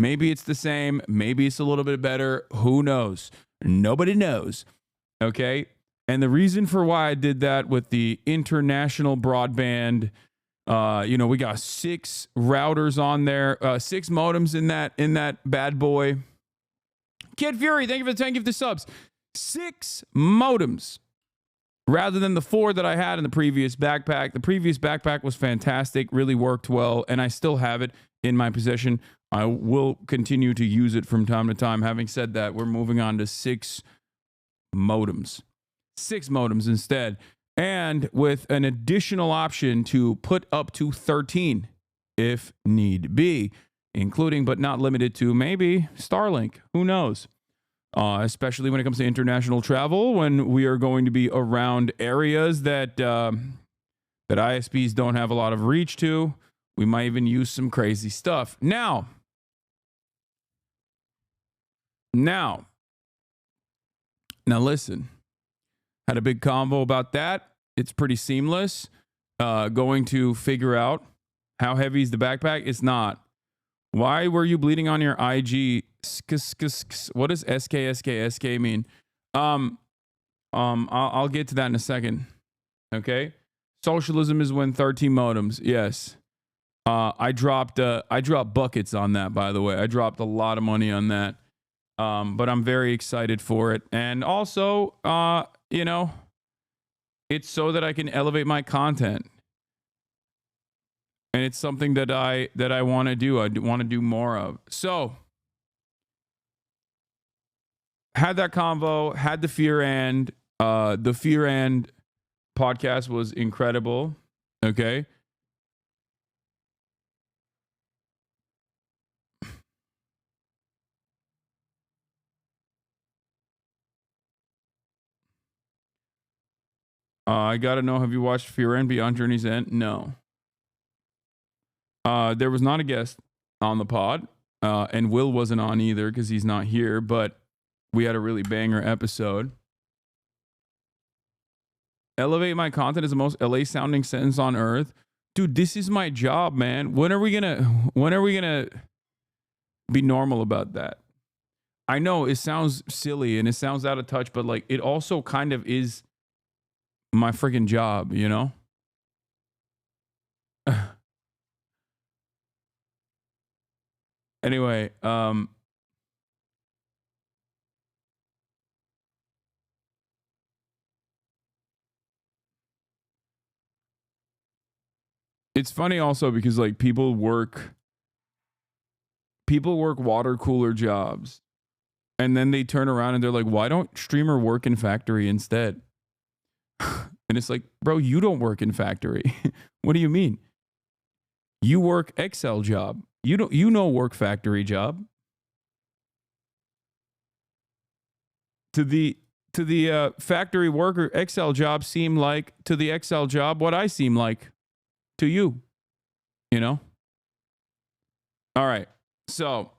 Maybe it's the same. Maybe it's a little bit better. Who knows? Nobody knows. Okay. And the reason for why I did that with the international broadband, we got 6 routers on there, 6 modems in that bad boy. Kid Fury, thank you for the 10 gift of subs. 6 modems rather than the 4 that I had in the previous backpack. The previous backpack was fantastic, really worked well, and I still have it in my possession. I will continue to use it from time to time. Having said that, we're moving on to 6 modems. 6 modems instead. And with an additional option to put up to 13 if need be, including but not limited to maybe Starlink. Who knows? Especially when it comes to international travel, when we are going to be around areas that ISPs don't have a lot of reach to. We might even use some crazy stuff. Now, listen. Had a big convo about that. It's pretty seamless. Going to figure out how heavy is the backpack. It's not. Why were you bleeding on your IG? What does SK mean? I'll get to that in a second. Okay. Socialism is when 13 modems. Yes. I dropped buckets on that, by the way. I dropped a lot of money on that. But I'm very excited for it. And also, it's so that I can elevate my content. And it's something that I want to do. I want to do more of. So, had that convo, had the Fear and the Fear and podcast was incredible. Okay. I gotta know, have you watched Fear and Beyond Journey's End? No. There was not a guest on the pod, and Will wasn't on either because he's not here, but we had a really banger episode. Elevate my content is the most LA sounding sentence on earth. Dude, this is my job, man. When are we gonna be normal about that? I know it sounds silly and it sounds out of touch, but like it also kind of is my freaking job, you know? Anyway, it's funny also because like people work water cooler jobs and then they turn around and they're like, why don't streamer work in factory instead? And it's like, bro, you don't work in factory. What do you mean? You work Excel job. You know work factory job. To the factory worker Excel job seem like to the Excel job what I seem like to you. You know? All right. So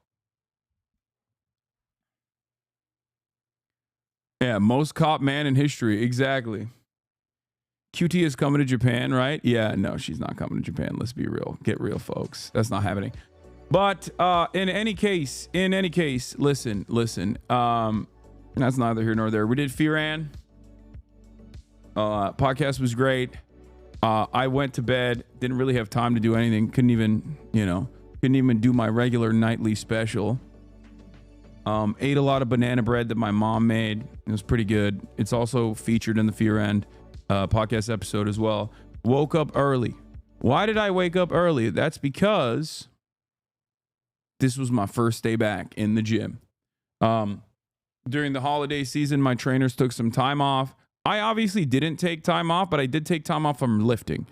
yeah, most cop man in history. Exactly. QT is coming to Japan, right? Yeah, no, she's not coming to Japan. Let's be real. Get real, folks. That's not happening. But in any case, listen. That's neither here nor there. We did Firan. Podcast was great. I went to bed. Didn't really have time to do anything. Couldn't even do my regular nightly special. Ate a lot of banana bread that my mom made. It was pretty good. It's also featured in the Firan podcast episode as well. Woke up early. Why did I wake up early? That's because this was my first day back in the gym. During the holiday season, my trainers took some time off. I obviously didn't take time off, but I did take time off from lifting.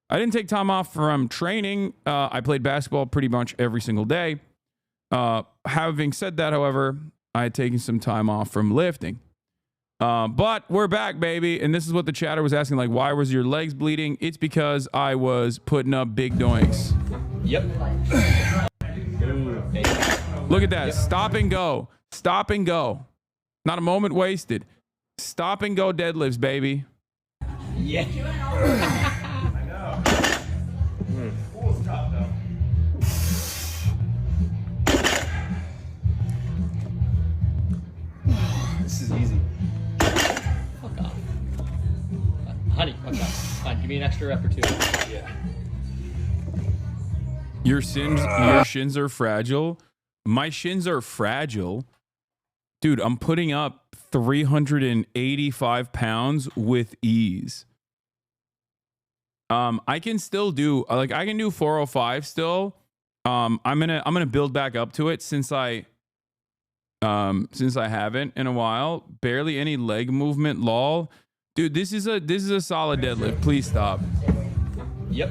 I didn't take time off from training. I played basketball pretty much every single day. Having said that, however, I had taken some time off from lifting. But we're back, baby. And this is what the chatter was asking, like, why was your legs bleeding? It's because I was putting up big doinks. Yep. Look at that. Yep. Stop and go. Stop and go. Not a moment wasted. Stop and go deadlifts, baby. Yeah. I know. Cool stuff, though. Honey, okay. Fine, give me an extra rep or two. Yeah. Your shins are fragile. My shins are fragile. Dude, I'm putting up 385 pounds with ease. I can still do I can do 405 still. I'm gonna build back up to it since I haven't in a while. Barely any leg movement, lol. Dude, this is a solid deadlift. Please stop. Yep.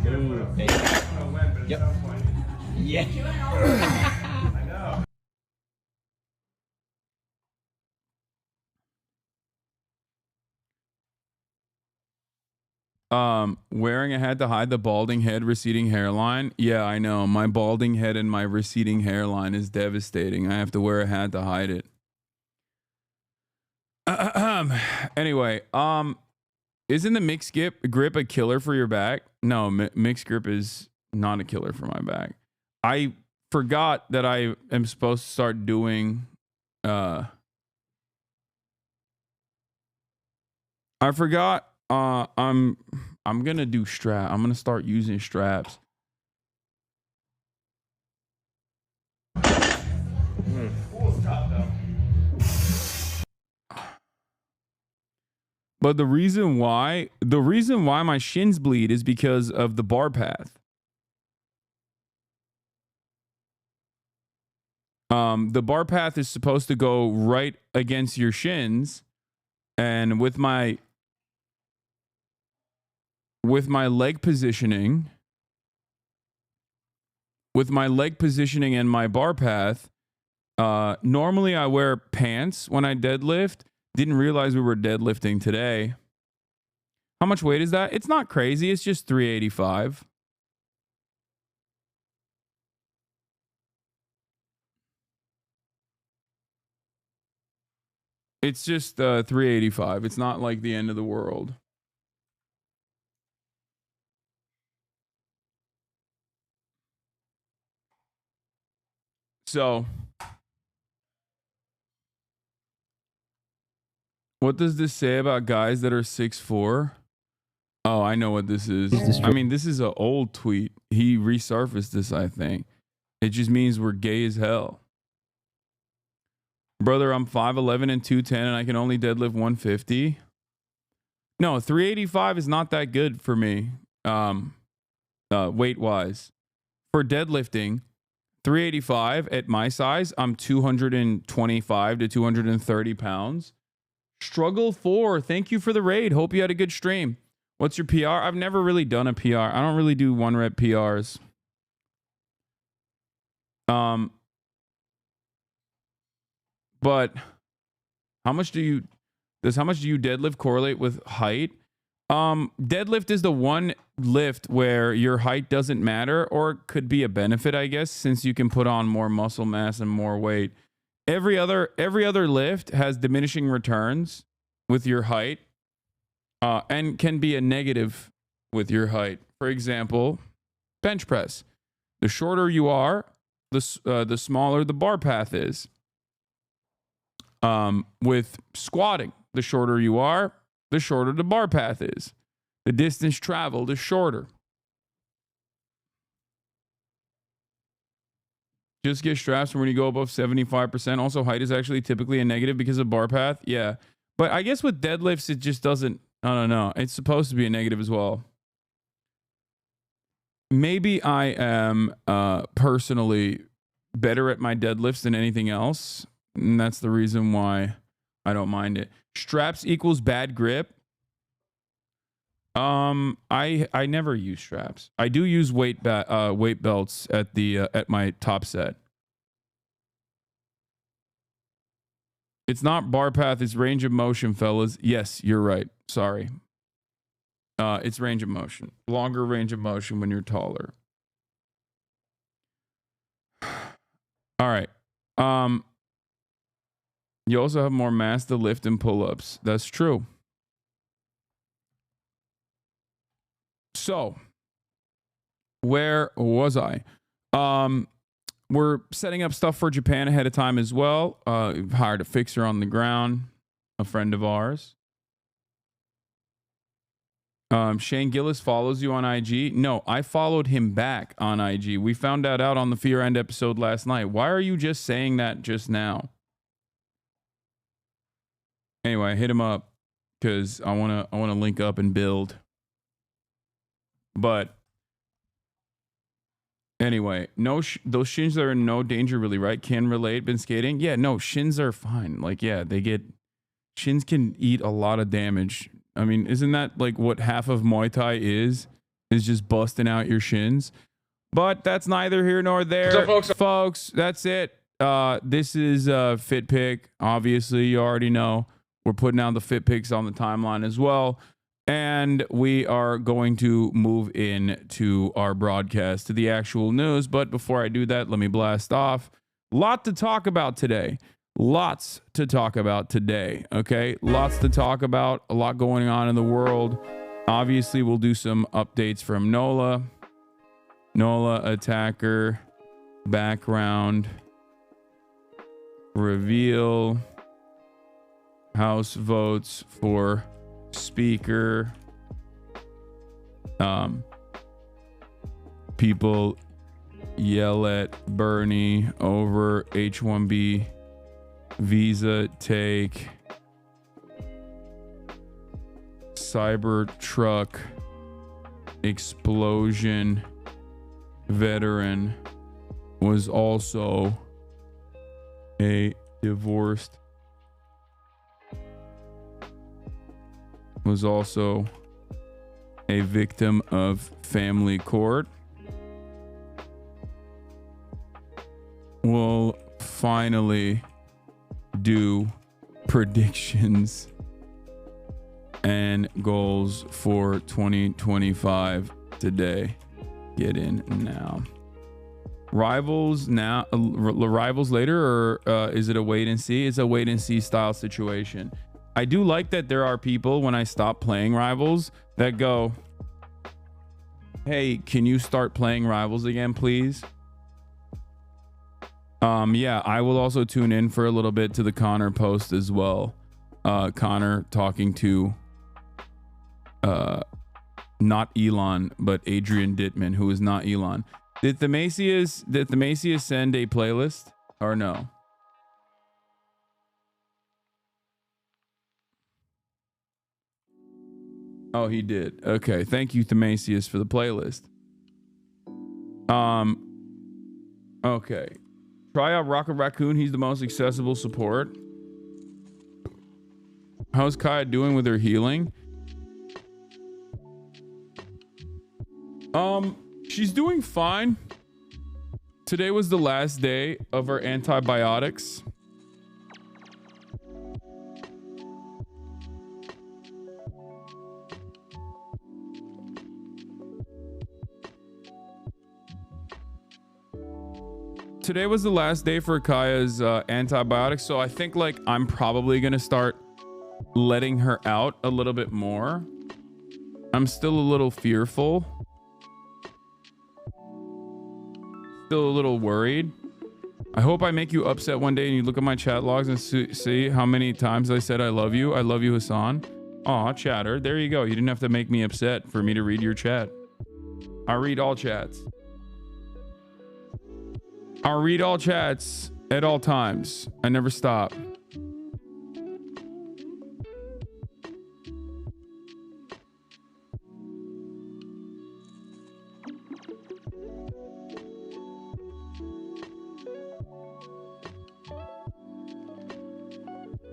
Ooh, baby. Yep. Yeah. Wearing a hat to hide the balding head, receding hairline. Yeah, I know. My balding head and my receding hairline is devastating. I have to wear a hat to hide it. Anyway, isn't the mixed grip a killer for your back? No, mixed grip is not a killer for my back. I forgot that I am supposed to start doing I forgot I'm gonna do strap. I'm gonna start using straps. But the reason why my shins bleed is because of the bar path. The bar path is supposed to go right against your shins, and with my leg positioning, and my bar path, normally I wear pants when I deadlift. Didn't realize we were deadlifting today. How much weight is that? It's not crazy. It's just 385. It's just 385. It's not like the end of the world. So, what does this say about guys that are 6'4"? Oh, I know what this is. I mean, this is an old tweet. He resurfaced this, I think. It just means we're gay as hell. Brother, I'm 5'11" and 210, and I can only deadlift 150. No, 385 is not that good for me, weight-wise. For deadlifting, 385 at my size, I'm 225 to 230 pounds. Struggle 4, thank you for the raid. Hope you had a good stream. What's your PR? I've never really done a PR. I don't really do 1-rep PRs. But how much do you deadlift correlate with height? Deadlift is the one lift where your height doesn't matter, or it could be a benefit, I guess, since you can put on more muscle mass and more weight. Every other lift has diminishing returns with your height, and can be a negative with your height. For example, bench press. The shorter you are, the smaller the bar path is. With squatting, the shorter you are, the shorter the bar path is. The distance traveled is shorter. Just get straps when you go above 75%. Also, height is actually typically a negative because of bar path. Yeah. But I guess with deadlifts, it just doesn't, I don't know. It's supposed to be a negative as well. Maybe I am personally better at my deadlifts than anything else. And that's the reason why I don't mind it. Straps equals bad grip. I never use straps. I do use weight belts at my top set. It's not bar path, it's range of motion, fellas. Yes, you're right. Sorry. It's range of motion. Longer range of motion when you're taller. All right. You also have more mass to lift and pull-ups. That's true. So, where was I? We're setting up stuff for Japan ahead of time as well. We've hired a fixer on the ground, a friend of ours. Shane Gillis follows you on IG. No, I followed him back on IG. We found that out on the Fear End episode last night. Why are you just saying that just now? Anyway, hit him up because I wanna link up and build. But anyway, those shins are in no danger, really, right? Can relate. Been skating? Yeah, no, shins are fine. Like, yeah, shins can eat a lot of damage. I mean, isn't that like what half of Muay Thai is just busting out your shins? But that's neither here nor there, folks. That's it. This is Fit Pick. Obviously, you already know we're putting out the Fit Picks on the timeline as well. And we are going to move into our broadcast to the actual news. But before I do that, let me blast off. Lot to talk about today. Lots to talk about today. Okay. Lots to talk about. A lot going on in the world. Obviously, we'll do some updates from NOLA. NOLA attacker. Background. Reveal. House votes for speaker. People yell at Bernie over H-1B visa take. CYBERTRUCK explosion. Veteran was also a divorced. Was also a victim of family court. We'll finally do predictions and goals for 2025 today. Get in now. Rivals now, rivals later, or is it a wait and see? It's a wait and see style situation. I do like that there are people when I stop playing Rivals that go, hey, can you start playing Rivals again, please? Yeah, I will also tune in for a little bit to the Connor post as well. Connor talking to not Elon, but Adrian Dittmann, who is not Elon. Did the Macias send a playlist or no? Oh, he did. Okay. Thank you, Themasius, for the playlist. Okay. Try out Rocket Raccoon. He's the most accessible support. How's Kaya doing with her healing? She's doing fine. Today was the last day of her antibiotics. Today was the last day for Kaya's antibiotics, so I think like I'm probably gonna start letting her out a little bit more. I'm still a little fearful. Still a little worried. I hope I make you upset one day and you look at my chat logs and see how many times I said I love you. I love you, Hasan. Aw, chatter. There you go. You didn't have to make me upset for me to read your chat. I read all chats. I'll read all chats at all times. I never stop.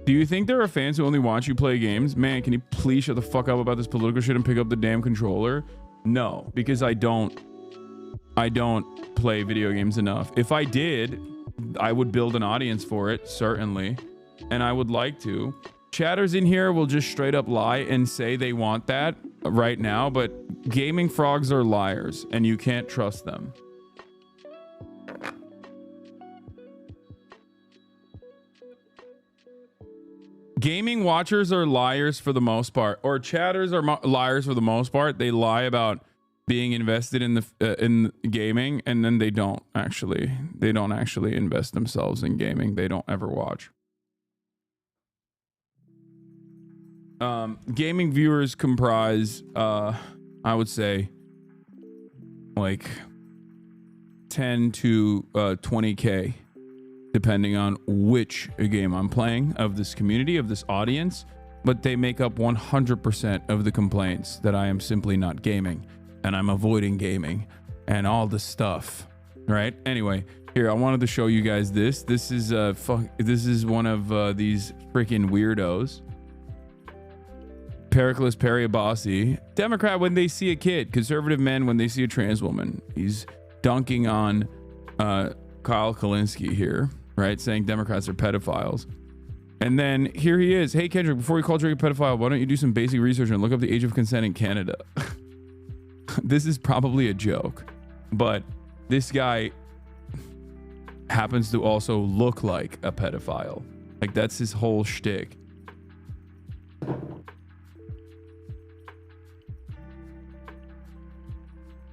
Do you think there are fans who only watch you play games? Man, can you please shut the fuck up about this political shit and pick up the damn controller? No, because I don't play video games enough. If I did, I would build an audience for it, certainly. And I would like to. Chatters in here will just straight up lie and say they want that right now, but gaming frogs are liars and you can't trust them. Gaming watchers are liars for the most part, or chatters are liars for the most part. They lie about being invested in gaming, and then they don't actually invest themselves in gaming. They don't ever watch. Gaming viewers comprise, I would say, like 10 to 20K, depending on which game I'm playing, of this community, of this audience. But they make up 100% of the complaints that I am simply not gaming and I'm avoiding gaming and all the stuff, right? Anyway, here, I wanted to show you guys this. This is one of these freaking weirdos. Pericles Peribasi, Democrat when they see a kid, conservative men when they see a trans woman. He's dunking on Kyle Kalinske here, right? Saying Democrats are pedophiles. And then here he is. Hey, Kendrick, before you call Drake a pedophile, why don't you do some basic research and look up the age of consent in Canada? This is probably a joke, but this guy happens to also look like a pedophile. Like, that's his whole shtick.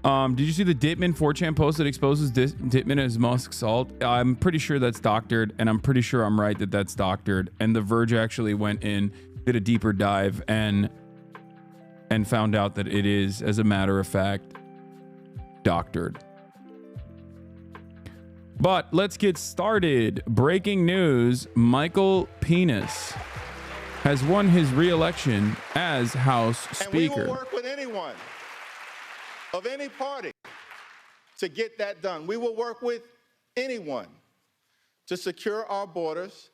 Did you see the Dittmann 4chan post that exposes Dittmann as Musk's salt? I'm pretty sure that's doctored, and I'm pretty sure I'm right that that's doctored. And The Verge actually went in, did a deeper dive, and found out that it is, as a matter of fact, doctored. But let's get started. Breaking news: Michael Penis has won his re-election as House Speaker. And we will work with anyone of any party to get that done. We will work with anyone to secure our borders,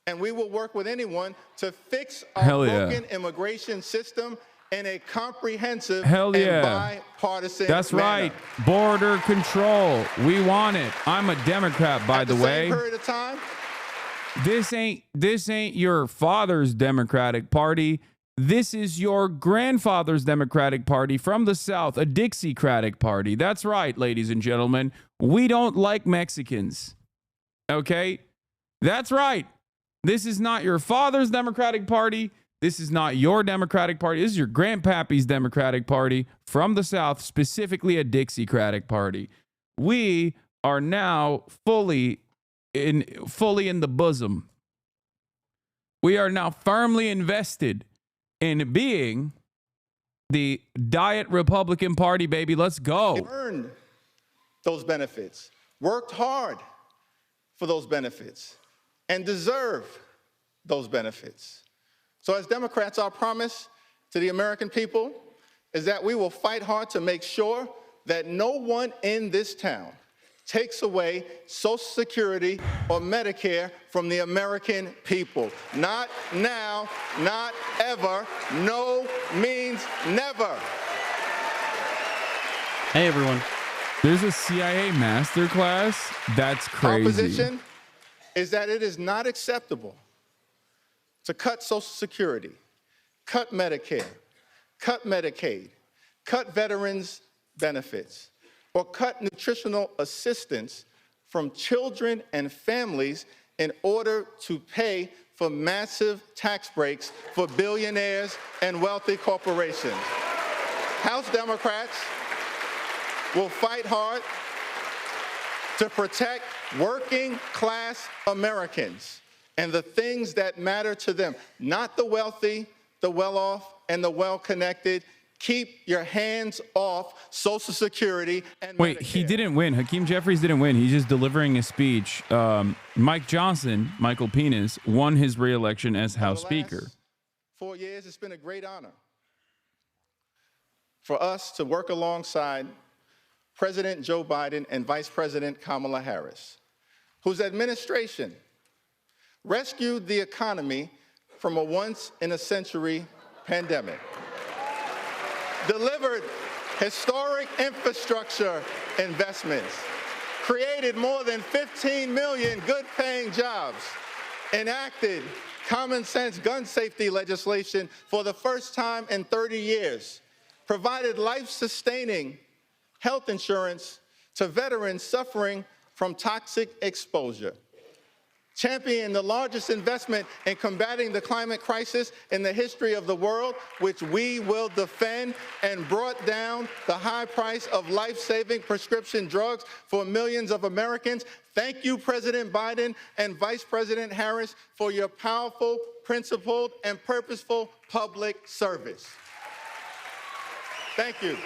and we will work with anyone to fix our broken immigration system in a comprehensive and bipartisan That's manner. right. Border control. We want it. I'm a Democrat, by the way. Same period of time, This ain't your father's Democratic Party. This is your grandfather's Democratic Party from the South, a Dixiecratic Party. That's right, ladies and gentlemen. We don't like Mexicans. Okay? That's right. This is not your father's Democratic Party. This is not your Democratic Party. This is your grandpappy's Democratic Party from the South, specifically a Dixiecratic Party. We are now fully in the bosom. We are now firmly invested in being the Diet Republican Party, baby. Let's go. earned those benefits, worked hard for those benefits, and deserve those benefits. So as Democrats, our promise to the American people is that we will fight hard to make sure that no one in this town takes away Social Security or Medicare from the American people. Not now, not ever. No means never. Hey, everyone. There's a CIA masterclass. That's crazy. Our position is that it is not acceptable to cut Social Security, cut Medicare, cut Medicaid, cut veterans' benefits, or cut nutritional assistance from children and families in order to pay for massive tax breaks for billionaires and wealthy corporations. House Democrats will fight hard to protect working class Americans and the things that matter to them, not the wealthy, the well-off, and the well-connected. Keep your hands off Social Security and Wait, Medicare. he didn't win. Hakeem Jeffries didn't win. He's just delivering a speech. Mike Johnson, Michael Penis, won his re-election as House Speaker. 4 years, it's been a great honor for us to work alongside President Joe Biden and Vice President Kamala Harris, whose administration rescued the economy from a once-in-a-century pandemic, delivered historic infrastructure investments, created more than 15 million good-paying jobs, enacted common-sense gun safety legislation for the first time in 30 years, provided life-sustaining health insurance to veterans suffering from toxic exposure, championed the largest investment in combating the climate crisis in the history of the world, which we will defend, and brought down the high price of life-saving prescription drugs for millions of Americans. Thank you, President Biden and Vice President Harris, for your powerful principled, and purposeful public service. Thank you.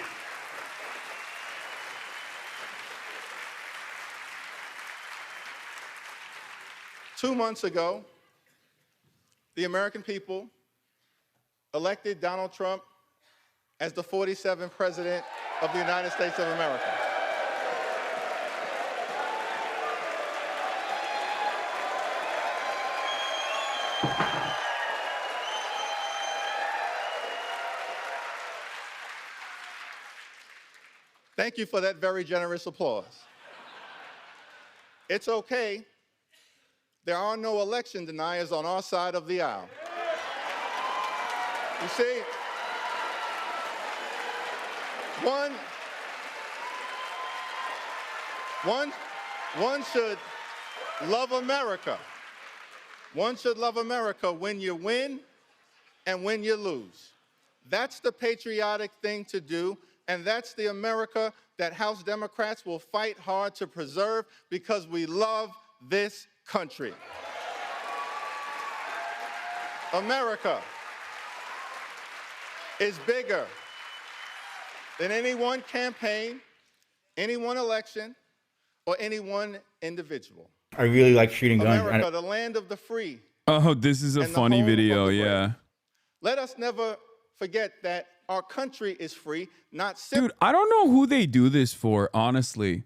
Two months ago, the American people elected Donald Trump as the 47th President of the United States of America. Thank you for that very generous applause. It's okay. There are no election deniers on our side of the aisle. You see, one should love America. One should love America when you win and when you lose. That's the patriotic thing to do, and that's the America that House Democrats will fight hard to preserve because we love this country. America is bigger than any one campaign, any one election, or any one individual. I really like shooting guns. America, the land of the free. Oh, this is a funny video, yeah. Let us never forget that our country is free, not simply. Dude, I don't know who they do this for, honestly.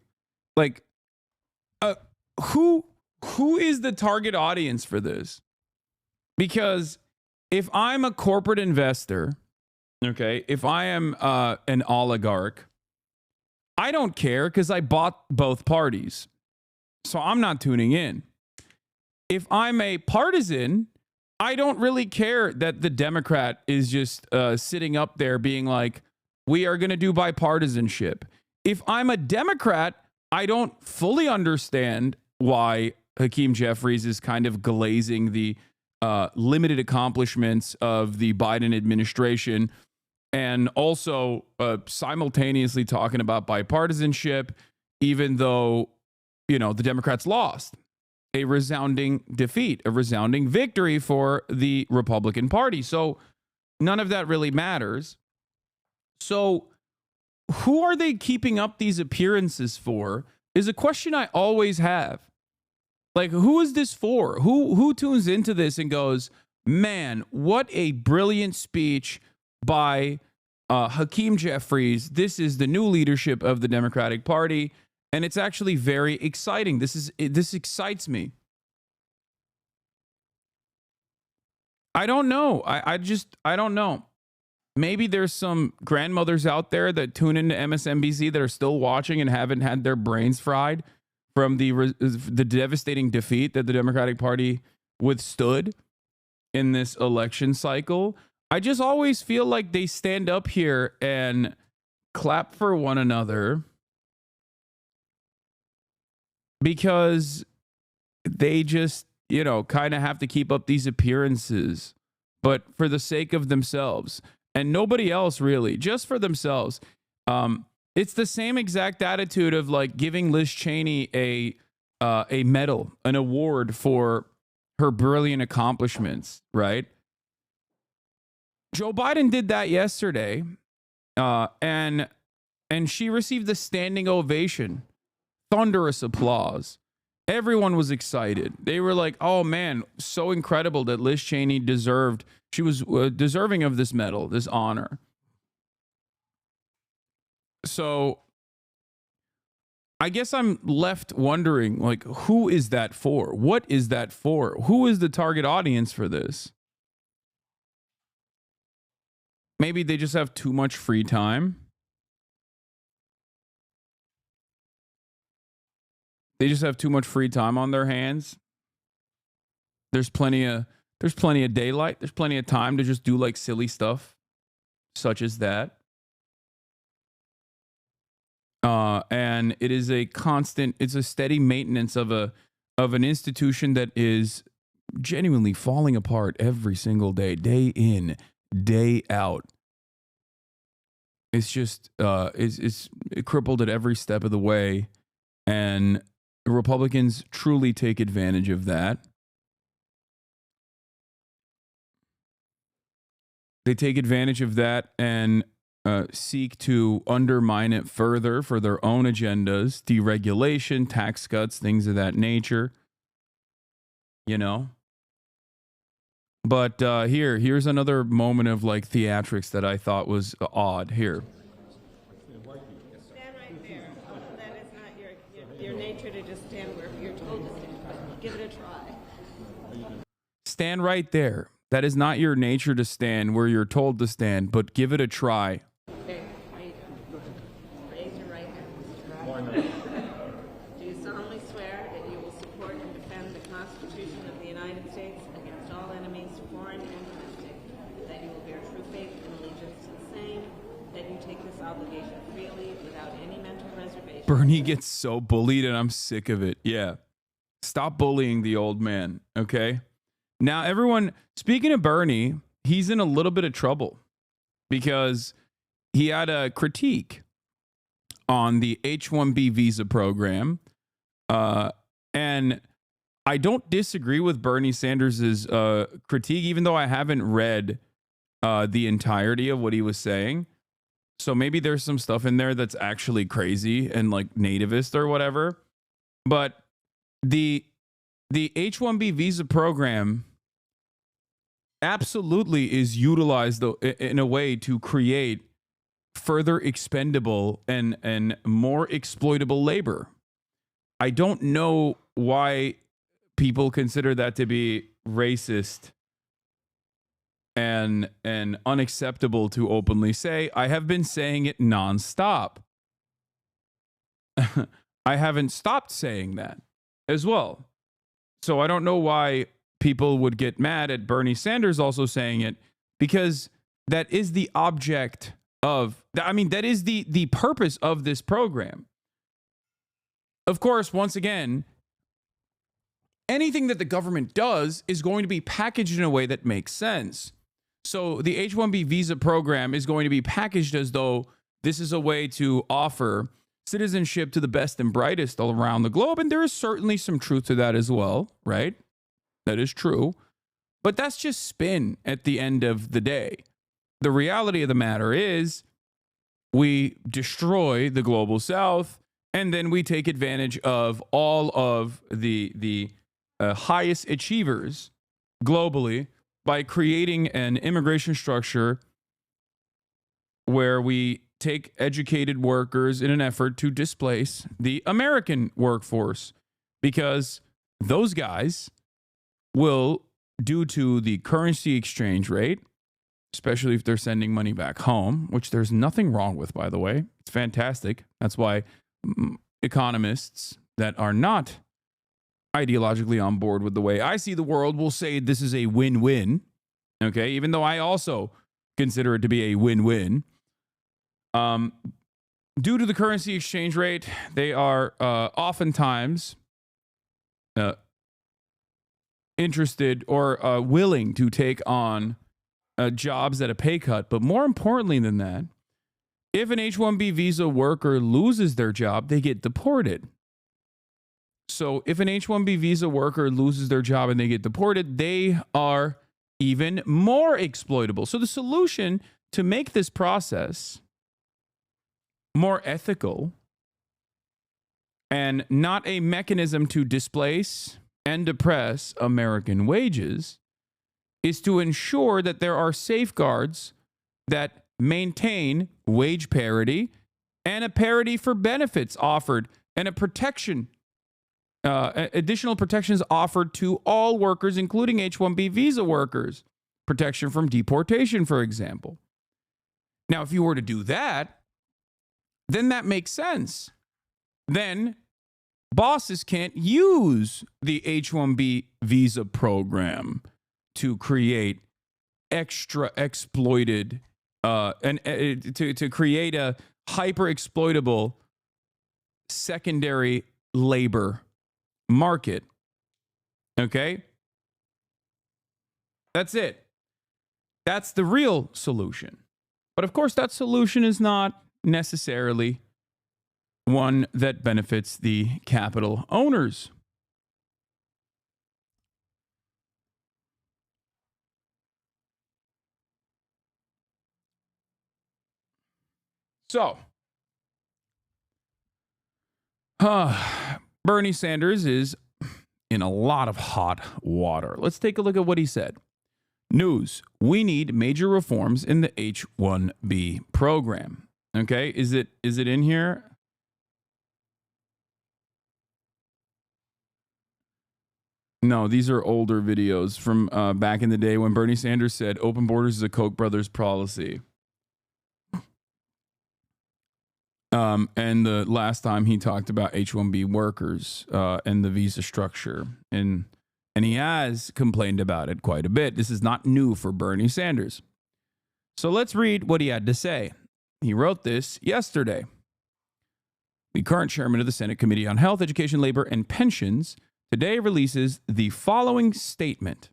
Like, who is the target audience for this? Because if I'm a corporate investor, okay, if I am an oligarch, I don't care because I bought both parties. So I'm not tuning in. If I'm a partisan, I don't really care that the Democrat is just sitting up there being like, we are going to do bipartisanship. If I'm a Democrat, I don't fully understand why Hakeem Jeffries is kind of glazing the limited accomplishments of the Biden administration and also simultaneously talking about bipartisanship, even though, you know, the Democrats lost. A resounding defeat, a resounding victory for the Republican Party. So none of that really matters. So who are they keeping up these appearances for is a question I always have. Like, who is this for? Who tunes into this and goes, man, what a brilliant speech by Hakeem Jeffries. This is the new leadership of the Democratic Party. And it's actually very exciting. This excites me. I don't know. I don't know. Maybe there's some grandmothers out there that tune into MSNBC that are still watching and haven't had their brains fried from the devastating defeat that the Democratic Party withstood in this election cycle. I just always feel like they stand up here and clap for one another because they just, you know, kind of have to keep up these appearances, but for the sake of themselves and nobody else, really, just for themselves. It's the same exact attitude of like giving Liz Cheney a medal, an award for her brilliant accomplishments, right? Joe Biden did that yesterday, and she received a standing ovation. Thunderous applause. Everyone was excited. They were like, oh man, so incredible that Liz Cheney she was deserving of this medal, this honor. So I guess I'm left wondering, like, who is that for? What is that for? Who is the target audience for this? Maybe they just have too much free time. They just have too much free time on their hands. There's plenty of daylight. There's plenty of time to just do like silly stuff, such as that. And it is it's a steady maintenance of an institution that is genuinely falling apart every single day, day in, day out. It's just it's crippled at every step of the way, and Republicans truly take advantage of that. they take advantage of that and seek to undermine it further for their own agendas, deregulation, tax cuts, things of that nature. You know? But here's another moment of like theatrics that I thought was odd. Here. Stand right there. That is not your nature to just stand where you're told to stand. Give it a try. Stand right there. That is not your nature to stand where you're told to stand, but give it a try. Okay, raise your right hand. Do you solemnly swear that you will support and defend the Constitution of the United States against all enemies, foreign and domestic, that you will bear true faith and allegiance to the same, that you take this obligation freely without any mental reservation? Bernie gets so bullied and I'm sick of it. Yeah. Stop bullying the old man, okay? Now, everyone, speaking of Bernie, he's in a little bit of trouble because he had a critique on the H-1B visa program. And I don't disagree with Bernie Sanders' critique, even though I haven't read the entirety of what he was saying. So maybe there's some stuff in there that's actually crazy and like nativist or whatever. But the H-1B visa program absolutely is utilized in a way to create further expendable and more exploitable labor. I don't know why people consider that to be racist and unacceptable to openly say. I have been saying it nonstop. I haven't stopped saying that as well. So I don't know why people would get mad at Bernie Sanders also saying it, because that is the object of, I mean, that is the purpose of this program. Of course, once again, anything that the government does is going to be packaged in a way that makes sense. So the H-1B visa program is going to be packaged as though this is a way to offer citizenship to the best and brightest all around the globe. And there is certainly some truth to that as well, right? That is true. But that's just spin at the end of the day. The reality of the matter is we destroy the global south, and then we take advantage of all of the highest achievers globally by creating an immigration structure where we take educated workers in an effort to displace the American workforce, because those guys will, due to the currency exchange rate, especially if they're sending money back home, which there's nothing wrong with, by the way. It's fantastic. That's why economists that are not ideologically on board with the way I see the world will say this is a win-win. Okay, even though I also consider it to be a win-win. Due to the currency exchange rate, they are oftentimes interested or willing to take on jobs at a pay cut. But more importantly than that, if an H-1B visa worker loses their job, they get deported. So if an H-1B visa worker loses their job and they get deported, they are even more exploitable. So the solution to make this process more ethical and not a mechanism to displace and depress American wages is to ensure that there are safeguards that maintain wage parity and a parity for benefits offered and a protection, additional protections offered to all workers, including H-1B visa workers, protection from deportation, for example. Now, if you were to do that, then that makes sense. Then bosses can't use the H-1B visa program to create extra exploited and to create a hyper exploitable secondary labor market. Okay? That's it. That's the real solution. But of course, that solution is not necessarily one that benefits the capital owners. So, Bernie Sanders is in a lot of hot water. Let's take a look at what he said. News: we need major reforms in the H-1B program. Okay, is it in here? No, these are older videos from back in the day when Bernie Sanders said open borders is a Koch brothers policy. And the last time he talked about H-1B workers and the visa structure. And he has complained about it quite a bit. This is not new for Bernie Sanders. So let's read what he had to say. He wrote this yesterday. The current chairman of the Senate Committee on Health, Education, Labor, and Pensions today releases the following statement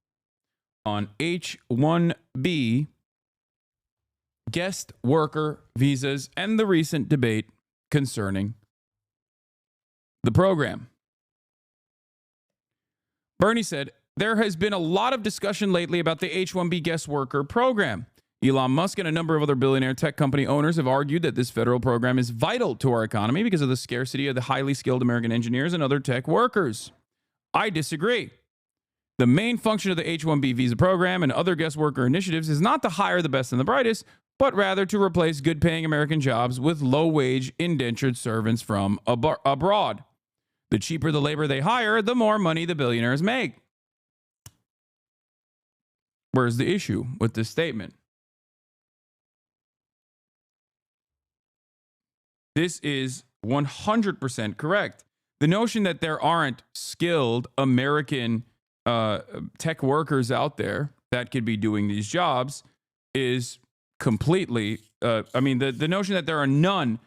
on H-1B guest worker visas and the recent debate concerning the program. Bernie said, there has been a lot of discussion lately about the H-1B guest worker program. Elon Musk and a number of other billionaire tech company owners have argued that this federal program is vital to our economy because of the scarcity of the highly skilled American engineers and other tech workers. I disagree. The main function of the H-1B visa program and other guest worker initiatives is not to hire the best and the brightest, but rather to replace good-paying American jobs with low-wage indentured servants from abroad. The cheaper the labor they hire, the more money the billionaires make. Where's the issue with this statement? This is 100% correct. The notion that there aren't skilled American tech workers out there that could be doing these jobs is completely, the notion that there are none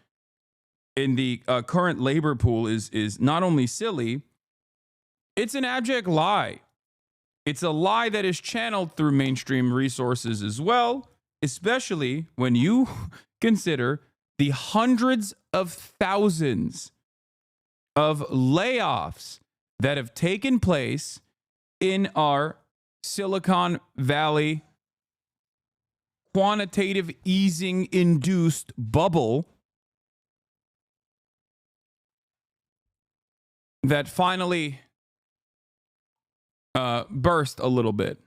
in the current labor pool is not only silly, it's an abject lie. It's a lie that is channeled through mainstream resources as well, especially when you consider the hundreds of thousands of layoffs that have taken place in our Silicon Valley quantitative easing induced bubble that finally burst a little bit.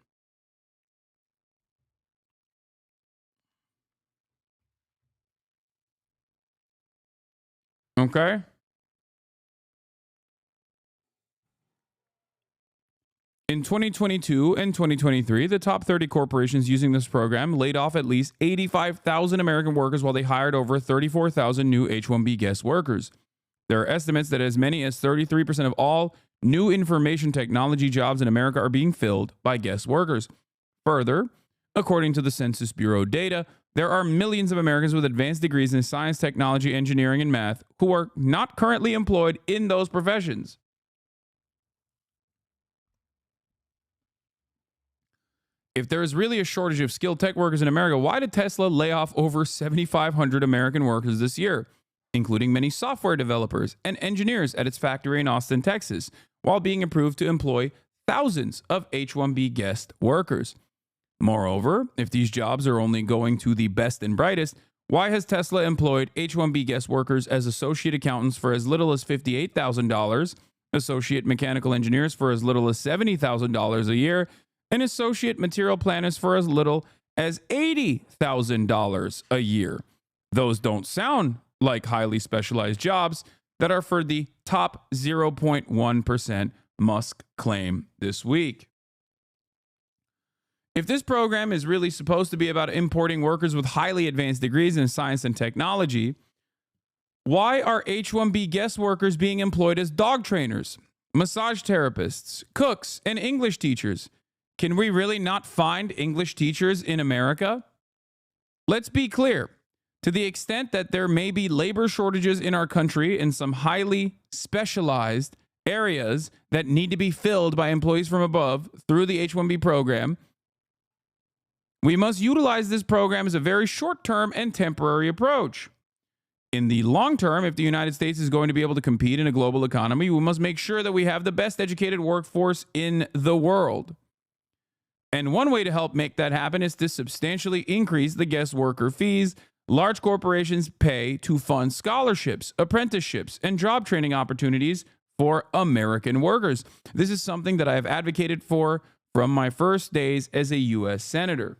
Okay? In 2022 and 2023, the top 30 corporations using this program laid off at least 85,000 American workers while they hired over 34,000 new H-1B guest workers. There are estimates that as many as 33% of all new information technology jobs in America are being filled by guest workers. Further, according to the Census Bureau data, there are millions of Americans with advanced degrees in science, technology, engineering, and math who are not currently employed in those professions. If there is really a shortage of skilled tech workers in America, why did Tesla lay off over 7,500 American workers this year, including many software developers and engineers at its factory in Austin, Texas, while being approved to employ thousands of H-1B guest workers? Moreover, if these jobs are only going to the best and brightest, why has Tesla employed H-1B guest workers as associate accountants for as little as $58,000, associate mechanical engineers for as little as $70,000 a year, and associate material planners for as little as $80,000 a year? Those don't sound like highly specialized jobs that are for the top 0.1%, Musk claimed this week. If this program is really supposed to be about importing workers with highly advanced degrees in science and technology, why are H-1B guest workers being employed as dog trainers, massage therapists, cooks, and English teachers? Can we really not find English teachers in America? Let's be clear. To the extent that there may be labor shortages in our country in some highly specialized areas that need to be filled by employees from above through the H-1B program, we must utilize this program as a very short-term and temporary approach. In the long term, if the United States is going to be able to compete in a global economy, we must make sure that we have the best educated workforce in the world. And one way to help make that happen is to substantially increase the guest worker fees Large corporations pay to fund scholarships, apprenticeships, and job training opportunities for American workers. This is something that I have advocated for from my first days as a U.S. Senator.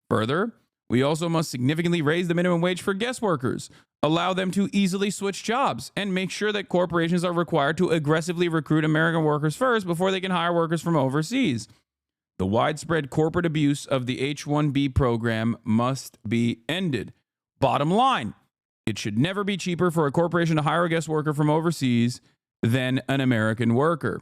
Further, we also must significantly raise the minimum wage for guest workers, allow them to easily switch jobs, and make sure that corporations are required to aggressively recruit American workers first before they can hire workers from overseas. The widespread corporate abuse of the H-1B program must be ended. Bottom line, it should never be cheaper for a corporation to hire a guest worker from overseas than an American worker.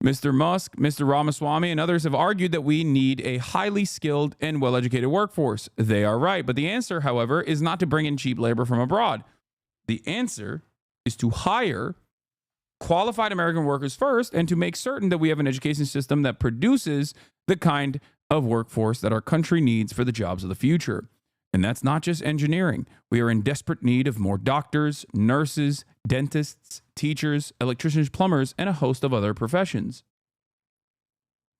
Mr. Musk, Mr. Ramaswamy, and others have argued that we need a highly skilled and well-educated workforce. They are right, but the answer, however, is not to bring in cheap labor from abroad. The answer is to hire qualified American workers first and to make certain that we have an education system that produces the kind of workforce that our country needs for the jobs of the future. And that's not just engineering. We are in desperate need of more doctors, nurses, dentists, teachers, electricians, plumbers, and a host of other professions.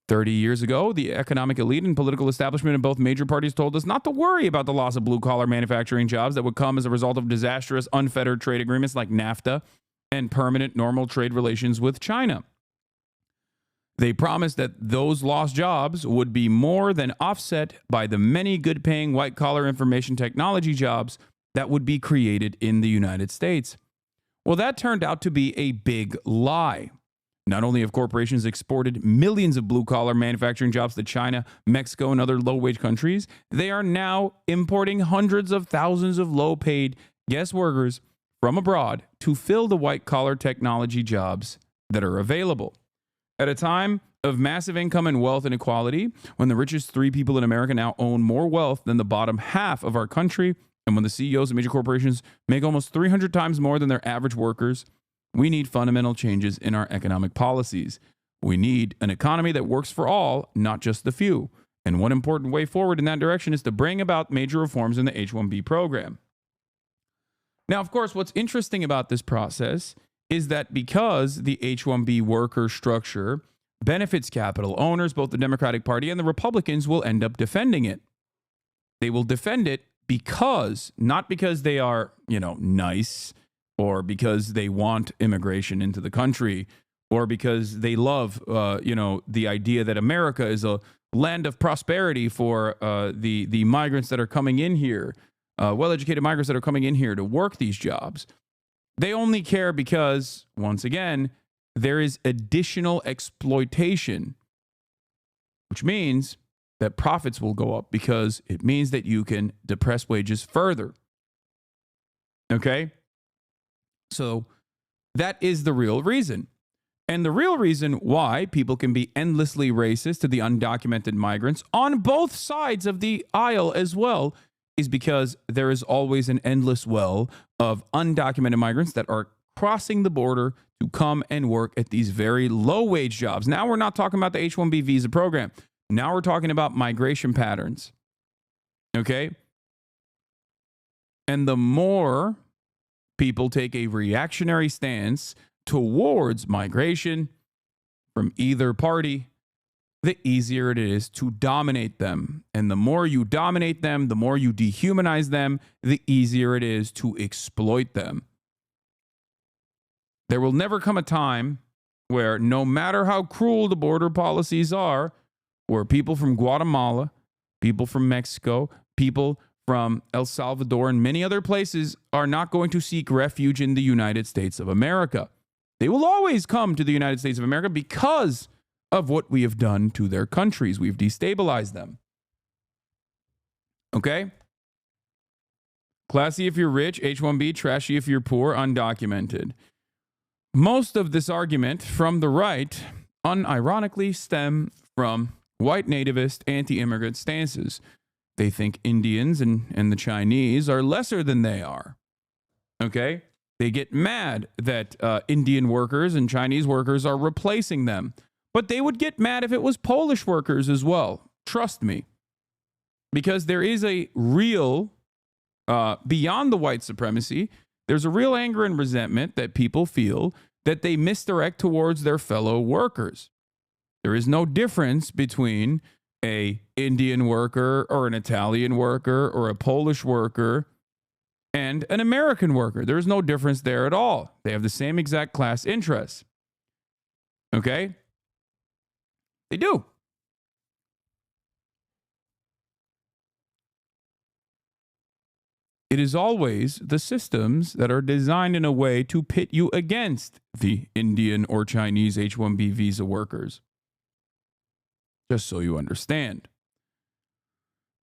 30 years ago, the economic elite and political establishment in both major parties told us not to worry about the loss of blue-collar manufacturing jobs that would come as a result of disastrous, unfettered trade agreements like NAFTA and permanent normal trade relations with China. They promised that those lost jobs would be more than offset by the many good-paying white-collar information technology jobs that would be created in the United States. Well, that turned out to be a big lie. Not only have corporations exported millions of blue-collar manufacturing jobs to China, Mexico, and other low-wage countries, they are now importing hundreds of thousands of low-paid guest workers from abroad to fill the white-collar technology jobs that are available. At a time of massive income and wealth inequality, when the richest 3 people in America now own more wealth than the bottom half of our country, and when the CEOs of major corporations make almost 300 times more than their average workers, we need fundamental changes in our economic policies. We need an economy that works for all, not just the few. And one important way forward in that direction is to bring about major reforms in the H-1B program. Now, of course, what's interesting about this process is that because the H-1B worker structure benefits capital owners, both the Democratic Party and the Republicans will end up defending it. They will defend it because, not because they are, nice, or because they want immigration into the country, or because they love, the idea that America is a land of prosperity for the migrants that are coming in here, well-educated migrants that are coming in here to work these jobs. They only care because, once again, there is additional exploitation, which means that profits will go up because it means that you can depress wages further. Okay? So that is the real reason. And the real reason why people can be endlessly racist to the undocumented migrants on both sides of the aisle as well is because there is always an endless well of undocumented migrants that are crossing the border to come and work at these very low-wage jobs. Now we're not talking about the H-1B visa program. Now we're talking about migration patterns. Okay? And the more people take a reactionary stance towards migration from either party, the easier it is to dominate them. And the more you dominate them, the more you dehumanize them, the easier it is to exploit them. There will never come a time where, no matter how cruel the border policies are, where people from Guatemala, people from Mexico, people from El Salvador, and many other places are not going to seek refuge in the United States of America. They will always come to the United States of America because of what we have done to their countries. We've destabilized them. Okay? Classy if you're rich, H-1B, trashy if you're poor, undocumented. Most of this argument from the right unironically stem from white nativist anti-immigrant stances. They think Indians and the Chinese are lesser than they are. Okay? They get mad that Indian workers and Chinese workers are replacing them. But they would get mad if it was Polish workers as well. Trust me. Because there is a real, beyond the white supremacy, there's a real anger and resentment that people feel that they misdirect towards their fellow workers. There is no difference between a Indian worker or an Italian worker or a Polish worker and an American worker. There's no difference there at all. They have the same exact class interests. Okay? They do. It is always the systems that are designed in a way to pit you against the Indian or Chinese H-1B visa workers. Just so you understand.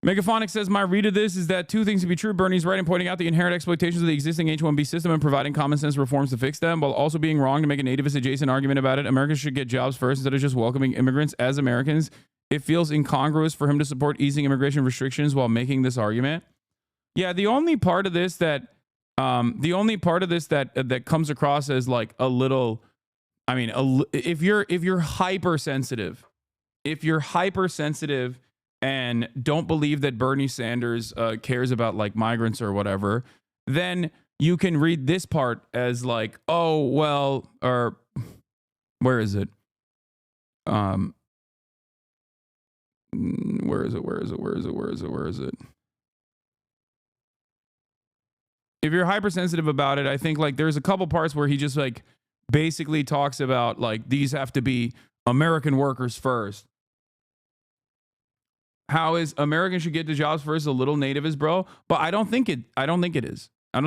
Megaphonic says, my read of this is that two things can be true. Bernie's right in pointing out the inherent exploitations of the existing H-1B system and providing common sense reforms to fix them, while also being wrong to make a nativist adjacent argument about it. Americans should get jobs first instead of just welcoming immigrants as Americans. It feels incongruous for him to support easing immigration restrictions while making this argument. Yeah, the only part of this that that comes across as like a little, I mean, if you're hypersensitive, and don't believe that Bernie Sanders cares about like migrants or whatever, then you can read this part as like, oh, well, or where is it? Where is it? If you're hypersensitive about it, I think like there's a couple parts where he just like basically talks about like these have to be American workers first. How is Americans should get the jobs first a little nativist, bro? But I don't think it is. I don't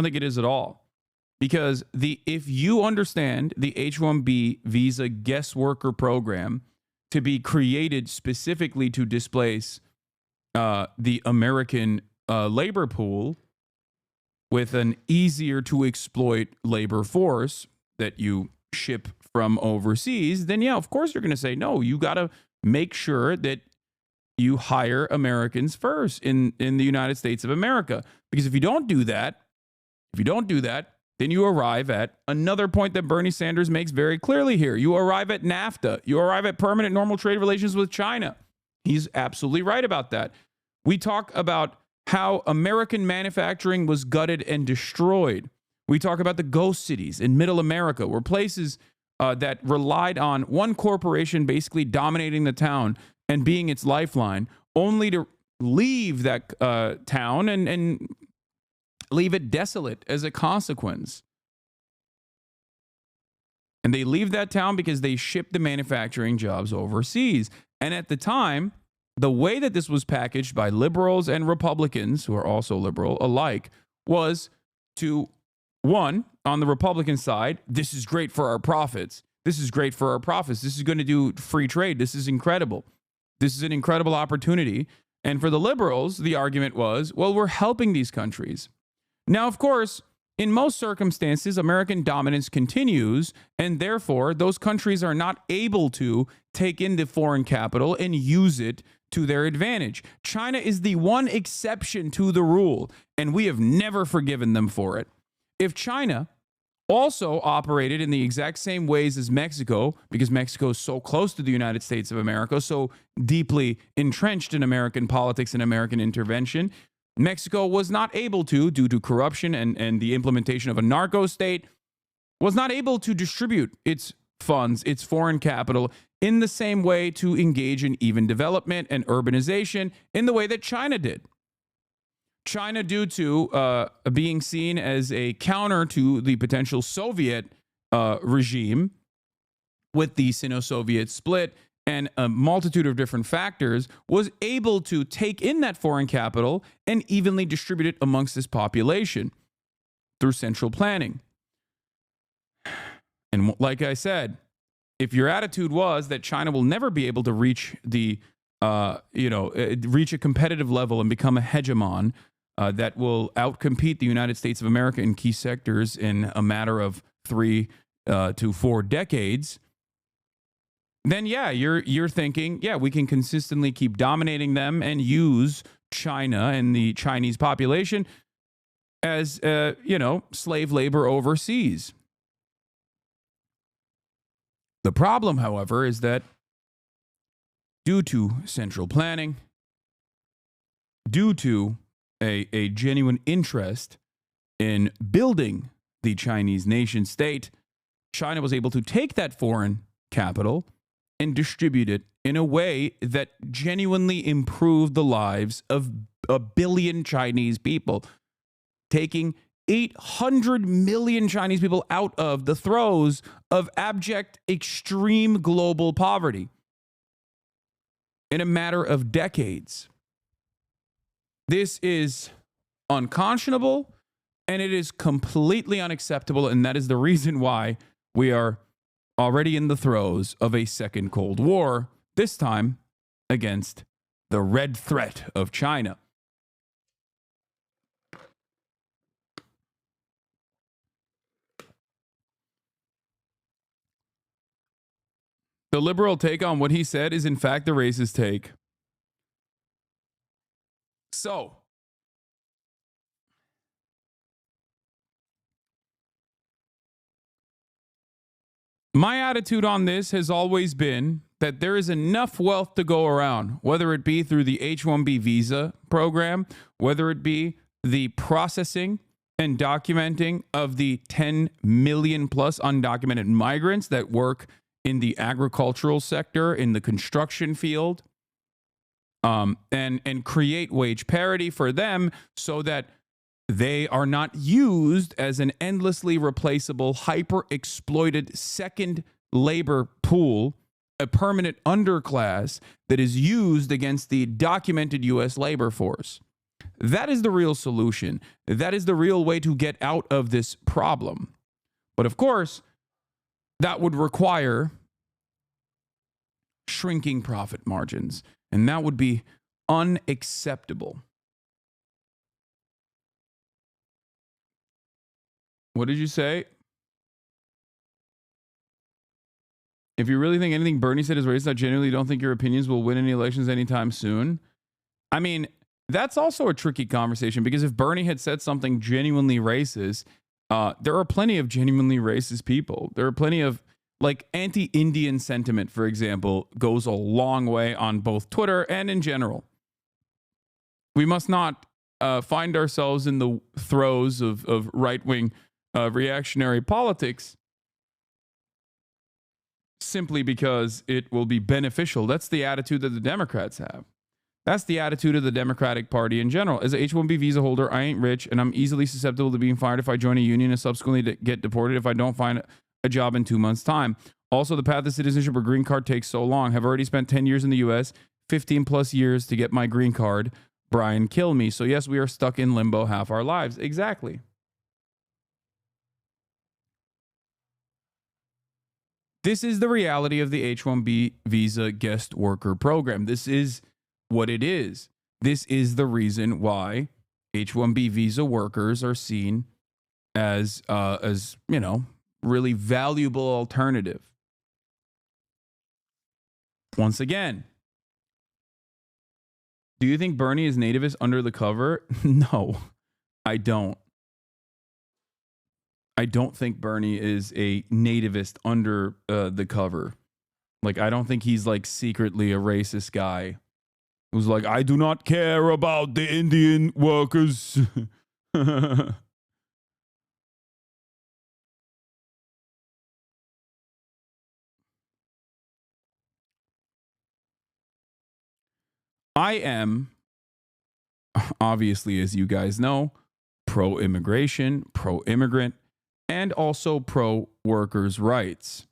think it is at all. Because if you understand the H-1B visa guest worker program to be created specifically to displace the American labor pool with an easier to exploit labor force that you ship from overseas, then yeah, of course you're going to say, no, you got to make sure that you hire Americans first in the United States of America. Because if you don't do that, then you arrive at another point that Bernie Sanders makes very clearly here. You arrive at NAFTA. You arrive at permanent normal trade relations with China. He's absolutely right about that. We talk about how American manufacturing was gutted and destroyed. We talk about the ghost cities in middle America, where places that relied on one corporation basically dominating the town and being its lifeline, only to leave that town and leave it desolate as a consequence. And they leave that town because they shipped the manufacturing jobs overseas. And at the time, the way that this was packaged by liberals and Republicans, who are also liberal alike, was to, one, on the Republican side, this is great for our profits. This is great for our profits. This is going to do free trade. This is incredible. This is an incredible opportunity. And for the liberals, the argument was, well, we're helping these countries. Now, of course, in most circumstances, American dominance continues, and therefore, those countries are not able to take in the foreign capital and use it to their advantage. China is the one exception to the rule, and we have never forgiven them for it. If China also operated in the exact same ways as Mexico, because Mexico is so close to the United States of America, so deeply entrenched in American politics and American intervention, Mexico was not able to, due to corruption and the implementation of a narco state, was not able to distribute its funds, its foreign capital, in the same way to engage in even development and urbanization in the way that China did. China, due to being seen as a counter to the potential Soviet regime with the Sino-Soviet split and a multitude of different factors, was able to take in that foreign capital and evenly distribute it amongst its population through central planning. And like I said, if your attitude was that China will never be able to reach the, reach a competitive level and become a hegemon that will outcompete the United States of America in key sectors in a matter of 3 to 4 decades, then yeah, you're thinking, yeah, we can consistently keep dominating them and use China and the Chinese population as, slave labor overseas. The problem, however, is that due to central planning, due to a genuine interest in building the Chinese nation state, China was able to take that foreign capital and distribute it in a way that genuinely improved the lives of 1 billion Chinese people, taking 800 million Chinese people out of the throes of abject, extreme global poverty in a matter of decades. This is unconscionable, and it is completely unacceptable, and that is the reason why we are already in the throes of a second Cold War, this time against the red threat of China. The liberal take on what he said is in fact the racist take. So, my attitude on this has always been that there is enough wealth to go around, whether it be through the H-1B visa program, whether it be the processing and documenting of the 10 million plus undocumented migrants that work in the agricultural sector, in the construction field, and create wage parity for them so that they are not used as an endlessly replaceable, hyper-exploited second labor pool, a permanent underclass that is used against the documented U.S. labor force. That is the real solution. That is the real way to get out of this problem. But of course, that would require shrinking profit margins, and that would be unacceptable. What did you say? If you really think anything Bernie said is racist, I genuinely don't think your opinions will win any elections anytime soon. I mean, that's also a tricky conversation, because if Bernie had said something genuinely racist, there are plenty of genuinely racist people. There are plenty of, like, anti-Indian sentiment, for example, goes a long way on both Twitter and in general. We must not find ourselves in the throes of right-wing reactionary politics simply because it will be beneficial. That's the attitude that the Democrats have. That's the attitude of the Democratic Party in general. As an H-1B visa holder, I ain't rich, and I'm easily susceptible to being fired if I join a union and subsequently get deported if I don't find a job in 2 months' time. Also, the path to citizenship or green card takes so long. Have already spent 10 years in the U.S., 15 plus years to get my green card. Brian, kill me. So yes, we are stuck in limbo half our lives. Exactly. This is the reality of the H-1B visa guest worker program. This is what it is. This is the reason why H-1B visa workers are seen as you know, really valuable alternative. Once again, do you think Bernie is nativist under the cover? No, I don't. I don't think Bernie is a nativist under the cover. Like, I don't think he's like secretly a racist guy who's like, I do not care about the Indian workers. I am, obviously, as you guys know, pro-immigration, pro-immigrant, and also pro-workers' rights.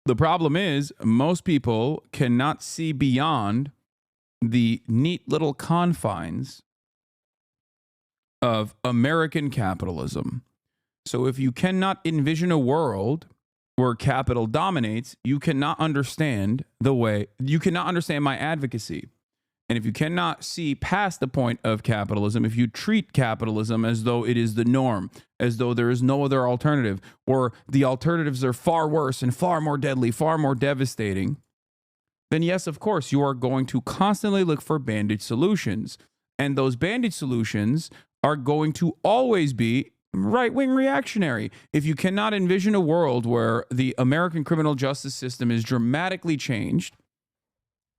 The problem is, most people cannot see beyond the neat little confines of American capitalism. So if you cannot envision a world where capital dominates, you cannot understand my advocacy. And if you cannot see past the point of capitalism, if you treat capitalism as though it is the norm, as though there is no other alternative, or the alternatives are far worse and far more deadly, far more devastating, then yes, of course, you are going to constantly look for bandage solutions. And those bandage solutions are going to always be right-wing reactionary. If you cannot envision a world where the American criminal justice system is dramatically changed,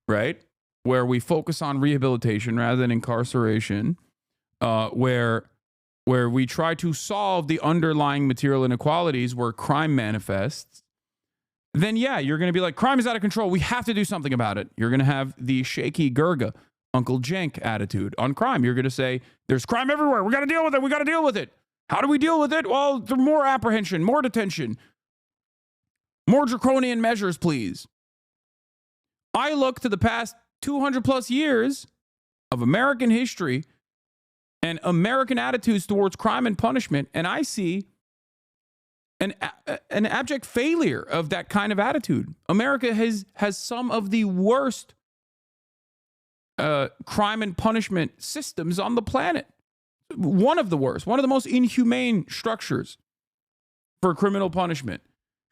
right? where we focus on rehabilitation rather than incarceration, where we try to solve the underlying material inequalities where crime manifests, then yeah, you're going to be like, crime is out of control. We have to do something about it. You're going to have the shaky Gurga, Uncle Jenk attitude on crime. You're going to say, there's crime everywhere. We got to deal with it. We got to deal with it. How do we deal with it? Well, there's more apprehension, more detention, more draconian measures, please. I look to the past 200 plus years of American history and American attitudes towards crime and punishment, and I see an abject failure of that kind of attitude. America has some of the worst crime and punishment systems on the planet. One of the worst, one of the most inhumane structures for criminal punishment.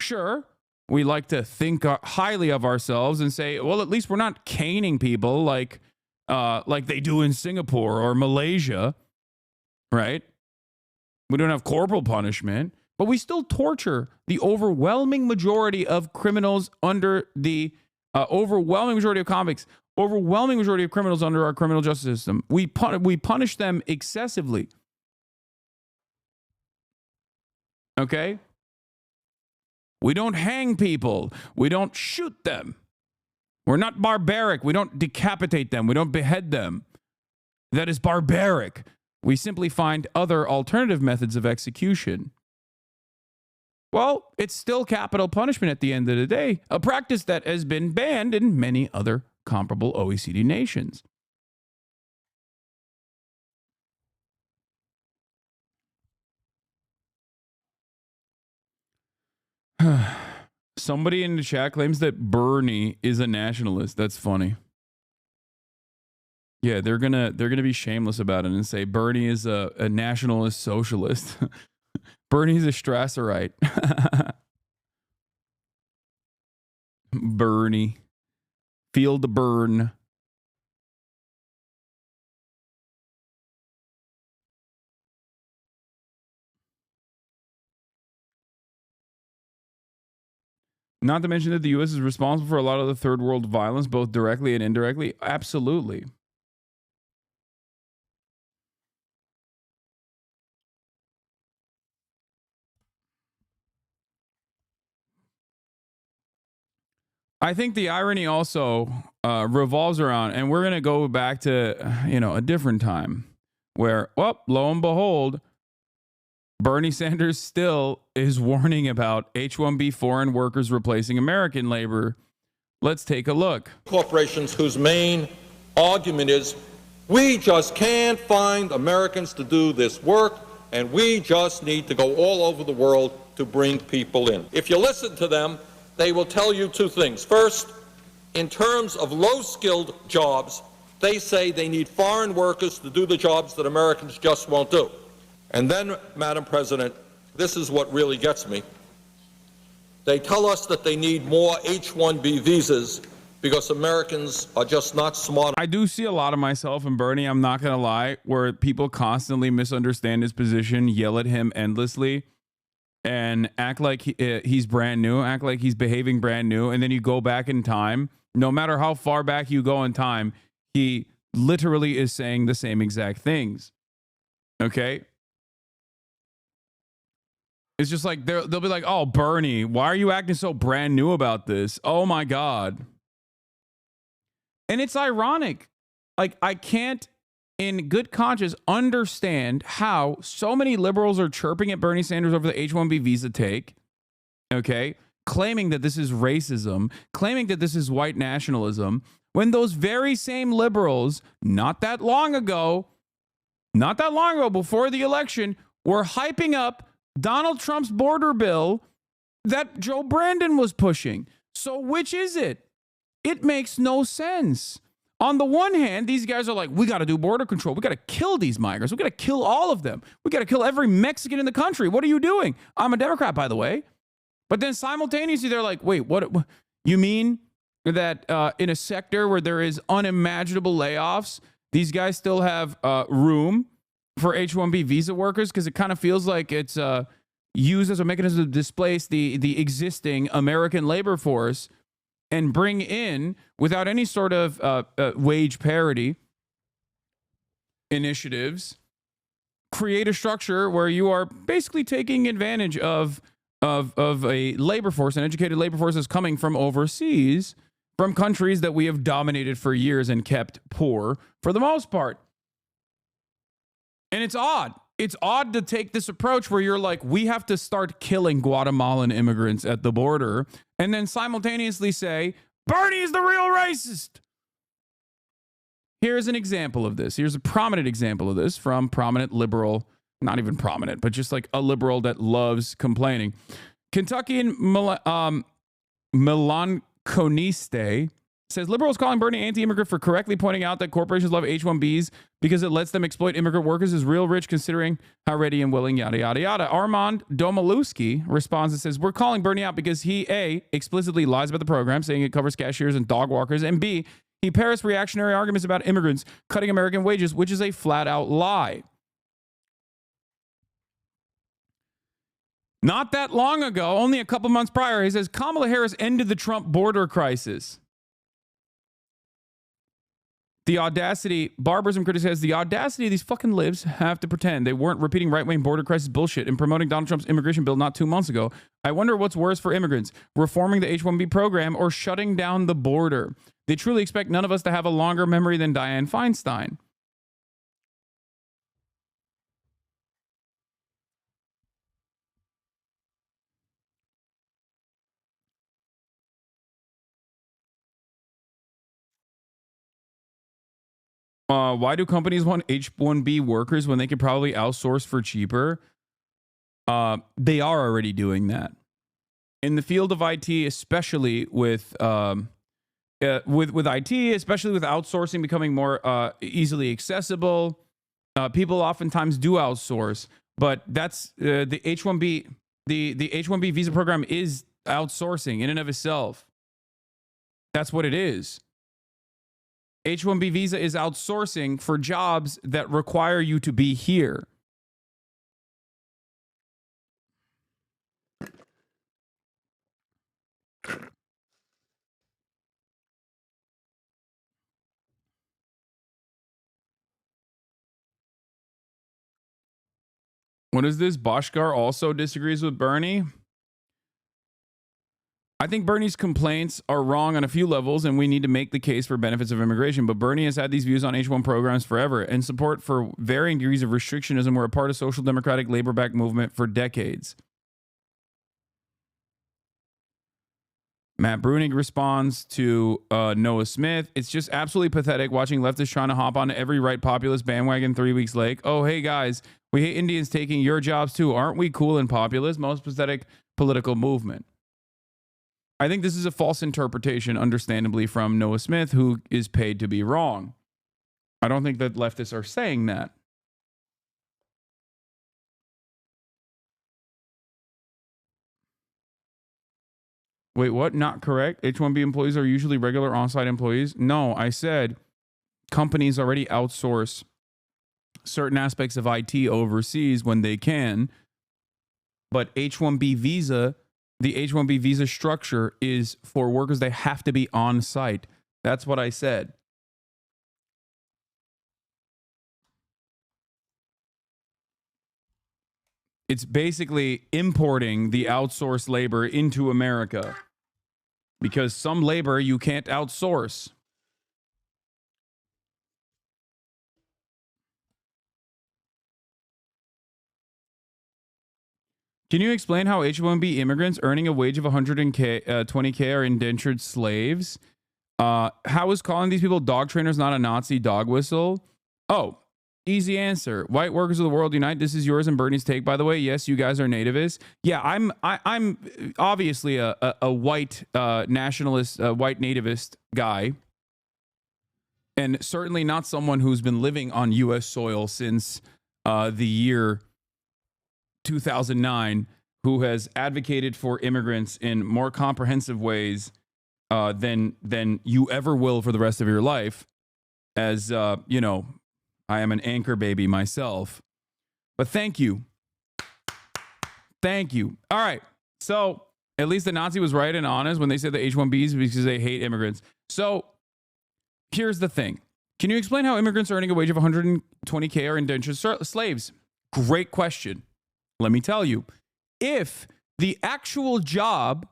Sure, we like to think highly of ourselves and say, well, at least we're not caning people like they do in Singapore or Malaysia, right? We don't have corporal punishment, but we still torture the overwhelming majority of criminals under the overwhelming majority of convicts, overwhelming majority of criminals under our criminal justice system. We punish them excessively. Okay? We don't hang people. We don't shoot them. We're not barbaric. We don't decapitate them. We don't behead them. That is barbaric. We simply find other alternative methods of execution. Well, it's still capital punishment at the end of the day, a practice that has been banned in many other comparable OECD nations. Somebody in the chat claims that Bernie is a nationalist. That's funny. Yeah, they're gonna be shameless about it and say Bernie is a nationalist socialist. Bernie's a Strasserite. Bernie. Feel the burn. Not to mention that the U.S. is responsible for a lot of the third world violence, both directly and indirectly. Absolutely. I think the irony also revolves around, and we're going to go back to, a different time where, well, lo and behold, Bernie Sanders still is warning about H-1B foreign workers replacing American labor. Let's take a look. Corporations whose main argument is, we just can't find Americans to do this work, and we just need to go all over the world to bring people in. If you listen to them, they will tell you two things. First, in terms of low-skilled jobs, they say they need foreign workers to do the jobs that Americans just won't do. And then, Madam President, this is what really gets me. They tell us that they need more H-1B visas because Americans are just not smart. I do see a lot of myself in Bernie, I'm not going to lie, where people constantly misunderstand his position, yell at him endlessly, and act like he's brand new, act like he's behaving brand new, and then you go back in time. No matter how far back you go in time, he literally is saying the same exact things. Okay? It's just like, they'll be like, oh, Bernie, why are you acting so brand new about this? Oh, my God. And it's ironic. Like, I can't, in good conscience, understand how so many liberals are chirping at Bernie Sanders over the H-1B visa take, okay, claiming that this is racism, claiming that this is white nationalism, when those very same liberals, not that long ago, before the election, were hyping up Donald Trump's border bill that Joe Brandon was pushing. So which is it? It makes no sense. On the one hand, these guys are like, we got to do border control. We got to kill these migrants. We got to kill all of them. We got to kill every Mexican in the country. What are you doing? I'm a Democrat, by the way. But then simultaneously, they're like, wait, what? You mean that in a sector where there is unimaginable layoffs, these guys still have room for H-1B visa workers? Because it kind of feels like it's used as a mechanism to displace the existing American labor force. and bring in, without any sort of wage parity initiatives, create a structure where you are basically taking advantage of a labor force, an educated labor force that's coming from overseas, from countries that we have dominated for years and kept poor for the most part. And it's odd. It's odd to take this approach where you're like, we have to start killing Guatemalan immigrants at the border, and then simultaneously say, Bernie is the real racist. Here's an example of this. Here's a prominent example of this from prominent liberal, not even prominent, but just like a liberal that loves complaining. Kentuckian Melanconiste says, liberals calling Bernie anti-immigrant for correctly pointing out that corporations love H-1Bs because it lets them exploit immigrant workers is real rich considering how ready and willing, yada, yada, yada. Armand Domaluski responds and says, we're calling Bernie out because he, A, explicitly lies about the program, saying it covers cashiers and dog walkers, and B, he parrots reactionary arguments about immigrants cutting American wages, which is a flat-out lie. Not that long ago, only a couple months prior, he says, Kamala Harris ended the Trump border crisis. The audacity, barbarism critic says, the audacity of these fucking libs have to pretend they weren't repeating right-wing border crisis bullshit and promoting Donald Trump's immigration bill not 2 months ago. I wonder what's worse for immigrants, reforming the H-1B program or shutting down the border. They truly expect none of us to have a longer memory than Dianne Feinstein. Why do companies want H-1B workers when they could probably outsource for cheaper? They are already doing that. In the field of IT, especially with IT, especially with outsourcing becoming more easily accessible, people oftentimes do outsource. But that's the H-1B. The H-1B visa program is outsourcing in and of itself. That's what it is. H-1B visa is outsourcing for jobs that require you to be here. What is this? Boshkar also disagrees with Bernie. I think Bernie's complaints are wrong on a few levels, and we need to make the case for benefits of immigration. But Bernie has had these views on H-1 programs forever, and support for varying degrees of restrictionism were a part of social democratic labor-backed movement for decades. Matt Brunig responds to Noah Smith. It's just absolutely pathetic watching leftists trying to hop on every right populist bandwagon 3 weeks late. Oh, hey, guys, we hate Indians taking your jobs, too. Aren't we cool and populist? Most pathetic political movement. I think this is a false interpretation, understandably, from Noah Smith, who is paid to be wrong. I don't think that leftists are saying that. Wait, what? Not correct? H-1B employees are usually regular on-site employees? No, I said companies already outsource certain aspects of IT overseas when they can, but H-1B visa... The H-1B visa structure is for workers. They have to be on site. That's what I said. It's basically importing the outsourced labor into America because some labor you can't outsource. Can you explain how H-1B immigrants earning a wage of $120K are indentured slaves? How is calling these people dog trainers not a Nazi dog whistle? Oh, easy answer. White workers of the world unite. This is yours and Bernie's take, by the way. Yes, you guys are nativists. Yeah, I'm obviously a white nationalist, white nativist guy. And certainly not someone who's been living on U.S. soil since the year 2009, who has advocated for immigrants in more comprehensive ways than you ever will for the rest of your life. As you know, I am an anchor baby myself. But thank you. Thank you. All right. So At least the Nazi was right and honest when they said the H-1Bs because they hate immigrants. So here's the thing. Can you explain how immigrants earning a wage of 120K are indentured slaves? Great question. Let me tell you. If the actual job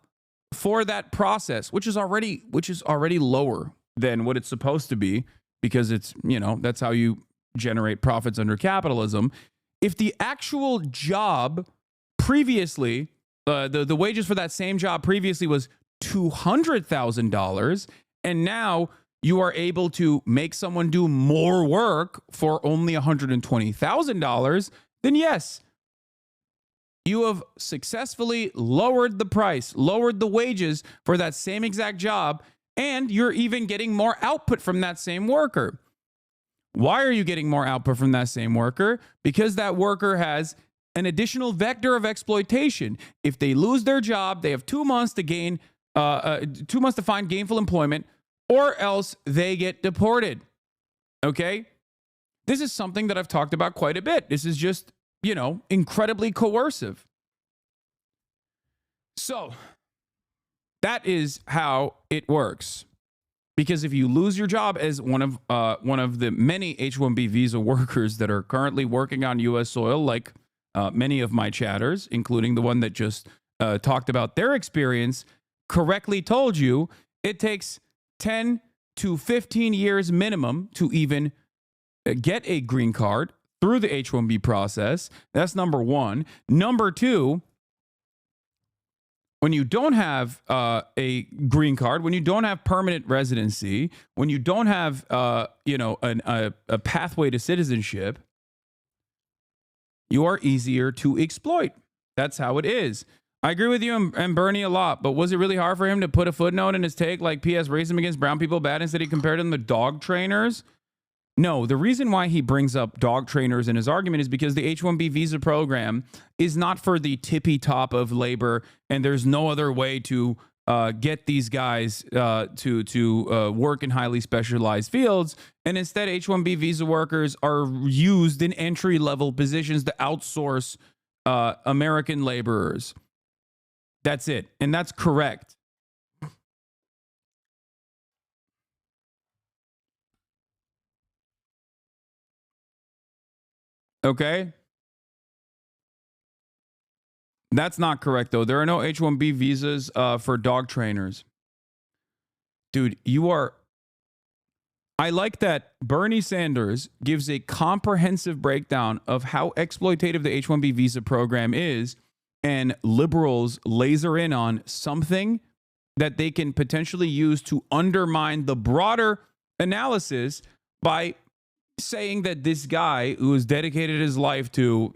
for that process, which is already lower than what it's supposed to be, because it's, that's how you generate profits under capitalism. If the actual job previously, the wages for that same job previously was $200,000, and now you are able to make someone do more work for only $120,000, then yes, you have successfully lowered the price, lowered the wages for that same exact job, and you're even getting more output from that same worker. Why are you getting more output from that same worker? Because that worker has an additional vector of exploitation. If they lose their job, they have 2 months to gain, 2 months to find gainful employment, or else they get deported. Okay? This is something that I've talked about quite a bit. This is just, incredibly coercive. So that is how it works. Because if you lose your job as one of the many H-1B visa workers that are currently working on U.S. soil, like many of my chatters, including the one that just talked about their experience, correctly told you, it takes 10 to 15 years minimum to even get a green card through the H-1B process. That's number one. Number two, when you don't have a green card, when you don't have permanent residency, when you don't have a pathway to citizenship, you are easier to exploit. That's how it is. I agree with you and Bernie a lot, but was it really hard for him to put a footnote in his take like P.S. racism against brown people bad instead he compared them to dog trainers? No, the reason why he brings up dog trainers in his argument is because the H-1B visa program is not for the tippy top of labor, and there's no other way to get these guys to work in highly specialized fields. And instead, H-1B visa workers are used in entry-level positions to outsource American laborers. That's it. And that's correct. Okay? That's not correct, though. There are no H-1B visas for dog trainers. Dude, you are... I like that Bernie Sanders gives a comprehensive breakdown of how exploitative the H-1B visa program is, and liberals laser in on something that they can potentially use to undermine the broader analysis by saying that this guy who has dedicated his life to,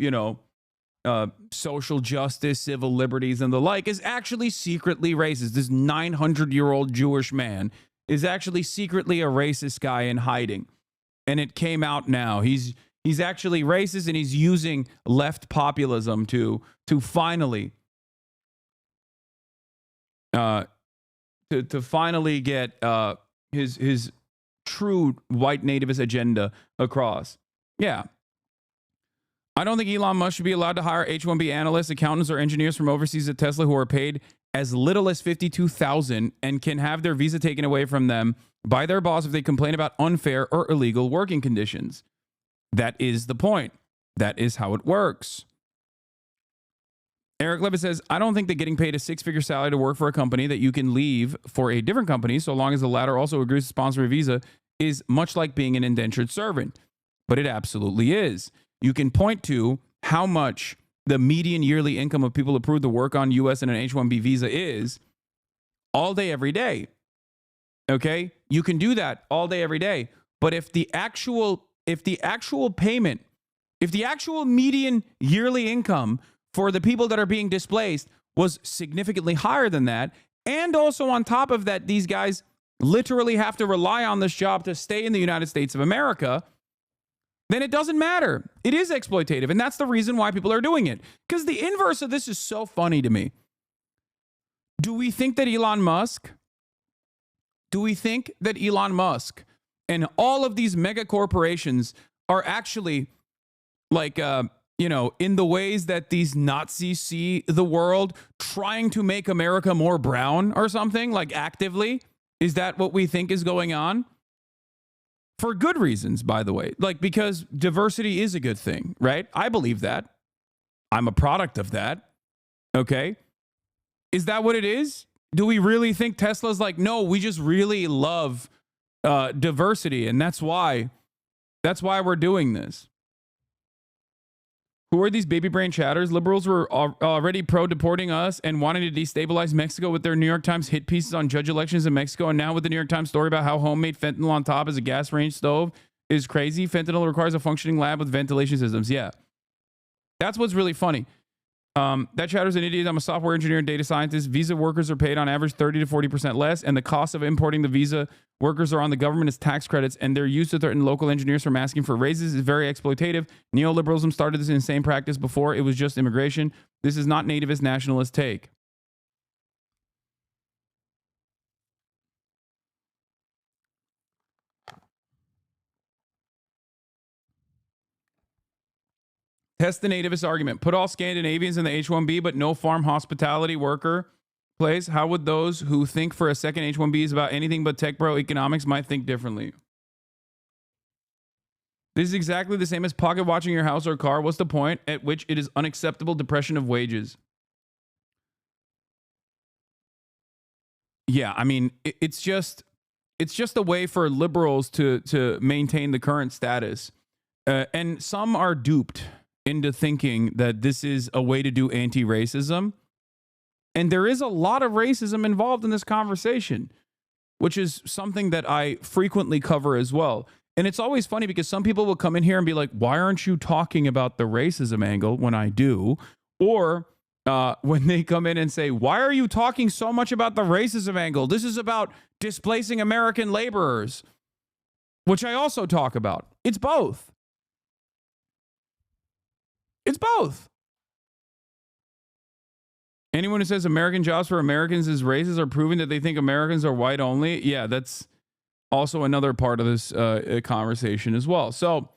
social justice, civil liberties, and the like is actually secretly racist. This 900-year-old Jewish man is actually secretly a racist guy in hiding. And it came out now. He's actually racist, and he's using left populism to finally to finally get his true white nativist agenda across. Yeah. I don't think Elon Musk should be allowed to hire H-1B analysts, accountants, or engineers from overseas at Tesla who are paid as little as $52,000 and can have their visa taken away from them by their boss if they complain about unfair or illegal working conditions. That is the point. That is how it works. Eric Levitt says, I don't think that getting paid a six-figure salary to work for a company that you can leave for a different company, so long as the latter also agrees to sponsor a visa, is much like being an indentured servant. But it absolutely is. You can point to how much the median yearly income of people approved to work on U.S. and an H-1B visa is all day, every day. Okay? You can do that all day, every day. But if the actual payment, if the actual median yearly income for the people that are being displaced was significantly higher than that, and also on top of that, these guys literally have to rely on this job to stay in the United States of America, then it doesn't matter. It is exploitative, and that's the reason why people are doing it. Because the inverse of this is so funny to me. Do we think that Elon Musk and all of these mega corporations are actually like in the ways that these Nazis see the world, trying to make America more brown or something, like actively? Is that what we think is going on? For good reasons, by the way. Like, because diversity is a good thing, right? I believe that. I'm a product of that. Okay? Is that what it is? Do we really think Tesla's like, no, we just really love diversity, and that's why we're doing this? Who are these baby brain chatters? Liberals were already pro-deporting us and wanting to destabilize Mexico with their New York Times hit pieces on judge elections in Mexico, and now with the New York Times story about how homemade fentanyl on top as a gas range stove is crazy. Fentanyl requires a functioning lab with ventilation systems. Yeah. That's what's really funny. That chatter's an idiot. I'm a software engineer and data scientist. Visa workers are paid on average 30 to 40% less, and the cost of importing the visa workers are on the government as tax credits, and they're used to threaten local engineers from asking for raises. Is very exploitative. Neoliberalism started this insane practice before it was just immigration. This is not nativist nationalist take. Test the nativist argument. Put all Scandinavians in the H-1B, but no farm hospitality worker place. How would those who think for a second H-1B is about anything but tech bro economics might think differently? This is exactly the same as pocket watching your house or car. What's the point at which it is unacceptable depression of wages? Yeah, I mean, it's just a way for liberals to maintain the current status. And some are duped into thinking that this is a way to do anti-racism. And there is a lot of racism involved in this conversation, which is something that I frequently cover as well. And it's always funny because some people will come in here and be like, why aren't you talking about the racism angle when I do? Or when they come in and say, why are you talking so much about the racism angle? This is about displacing American laborers, which I also talk about. It's both. It's both. Anyone who says American jobs for Americans is racist are proving that they think Americans are white only. Yeah, that's also another part of this conversation as well. So,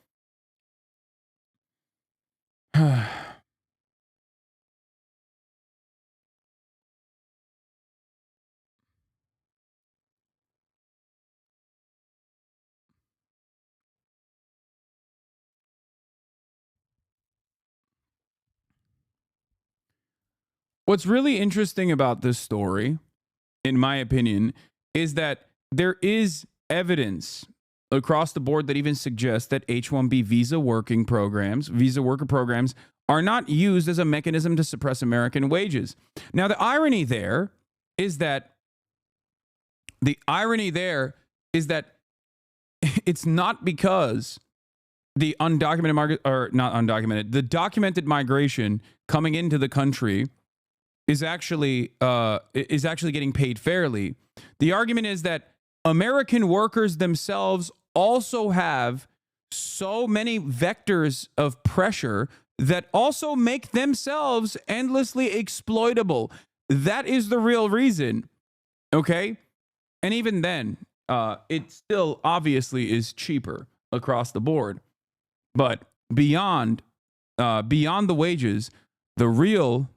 what's really interesting about this story, in my opinion, is that there is evidence across the board that even suggests that H-1B visa worker programs are not used as a mechanism to suppress American wages. Now, the irony there is that it's not because the the documented migration coming into the country is actually getting paid fairly. The argument is that American workers themselves also have so many vectors of pressure that also make themselves endlessly exploitable. That is the real reason. Okay? And even then, it still obviously is cheaper across the board. But beyond the wages, the real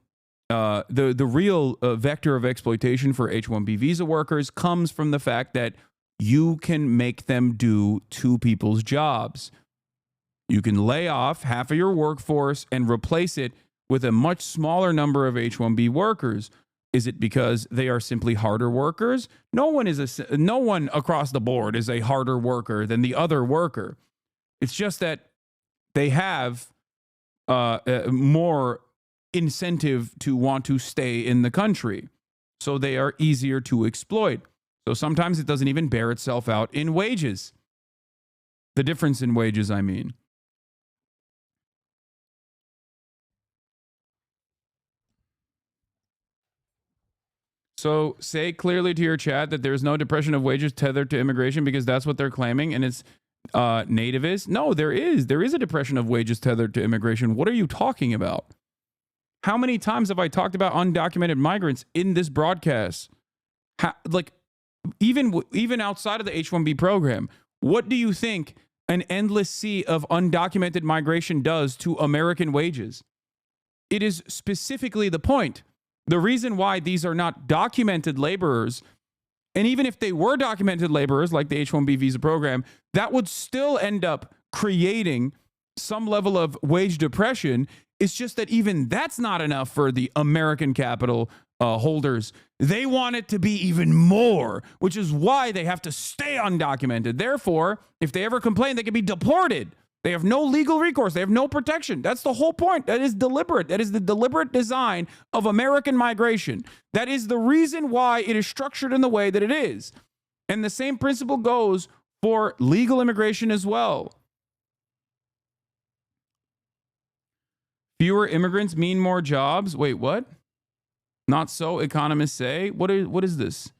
vector of exploitation for H-1B visa workers comes from the fact that you can make them do two people's jobs. You can lay off half of your workforce and replace it with a much smaller number of H-1B workers. Is it because they are simply harder workers? No one across the board is a harder worker than the other worker. It's just that they have more incentive to want to stay in the country, so they are easier to exploit. So sometimes it doesn't even bear itself out in wages. The difference in wages, I mean. So say clearly to your chat that there's no depression of wages tethered to immigration, because that's what they're claiming, and it's nativist. No, there is a depression of wages tethered to immigration. What are you talking about? How many times have I talked about undocumented migrants in this broadcast? Even outside of the H-1B program, what do you think an endless sea of undocumented migration does to American wages. It is specifically the point. The reason why these are not documented laborers, and even if they were documented laborers like the H-1B visa program, that would still end up creating some level of wage depression. It's just that even that's not enough for the American capital holders. They want it to be even more, which is why they have to stay undocumented. Therefore, if they ever complain, they can be deported. They have no legal recourse. They have no protection. That's the whole point. That is deliberate. That is the deliberate design of American migration. That is the reason why it is structured in the way that it is. And the same principle goes for legal immigration as well. Fewer immigrants mean more jobs. Wait, what? Not so, economists say. What is this?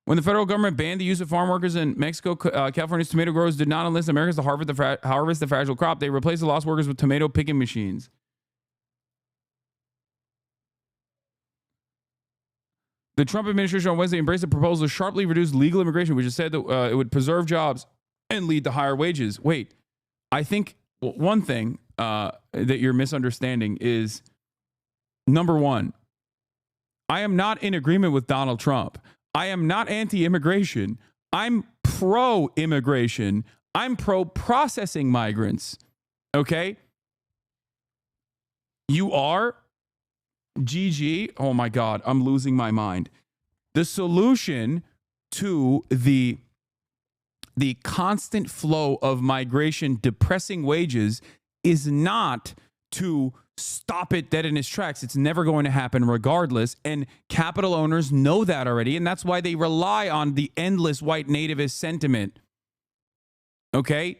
When the federal government banned the use of farm workers in Mexico, California's tomato growers did not enlist Americans to harvest the fragile crop. They replaced the lost workers with tomato picking machines. The Trump administration on Wednesday embraced a proposal to sharply reduce legal immigration, which has said that it would preserve jobs and lead to higher wages. Wait, I think one thing that you're misunderstanding is, number one, I am not in agreement with Donald Trump. I am not anti-immigration. I'm pro-immigration. I'm pro-processing migrants. Okay? You are? GG. Oh my God, I'm losing my mind. The solution to the constant flow of migration depressing wages is not to stop it dead in its tracks. It's never going to happen regardless. And capital owners know that already. And that's why they rely on the endless white nativist sentiment. Okay?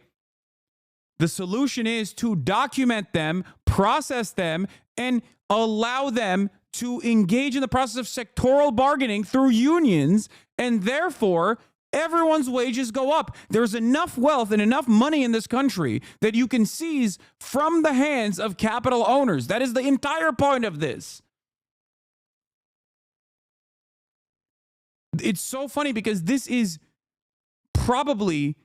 The solution is to document them, process them, and allow them to engage in the process of sectoral bargaining through unions. And therefore, everyone's wages go up. There's enough wealth and enough money in this country that you can seize from the hands of capital owners. That is the entire point of this. It's so funny because this is probably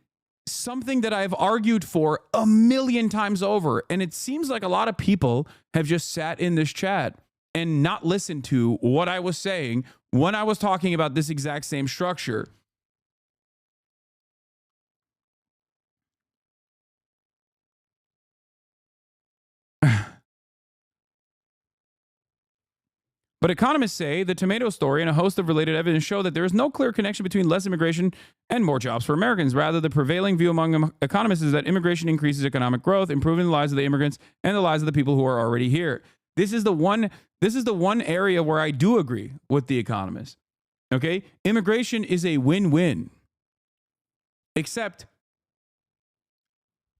something that I've argued for a million times over. And it seems like a lot of people have just sat in this chat and not listened to what I was saying when I was talking about this exact same structure. But economists say the tomato story and a host of related evidence show that there is no clear connection between less immigration and more jobs for Americans. Rather, the prevailing view among economists is that immigration increases economic growth, improving the lives of the immigrants and the lives of the people who are already here. This is the one area where I do agree with the economists. Okay? Immigration is a win-win. Except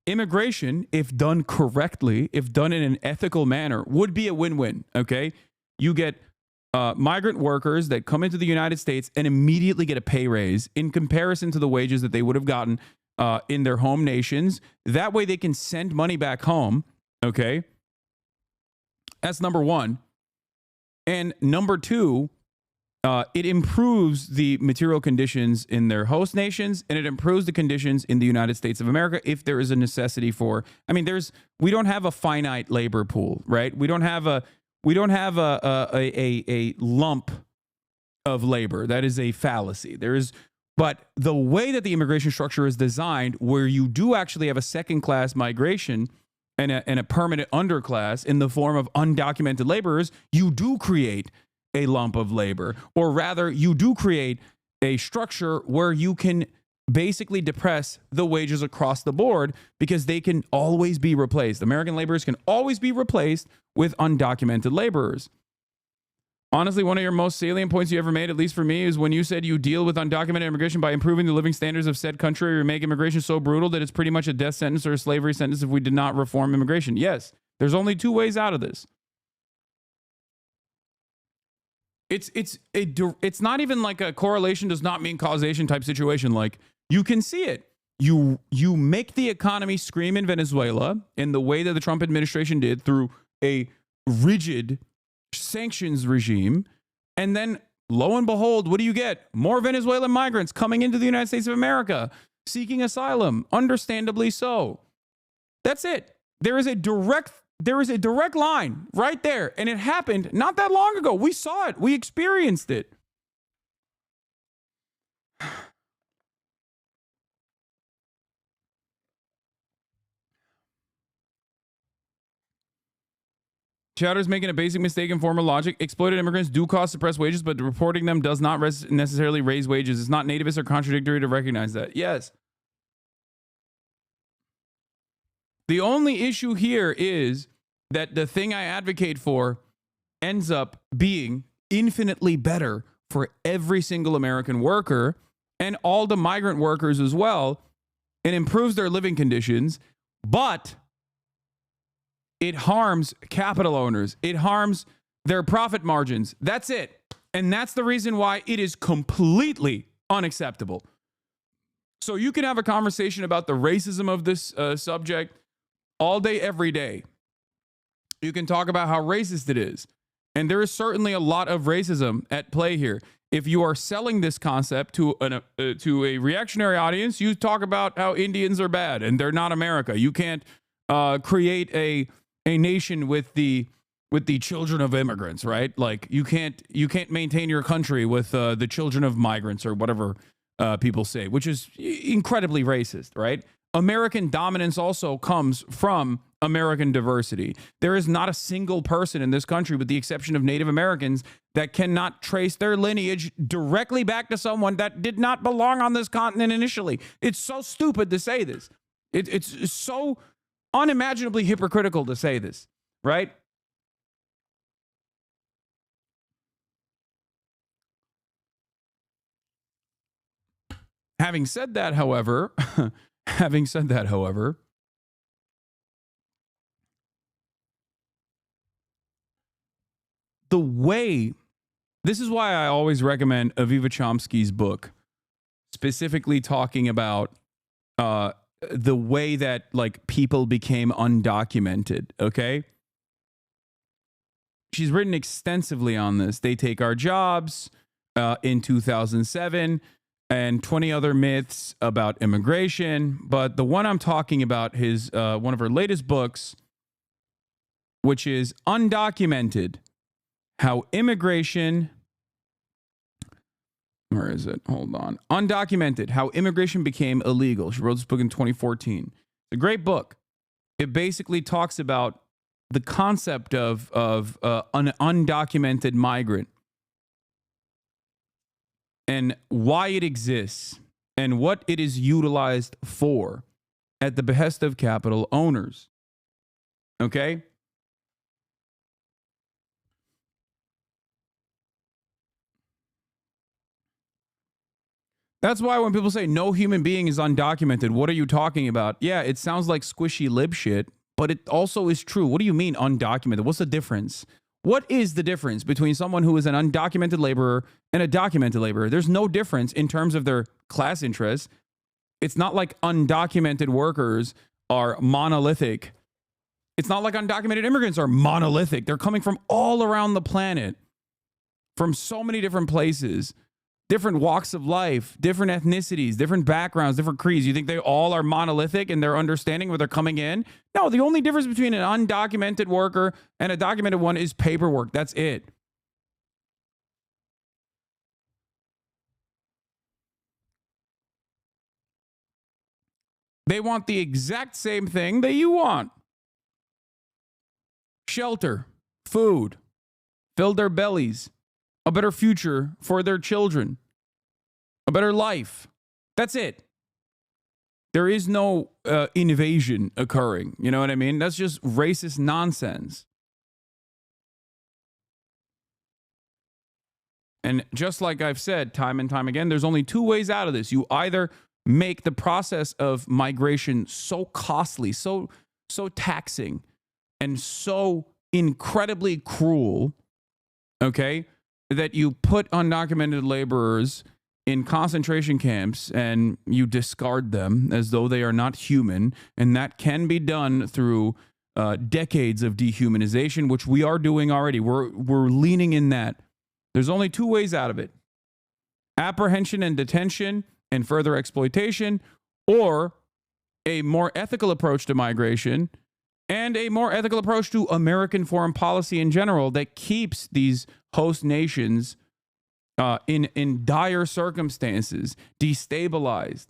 immigration, if done correctly, if done in an ethical manner, would be a win-win. Okay? You get migrant workers that come into the United States and immediately get a pay raise in comparison to the wages that they would have gotten in their home nations. That way they can send money back home. Okay? That's number one. And number two, it improves the material conditions in their host nations, and it improves the conditions in the United States of America if there is a necessity for, I mean, we don't have a finite labor pool, right? We don't have a lump of labor. That is a fallacy. But the way that the immigration structure is designed, where you do actually have a second-class migration and a permanent underclass in the form of undocumented laborers, you do create a lump of labor. Or rather, you do create a structure where you can basically depress the wages across the board because they can always be replaced. American laborers can always be replaced with undocumented laborers. Honestly, one of your most salient points you ever made, at least for me, is when you said you deal with undocumented immigration by improving the living standards of said country, or make immigration so brutal that it's pretty much a death sentence or a slavery sentence if we did not reform immigration. Yes, there's only two ways out of this. It's not even like a correlation does not mean causation type situation. Like, you can see it. You make the economy scream in Venezuela in the way that the Trump administration did through a rigid sanctions regime. And then lo and behold, what do you get? More Venezuelan migrants coming into the United States of America. seeking asylum, understandably so. That's it. There is a direct line right there, and it happened not that long ago. We saw it. We experienced it. Chowder's making a basic mistake in formal logic. Exploited immigrants do cost suppressed wages, but reporting them does not necessarily raise wages. It's not nativist or contradictory to recognize that. Yes. The only issue here is that the thing I advocate for ends up being infinitely better for every single American worker and all the migrant workers as well, and improves their living conditions, but it harms capital owners. It harms their profit margins. That's it. And that's the reason why it is completely unacceptable. So you can have a conversation about the racism of this subject all day, every day. You can talk about how racist it is. And there is certainly a lot of racism at play here. If you are selling this concept to a reactionary audience, you talk about how Indians are bad and they're not America. You can't create a nation with the children of immigrants, right? Like you can't maintain your country with the children of migrants or whatever people say, which is incredibly racist, right? American dominance also comes from American diversity. There is not a single person in this country, with the exception of Native Americans, that cannot trace their lineage directly back to someone that did not belong on this continent initially. It's so stupid to say this. It's so unimaginably hypocritical to say this, right? Having said that, however, the way, this is why I always recommend Aviva Chomsky's book, specifically talking about the way that like people became undocumented, okay? She's written extensively on this. They take our jobs in 2007 and 20 other myths about immigration. But the one I'm talking about is one of her latest books, which is Undocumented: How Immigration... Where is it? Hold on. Undocumented: How Immigration Became Illegal. She wrote this book in 2014. It's a great book. It basically talks about the concept of an undocumented migrant and why it exists and what it is utilized for at the behest of capital owners. Okay? That's why when people say no human being is undocumented, what are you talking about? Yeah, it sounds like squishy lib shit, but it also is true. What do you mean undocumented? What's the difference? What is the difference between someone who is an undocumented laborer and a documented laborer? There's no difference in terms of their class interests. It's not like undocumented workers are monolithic. It's not like undocumented immigrants are monolithic. They're coming from all around the planet, from so many different places, different walks of life, different ethnicities, different backgrounds, different creeds. You think they all are monolithic in their understanding where they're coming in? No, the only difference between an undocumented worker and a documented one is paperwork. That's it. They want the exact same thing that you want. Shelter, food, fill their bellies, a better future for their children, a better life. That's it. There is no invasion occurring. You know what I mean? That's just racist nonsense. And just like I've said time and time again, there's only two ways out of this. You either make the process of migration so costly, so taxing, and so incredibly cruel, okay, that you put undocumented laborers in concentration camps and you discard them as though they are not human. And that can be done through decades of dehumanization, which we are doing already. We're leaning in that. There's only two ways out of it: apprehension and detention and further exploitation, or a more ethical approach to migration and a more ethical approach to American foreign policy in general that keeps these host nations in dire circumstances, destabilized.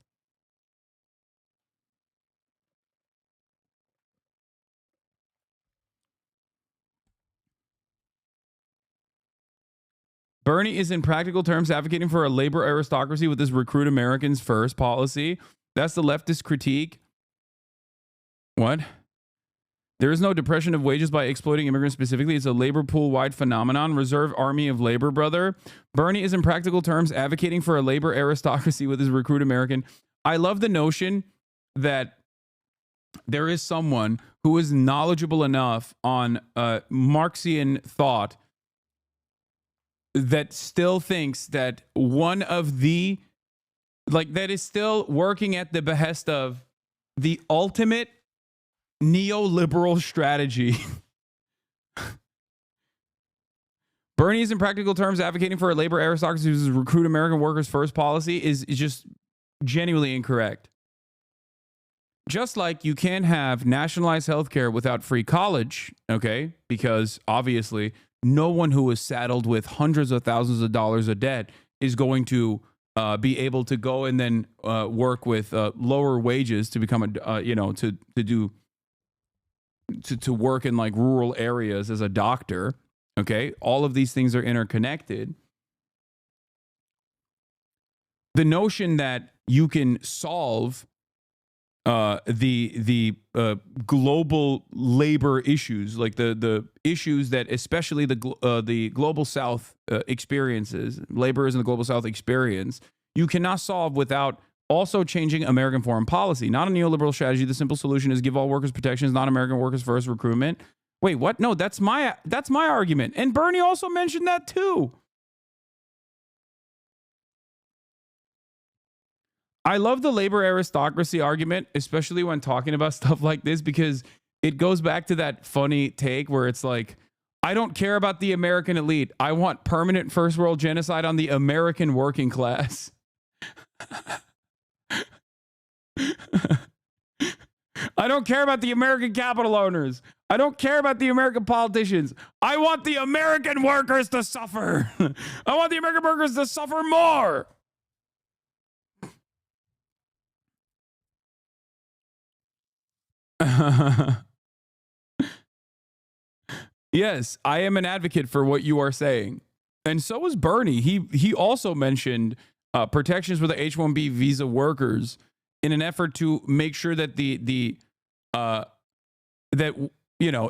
Bernie is in practical terms advocating for a labor aristocracy with this recruit Americans first policy. That's the leftist critique. What? There is no depression of wages by exploiting immigrants specifically. It's a labor pool-wide phenomenon. Reserve army of labor, brother. Bernie is in practical terms advocating for a labor aristocracy with his recruit American. I love the notion that there is someone who is knowledgeable enough on Marxian thought that still thinks that one of the, like, that is still working at the behest of the ultimate neoliberal strategy. Bernie is in practical terms advocating for a labor aristocracy whose recruit American workers first policy is just genuinely incorrect. Just like you can't have nationalized healthcare without free college, okay? Because obviously no one who is saddled with hundreds of thousands of dollars of debt is going to be able to go and then work with lower wages to become a, to work in like rural areas as a doctor. Okay. All of these things are interconnected. The notion that you can solve the global labor issues, like the issues that especially the global South experiences, laborers in the global South experience, you cannot solve without also changing American foreign policy. Not a neoliberal strategy. The simple solution is give all workers protections, not American workers first recruitment. Wait, what? No, that's my argument. And Bernie also mentioned that too. I love the labor aristocracy argument, especially when talking about stuff like this, because it goes back to that funny take where it's like, I don't care about the American elite. I want permanent first world genocide on the American working class. I don't care about the American capital owners. I don't care about the American politicians. I want the American workers to suffer. I want the American workers to suffer more. Yes, I am an advocate for what you are saying. And so is Bernie. He also mentioned protections for the H-1B visa workers in an effort to make sure that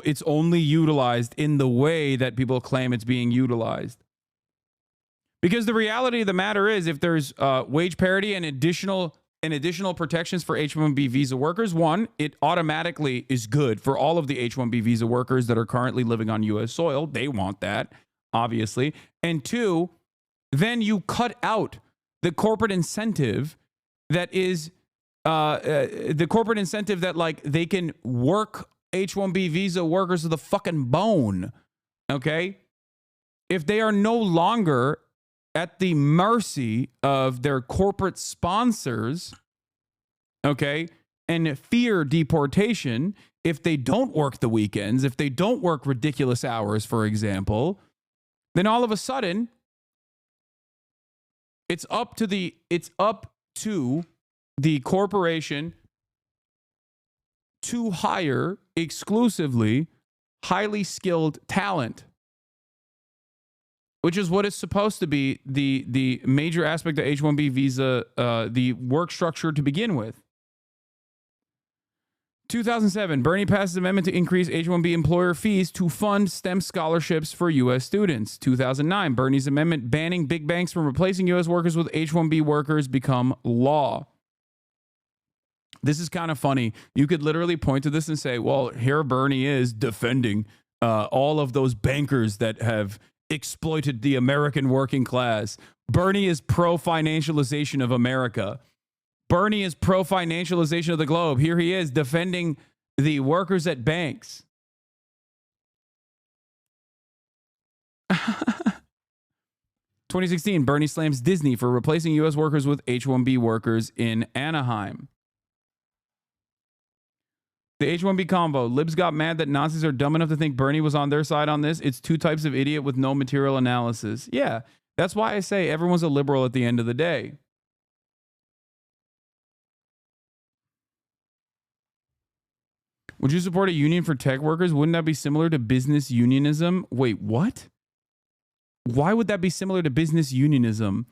it's only utilized in the way that people claim it's being utilized. Because the reality of the matter is, if there's wage parity and additional protections for H-1B visa workers, one, it automatically is good for all of the H-1B visa workers that are currently living on U.S. soil. They want that, obviously. And two, then you cut out the corporate incentive that is like they can work H-1B visa workers to the fucking bone. Okay? If they are no longer at the mercy of their corporate sponsors, okay, and fear deportation, if they don't work the weekends, if they don't work ridiculous hours, for example, then all of a sudden it's up to the corporation to hire exclusively highly skilled talent, which is what is supposed to be the major aspect of H-1B visa, the work structure to begin with. 2007, Bernie passes an amendment to increase H-1B employer fees to fund STEM scholarships for U.S. students. 2009, Bernie's amendment banning big banks from replacing U.S. workers with H-1B workers become law. This is kind of funny. You could literally point to this and say, well, here Bernie is defending all of those bankers that have exploited the American working class. Bernie is pro-financialization of America. Bernie is pro-financialization of the globe. Here he is defending the workers at banks. 2016, Bernie slams Disney for replacing U.S. workers with H-1B workers in Anaheim. The H1B convo. Libs got mad that Nazis are dumb enough to think Bernie was on their side on this. It's two types of idiot with no material analysis. Yeah, that's why I say everyone's a liberal at the end of the day. Would you support a union for tech workers? Wouldn't that be similar to business unionism? Wait, what? Why would that be similar to business unionism?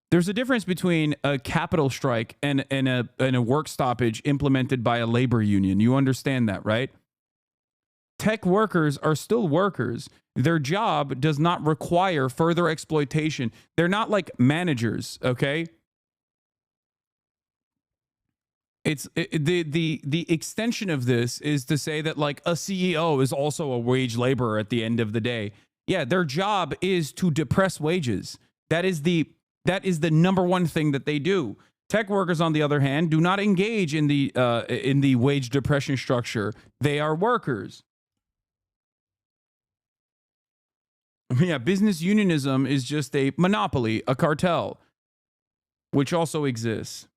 There's a difference between a capital strike and a work stoppage implemented by a labor union. You understand that, right? Tech workers are still workers. Their job does not require further exploitation. They're not like managers, okay? The extension of this is to say that like a CEO is also a wage laborer at the end of the day. Yeah, their job is to depress wages. That is the number one thing that they do. Tech workers, on the other hand, do not engage in the wage depression structure. They are workers. Yeah, business unionism is just a monopoly, a cartel, which also exists.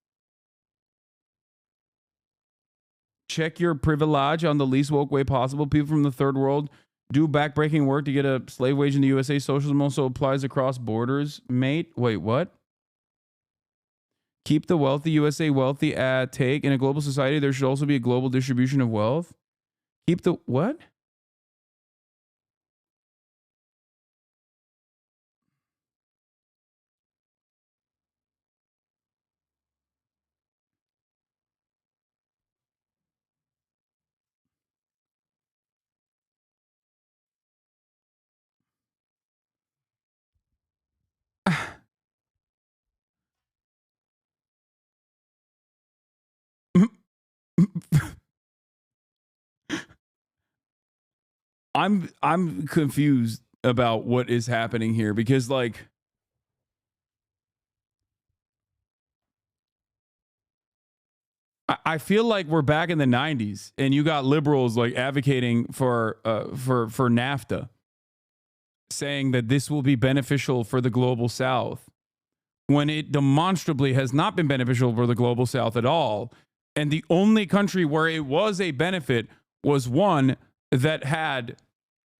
Check your privilege on the least woke way possible. People from the third world do backbreaking work to get a slave wage in the USA. Socialism also applies across borders, mate. Wait, what? Keep the wealthy USA wealthy take. In a global society, there should also be a global distribution of wealth. Keep the what? I'm confused about what is happening here because like I feel like we're back in the 90s and you got liberals like advocating for NAFTA, saying that this will be beneficial for the global south when it demonstrably has not been beneficial for the global south at all. And the only country where it was a benefit was one that had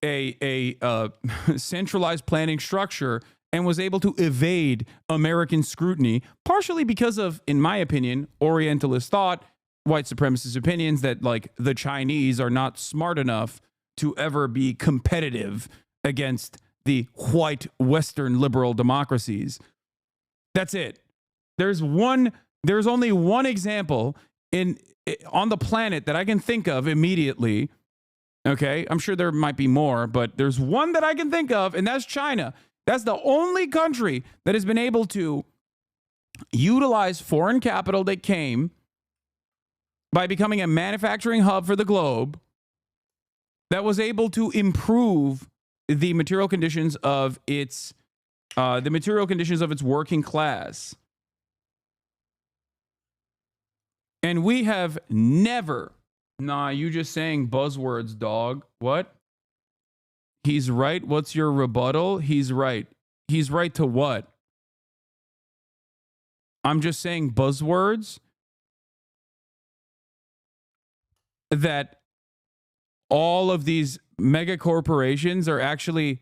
a centralized planning structure and was able to evade American scrutiny, partially because of, in my opinion, Orientalist thought, white supremacist opinions that like the Chinese are not smart enough to ever be competitive against the white Western liberal democracies. That's it. There's only one example on the planet that I can think of immediately. Okay, I'm sure there might be more, but there's one that I can think of, and that's China. That's the only country that has been able to utilize foreign capital that came by becoming a manufacturing hub for the globe that was able to improve the material conditions of its working class. And we have never. Nah, you just saying buzzwords, dog. What? He's right. What's your rebuttal? He's right. He's right to what? I'm just saying buzzwords that all of these mega corporations are actually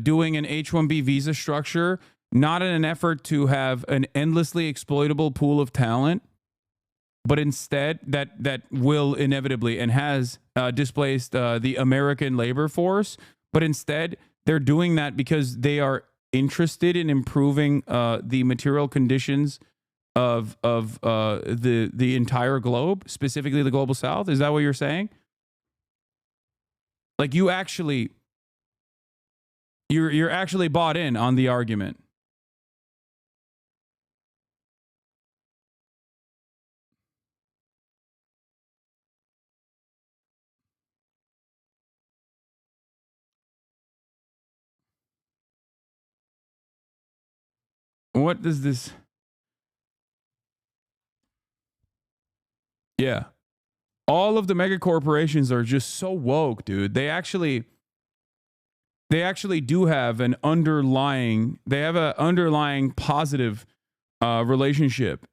doing an H-1B visa structure, not in an effort to have an endlessly exploitable pool of talent, but instead that will inevitably and has displaced the American labor force. But instead, they're doing that because they are interested in improving the material conditions of the entire globe, specifically the global south. Is that what you're saying? Like you're actually bought in on the argument. What does this? Yeah. All of the mega corporations are just so woke, dude. They actually do have an underlying positive relationship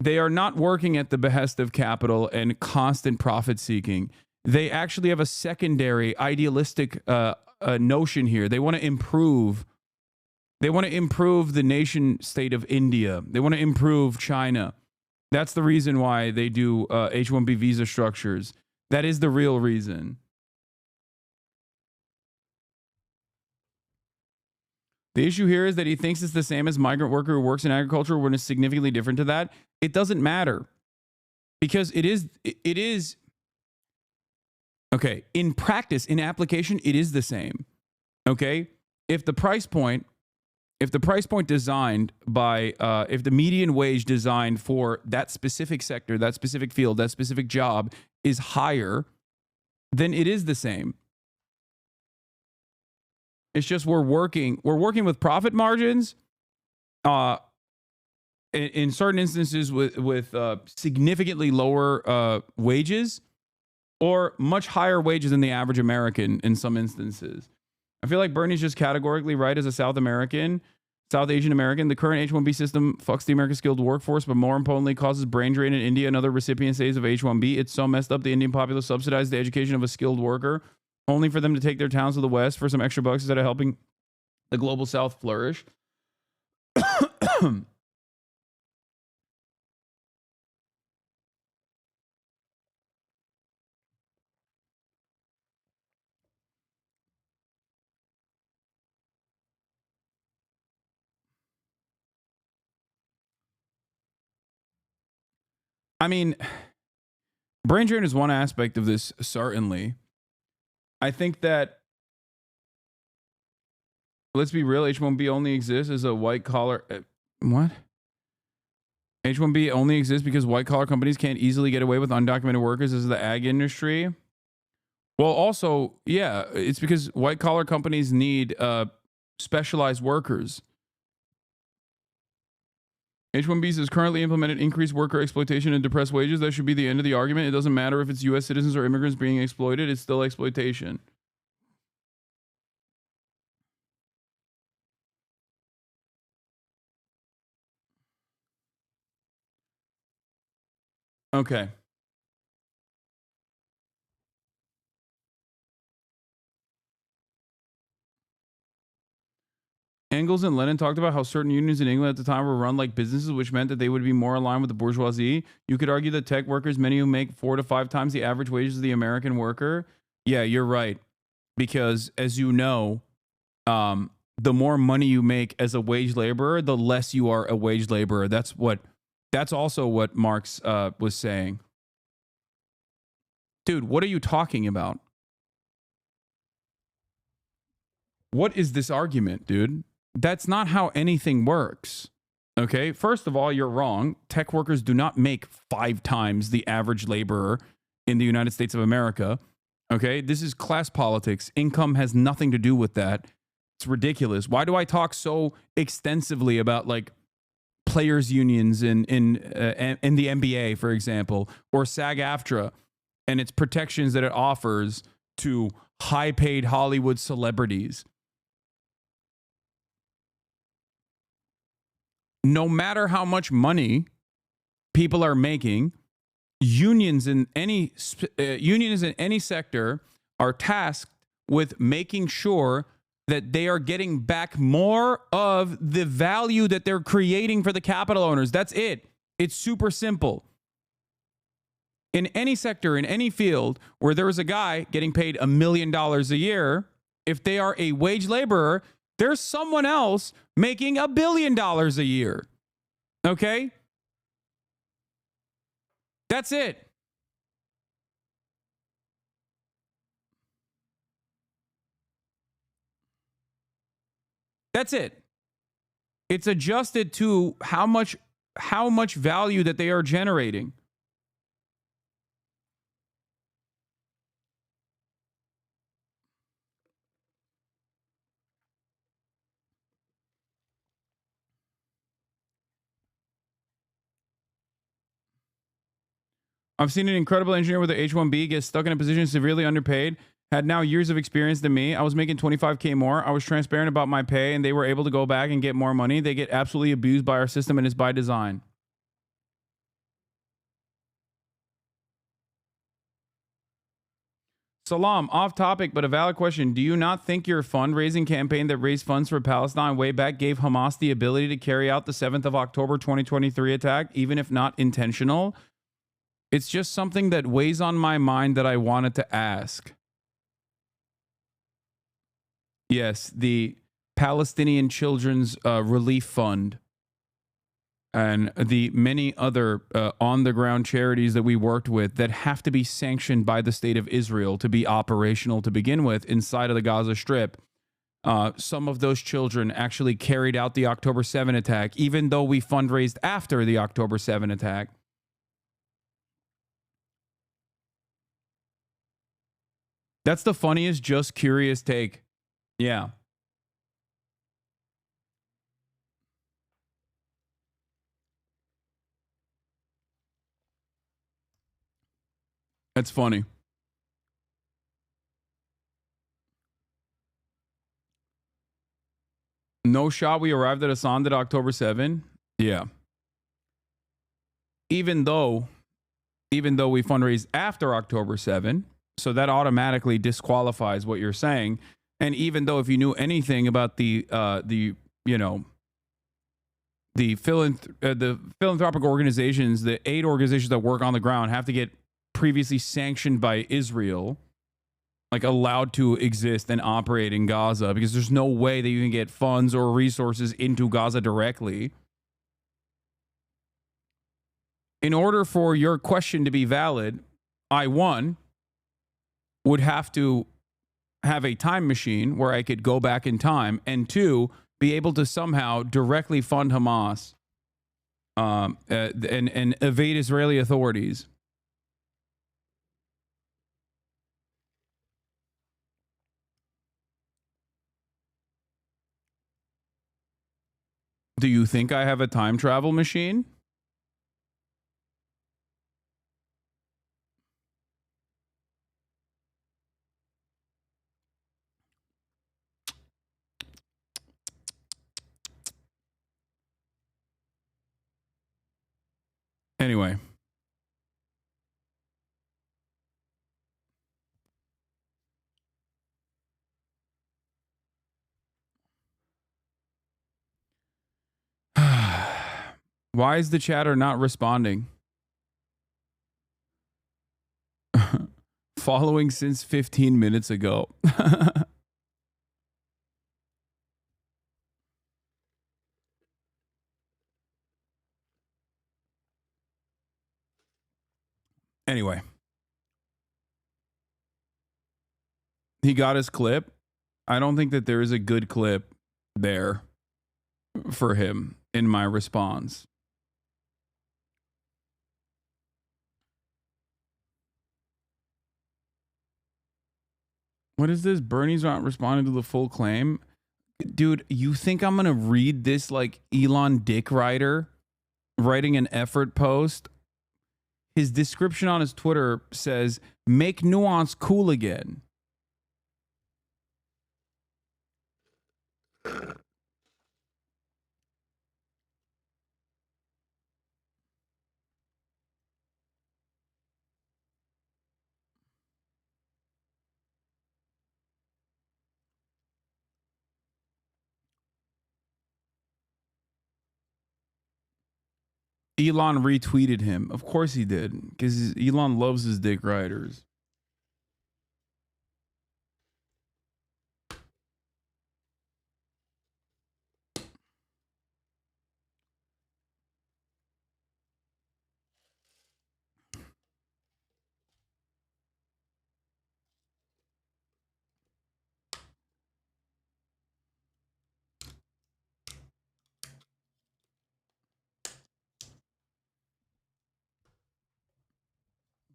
They are not working at the behest of capital and constant profit seeking. They actually have a secondary idealistic notion here. They want to improve. They want to improve the nation state of India. They want to improve China. That's the reason why they do H-1B visa structures. That is the real reason. The issue here is that he thinks it's the same as migrant worker who works in agriculture when it's significantly different to that. It doesn't matter because it is okay. In practice, in application, it is the same. Okay. If the price point designed by, if the median wage designed for that specific sector, that specific field, that specific job is higher, then it is the same. It's just we're working with profit margins, in certain instances with significantly lower wages, or much higher wages than the average American in some instances. I feel like Bernie's just categorically right as a South Asian American. The current H-1B system fucks the American skilled workforce, but more importantly, causes brain drain in India and other recipient states of H-1B. It's so messed up the Indian populace subsidizes the education of a skilled worker, only for them to take their towns to the West for some extra bucks instead of helping the global South flourish. I mean, brain drain is one aspect of this, certainly. I think that, let's be real, H-1B only exists as a white collar... what? H-1B only exists because white collar companies can't easily get away with undocumented workers as the ag industry. Well, also, yeah, it's because white collar companies need specialized workers. H-1Bs is currently implemented increased worker exploitation and depressed wages. That should be the end of the argument. It doesn't matter if it's U.S. citizens or immigrants being exploited. It's still exploitation. Okay. Engels and Lenin talked about how certain unions in England at the time were run like businesses, which meant that they would be more aligned with the bourgeoisie. You could argue that tech workers, many who make 4 to 5 times the average wages of the American worker. Yeah, you're right. Because as you know, the more money you make as a wage laborer, the less you are a wage laborer. That's also what Marx was saying. Dude, what are you talking about? What is this argument, dude? That's not how anything works. Okay, first of all, you're wrong. Tech workers do not make 5 times the average laborer in the United States of America. Okay, this is class politics. Income has nothing to do with that. It's ridiculous. Why do I talk so extensively about like players unions in the NBA, for example, or SAG-AFTRA and its protections that it offers to high-paid Hollywood celebrities? No matter how much money people are making, unions in any sector are tasked with making sure that they are getting back more of the value that they're creating for the capital owners. That's it. It's super simple. In any sector, in any field where there is a guy getting paid $1 million a year, if they are a wage laborer, there's someone else making $1 billion a year. Okay? That's it. That's it. It's adjusted to how much value that they are generating. I've seen an incredible engineer with an H-1B get stuck in a position severely underpaid, had now years of experience than me. I was making $25K more. I was transparent about my pay, and they were able to go back and get more money. They get absolutely abused by our system, and it's by design. Salam, off topic, but a valid question. Do you not think your fundraising campaign that raised funds for Palestine way back gave Hamas the ability to carry out the 7th of October 2023 attack, even if not intentional? It's just something that weighs on my mind that I wanted to ask. Yes, the Palestinian Children's Relief Fund and the many other on-the-ground charities that we worked with that have to be sanctioned by the state of Israel to be operational to begin with inside of the Gaza Strip. Some of those children actually carried out the October 7 attack, even though we fundraised after the October 7 attack. That's the funniest, just curious take. Yeah. That's funny. No shot we arrived at Hasan at October 7? Yeah. Even though we fundraised after October 7, so that automatically disqualifies what you're saying. And even though if you knew anything about the philanthropic organizations, the aid organizations that work on the ground have to get previously sanctioned by Israel, like allowed to exist and operate in Gaza, because there's no way that you can get funds or resources into Gaza directly. In order for your question to be valid, I, one, would have to have a time machine where I could go back in time, and two, be able to somehow directly fund Hamas and evade Israeli authorities. Do you think I have a time travel machine? Anyway. Why is the chatter not responding? Following since 15 minutes ago. Anyway. He got his clip. I don't think that there is a good clip there for him in my response. What is this? Bernie's not responding to the full claim. Dude, you think I'm going to read this like Elon Dick Rider writing an effort post? His description on his Twitter says, make nuance cool again. Elon retweeted him. Of course he did, because Elon loves his dick riders.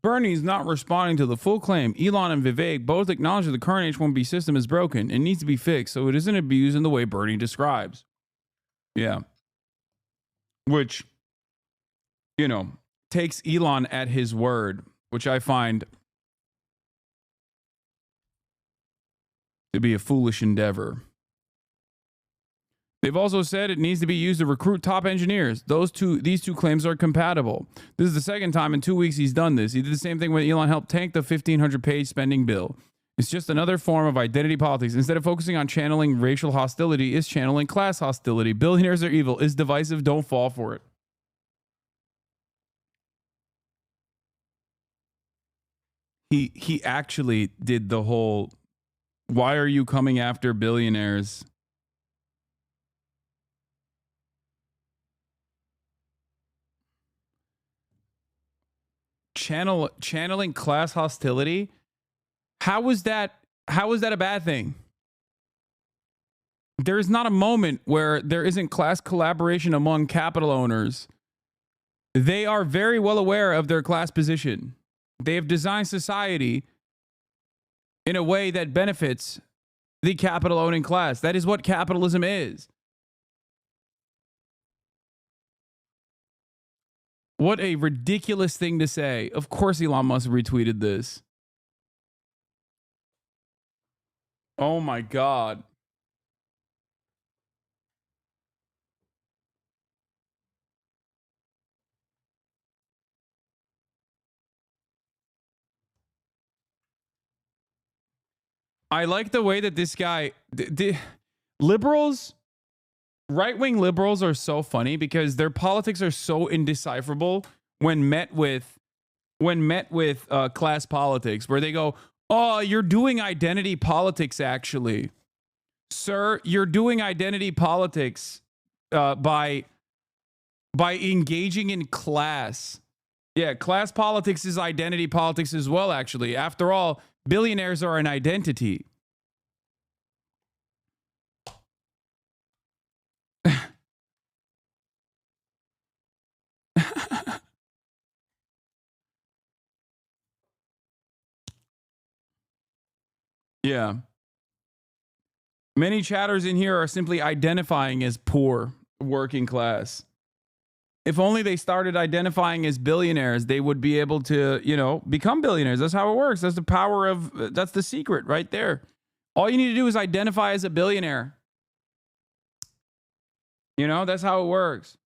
Bernie's not responding to the full claim. Elon and Vivek both acknowledge that the current H-1B system is broken and needs to be fixed so it isn't abused in the way Bernie describes. Yeah. Which, you know, takes Elon at his word, which I find to be a foolish endeavor. They've also said it needs to be used to recruit top engineers. These two claims are compatible. This is the second time in 2 weeks he's done this. He did the same thing when Elon helped tank the 1,500-page spending bill. It's just another form of identity politics. Instead of focusing on channeling racial hostility, it's channeling class hostility. Billionaires are evil. It's divisive. Don't fall for it. He actually did the whole, why are you coming after billionaires? Channeling class hostility. How is that a bad thing? There is not a moment where there isn't class collaboration among capital owners. They are very well aware of their class position. They have designed society in a way that benefits the capital owning class. That is what capitalism is. What a ridiculous thing to say. Of course Elon Musk retweeted this. Oh my God. I like the way that this guy, liberals, right-wing liberals are so funny because their politics are so indecipherable when met with class politics, where they go, oh, you're doing identity politics, actually. Sir, you're doing identity politics by engaging in class. Yeah, class politics is identity politics as well, actually. After all, billionaires are an identity. Yeah. Many chatters in here are simply identifying as poor, working class. If only they started identifying as billionaires, they would be able to, become billionaires. That's how it works. That's the power of, that's the secret right there. All you need to do is identify as a billionaire. That's how it works.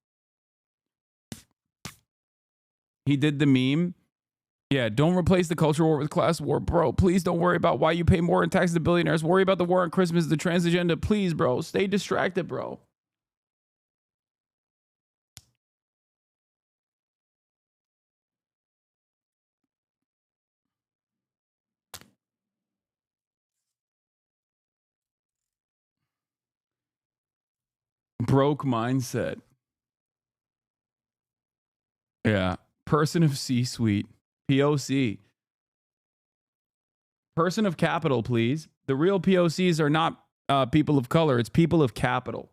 He did the meme. Yeah, don't replace the culture war with class war, bro. Please don't worry about why you pay more in taxes to billionaires. Worry about the war on Christmas, the trans agenda. Please, bro. Stay distracted, bro. Broke mindset. Yeah. Person of C-suite. POC. Person of capital, please. The real POCs are not people of color. It's people of capital.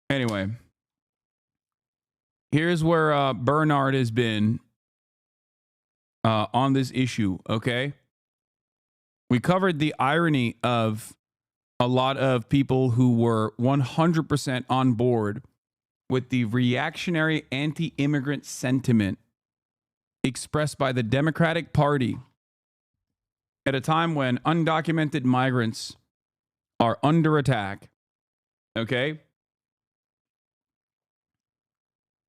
Anyway. Here's where Bernard has been on this issue, okay? We covered the irony of a lot of people who were 100% on board with the reactionary anti-immigrant sentiment expressed by the Democratic Party at a time when undocumented migrants are under attack, okay?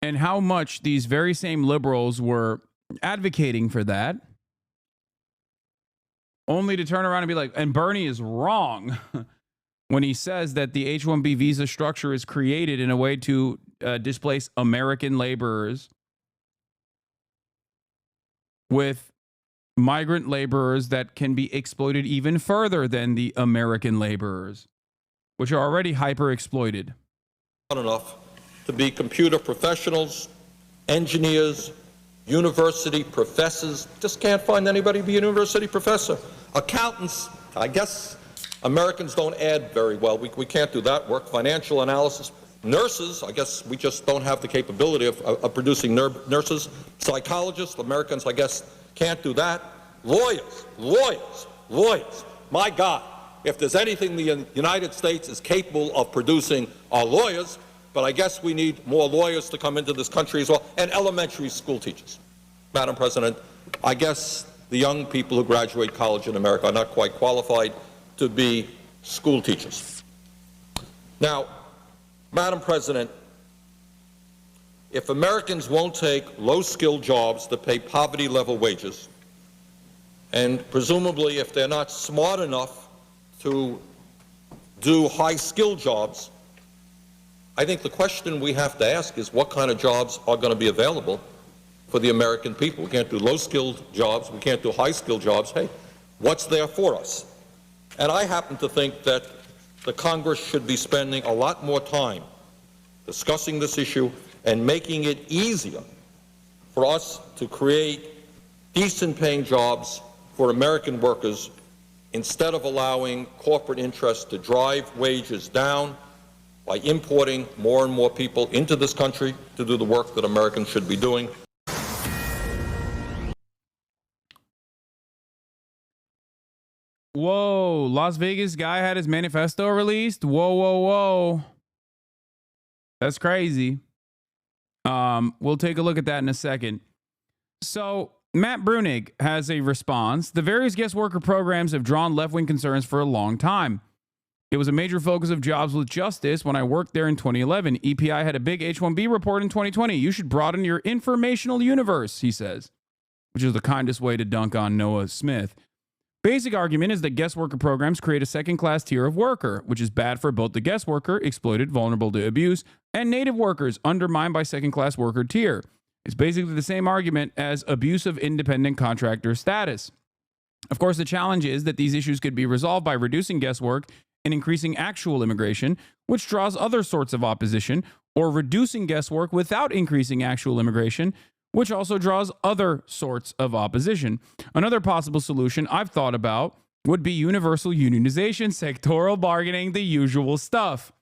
And how much these very same liberals were advocating for that, only to turn around and be like, and Bernie is wrong when he says that the H-1B visa structure is created in a way to displace American laborers with migrant laborers that can be exploited even further than the American laborers, which are already hyper exploited. Not enough to be computer professionals, engineers, university professors. Just can't find anybody to be a university professor. Accountants, I guess Americans don't add very well. We can't do that work. Financial analysis. Nurses, I guess we just don't have the capability of producing nurses. Psychologists, Americans, I guess, can't do that. Lawyers, lawyers. My God, if there's anything the United States is capable of producing are lawyers, but I guess we need more lawyers to come into this country as well, and elementary school teachers. Madam President, I guess the young people who graduate college in America are not quite qualified to be school teachers. Now, Madam President, if Americans won't take low-skilled jobs that pay poverty-level wages, and presumably if they're not smart enough to do high-skilled jobs, I think the question we have to ask is what kind of jobs are going to be available for the American people. We can't do low-skilled jobs. We can't do high-skilled jobs. Hey, what's there for us? And I happen to think that the Congress should be spending a lot more time discussing this issue and making it easier for us to create decent-paying jobs for American workers instead of allowing corporate interests to drive wages down by importing more and more people into this country to do the work that Americans should be doing. Whoa, Las Vegas guy had his manifesto released? Whoa, whoa, whoa. That's crazy. We'll take a look at that in a second. So, Matt Brunig has a response. The various guest worker programs have drawn left-wing concerns for a long time. It was a major focus of Jobs with Justice when I worked there in 2011. EPI had a big H-1B report in 2020. You should broaden your informational universe, he says, which is the kindest way to dunk on Noah Smith. Basic argument is that guest worker programs create a second-class tier of worker, which is bad for both the guest worker, exploited, vulnerable to abuse, and native workers, undermined by second-class worker tier. It's basically the same argument as abuse of independent contractor status. Of course, the challenge is that these issues could be resolved by reducing guest work and increasing actual immigration, which draws other sorts of opposition, or reducing guest work without increasing actual immigration, which also draws other sorts of opposition. Another possible solution I've thought about would be universal unionization, sectoral bargaining, the usual stuff.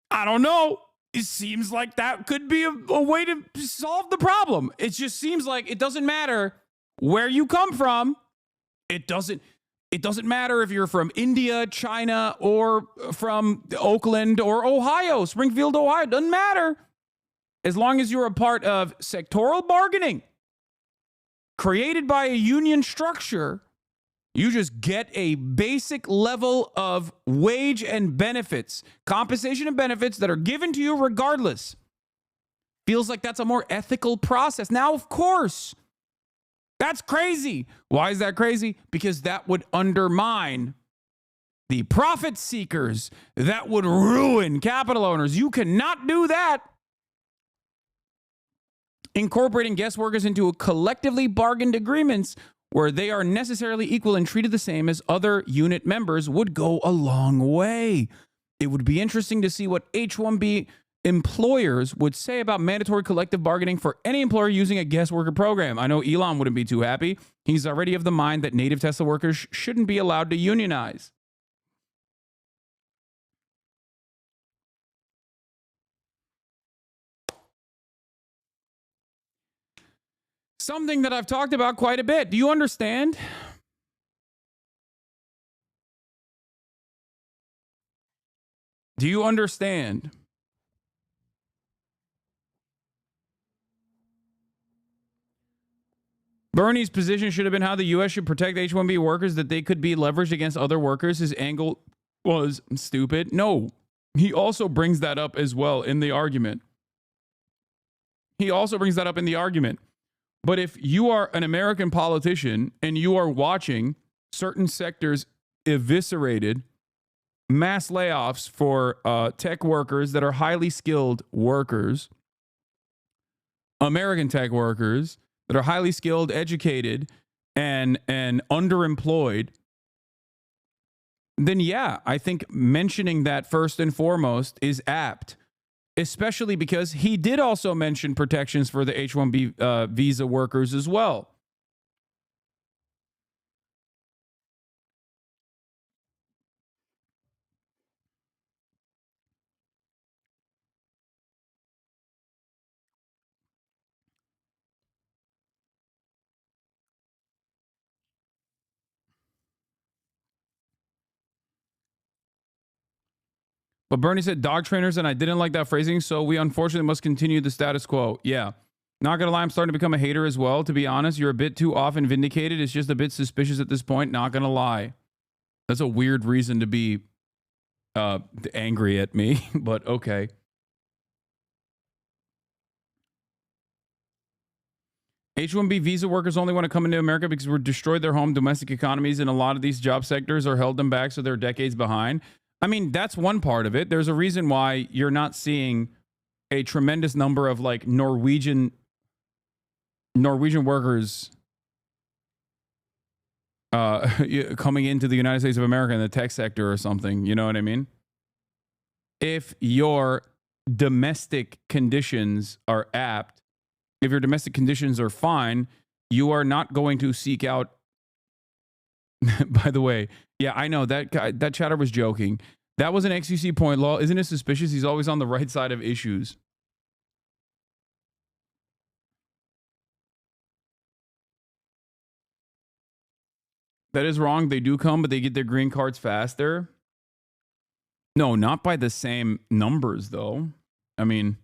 I don't know. It seems like that could be a way to solve the problem. It just seems like it doesn't matter where you come from. It doesn't matter if you're from India, China, or from Oakland or Ohio, Springfield, Ohio. It doesn't matter. As long as you're a part of sectoral bargaining created by a union structure, you just get a basic level of wage and benefits, compensation and benefits that are given to you regardless. Feels like that's a more ethical process. Now, of course, that's crazy. Why is that crazy? Because that would undermine the profit seekers. That would ruin capital owners. You cannot do that. Incorporating guest workers into a collectively bargained agreements where they are necessarily equal and treated the same as other unit members would go a long way. It would be interesting to see what H-1B employers would say about mandatory collective bargaining for any employer using a guest worker program. I know Elon wouldn't be too happy. He's already of the mind that native Tesla workers shouldn't be allowed to unionize. Something that I've talked about quite a bit. Do you understand? Do you understand? Bernie's position should have been how the U.S. should protect H-1B workers, that they could be leveraged against other workers. His angle was stupid. No, he also brings that up as well in the argument. But if you are an American politician and you are watching certain sectors eviscerated, mass layoffs for tech workers that are highly skilled workers, American tech workers that are highly skilled, educated, and underemployed, then yeah, I think mentioning that first and foremost is apt. Especially because he did also mention protections for the H-1B visa workers as well. But Bernie said dog trainers, and I didn't like that phrasing, so we unfortunately must continue the status quo. Yeah. Not gonna lie, I'm starting to become a hater as well. To be honest, you're a bit too often vindicated. It's just a bit suspicious at this point. Not gonna lie. That's a weird reason to be angry at me, but okay. H-1B visa workers only want to come into America because we're destroyed their home domestic economies, and a lot of these job sectors are held them back, so they're decades behind. I mean, that's one part of it. There's a reason why you're not seeing a tremendous number of like Norwegian workers coming into the United States of America in the tech sector or something. You know what I mean? If your domestic conditions are apt, if your domestic conditions are fine, you are not going to seek out. By the way, yeah, I know that guy, that chatter was joking. That was an XUC point, law. Isn't it suspicious? He's always on the right side of issues. That is wrong. They do come, but they get their green cards faster. No, not by the same numbers, though. I mean,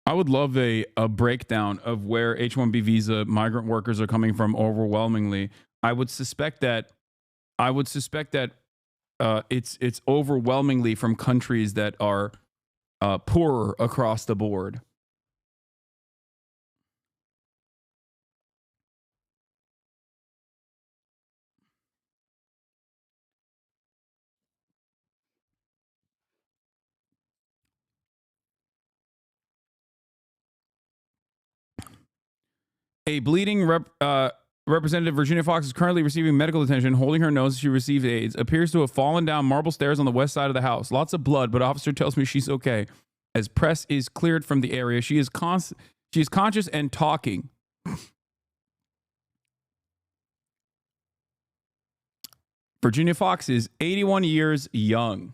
I would love a breakdown of where H-1B visa migrant workers are coming from overwhelmingly. I would suspect that it's overwhelmingly from countries that are poorer across the board. A bleeding Representative Virginia Fox is currently receiving medical attention, holding her nose as she receives AIDS. Appears to have fallen down marble stairs on the west side of the house. Lots of blood, but officer tells me she's okay. As press is cleared from the area, she is conscious and talking. Virginia Fox is 81 years young.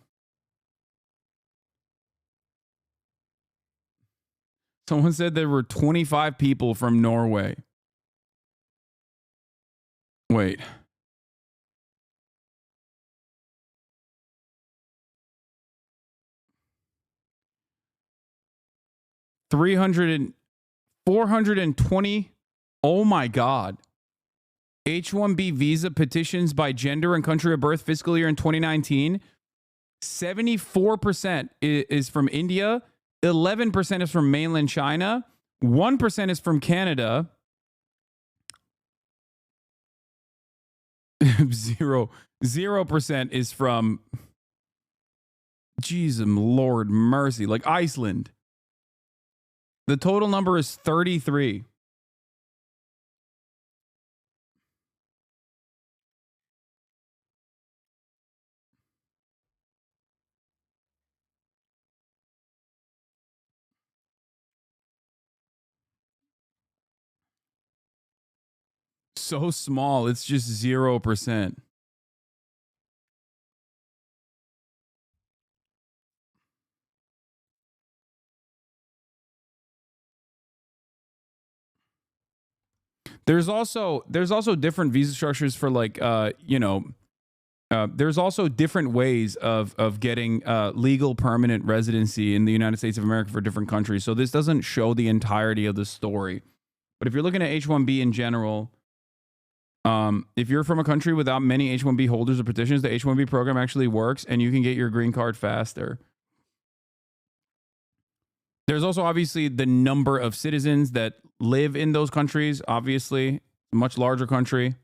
Someone said there were 25 people from Norway. Wait. $420. Oh my God. H-1B visa petitions by gender and country of birth fiscal year in 2019. 74% is from India. 11% is from mainland China. 1% is from Canada. 0% is from, Jesus Lord mercy, like Iceland. The total number is 33. So small, it's just 0%. There's also different visa structures for like there's also different ways of getting legal permanent residency in the United States of America for different countries. So this doesn't show the entirety of the story. But if you're looking at H-1B in general, if you're from a country without many H-1B holders or petitions, the H-1B program actually works and you can get your green card faster. There's also obviously the number of citizens that live in those countries, obviously, a much larger country.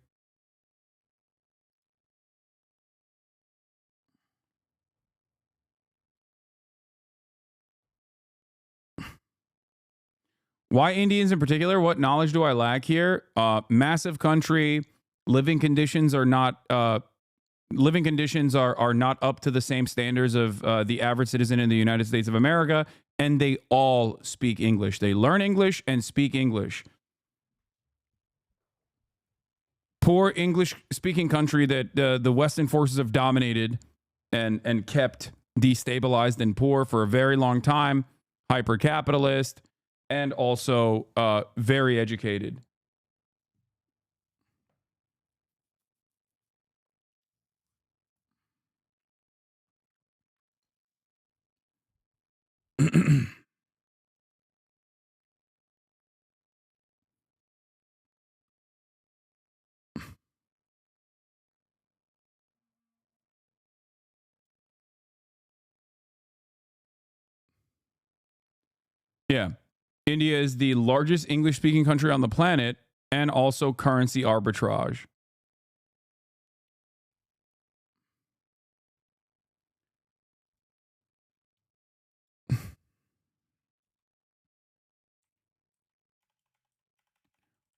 Why Indians in particular? What knowledge do I lack here? Massive country, living conditions are not up to the same standards of the average citizen in the United States of America, and they all speak English. They learn English and speak English. Poor English-speaking country that the Western forces have dominated and kept destabilized and poor for a very long time. Hyper-capitalist. And also very educated. Yeah. India is the largest English speaking country on the planet and also currency arbitrage.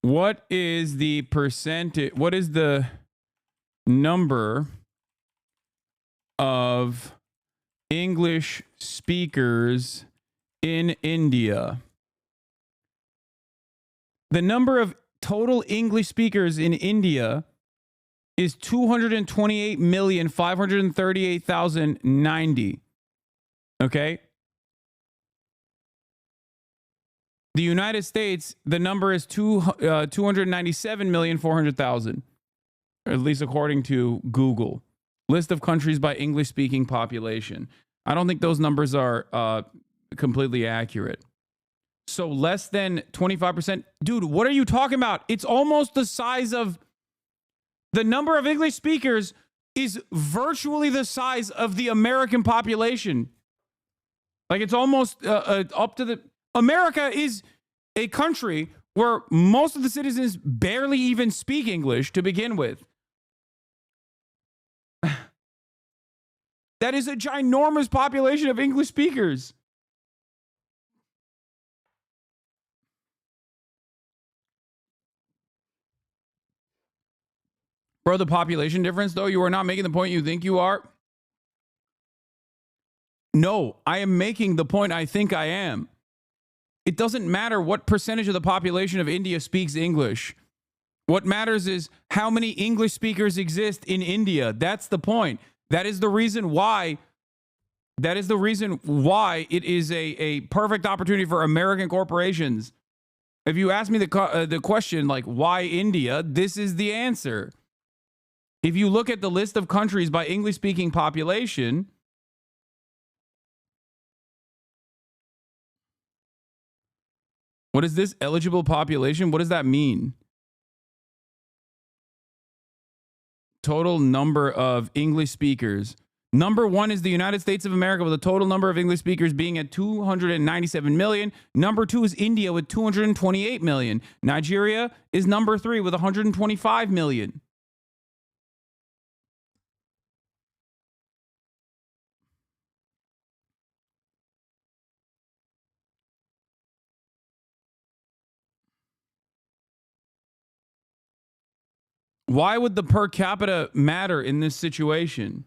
What is the percentage? What is the number of English speakers in India? The number of total English speakers in India is 228,538,090. Okay? The United States, the number is 297,400,000, at least according to Google. List of countries by English-speaking population. I don't think those numbers are completely accurate. So less than 25%. Dude, what are you talking about? It's almost the size of... The number of English speakers is virtually the size of the American population. Like, it's almost up to the... America is a country where most of the citizens barely even speak English to begin with. That is a ginormous population of English speakers. Bro, the population difference, though, you are not making the point you think you are. No, I am making the point I think I am. It doesn't matter what percentage of the population of India speaks English. What matters is how many English speakers exist in India. That's the point. That is the reason why. That is the reason why it is a perfect opportunity for American corporations. If you ask me the question, like, why India, this is the answer. If you look at the list of countries by English-speaking population, what is this? Eligible population? What does that mean? Total number of English speakers. Number one is the United States of America with a total number of English speakers being at 297 million. Number two is India with 228 million. Nigeria is number three with 125 million. Why would the per capita matter in this situation?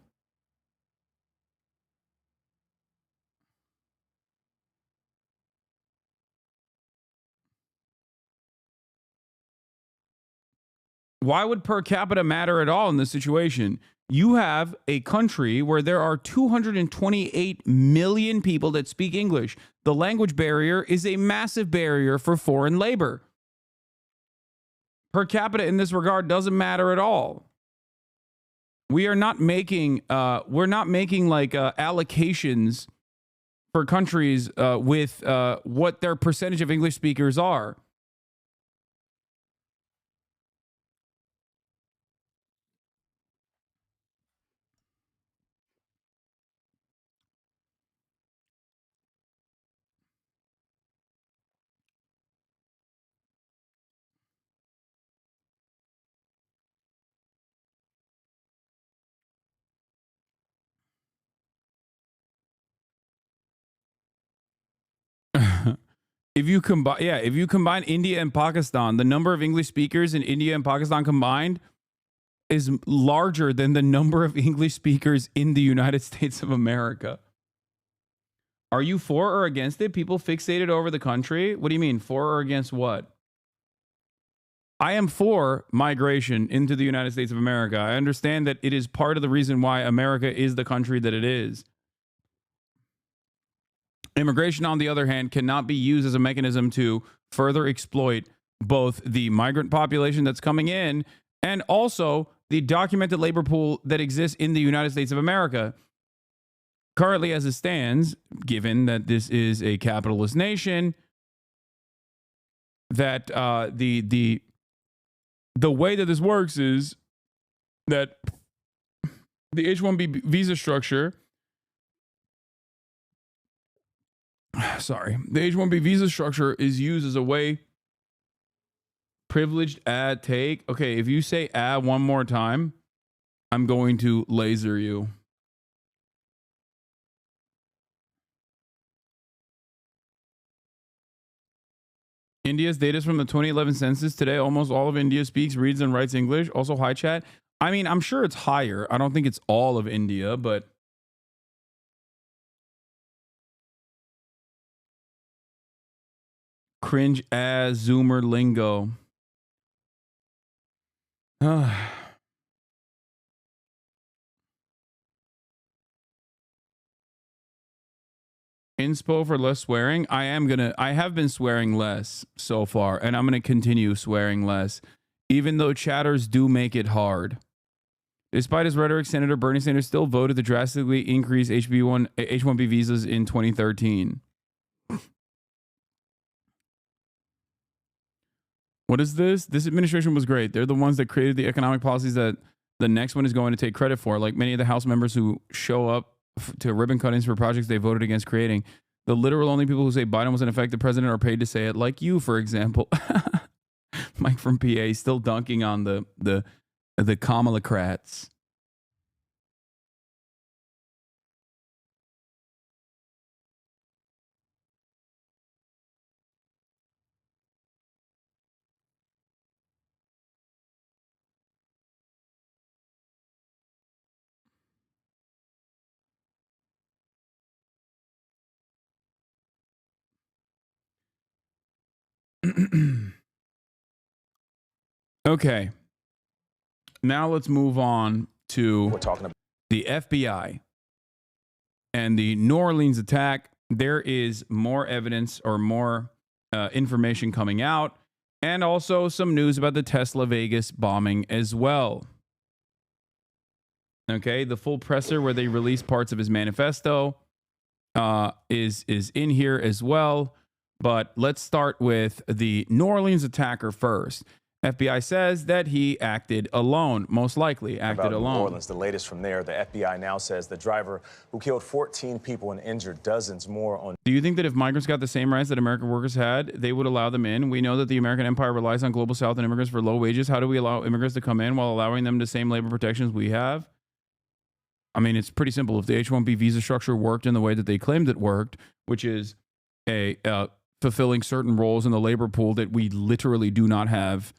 Why would per capita matter at all in this situation? You have a country where there are 228 million people that speak English. The language barrier is a massive barrier for foreign labor. Per capita in this regard doesn't matter at all. We are not making like allocations for countries with what their percentage of English speakers are. If you combine India and Pakistan, the number of English speakers in India and Pakistan combined is larger than the number of English speakers in the United States of America. Are you for or against it? People fixated over the country? What do you mean, for or against what? I am for migration into the United States of America. I understand that it is part of the reason why America is the country that it is. Immigration, on the other hand, cannot be used as a mechanism to further exploit both the migrant population that's coming in and also the documented labor pool that exists in the United States of America. currently as it stands, given that this is a capitalist nation, that the way that this works is that the H-1B visa structure, the H-1B visa structure is used as a way, privileged ad take. Okay, if you say ad one more time, I'm going to laser you. India's data is from the 2011 census. Today, almost all of India speaks, reads, and writes English. Also, hi, chat. I mean, I'm sure it's higher. I don't think it's all of India, but cringe as Zoomer lingo. Inspo for less swearing. I have been swearing less so far, and I'm gonna continue swearing less, even though chatters do make it hard. Despite his rhetoric, Senator Bernie Sanders still voted to drastically increase H-1B visas in 2013. What is this? This administration was great. They're the ones that created the economic policies that the next one is going to take credit for. Like many of the House members who show up to ribbon cuttings for projects they voted against creating. The literal only people who say Biden was an effective president are paid to say it, like you, for example. Mike from PA still dunking on the Kamalacrats. Okay. Now let's move on to the FBI and the New Orleans attack. There is more evidence or more information coming out, and also some news about the Tesla Vegas bombing as well. Okay, the full presser where they release parts of his manifesto is in here as well. But let's start with the New Orleans attacker first. FBI says that he acted alone, most likely acted alone. New Orleans, the latest from there. The FBI now says the driver who killed 14 people and injured dozens more on. Do you think that if migrants got the same rights that American workers had, they would allow them in? We know that the American empire relies on global south and immigrants for low wages. How do we allow immigrants to come in while allowing them the same labor protections we have? I mean, it's pretty simple. If the H-1B visa structure worked in the way that they claimed it worked, which is fulfilling certain roles in the labor pool that we literally do not have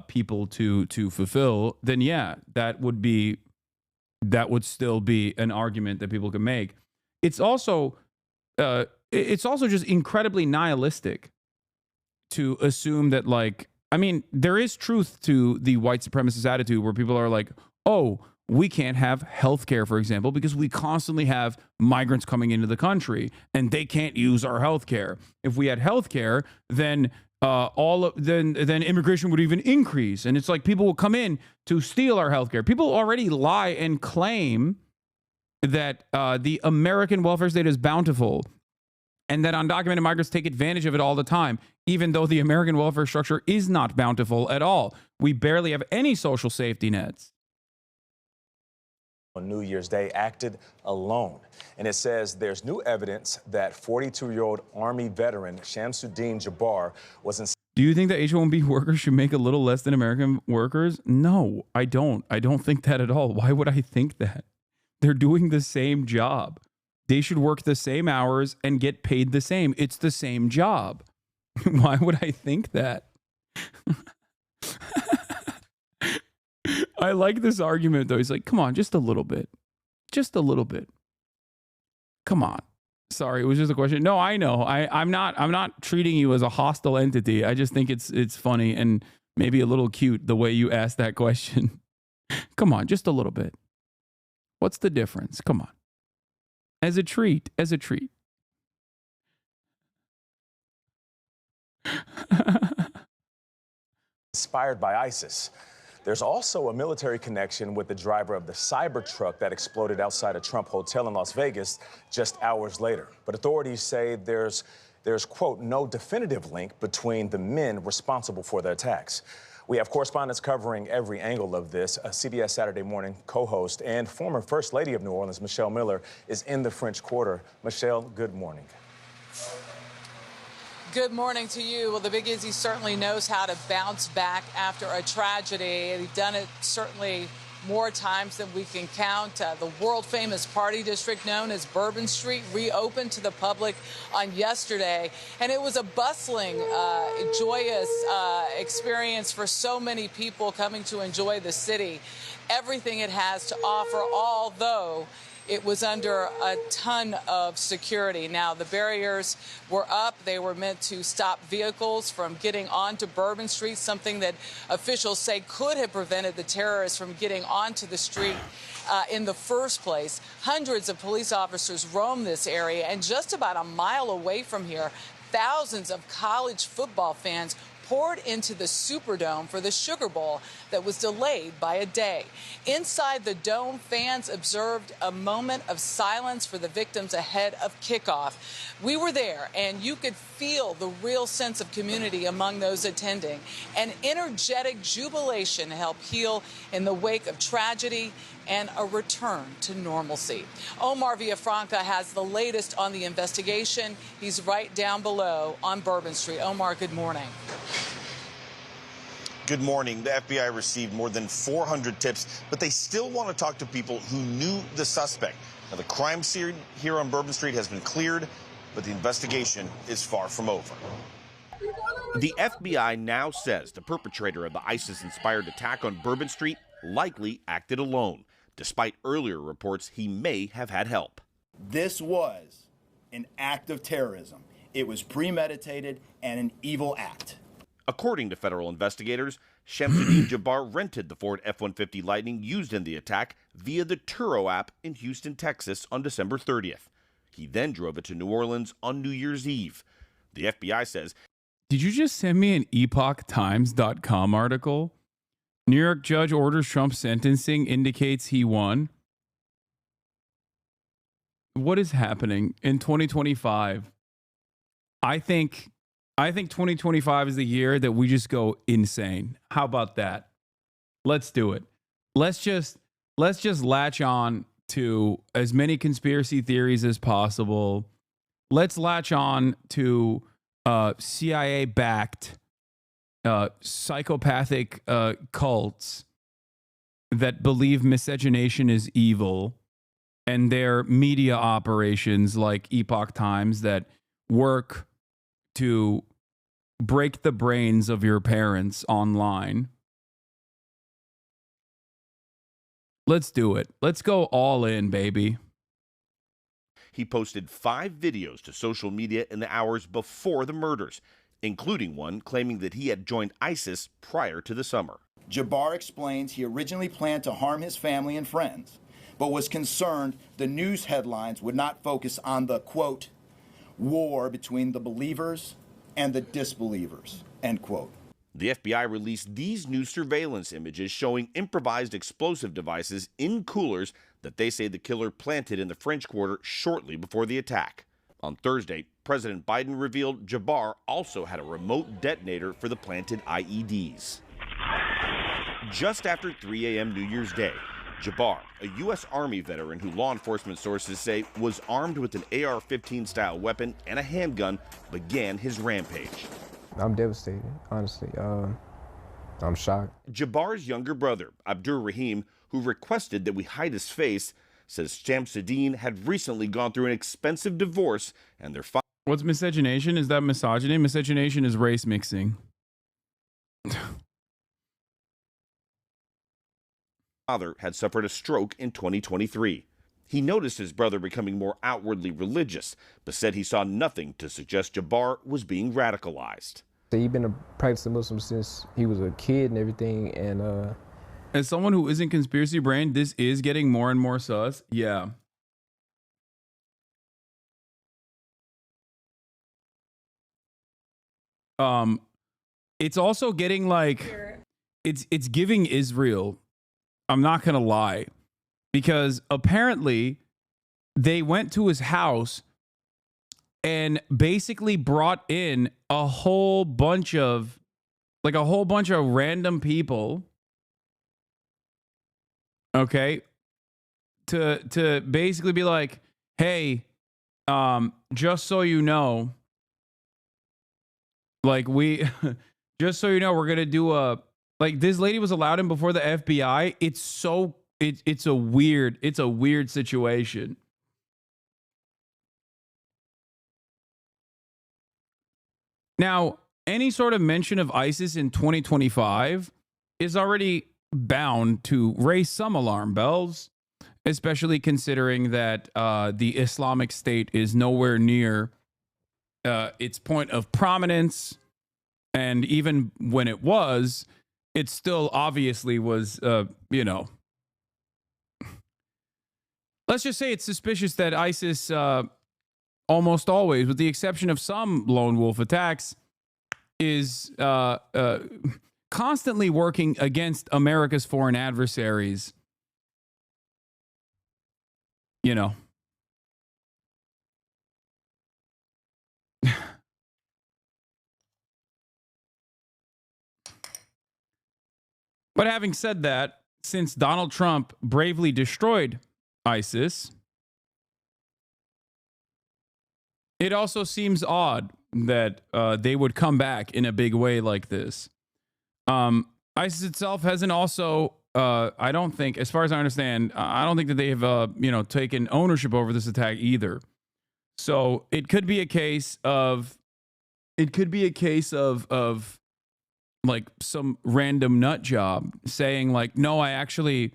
people to fulfill, then yeah, that would still be an argument that people can make. It's also just incredibly nihilistic to assume that, like, I mean, there is truth to the white supremacist attitude where people are like, oh, we can't have healthcare, for example, because we constantly have migrants coming into the country and they can't use our healthcare. If we had healthcare, then then immigration would even increase, and it's like people will come in to steal our healthcare. People already lie and claim that the American welfare state is bountiful, and that undocumented migrants take advantage of it all the time, even though the American welfare structure is not bountiful at all. We barely have any social safety nets. On New Year's Day acted alone. And it says there's new evidence that 42-year-old Army veteran Shamsuddin Jabbar was in. Do you think that H-1B workers should make a little less than American workers? No, I don't. I don't think that at all. Why would I think that? They're doing the same job. They should work the same hours and get paid the same. It's the same job. Why would I think that? I like this argument, though. He's like, come on, just a little bit. Just a little bit. Come on. Sorry, it was just a question. No, I know. I'm not treating you as a hostile entity. I just think it's funny and maybe a little cute the way you asked that question. Come on, just a little bit. What's the difference? Come on. As a treat, as a treat. Inspired by ISIS. There's also a military connection with the driver of the Cybertruck that exploded outside a Trump hotel in Las Vegas just hours later. But authorities say there's quote, no definitive link between the men responsible for the attacks. We have correspondents covering every angle of this. CBS Saturday Morning co-host and former First Lady of New Orleans, Michelle Miller, is in the French Quarter. Michelle, good morning. Good morning to you. Well, the Big Izzy certainly knows how to bounce back after a tragedy. He's done it certainly more times than we can count. The world-famous party district known as Bourbon Street reopened to the public on yesterday, and it was a bustling, joyous experience for so many people coming to enjoy the city. Everything it has to offer, although it was under a ton of security. Now, the barriers were up. They were meant to stop vehicles from getting onto Bourbon Street, something that officials say could have prevented the terrorists from getting onto the street in the first place. Hundreds of police officers roam this area, and just about a mile away from here, thousands of college football fans poured into the Superdome for the Sugar Bowl that was delayed by a day. Inside the dome, fans observed a moment of silence for the victims ahead of kickoff. We were there, and you could feel the real sense of community among those attending. An energetic jubilation helped heal in the wake of tragedy and a return to normalcy. Omar Villafranca has the latest on the investigation. He's right down below on Bourbon Street. Omar, good morning. Good morning. The FBI received more than 400 tips, but they still want to talk to people who knew the suspect. Now, the crime scene here on Bourbon Street has been cleared, but the investigation is far from over. The FBI now says the perpetrator of the ISIS-inspired attack on Bourbon Street likely acted alone, despite earlier reports he may have had help. This was an act of terrorism. It was premeditated and an evil act. According to federal investigators, Shamsuddin Jabbar rented the Ford F-150 Lightning used in the attack via the Turo app in Houston, Texas on December 30th. He then drove it to New Orleans on New Year's Eve. The FBI says, Did you just send me an EpochTimes.com article? New York judge orders Trump sentencing, indicates he won. What is happening in 2025? I think 2025 is the year that we just go insane. How about that? Let's do it. Let's just latch on to as many conspiracy theories as possible. Let's latch on to CIA-backed psychopathic cults that believe miscegenation is evil, and their media operations like Epoch Times that work to break the brains of your parents online. Let's do it. Let's go all in, baby. he posted 5 videos to social media in the hours before the murders, including one claiming that he had joined ISIS prior to the summer. Jabbar explains he originally planned to harm his family and friends, but was concerned the news headlines would not focus on the, quote, war between the believers and the disbelievers, end quote. The FBI released these new surveillance images showing improvised explosive devices in coolers that they say the killer planted in the French Quarter shortly before the attack. On Thursday, President Biden revealed Jabbar also had a remote detonator for the planted IEDs. Just after 3 a.m. New Year's Day, Jabbar, a U.S. Army veteran who law enforcement sources say was armed with an AR-15 style weapon and a handgun, began his rampage. I'm devastated, honestly. I'm shocked. Jabbar's younger brother, Abdur Rahim, who requested that we hide his face, says Shamsuddin had recently gone through an expensive divorce and their What's miscegenation? Is that misogyny? Miscegenation is race mixing. father had suffered a stroke in 2023. He noticed his brother becoming more outwardly religious, but said he saw nothing to suggest Jabbar was being radicalized. He's been a practicing Muslim since he was a kid and everything, and as someone who isn't conspiracy brain, this is getting more and more sus. Yeah. It's also getting like, it's giving Israel. I'm not gonna lie, because apparently they went to his house and basically brought in a whole bunch of random people, okay, to basically be like, hey, just so you know, like just so you know, we're gonna do a, like, this lady was allowed in before the FBI. It's a weird situation. Now, any sort of mention of ISIS in 2025 is already bound to raise some alarm bells, especially considering that the Islamic State is nowhere near its point of prominence. And even when it was, it still obviously was, let's just say it's suspicious that ISIS almost always, with the exception of some lone wolf attacks, is constantly working against America's foreign adversaries. But having said that, since Donald Trump bravely destroyed ISIS, it also seems odd that they would come back in a big way like this. ISIS itself hasn't also, I don't think, as far as I understand, I don't think that they have, taken ownership over this attack either. So it could be a case of, like some random nut job saying like, no, I actually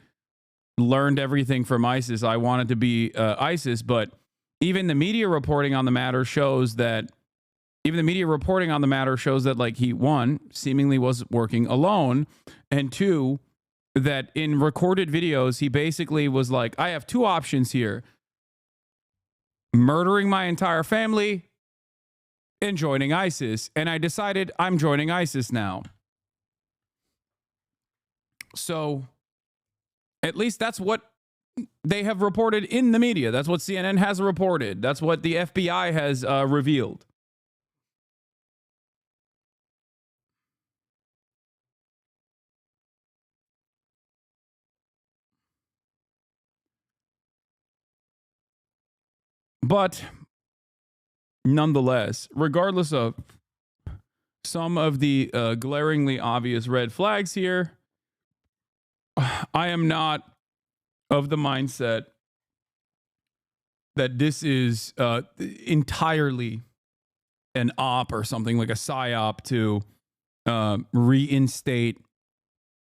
learned everything from ISIS. I wanted to be ISIS, but even the media reporting on the matter shows that like he, one, seemingly was working alone, and two, that in recorded videos, he basically was like, I have two options here: murdering my entire family and joining ISIS. And I decided I'm joining ISIS now. So at least that's what they have reported in the media. That's what CNN has reported. That's what the FBI has revealed. But nonetheless, regardless of some of the glaringly obvious red flags here, I am not of the mindset that this is entirely an op or something, like a psyop to reinstate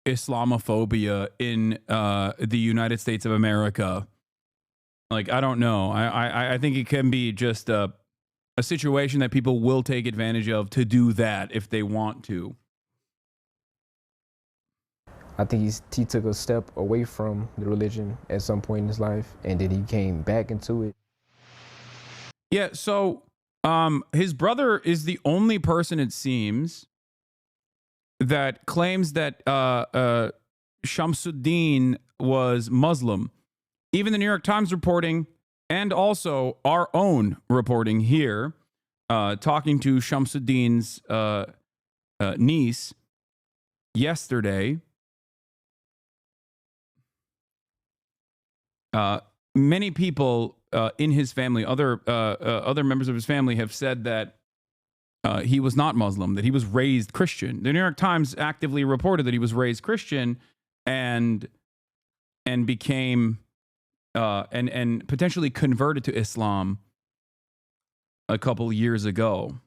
Islamophobia in the United States of America. Like, I don't know. I think it can be just a situation that people will take advantage of to do that if they want to. I think he took a step away from the religion at some point in his life, and then he came back into it. Yeah, so his brother is the only person, it seems, that claims that Shamsuddin was Muslim. Even the New York Times reporting, and also our own reporting here, talking to Shamsuddin's niece yesterday, many people in his family, other members of his family, have said that he was not Muslim, that he was raised Christian. The New York Times actively reported that he was raised Christian and became and potentially converted to Islam a couple years ago.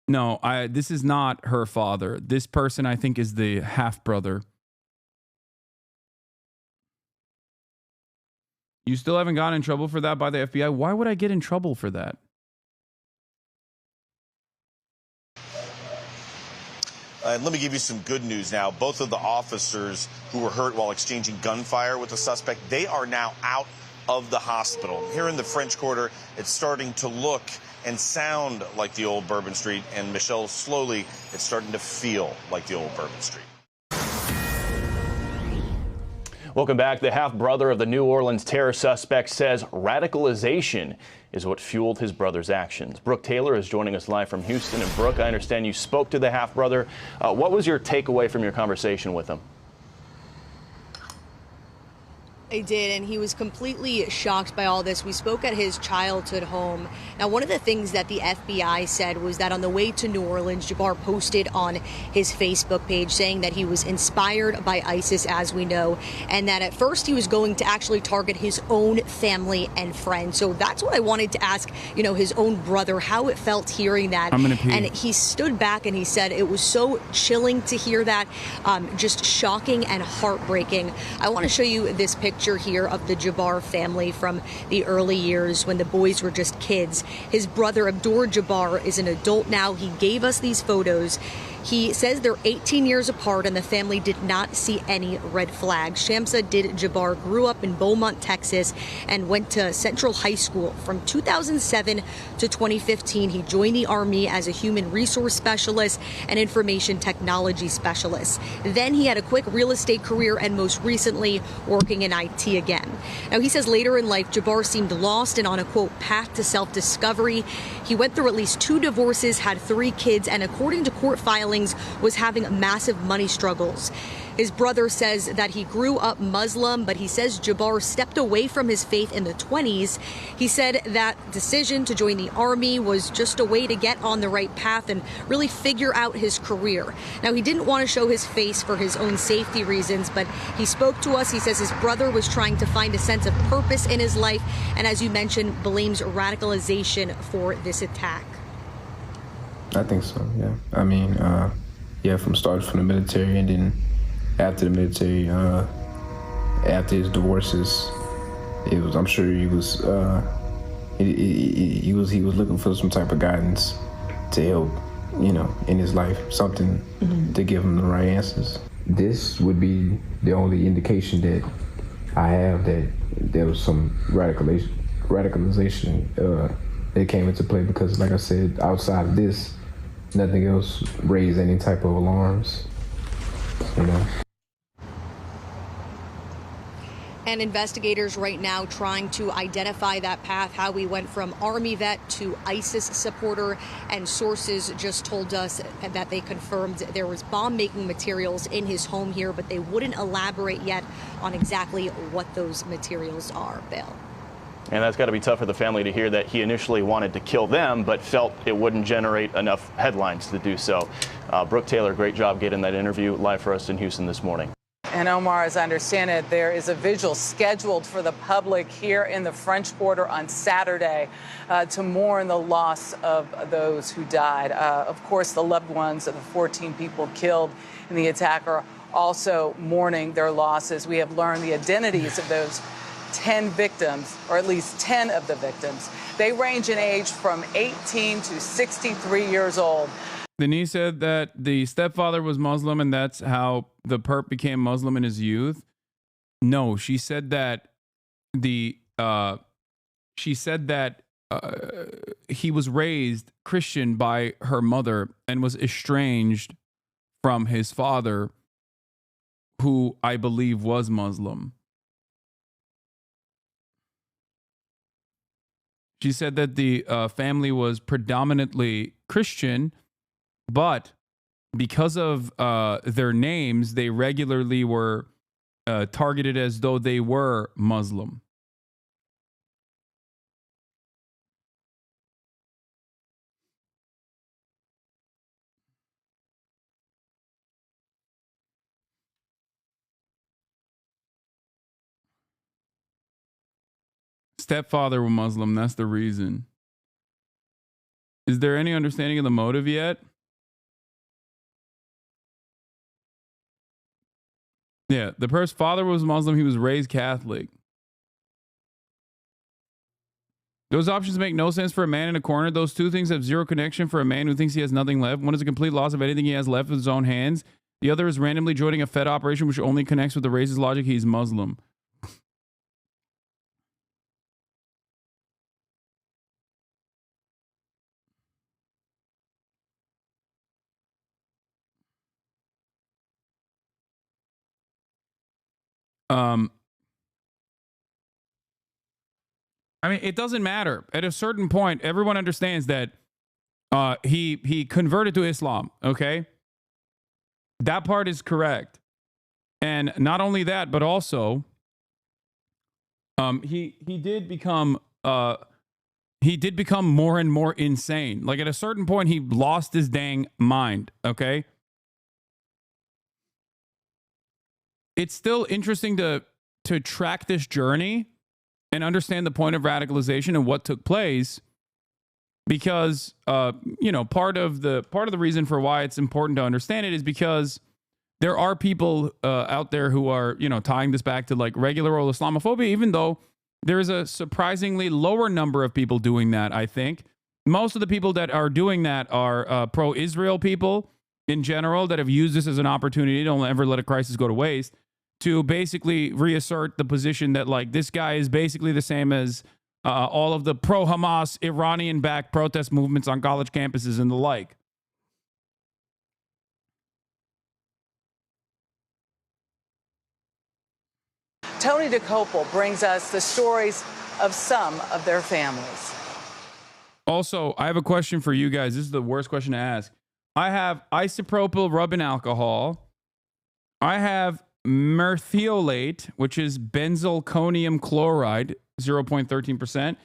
No, this is not her father. This person, I think, is the half brother. You still haven't gotten in trouble for that by the FBI? Why would I get in trouble for that? Let me give you some good news now. Both of the officers who were hurt while exchanging gunfire with the suspect, they are now out of the hospital. Here in the French Quarter, it's starting to look and sound like the old Bourbon Street, and Michelle, slowly, it's starting to feel like the old Bourbon Street. Welcome back. The half-brother of the New Orleans terror suspect says radicalization is what fueled his brother's actions. Brooke Taylor is joining us live from Houston. And Brooke, I understand you spoke to the half-brother. What was your takeaway from your conversation with him? I did, and he was completely shocked by all this. We spoke at his childhood home. Now, one of the things that the FBI said was that on the way to New Orleans, Jabbar posted on his Facebook page saying that he was inspired by ISIS, as we know, and that at first he was going to actually target his own family and friends. So that's what I wanted to ask, his own brother, how it felt hearing that. I'm gonna pee. And he stood back and he said it was so chilling to hear that, just shocking and heartbreaking. I want to show you this picture here of the Jabbar family from the early years when the boys were just kids. His brother Abdur Jabbar is an adult now. He gave us these photos. He says they're 18 years apart and the family did not see any red flags. Shamsa-Did Jabbar grew up in Beaumont, Texas, and went to Central High School. From 2007 to 2015, he joined the Army as a human resource specialist and information technology specialist. Then he had a quick real estate career and most recently working in IT again. Now, he says later in life, Jabbar seemed lost and on a, quote, path to self-discovery. He went through at least 2 divorces, had 3 kids, and according to court filings, was having massive money struggles. His brother says that he grew up Muslim, but he says Jabbar stepped away from his faith in the 20s. He said that decision to join the Army was just a way to get on the right path and really figure out his career. Now, he didn't want to show his face for his own safety reasons, but he spoke to us. He says his brother was trying to find a sense of purpose in his life, and as you mentioned, blames radicalization for this attack. I think so, yeah. I mean, from starting from the military and then after the military, after his divorces, I'm sure he was looking for some type of guidance to help, in his life, something to give him the right answers. This would be the only indication that I have that there was some radicalization that came into play, because like I said, outside of this, nothing else raised any type of alarms, And investigators right now trying to identify that path, how we went from Army vet to ISIS supporter, and sources just told us that they confirmed there was bomb-making materials in his home here, but they wouldn't elaborate yet on exactly what those materials are, Bill. And that's got to be tough for the family to hear that he initially wanted to kill them, but felt it wouldn't generate enough headlines to do so. Brooke Taylor, great job getting that interview live for us in Houston this morning. And Omar, as I understand it, there is a vigil scheduled for the public here in the French Quarter on Saturday to mourn the loss of those who died. Of course, the loved ones of the 14 people killed in the attack are also mourning their losses. We have learned the identities of those 10 victims, or at least 10 of the victims. They range in age from 18 to 63 years old. Then he said that the stepfather was Muslim and that's how the perp became Muslim in his youth. No, she said that he was raised Christian by her mother and was estranged from his father, who I believe was Muslim. She said that the family was predominantly Christian, but because of their names, they regularly were targeted as though they were Muslim. Stepfather was Muslim, that's the reason. Is there any understanding of the motive yet? Yeah, the person's father was Muslim. He was raised Catholic. Those options make no sense for a man in a corner. Those two things have zero connection for a man who thinks he has nothing left. One is a complete loss of anything he has left with his own hands. The other is randomly joining a Fed operation which only connects with the racist logic he's Muslim. I mean, it doesn't matter. At a certain point, everyone understands that he converted to Islam, okay? That part is correct. And not only that, but also he did become more and more insane. Like at a certain point, he lost his dang mind, okay? It's still interesting to track this journey and understand the point of radicalization and what took place, because part of the reason for why it's important to understand it is because there are people out there who are tying this back to like regular old Islamophobia, even though there is a surprisingly lower number of people doing that. I think most of the people that are doing that are pro-Israel people in general that have used this as an opportunity. Don't ever let a crisis go to waste, to basically reassert the position that like this guy is basically the same as all of the pro-Hamas Iranian-backed protest movements on college campuses and the like. Tony DeCopel brings us the stories of some of their families. Also, I have a question for you guys. This is the worst question to ask. I have isopropyl rubbing alcohol. I have merthiolate, which is benzalkonium chloride, 0.13%.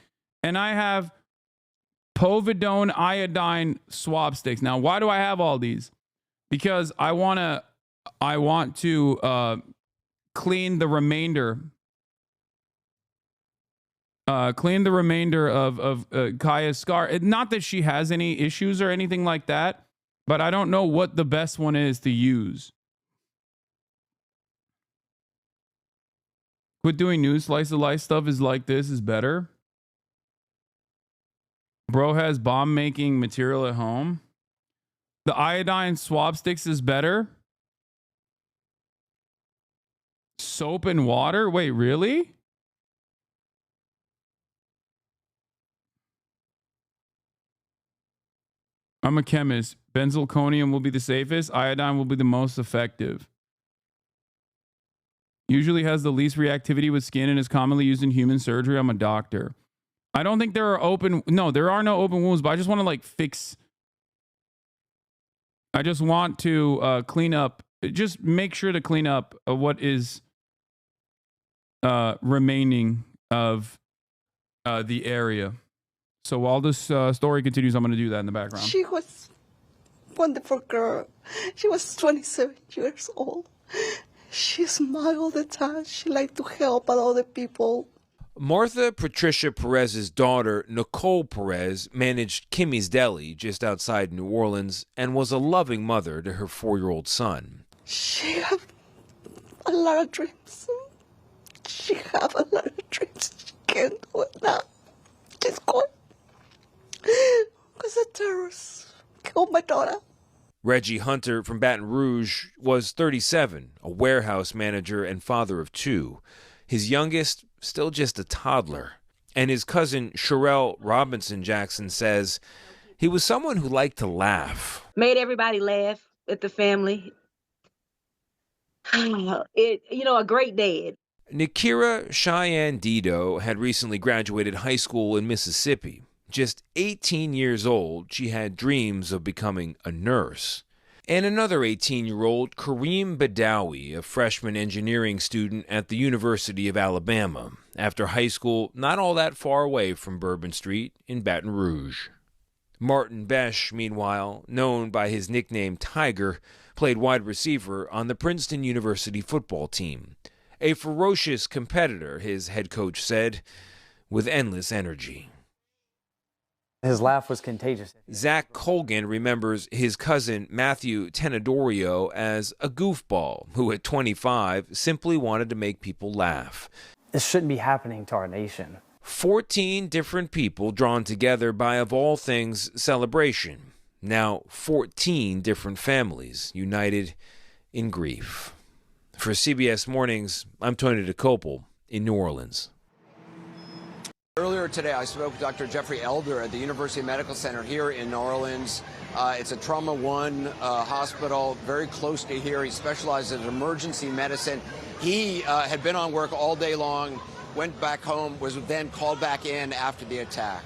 And I have povidone iodine swab sticks. Now, why do I have all these? Because I want to clean the remainder of Kaya's scar. Not that she has any issues or anything like that, but I don't know what the best one is to use. Quit doing news slice of life stuff is like this is better. Bro has bomb making material at home. The iodine swab sticks is better. Soap and water? Wait, really? I'm a chemist. Benzalkonium will be the safest. Iodine will be the most effective. Usually has the least reactivity with skin and is commonly used in human surgery. I'm a doctor. I don't think there are there are no open wounds, but I just want to like fix. I just want to clean up, just make sure to clean up what is remaining of the area. So while this story continues, I'm going to do that in the background. She was a wonderful girl. She was 27 years old. She smiled all the time. She liked to help a lot of people. Martha Patricia Perez's daughter, Nicole Perez, managed Kimmy's Deli just outside New Orleans and was a loving mother to her 4-year-old son. She had a lot of dreams. She had a lot of dreams. She can't do it now. She's gone. Because the terrorists killed my daughter. Reggie Hunter from Baton Rouge was 37, a warehouse manager and father of 2. His youngest, still just a toddler. And his cousin, Sherelle Robinson Jackson, says he was someone who liked to laugh. Made everybody laugh at the family. A great dad. Nikira Cheyenne Dido had recently graduated high school in Mississippi. Just 18 years old, she had dreams of becoming a nurse. And another 18-year-old, Kareem Badawi, a freshman engineering student at the University of Alabama, after high school not all that far away from Bourbon Street in Baton Rouge. Martin Besh, meanwhile, known by his nickname Tiger, played wide receiver on the Princeton University football team. A ferocious competitor, his head coach said, with endless energy. His laugh was contagious. Zach Colgan remembers his cousin Matthew Tenedorio as a goofball who at 25 simply wanted to make people laugh. This shouldn't be happening to our nation. 14 different people drawn together by, of all things, celebration. Now 14 different families united in grief. For CBS Mornings, I'm Tony DeCopel in New Orleans. Earlier today, I spoke with Dr. Jeffrey Elder at the University Medical Center here in New Orleans. It's a Trauma 1 hospital very close to here. He specializes in emergency medicine. He had been on work all day long, went back home, was then called back in after the attack.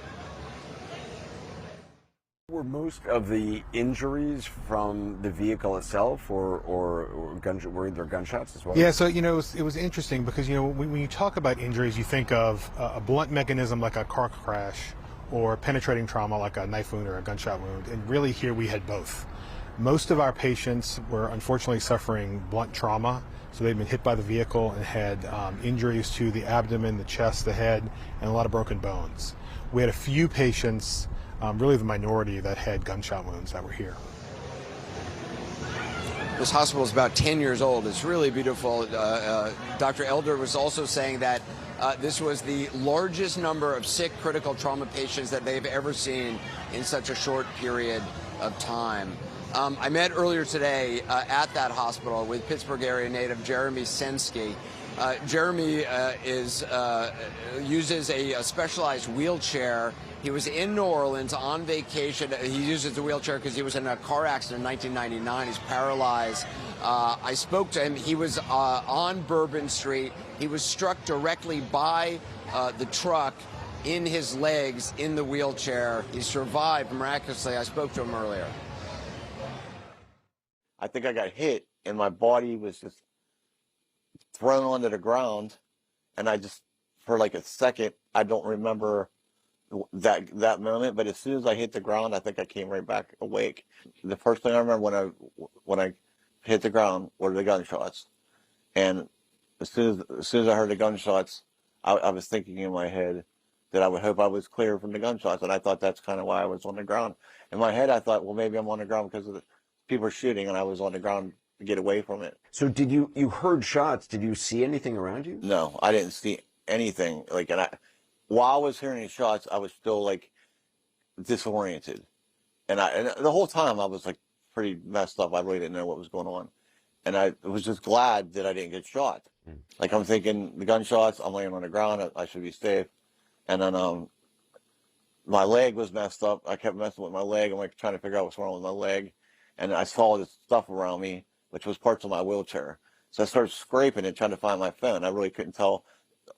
Were most of the injuries from the vehicle itself, or were there gunshots as well? Yeah, so it was interesting because when you talk about injuries, you think of a blunt mechanism like a car crash, or penetrating trauma like a knife wound or a gunshot wound, and really here we had both. Most of our patients were unfortunately suffering blunt trauma, so they'd been hit by the vehicle and had injuries to the abdomen, the chest, the head, and a lot of broken bones. We had a few patients, really the minority, that had gunshot wounds that were here. This hospital is about 10 years old. It's really beautiful. Dr. Elder was also saying that this was the largest number of sick critical trauma patients that they've ever seen in such a short period of time. I met earlier today at that hospital with Pittsburgh area native Jeremy Sensky. Jeremy uses a specialized wheelchair. He was in New Orleans on vacation. He uses the wheelchair because he was in a car accident in 1999. He's paralyzed. I spoke to him. He was on Bourbon Street. He was struck directly by the truck in his legs in the wheelchair. He survived miraculously. I spoke to him earlier. I think I got hit, and my body was just thrown onto the ground, and I just, for like a second, I don't remember that moment, but as soon as I hit the ground, I think I came right back awake. The first thing I remember when I hit the ground were the gunshots, and as soon as I heard the gunshots, I was thinking in my head that I would hope I was clear from the gunshots, and I thought that's kind of why I was on the ground. In my head, I thought, well, maybe I'm on the ground because of the people are shooting, and I was on the ground to get away from it. So did you heard shots? Did you see anything around you? No, I didn't see anything. While I was hearing the shots, I was still like disoriented, and the whole time I was like pretty messed up. I really didn't know what was going on, and I was just glad that I didn't get shot. Like, I'm thinking the gunshots, I'm laying on the ground, I should be safe, and then my leg was messed up. I kept messing with my leg. I'm like trying to figure out what's wrong with my leg, and I saw this stuff around me, which was parts of my wheelchair. So I started scraping and trying to find my phone. I really couldn't tell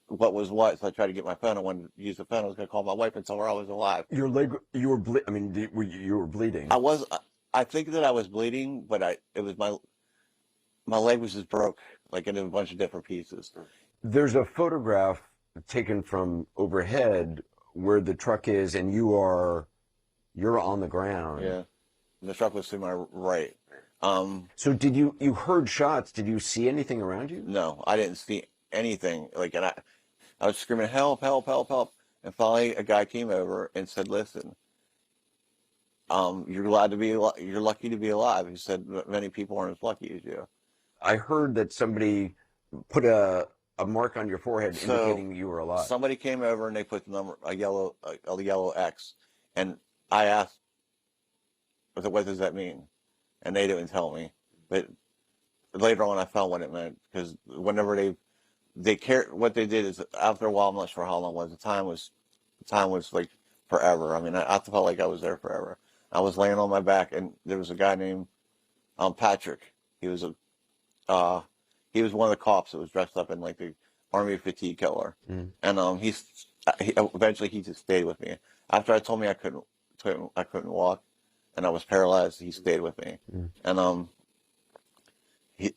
what was what, so I tried to get my phone. I wanted to use the phone. I was going to call my wife and tell her I was alive. Your leg, you were you were bleeding. I think that I was bleeding, but it was my leg was just broke, like in a bunch of different pieces. There's a photograph taken from overhead where the truck is, and you're on the ground. Yeah, the truck was to my right. So did you heard shots? Did you see anything around you? No, I didn't see anything. And I was screaming, help, help, help, help. And finally a guy came over and said, listen, you're lucky to be alive. He said, many people aren't as lucky as you. I heard that somebody put a mark on your forehead indicating you were alive. Somebody came over and they put the number, a yellow X. And I asked, what does that mean? And they didn't tell me. But later on I found what it meant, because whenever they care, what they did is after a while, I'm not sure how long it was, the time was like forever. I mean, I felt like I was there forever. I was laying on my back, and there was a guy named Patrick. He was one of the cops that was dressed up in like the army fatigue color. And eventually he just stayed with me. After I told me I couldn't walk and I was paralyzed, he stayed with me. And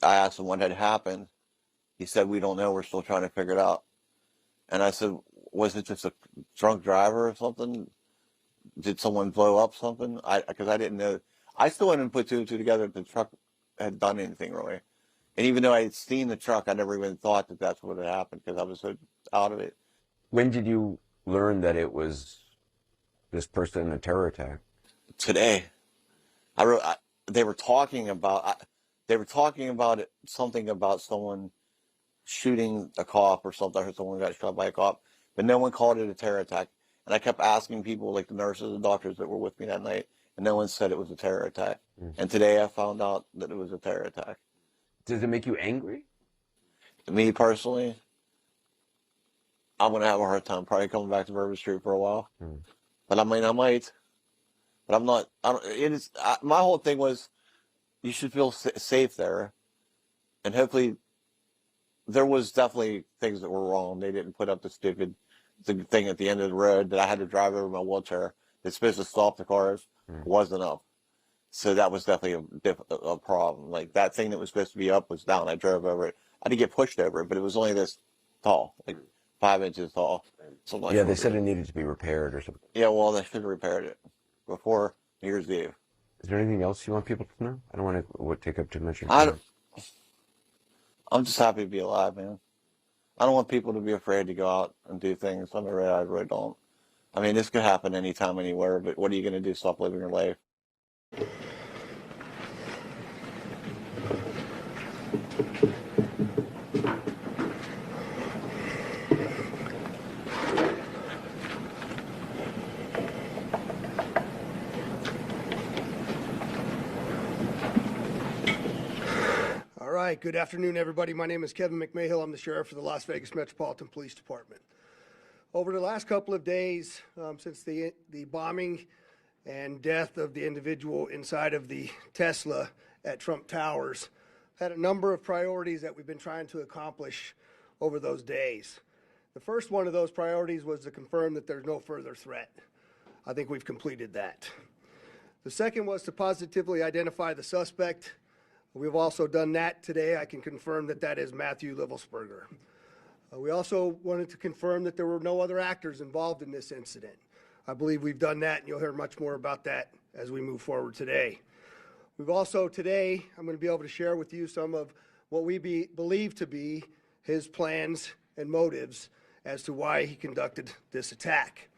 I asked him what had happened. He said, we don't know, we're still trying to figure it out. And I said, was it just a drunk driver or something? Did someone blow up something? Because I didn't know. I still hadn't put two and two together that the truck had done anything really. And even though I had seen the truck, I never even thought that that's what had happened, because I was so out of it. When did you learn that it was this person in a terror attack? Today. They were talking about it, something about someone shooting a cop or something. I heard someone got shot by a cop, but no one called it a terror attack. And I kept asking people, like the nurses and doctors that were with me that night, and no one said it was a terror attack. And today I found out that it was a terror attack. Does it make you angry? Me personally, I'm going to have a hard time probably coming back to Bourbon Street for a while. But I mean, I might. But I'm not. My whole thing was you should feel safe there. And hopefully there was definitely things that were wrong. They didn't put up the stupid thing at the end of the road that I had to drive over my wheelchair. It's supposed to stop the cars. Wasn't up. So that was definitely a problem. Like that thing that was supposed to be up was down. I drove over it. I didn't get pushed over it, but it was only this tall, like 5 inches tall. Something Yeah, they said it needed to be repaired or something. Yeah, well, they should have repaired it before New Year's Eve. Is there anything else you want people to know? I don't want to take up too much of your time. I'm just happy to be alive, man. I don't want people to be afraid to go out and do things. I really don't. I mean, this could happen anytime, anywhere, but what are you going to do? Stop living your life? All right, good afternoon, everybody. My name is Kevin McMahill. I'm the sheriff for the Las Vegas Metropolitan Police Department. Over the last couple of days, since the bombing and death of the individual inside of the Tesla at Trump Towers, had a number of priorities that we've been trying to accomplish over those days. The first one of those priorities was to confirm that there's no further threat. I think we've completed that. The second was to positively identify the suspect. We've also done that today. I can confirm that that is Matthew Livelsberger. We also wanted to confirm that there were no other actors involved in this incident. I believe we've done that, and you'll hear much more about that as we move forward today. We've also today, I'm going to be able to share with you some of what we believe to be his plans and motives as to why he conducted this attack.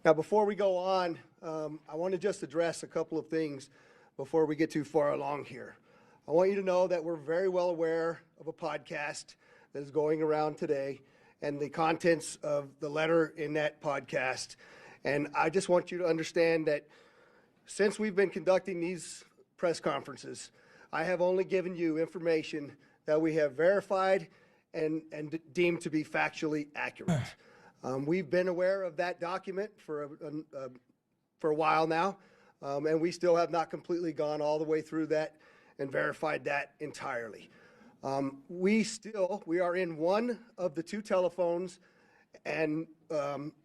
Now, before we go on, I want to just address a couple of things before we get too far along here. I want you to know that we're very well aware of a podcast that is going around today and the contents of the letter in that podcast. And I just want you to understand that since we've been conducting these press conferences, I have only given you information that we have verified and deemed to be factually accurate. We've been aware of that document for a while now, and we still have not completely gone all the way through that and verified that entirely. We are in one of the two telephones and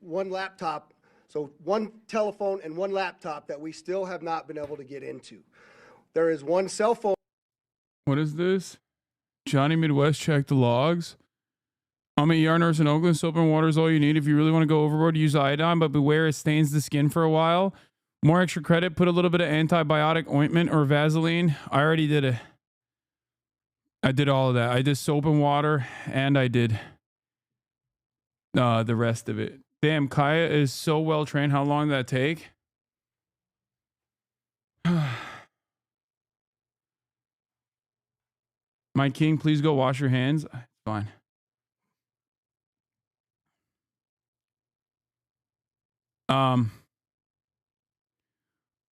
one laptop, so one telephone and one laptop that we still have not been able to get into. There is one cell phone. What is this? Johnny Midwest checked the logs. I'm a ER nurse in Oakland. Soap and water is all you need. If you really want to go overboard, use iodine, but beware it stains the skin for a while. More extra credit, put a little bit of antibiotic ointment or Vaseline. I already did it. I did all of that. I did soap and water, and I did the rest of it. Damn, Kaya is so well trained. How long did that take? My king, please go wash your hands. Fine.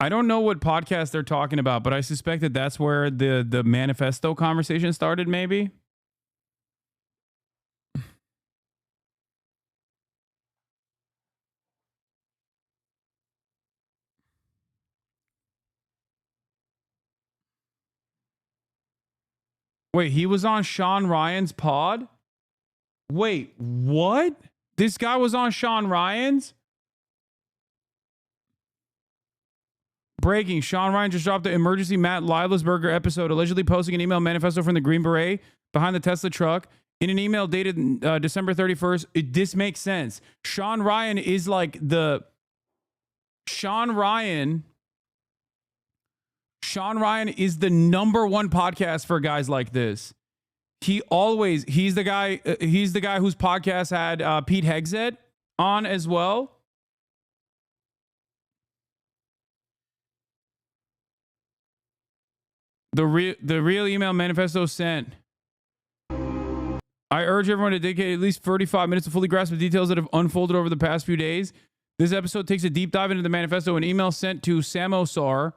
I don't know what podcast they're talking about, but I suspect that that's where the manifesto conversation started, maybe. Wait, he was on Shawn Ryan's pod? Wait, what? This guy was on Shawn Ryan's? Breaking. Shawn Ryan just dropped the emergency Matt Livelsberger episode, allegedly posting an email manifesto from the Green Beret behind the Tesla truck. In an email dated December 31st, this makes sense. Shawn Ryan is like the... Shawn Ryan is the #1 podcast for guys like this. He's the guy whose podcast had Pete Hegseth on as well. The real email manifesto sent. I urge everyone to dedicate at least 35 minutes to fully grasp the details that have unfolded over the past few days. This episode takes a deep dive into the manifesto. An email sent to Samosar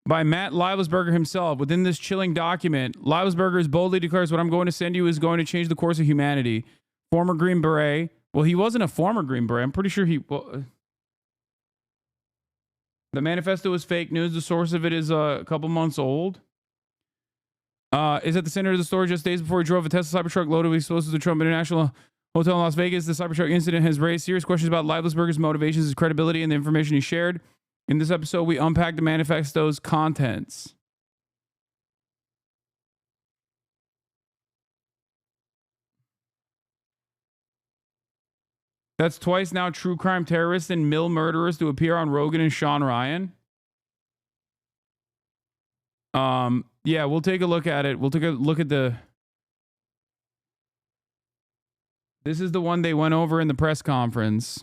by Matt Livelsberger himself. Within this chilling document, Livelsberger boldly declares, what I'm going to send you is going to change the course of humanity. Former Green Beret. Well, he wasn't a former Green Beret. I'm pretty sure he... Well, the manifesto is fake news. The source of it is a couple months old. Is at the center of the story just days before he drove a Tesla Cybertruck loaded with explosives to the Trump International Hotel in Las Vegas. The Cybertruck incident has raised serious questions about Livelsberger's motivations, his credibility, and the information he shared. In this episode, we unpack the manifesto's contents. That's twice now true crime terrorists and mill murderers to appear on Rogan and Shawn Ryan. Yeah, we'll take a look at it. We'll take a look at the... This is the one they went over in the press conference.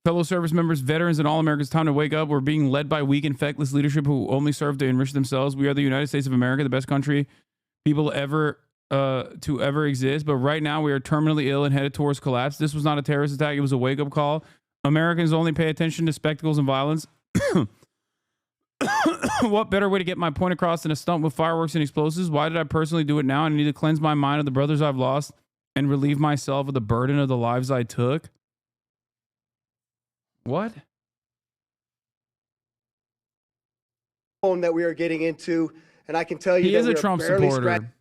Fellow service members, veterans, and all Americans, time to wake up. We're being led by weak and feckless leadership who only serve to enrich themselves. We are the United States of America, the best country people ever to ever exist. But right now we are terminally ill and headed towards collapse. This was not a terrorist attack. It was a wake-up call. Americans only pay attention to spectacles and violence. What better way to get my point across than a stunt with fireworks and explosives? Why did I personally do it now? I need to cleanse my mind of the brothers I've lost and relieve myself of the burden of the lives I took. What? That we are getting into, and I can tell you he that is a Trump supporter.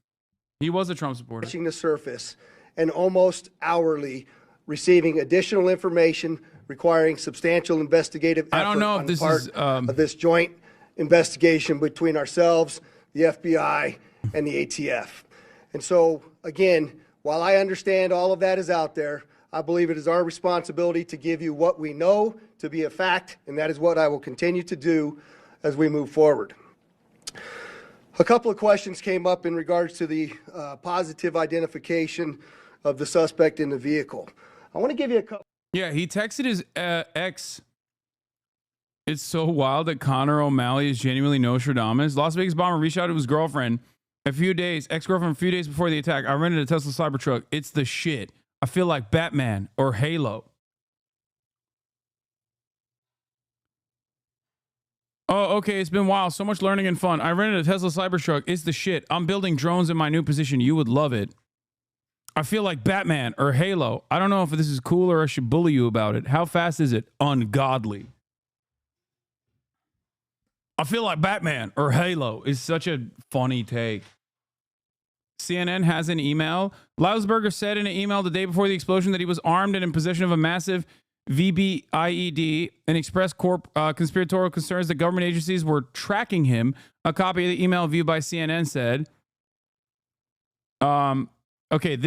He was a Trump supporter. Scratching the surface and almost hourly receiving additional information requiring substantial investigative effort. I don't know if this is of this joint investigation between ourselves, the FBI, and the ATF. And so, again, while I understand all of that is out there, I believe it is our responsibility to give you what we know to be a fact, and that is what I will continue to do as we move forward. A couple of questions came up in regards to the positive identification of the suspect in the vehicle. I want to give you a couple. Yeah, he texted his ex. It's so wild that Connor O'Malley is genuinely Nostradamus. Las Vegas bomber reached out to his girlfriend ex-girlfriend a few days before the attack. I rented a Tesla Cybertruck. It's the shit. I feel like Batman or Halo. Oh, okay. It's been a while. So much learning and fun. I rented a Tesla Cybertruck. It's the shit. I'm building drones in my new position. You would love it. I feel like Batman or Halo. I don't know if this is cool or I should bully you about it. How fast is it? Ungodly. I feel like Batman or Halo is such a funny take. CNN has an email. Livelsberger said in an email the day before the explosion that he was armed and in possession of a massive VBIED and expressed conspiratorial concerns that government agencies were tracking him. A copy of the email viewed by CNN said, okay,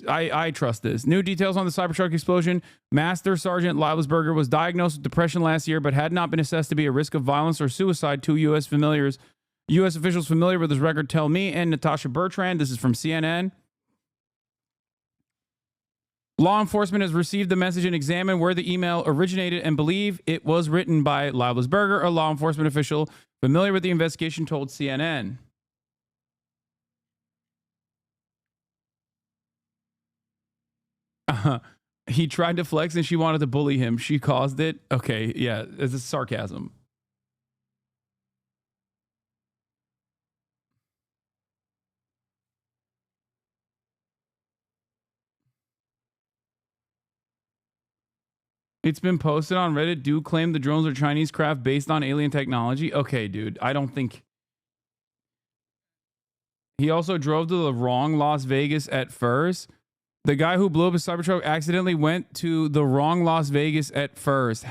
I trust this. New details on the Cybertruck explosion. Master Sergeant Livelsberger was diagnosed with depression last year, but had not been assessed to be a risk of violence or suicide. Two U.S. officials familiar with his record tell me and Natasha Bertrand. This is from CNN. Law enforcement has received the message and examined where the email originated and believe it was written by Livelsberger, a law enforcement official familiar with the investigation told CNN. He tried to flex and she wanted to bully him. She caused it. Okay, yeah, it's a sarcasm. It's been posted on Reddit. Do claim the drones are Chinese craft based on alien technology. Okay, dude, I don't think. He also drove to the wrong Las Vegas at first. The guy who blew up his Cybertruck accidentally went to the wrong Las Vegas at first.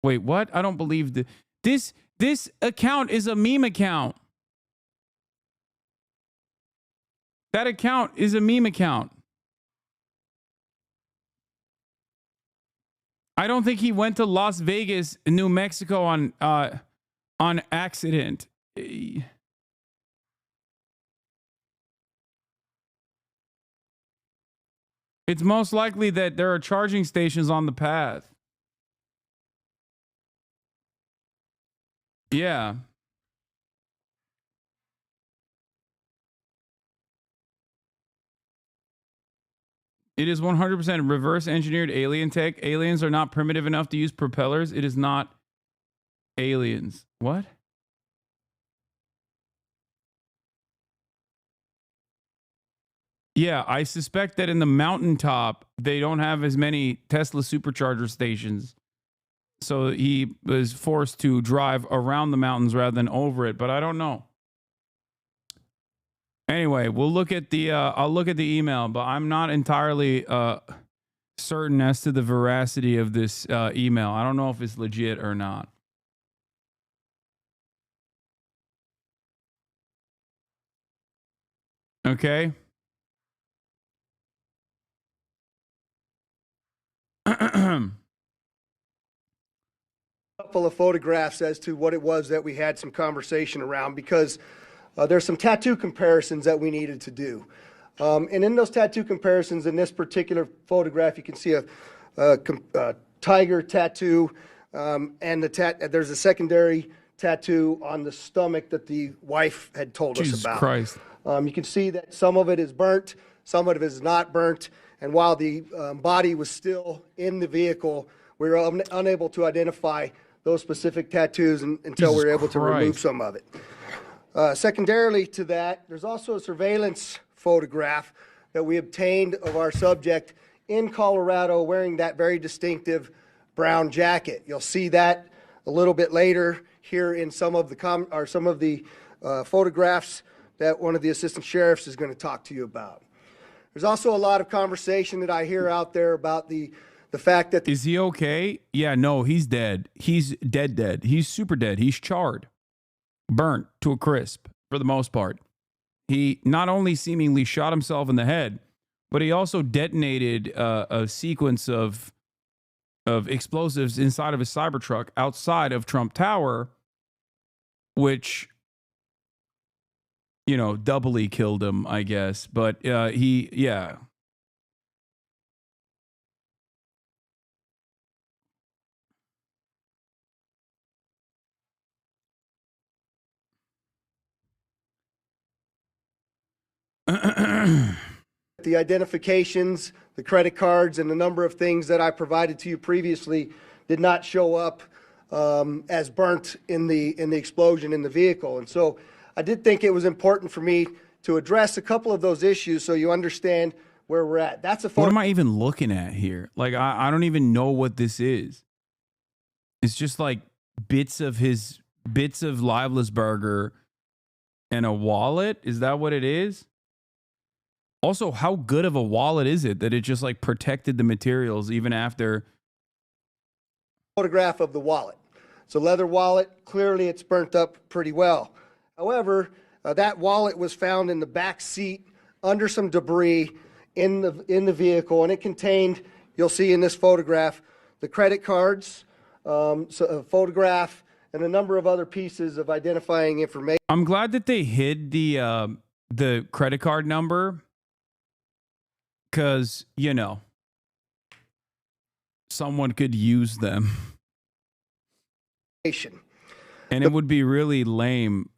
Wait, what? I don't believe this. This account is a meme account. That account is a meme account. I don't think he went to Las Vegas, New Mexico on accident. It's most likely that there are charging stations on the path. Yeah. It is 100% reverse engineered alien tech. Aliens are not primitive enough to use propellers. It is not aliens. What? Yeah, I suspect that in the mountaintop, they don't have as many Tesla supercharger stations. So he was forced to drive around the mountains rather than over it, but I don't know. Anyway, we'll look at the I'll look at the email, but I'm not entirely certain as to the veracity of this email. I don't know if it's legit or not. Okay. Couple of photographs as to what it was that we had some conversation around, because there's some tattoo comparisons that we needed to do. And in those tattoo comparisons, in this particular photograph, you can see a tiger tattoo, and there's a secondary tattoo on the stomach that the wife had told us about. Jesus Christ. You can see that some of it is burnt, some of it is not burnt, and while the body was still in the vehicle, we were unable to identify those specific tattoos until we were able to remove some of it. Secondarily to that, there's also a surveillance photograph that we obtained of our subject in Colorado wearing that very distinctive brown jacket. You'll see that a little bit later here in some of the photographs that one of the assistant sheriffs is going to talk to you about. There's also a lot of conversation that I hear out there about the fact that... Is he okay? Yeah, no, he's dead. He's dead. He's super dead. He's charred. Burnt to a crisp, for the most part. He not only seemingly shot himself in the head, but he also detonated a sequence of explosives inside of his Cybertruck outside of Trump Tower, which, you know, doubly killed him, I guess. But yeah. The identifications, the credit cards, and the number of things that I provided to you previously did not show up as burnt in the explosion in the vehicle. And so I did think it was important for me to address a couple of those issues so you understand where we're at. That's a photo. What am I even looking at here? Like, I don't even know what this is. It's just like bits of Livelsberger and a wallet. Is that what it is? Also, how good of a wallet is it that it just like protected the materials even after? Photograph of the wallet. It's a leather wallet. Clearly, it's burnt up pretty well. However, that wallet was found in the back seat under some debris in the vehicle, and it contained, you'll see in this photograph, the credit cards, a photograph, and a number of other pieces of identifying information. I'm glad that they hid the credit card number, because, you know, someone could use them. And it would be really lame.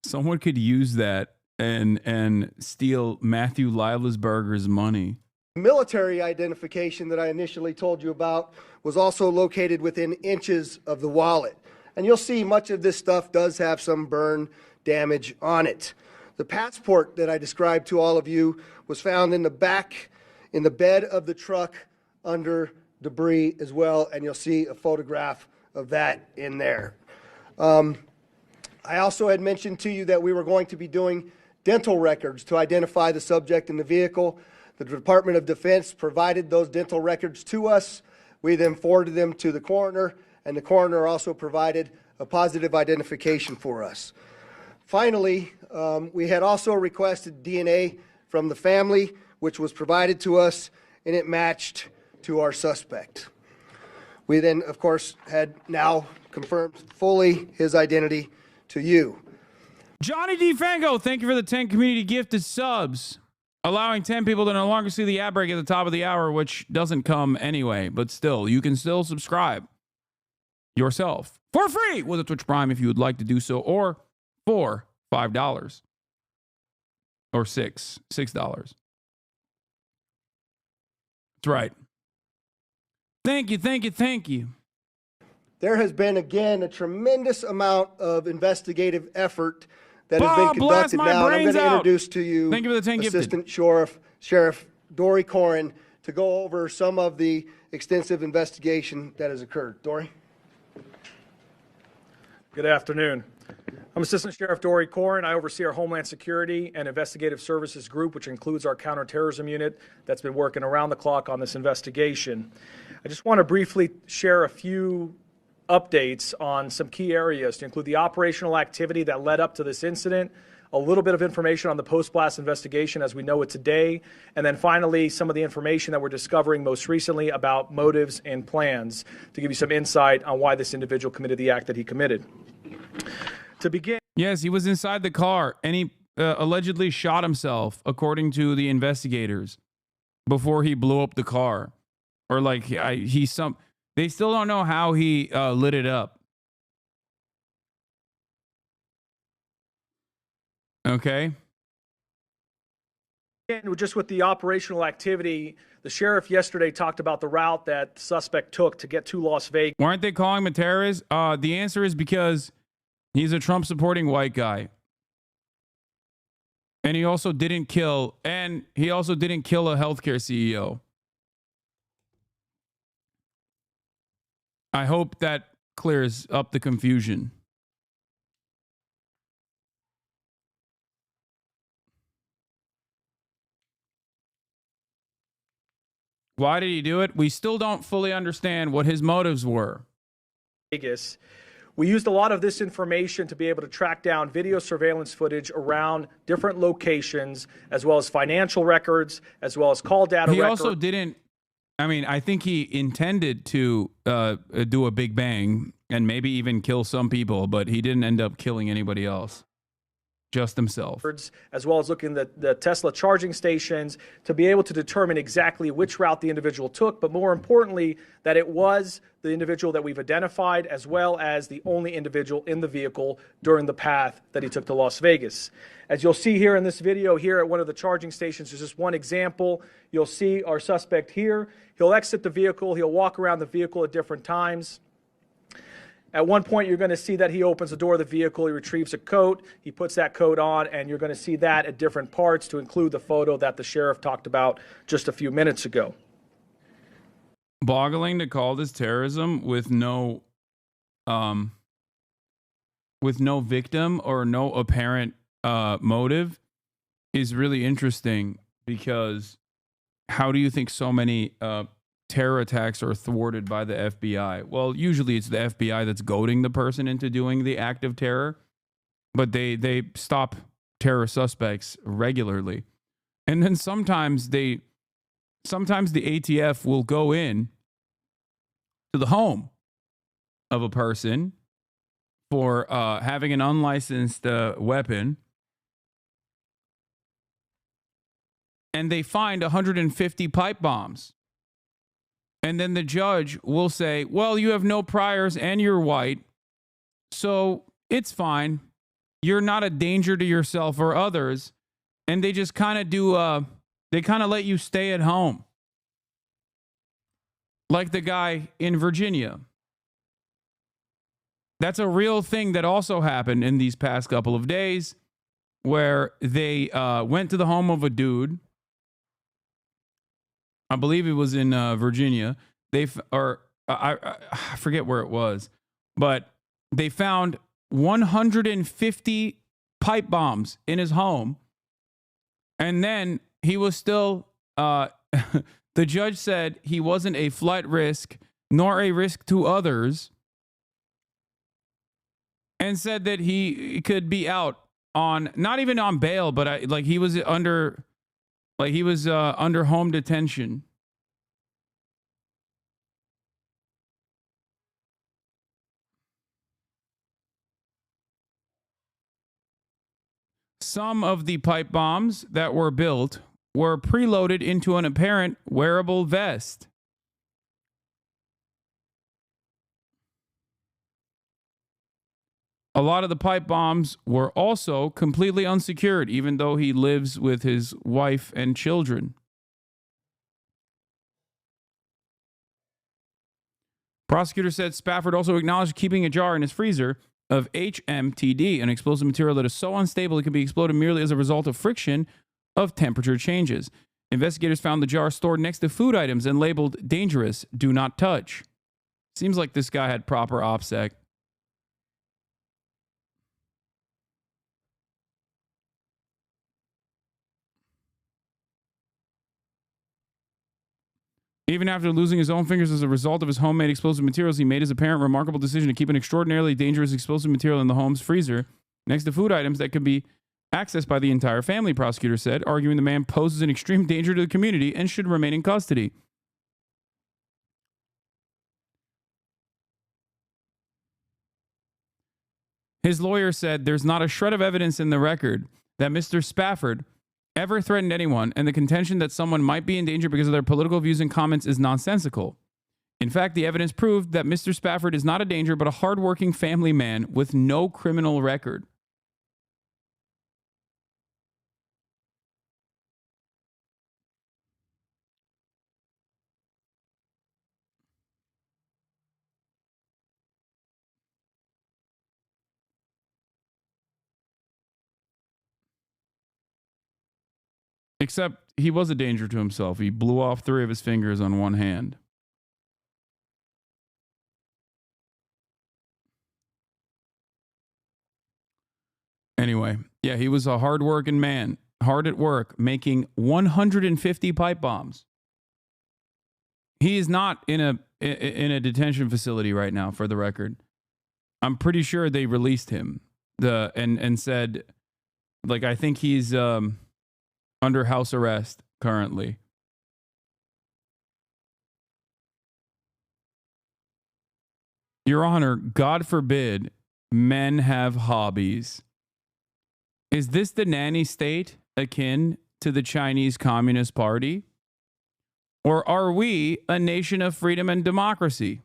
Someone could use that and steal Matthew Livelsberger's money. Military identification that I initially told you about was also located within inches of the wallet. And you'll see much of this stuff does have some burn damage on it. The passport that I described to all of you was found in the back, in the bed of the truck under debris as well, and you'll see a photograph of that in there. I also had mentioned to you that we were going to be doing dental records to identify the subject in the vehicle. The Department of Defense provided those dental records to us. We then forwarded them to the coroner, and the coroner also provided a positive identification for us. Finally, we had also requested DNA from the family, which was provided to us, and it matched to our suspect. We then, of course, had now confirmed fully his identity to you. Johnny D. Fango, thank you for the 10 community gifted subs, allowing 10 people to no longer see the ad break at the top of the hour, which doesn't come anyway, but still, you can still subscribe yourself for free with a Twitch Prime if you would like to do so, or for $5 or $6. That's right. Thank you, thank you, thank you. There has been, again, a tremendous amount of investigative effort that has Bob, been blast conducted my now. And I'm brains going to out. introduce to you Thank you for the 10 gifted. Assistant Sheriff Dory Corrin to go over some of the extensive investigation that has occurred. Dory? Good afternoon. I'm Assistant Sheriff Dory Corrin. I oversee our Homeland Security and Investigative Services group, which includes our counterterrorism unit that's been working around the clock on this investigation. I just want to briefly share a few updates on some key areas to include the operational activity that led up to this incident, a little bit of information on the post-blast investigation as we know it today, and then finally some of the information that we're discovering most recently about motives and plans to give you some insight on why this individual committed the act that he committed. To begin, yes, he was inside the car and he allegedly shot himself, according to the investigators, before he blew up the car. Or like they still don't know how he lit it up. Okay. and just with the operational activity, the sheriff yesterday talked about the route that the suspect took to get to Las Vegas. Why aren't they calling him a terrorist? The answer is because he's a Trump-supporting white guy. And he also didn't kill a healthcare CEO. I hope that clears up the confusion. Why did he do it? We still don't fully understand what his motives were. Vegas. We used a lot of this information to be able to track down video surveillance footage around different locations, as well as financial records, as well as call data He records. also didn't, I mean, I think he intended to do a big bang and maybe even kill some people, but he didn't end up killing anybody else. Just himself. As well as looking at the Tesla charging stations to be able to determine exactly which route the individual took, but more importantly, that it was the individual that we've identified, as well as the only individual in the vehicle during the path that he took to Las Vegas. As you'll see here in this video here at one of the charging stations, there's just one example. You'll see our suspect here. He'll exit the vehicle. He'll walk around the vehicle at different times. At one point, you're going to see that he opens the door of the vehicle, he retrieves a coat, he puts that coat on, and you're going to see that at different parts to include the photo that the sheriff talked about just a few minutes ago. Boggling to call this terrorism with no victim or no apparent motive is really interesting, because how do you think so many terror attacks are thwarted by the FBI? Well, usually it's the FBI that's goading the person into doing the act of terror, but they stop terror suspects regularly. And then sometimes the ATF will go in to the home of a person for having an unlicensed weapon, and they find 150 pipe bombs. And then the judge will say, well, you have no priors and you're white, so it's fine. You're not a danger to yourself or others. And they just kind of they kind of let you stay at home. Like the guy in Virginia. That's a real thing that also happened in these past couple of days, where they went to the home of a dude. I believe it was in Virginia. I forget where it was, but they found 150 pipe bombs in his home. And then he was still, the judge said he wasn't a flight risk nor a risk to others, and said that he could be out on, not even on bail, but he was under home detention. Some of the pipe bombs that were built were preloaded into an apparent wearable vest. A lot of the pipe bombs were also completely unsecured, even though he lives with his wife and children. Prosecutor said Spafford also acknowledged keeping a jar in his freezer of HMTD, an explosive material that is so unstable it can be exploded merely as a result of friction of temperature changes. Investigators found the jar stored next to food items and labeled dangerous, do not touch. Seems like this guy had proper OPSEC. Even after losing his own fingers as a result of his homemade explosive materials, he made his apparent remarkable decision to keep an extraordinarily dangerous explosive material in the home's freezer next to food items that could be accessed by the entire family, prosecutor said, arguing the man poses an extreme danger to the community and should remain in custody. His lawyer said there's not a shred of evidence in the record that Mr. Spafford ever threatened anyone, and the contention that someone might be in danger because of their political views and comments is nonsensical. In fact, the evidence proved that Mr. Spafford is not a danger, but a hardworking family man with no criminal record. Except he was a danger to himself. He blew off 3 of his fingers on one hand. Anyway, yeah, he was a hard-working man, hard at work, making 150 pipe bombs. He is not in a detention facility right now, for the record. I'm pretty sure they released him and said, like, I think he's under house arrest currently. Your Honor, God forbid men have hobbies. Is this the nanny state akin to the Chinese Communist Party? Or are we a nation of freedom and democracy?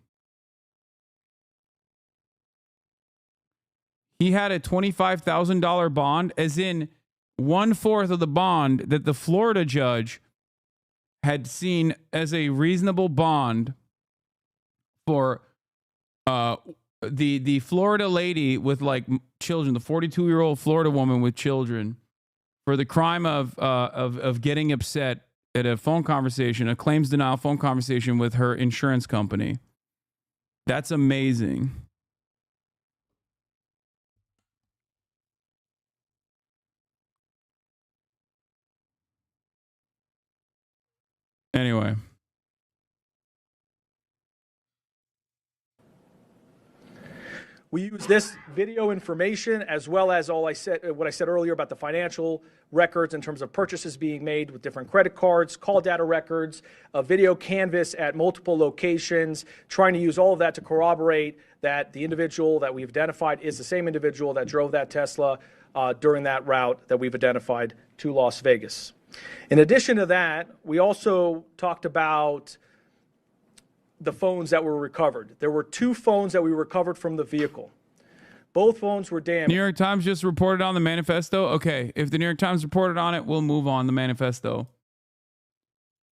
He had a $25,000 bond, as in 1/4 of the bond that the Florida judge had seen as a reasonable bond for the Florida lady with like children, the 42-year-old Florida woman with children, for the crime of getting upset at a phone conversation, a claims denial phone conversation with her insurance company. That's amazing. Anyway. We use this video information as well as what I said earlier about the financial records in terms of purchases being made with different credit cards, call data records, a video canvas at multiple locations, trying to use all of that to corroborate that the individual that we've identified is the same individual that drove that Tesla during that route that we've identified to Las Vegas. In addition to that, we also talked about the phones that were recovered. There were 2 phones that we recovered from the vehicle. Both phones were damaged. New York Times just reported on the manifesto. Okay, if the New York Times reported on it, we'll move on the manifesto.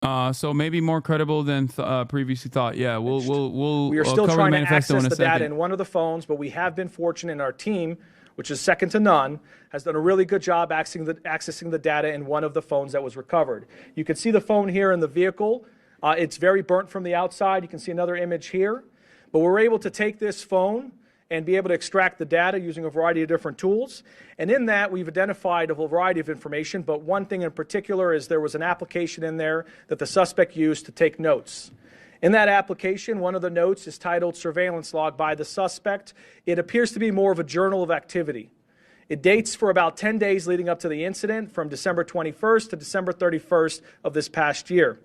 So maybe more credible than previously thought. Yeah, we'll we are still cover trying the to manifesto access in a the second. data in one of the phones, but we have been fortunate in our team, which is second to none, has done a really good job accessing the data in one of the phones that was recovered. You can see the phone here in the vehicle. It's very burnt from the outside. You can see another image here. But we're able to take this phone and be able to extract the data using a variety of different tools. And in that, we've identified a variety of information, but one thing in particular is there was an application in there that the suspect used to take notes. In that application, one of the notes is titled Surveillance Log by the Suspect. It appears to be more of a journal of activity. It dates for about 10 days leading up to the incident, from December 21st to December 31st of this past year.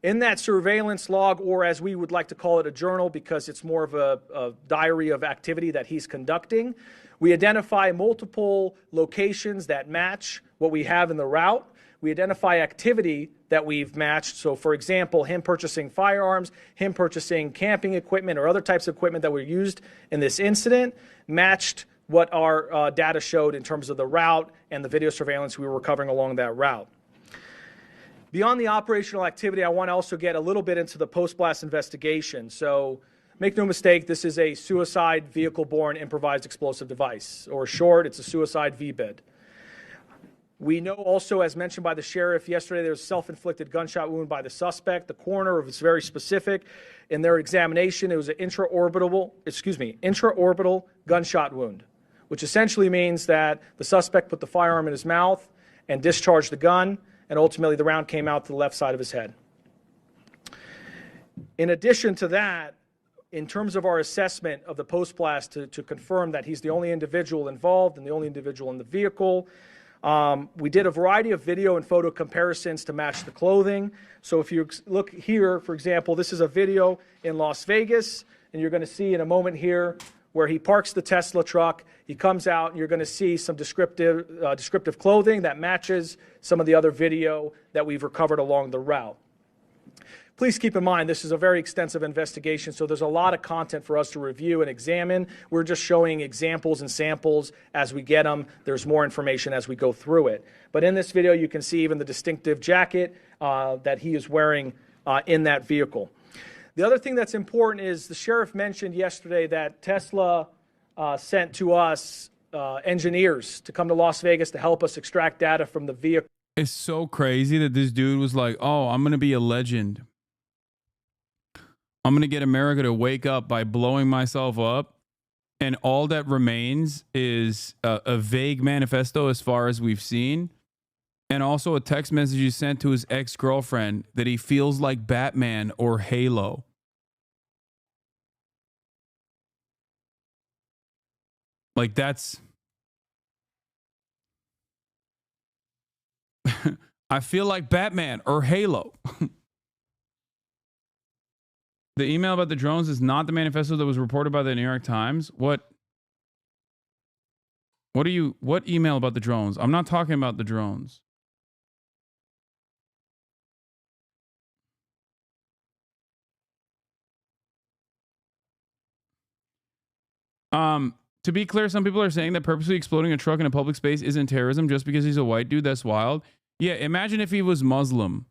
In that surveillance log, or as we would like to call it, a journal, because it's more of a diary of activity that he's conducting, we identify multiple locations that match what we have in the route. We identify activity that we've matched. So, for example, him purchasing firearms, him purchasing camping equipment or other types of equipment that were used in this incident, matched what our data showed in terms of the route and the video surveillance we were recovering along that route. Beyond the operational activity, I want to also get a little bit into the post-blast investigation. So make no mistake, this is a suicide vehicle-borne improvised explosive device, or short, it's a suicide VBID. We know also, as mentioned by the sheriff yesterday, there was a self-inflicted gunshot wound by the suspect. The coroner was very specific in their examination. It was an intraorbital gunshot wound, which essentially means that the suspect put the firearm in his mouth and discharged the gun, and ultimately the round came out to the left side of his head. In addition to that, in terms of our assessment of the post-blast to confirm that he's the only individual involved and the only individual in the vehicle, we did a variety of video and photo comparisons to match the clothing. So if you look here, for example, this is a video in Las Vegas, and you're going to see in a moment here where he parks the Tesla truck. He comes out, and you're going to see some descriptive clothing that matches some of the other video that we've recovered along the route. Please keep in mind, this is a very extensive investigation, so there's a lot of content for us to review and examine. We're just showing examples and samples as we get them. There's more information as we go through it. But in this video, you can see even the distinctive jacket that he is wearing in that vehicle. The other thing that's important is the sheriff mentioned yesterday that Tesla sent to us engineers to come to Las Vegas to help us extract data from the vehicle. It's so crazy that this dude was like, oh, I'm going to be a legend. I'm going to get America to wake up by blowing myself up. And all that remains is a vague manifesto as far as we've seen. And also a text message he sent to his ex-girlfriend that he feels like Batman or Halo. Like that's... I feel like Batman or Halo. The email about the drones is not the manifesto that was reported by the New York Times. What email about the drones? I'm not talking about the drones. To be clear, some people are saying that purposely exploding a truck in a public space isn't terrorism just because he's a white dude. That's wild. Yeah, imagine if he was Muslim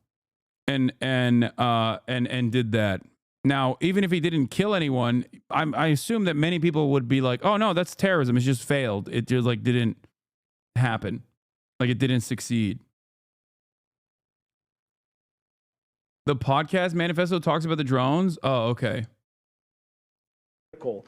and did that. Now, even if he didn't kill anyone, I assume that many people would be like, oh, no, that's terrorism. It's just failed. It just like didn't happen. Like it didn't succeed. The podcast manifesto talks about the drones. Oh, okay. Cool.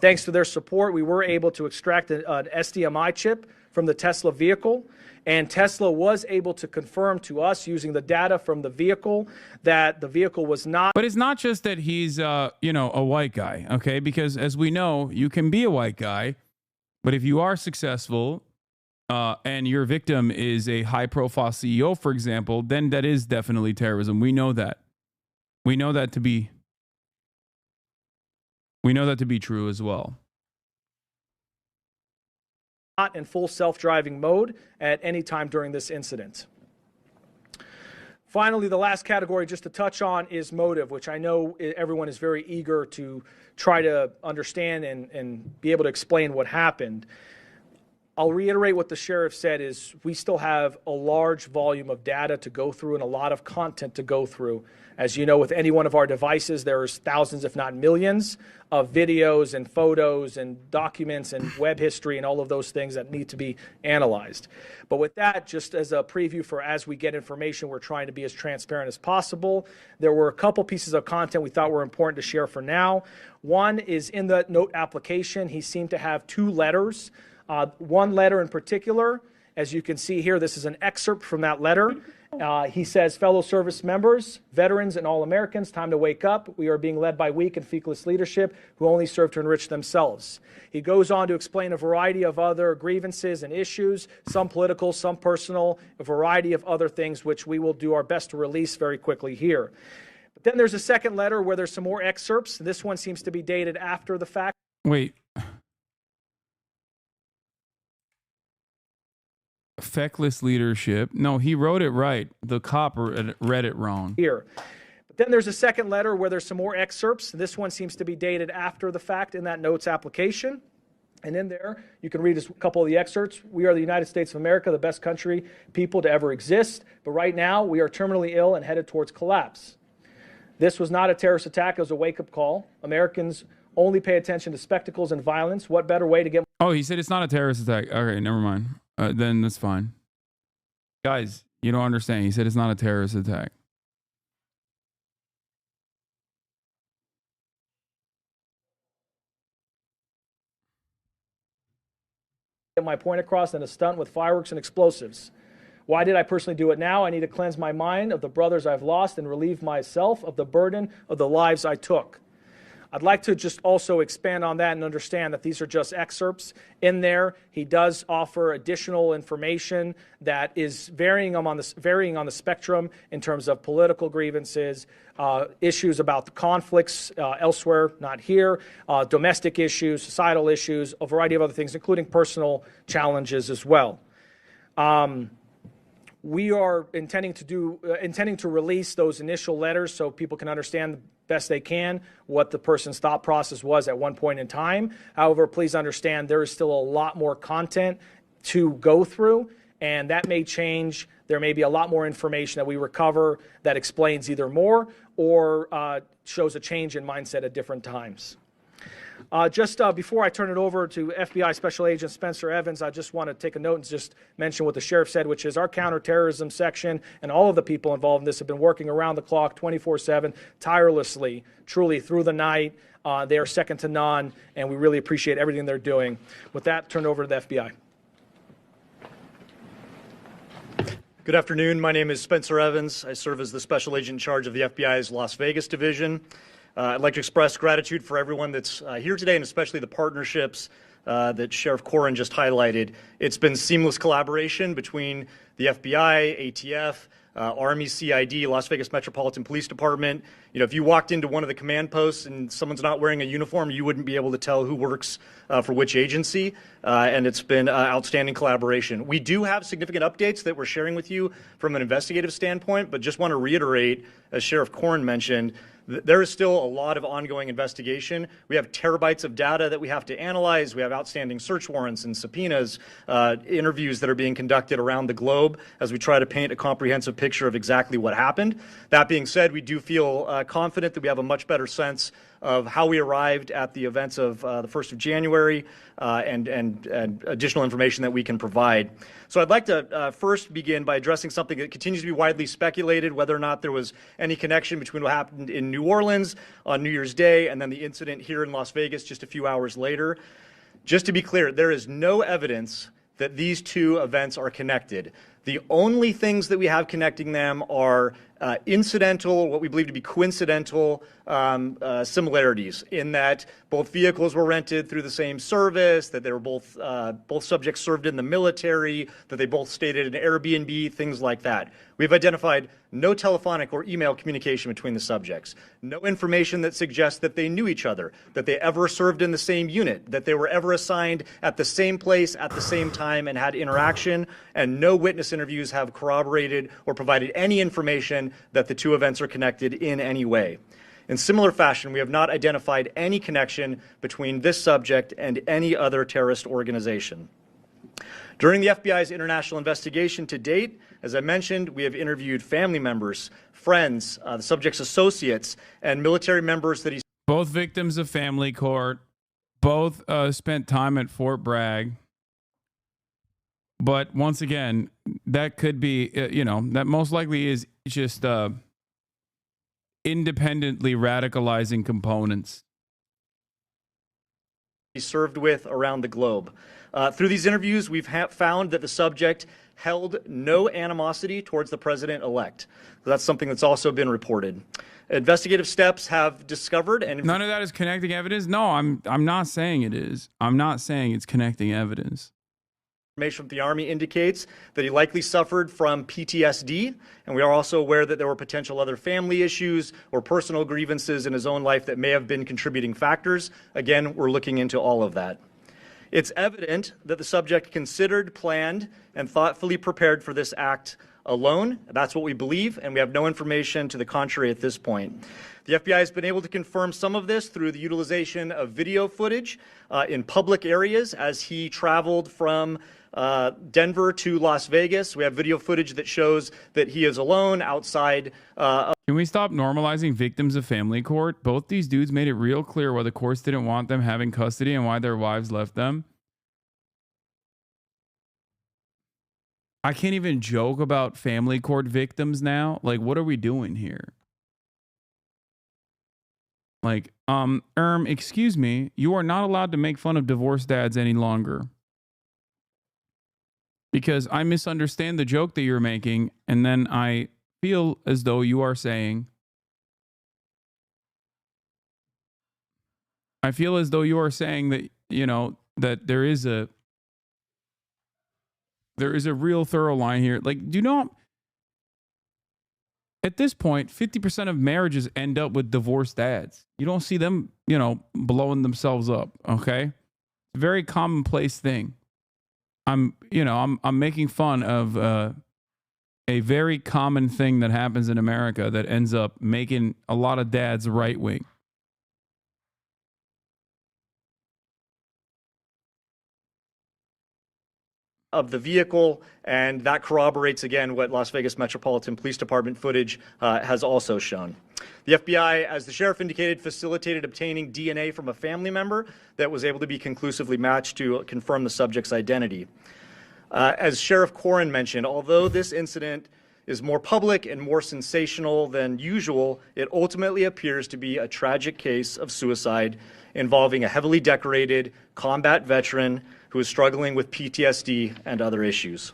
Thanks to their support, we were able to extract an SDMI chip from the Tesla vehicle. And Tesla was able to confirm to us using the data from the vehicle that the vehicle was not. But it's not just that he's, a white guy, okay? Because as we know, you can be a white guy, but if you are successful and your victim is a high-profile CEO, for example, then that is definitely terrorism. We know that. We know that to be true as well. Not in full self-driving mode at any time during this incident. Finally, the last category just to touch on is motive, which I know everyone is very eager to try to understand and be able to explain what happened. I'll reiterate what the sheriff said is we still have a large volume of data to go through and a lot of content to go through. As you know, with any one of our devices, there's thousands, if not millions, of videos and photos and documents and web history and all of those things that need to be analyzed. But with that, just as a preview for as we get information, we're trying to be as transparent as possible. There were a couple pieces of content we thought were important to share for now. One is in the note application, he seemed to have two letters. One letter in particular, as you can see here, this is an excerpt from that letter. He says, fellow service members, veterans, and all Americans, time to wake up. We are being led by weak and feckless leadership who only serve to enrich themselves. He goes on to explain a variety of other grievances and issues, some political, some personal, a variety of other things, which we will do our best to release very quickly here. But then there's a second letter where there's some more excerpts. This one seems to be dated after the fact. Wait. Feckless leadership. No, he wrote it right. The cop read it wrong. Here. But then there's a second letter where there's some more excerpts. This one seems to be dated after the fact in that notes application. And in there, you can read a couple of the excerpts. We are the United States of America, the best country, people to ever exist. But right now, we are terminally ill and headed towards collapse. This was not a terrorist attack. It was a wake-up call. Americans only pay attention to spectacles and violence. What better way to get... Oh, he said it's not a terrorist attack. Okay, never mind. Then that's fine. Guys, you don't understand. He said it's not a terrorist attack. Get my point across than a stunt with fireworks and explosives. Why did I personally do it now? I need to cleanse my mind of the brothers I've lost and relieve myself of the burden of the lives I took. I'd like to just also expand on that and understand that these are just excerpts. In there, he does offer additional information that is varying on the spectrum in terms of political grievances, issues about the conflicts elsewhere, not here, domestic issues, societal issues, a variety of other things, including personal challenges as well. We are intending to release those initial letters so people can understand the best they can what the person's thought process was at one point in time. However, please understand there is still a lot more content to go through, and that may change. There may be a lot more information that we recover that explains either more or shows a change in mindset at different times. Just before I turn it over to FBI Special Agent Spencer Evans, I just want to take a note and just mention what the sheriff said, which is our counterterrorism section and all of the people involved in this have been working around the clock 24/7, tirelessly, truly through the night. They are second to none, and we really appreciate everything they're doing. With that, turn it over to the FBI. Good afternoon. My name is Spencer Evans. I serve as the Special Agent in charge of the FBI's Las Vegas division. I'd like to express gratitude for everyone that's here today, and especially the partnerships that Sheriff Corrin just highlighted. It's been seamless collaboration between the FBI, ATF, Army, CID, Las Vegas Metropolitan Police Department. You know, if you walked into one of the command posts and someone's not wearing a uniform, you wouldn't be able to tell who works for which agency, and it's been outstanding collaboration. We do have significant updates that we're sharing with you from an investigative standpoint, but just want to reiterate, as Sheriff Corrin mentioned, there is still a lot of ongoing investigation. We have terabytes of data that we have to analyze. We have outstanding search warrants and subpoenas, interviews that are being conducted around the globe as we try to paint a comprehensive picture of exactly what happened. That being said, we do feel confident that we have a much better sense of how we arrived at the events of the 1st of January and additional information that we can provide. So I'd like to first begin by addressing something that continues to be widely speculated, whether or not there was any connection between what happened in New Orleans on New Year's Day and then the incident here in Las Vegas just a few hours later. Just to be clear, there is no evidence that these two events are connected. The only things that we have connecting them are incidental, what we believe to be coincidental similarities in that both vehicles were rented through the same service, that they were both subjects served in the military, that they both stayed at an Airbnb, things like that. We've identified no telephonic or email communication between the subjects, no information that suggests that they knew each other, that they ever served in the same unit, that they were ever assigned at the same place at the same time and had interaction, and no witness interviews have corroborated or provided any information that the two events are connected in any way. In similar fashion, we have not identified any connection between this subject and any other terrorist organization. During the FBI's international investigation to date, as I mentioned, we have interviewed family members, friends, the subject's associates, and military members that he... Both victims of family court, both spent time at Fort Bragg. But once again, that could be, that most likely is just independently radicalizing components. He served with around the globe. Through these interviews, we've found that the subject held no animosity towards the president-elect. That's something that's also been reported. Investigative steps have discovered and... None of that is connecting evidence? No, I'm not saying it is. I'm not saying it's connecting evidence. Information from the Army indicates that he likely suffered from PTSD, and we are also aware that there were potential other family issues or personal grievances in his own life that may have been contributing factors. Again, we're looking into all of that. It's evident that the subject considered, planned, and thoughtfully prepared for this act alone. That's what we believe, and we have no information to the contrary at this point. The FBI has been able to confirm some of this through the utilization of video footage in public areas as he traveled from Denver to Las Vegas. We have video footage that shows that he is alone outside. Can we stop normalizing victims of family court? Both these dudes made it real clear why the courts didn't want them having custody and why their wives left them. I can't even joke about family court victims now. Like, what are we doing here? Like, excuse me, you are not allowed to make fun of divorced dads any longer. Because I misunderstand the joke that you're making, and then I feel as though you are saying, that, you know, that there is a real thorough line here. Like, do not, at this point, 50% of marriages end up with divorced dads. You don't see them, you know, blowing themselves up, okay? It's a very commonplace thing. I'm making fun of a very common thing that happens in America that ends up making a lot of dads right wing. Of the vehicle, and that corroborates again what Las Vegas Metropolitan Police Department footage has also shown. The FBI, as the sheriff indicated, facilitated obtaining DNA from a family member that was able to be conclusively matched to confirm the subject's identity. As Sheriff Corrin mentioned, although this incident is more public and more sensational than usual, it ultimately appears to be a tragic case of suicide involving a heavily decorated combat veteran who is struggling with PTSD and other issues.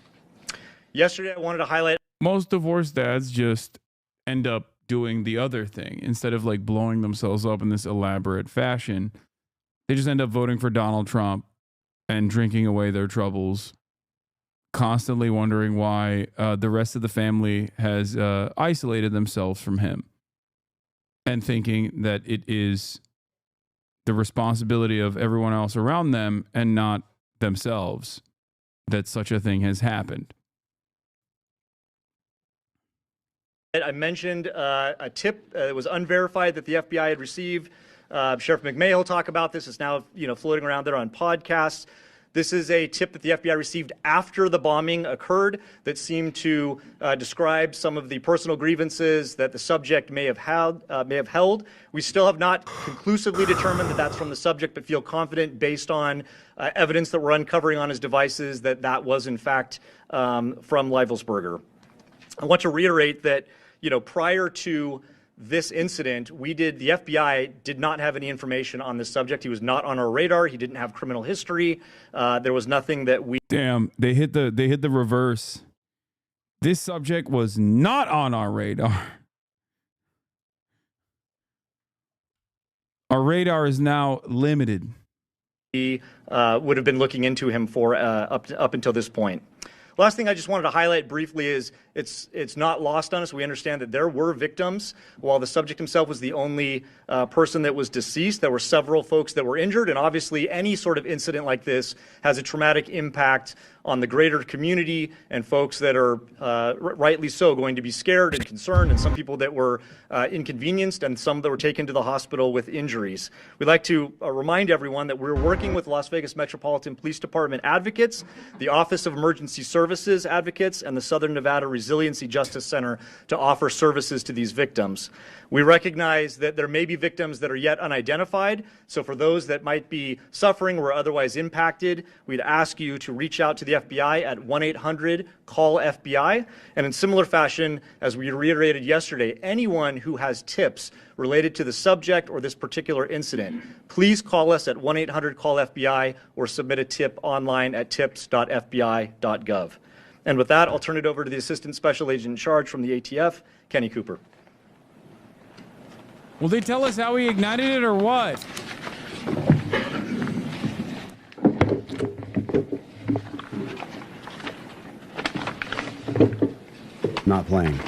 Yesterday, I wanted to highlight... Most divorced dads just end up doing the other thing. Instead of like blowing themselves up in this elaborate fashion, they just end up voting for Donald Trump and drinking away their troubles, constantly wondering why the rest of the family has isolated themselves from him, and thinking that it is the responsibility of everyone else around them and not themselves that such a thing has happened. I mentioned a tip that was unverified that the FBI had received. Sheriff McMahill will talk about this. It's now floating around there on podcasts. This is a tip that the FBI received after the bombing occurred that seemed to describe some of the personal grievances that the subject may have held. We still have not conclusively determined that that's from the subject, but feel confident based on evidence that we're uncovering on his devices that that was in fact from Livelsberger. I want to reiterate that prior to this incident, the FBI did not have any information on this subject. He was not on our radar. He didn't have criminal history. There was nothing that we... Damn, they hit the reverse. This subject was not on our radar. Our radar is now limited. We would have been looking into him for up until this point. Last thing I just wanted to highlight briefly is it's not lost on us. We understand that there were victims. While the subject himself was the only person that was deceased, there were several folks that were injured, and obviously any sort of incident like this has a traumatic impact on the greater community and folks that are rightly so going to be scared and concerned, and some people that were inconvenienced and some that were taken to the hospital with injuries. We'd like to remind everyone that we're working with Las Vegas Metropolitan Police Department advocates, the Office of Emergency Services advocates, and the Southern Nevada Resiliency Justice Center to offer services to these victims. We recognize that there may be victims that are yet unidentified, so for those that might be suffering or otherwise impacted, we'd ask you to reach out to the FBI at 1-800-CALL-FBI. And in similar fashion, as we reiterated yesterday, anyone who has tips related to the subject or this particular incident, please call us at 1-800-CALL-FBI or submit a tip online at tips.fbi.gov. And with that, I'll turn it over to the Assistant Special Agent in Charge from the ATF, Kenny Cooper. Will they tell us how he ignited it or what? Not playing.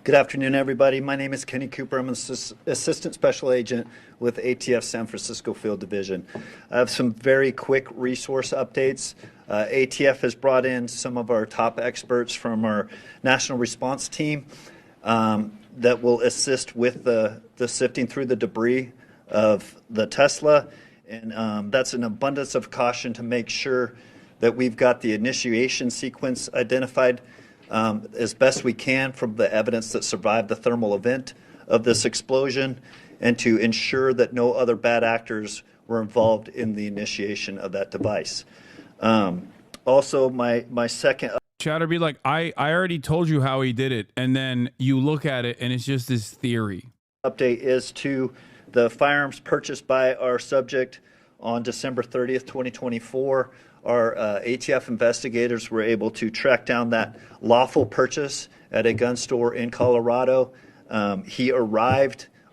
Good afternoon, everybody. My name is Kenny Cooper. I'm an Assistant Special Agent with ATF San Francisco Field Division. I have some very quick resource updates. ATF has brought in some of our top experts from our national response team that will assist with the sifting through the debris of the Tesla. And that's an abundance of caution to make sure that we've got the initiation sequence identified as best we can from the evidence that survived the thermal event of this explosion, and to ensure that no other bad actors were involved in the initiation of that device. Also, my second... Chatter be like, I already told you how he did it, and then you look at it and it's just this theory. Update is to the firearms purchased by our subject on December 30th, 2024. Our ATF investigators were able to track down that lawful purchase at a gun store in Colorado.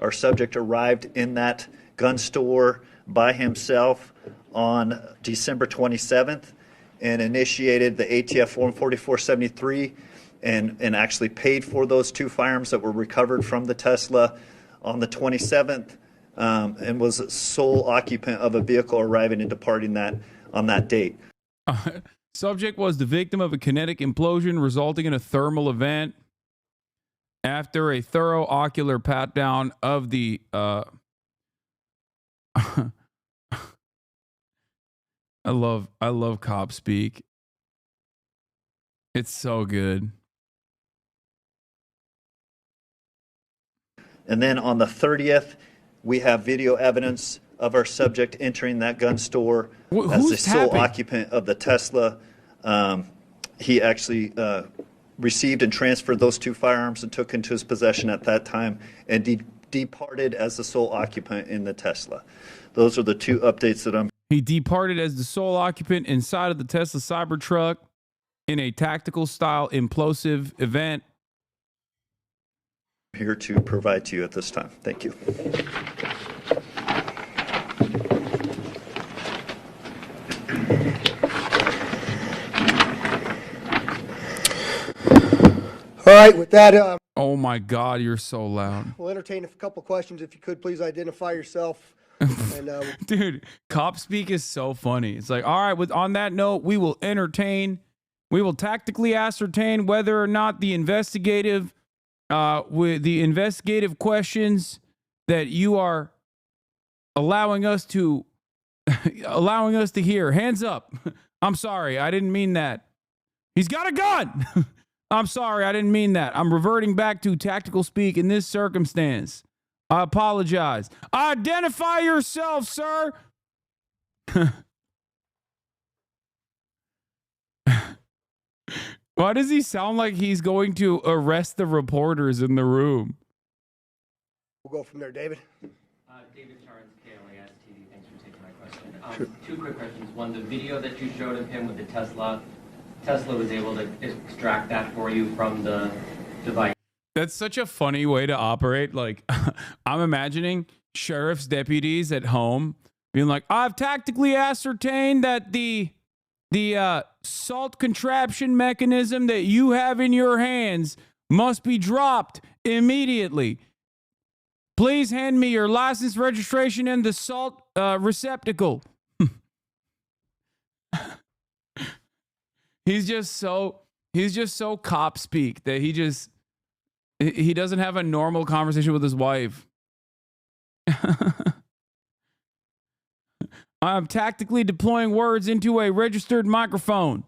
Our subject arrived in that gun store by himself on December 27th and initiated the ATF Form 4473 and actually paid for those 2 firearms that were recovered from the Tesla on the 27th, and was sole occupant of a vehicle arriving and departing that on that date. Subject was the victim of a kinetic implosion resulting in a thermal event. After a thorough ocular pat down of the I love cop speak. It's so good. And then on the 30th, we have video evidence of our subject entering that gun store as the sole occupant of the Tesla. He actually received and transferred those 2 firearms and took into his possession at that time, and departed as the sole occupant in the Tesla. Those are the 2 updates that He departed as the sole occupant inside of the Tesla Cybertruck in a tactical style implosive event. Here to provide to you at this time. Thank you. All right, with that, oh my God, you're so loud. we'll entertain a couple questions. If you could please identify yourself. And, dude, cop speak is so funny. It's like, all right, on that note, we will tactically ascertain whether or not the investigative questions that you are allowing us to hear. Hands up. I'm sorry, I didn't mean that. He's got a gun. I'm sorry, I didn't mean that. I'm reverting back to tactical speak in this circumstance. I apologize. Identify yourself, sir. Why does he sound like he's going to arrest the reporters in the room? We'll go from there, David. David Charles, KLAS TV. Thanks for taking my question. Sure. 2 quick questions. One, the video that you showed of him with the Tesla was able to extract that for you from the device. That's such a funny way to operate. Like, I'm imagining sheriff's deputies at home being like, I've tactically ascertained that the salt contraption mechanism that you have in your hands must be dropped immediately. Please hand me your license, registration, and the salt receptacle. He's just so cop speak that he doesn't have a normal conversation with his wife. I'm tactically deploying words into a registered microphone.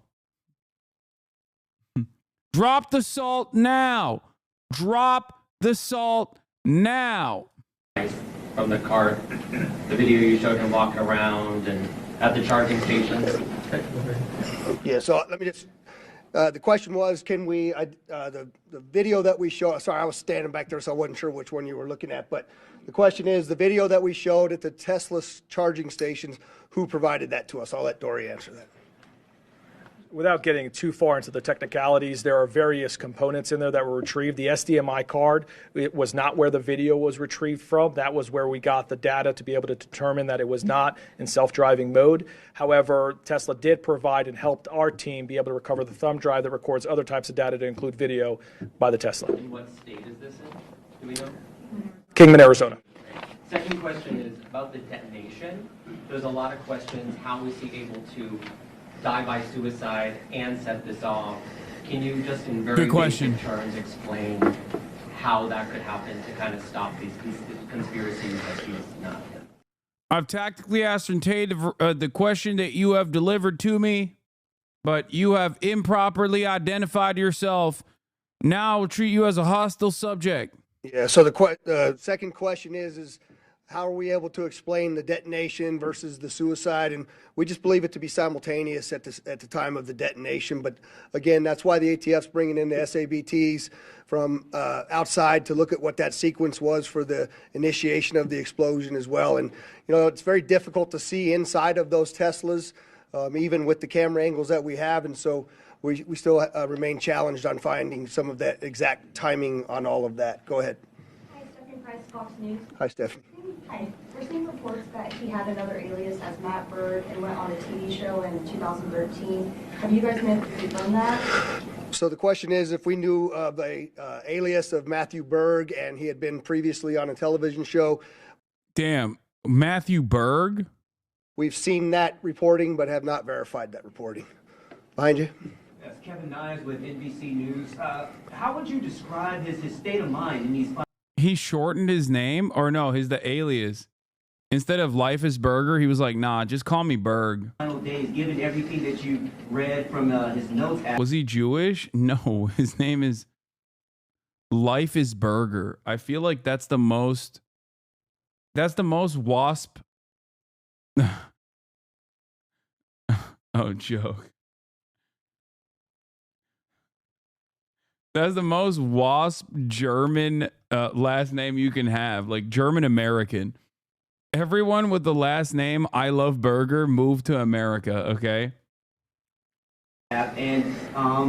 Drop the salt now. Drop the salt now. From the car, the video you showed him walking around and at the charging stations. Yeah, so let me just, the question was, can we, the video that we showed, sorry, I was standing back there, so I wasn't sure which one you were looking at, but the question is, the video that we showed at the Tesla charging stations, who provided that to us? I'll let Dory answer that. Without getting too far into the technicalities, there are various components in there that were retrieved. The SDMI card, it was not where the video was retrieved from. That was where we got the data to be able to determine that it was not in self-driving mode. However, Tesla did provide and helped our team be able to recover the thumb drive that records other types of data to include video by the Tesla. In what state is this in? Do we know? Kingman, Arizona. Second question is about the detonation. There's a lot of questions. How was he able to die by suicide and set this off. Can you just in very basic terms explain how that could happen to kind of stop these conspiracies that he's not? I've tactically ascertained the question that you have delivered to me, but you have improperly identified yourself. Now I'll treat you as a hostile subject. Yeah, so the second question is how are we able to explain the detonation versus the suicide? And we just believe it to be simultaneous at the time of the detonation. But again, that's why the ATF's bringing in the SABTs from outside to look at what that sequence was for the initiation of the explosion as well. And, you know, it's very difficult to see inside of those Teslas, even with the camera angles that we have. And so we still remain challenged on finding some of that exact timing on all of that. Go ahead. Hi, Stephanie Price, Fox News. Hi, Stephanie. Hi. We're seeing reports that he had another alias as Matt Berg and went on a TV show in 2013. Have you guys been able to confirm that? So the question is if we knew of a alias of Matthew Berg and he had been previously on a television show. Damn, Matthew Berg? We've seen that reporting but have not verified that reporting. Behind you. That's Kevin Nyes with NBC News. How would you describe his state of mind in these He shortened his name, or no, the alias. Instead of Lifeisburger, he was like, nah, just call me Berg. final days, given everything that you read from his notes? Was he Jewish? No, his name is Lifeisburger. I feel like that's the most WASP. Oh, joke. That's the most WASP German last name you can have, like German American. Everyone with the last name I Love Burger moved to America, okay? And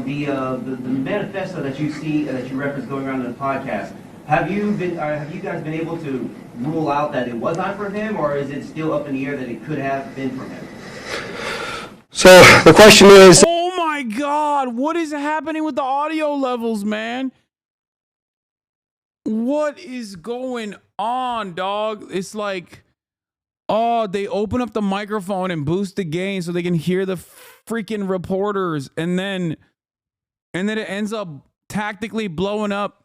the manifesto that you see that you reference going around in the podcast, have you guys been able to rule out that it was not from him, or is it still up in the air that it could have been from him? So the question is, oh my God, what is happening with the audio levels, man? What is going on, dog? It's like, oh, they open up the microphone and boost the gain so they can hear the freaking reporters, and then it ends up tactically blowing up,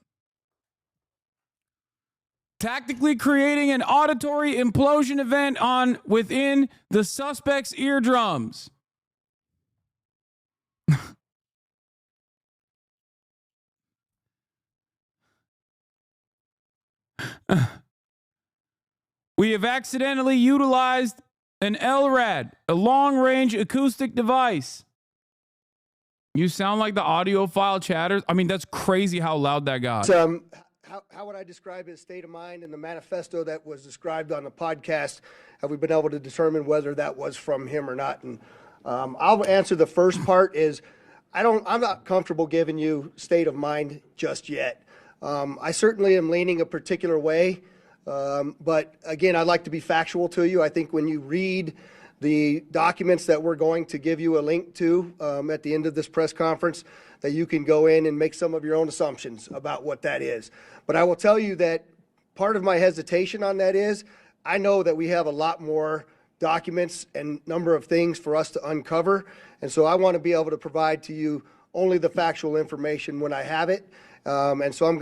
tactically creating an auditory implosion event within the suspect's eardrums. We have accidentally utilized an LRAD, a long-range acoustic device. You sound like the audiophile chatters. I mean, that's crazy how loud that got. How would I describe his state of mind in the manifesto that was described on the podcast? Have we been able to determine whether that was from him or not? And I'll answer the first part is I'm not comfortable giving you state of mind just yet. I certainly am leaning a particular way. But again, I'd like to be factual to you. I think when you read the documents that we're going to give you a link to at the end of this press conference, that you can go in and make some of your own assumptions about what that is. But I will tell you that part of my hesitation on that is I know that we have a lot more documents and number of things for us to uncover. And so I want to be able to provide to you only the factual information when I have it. And so I'm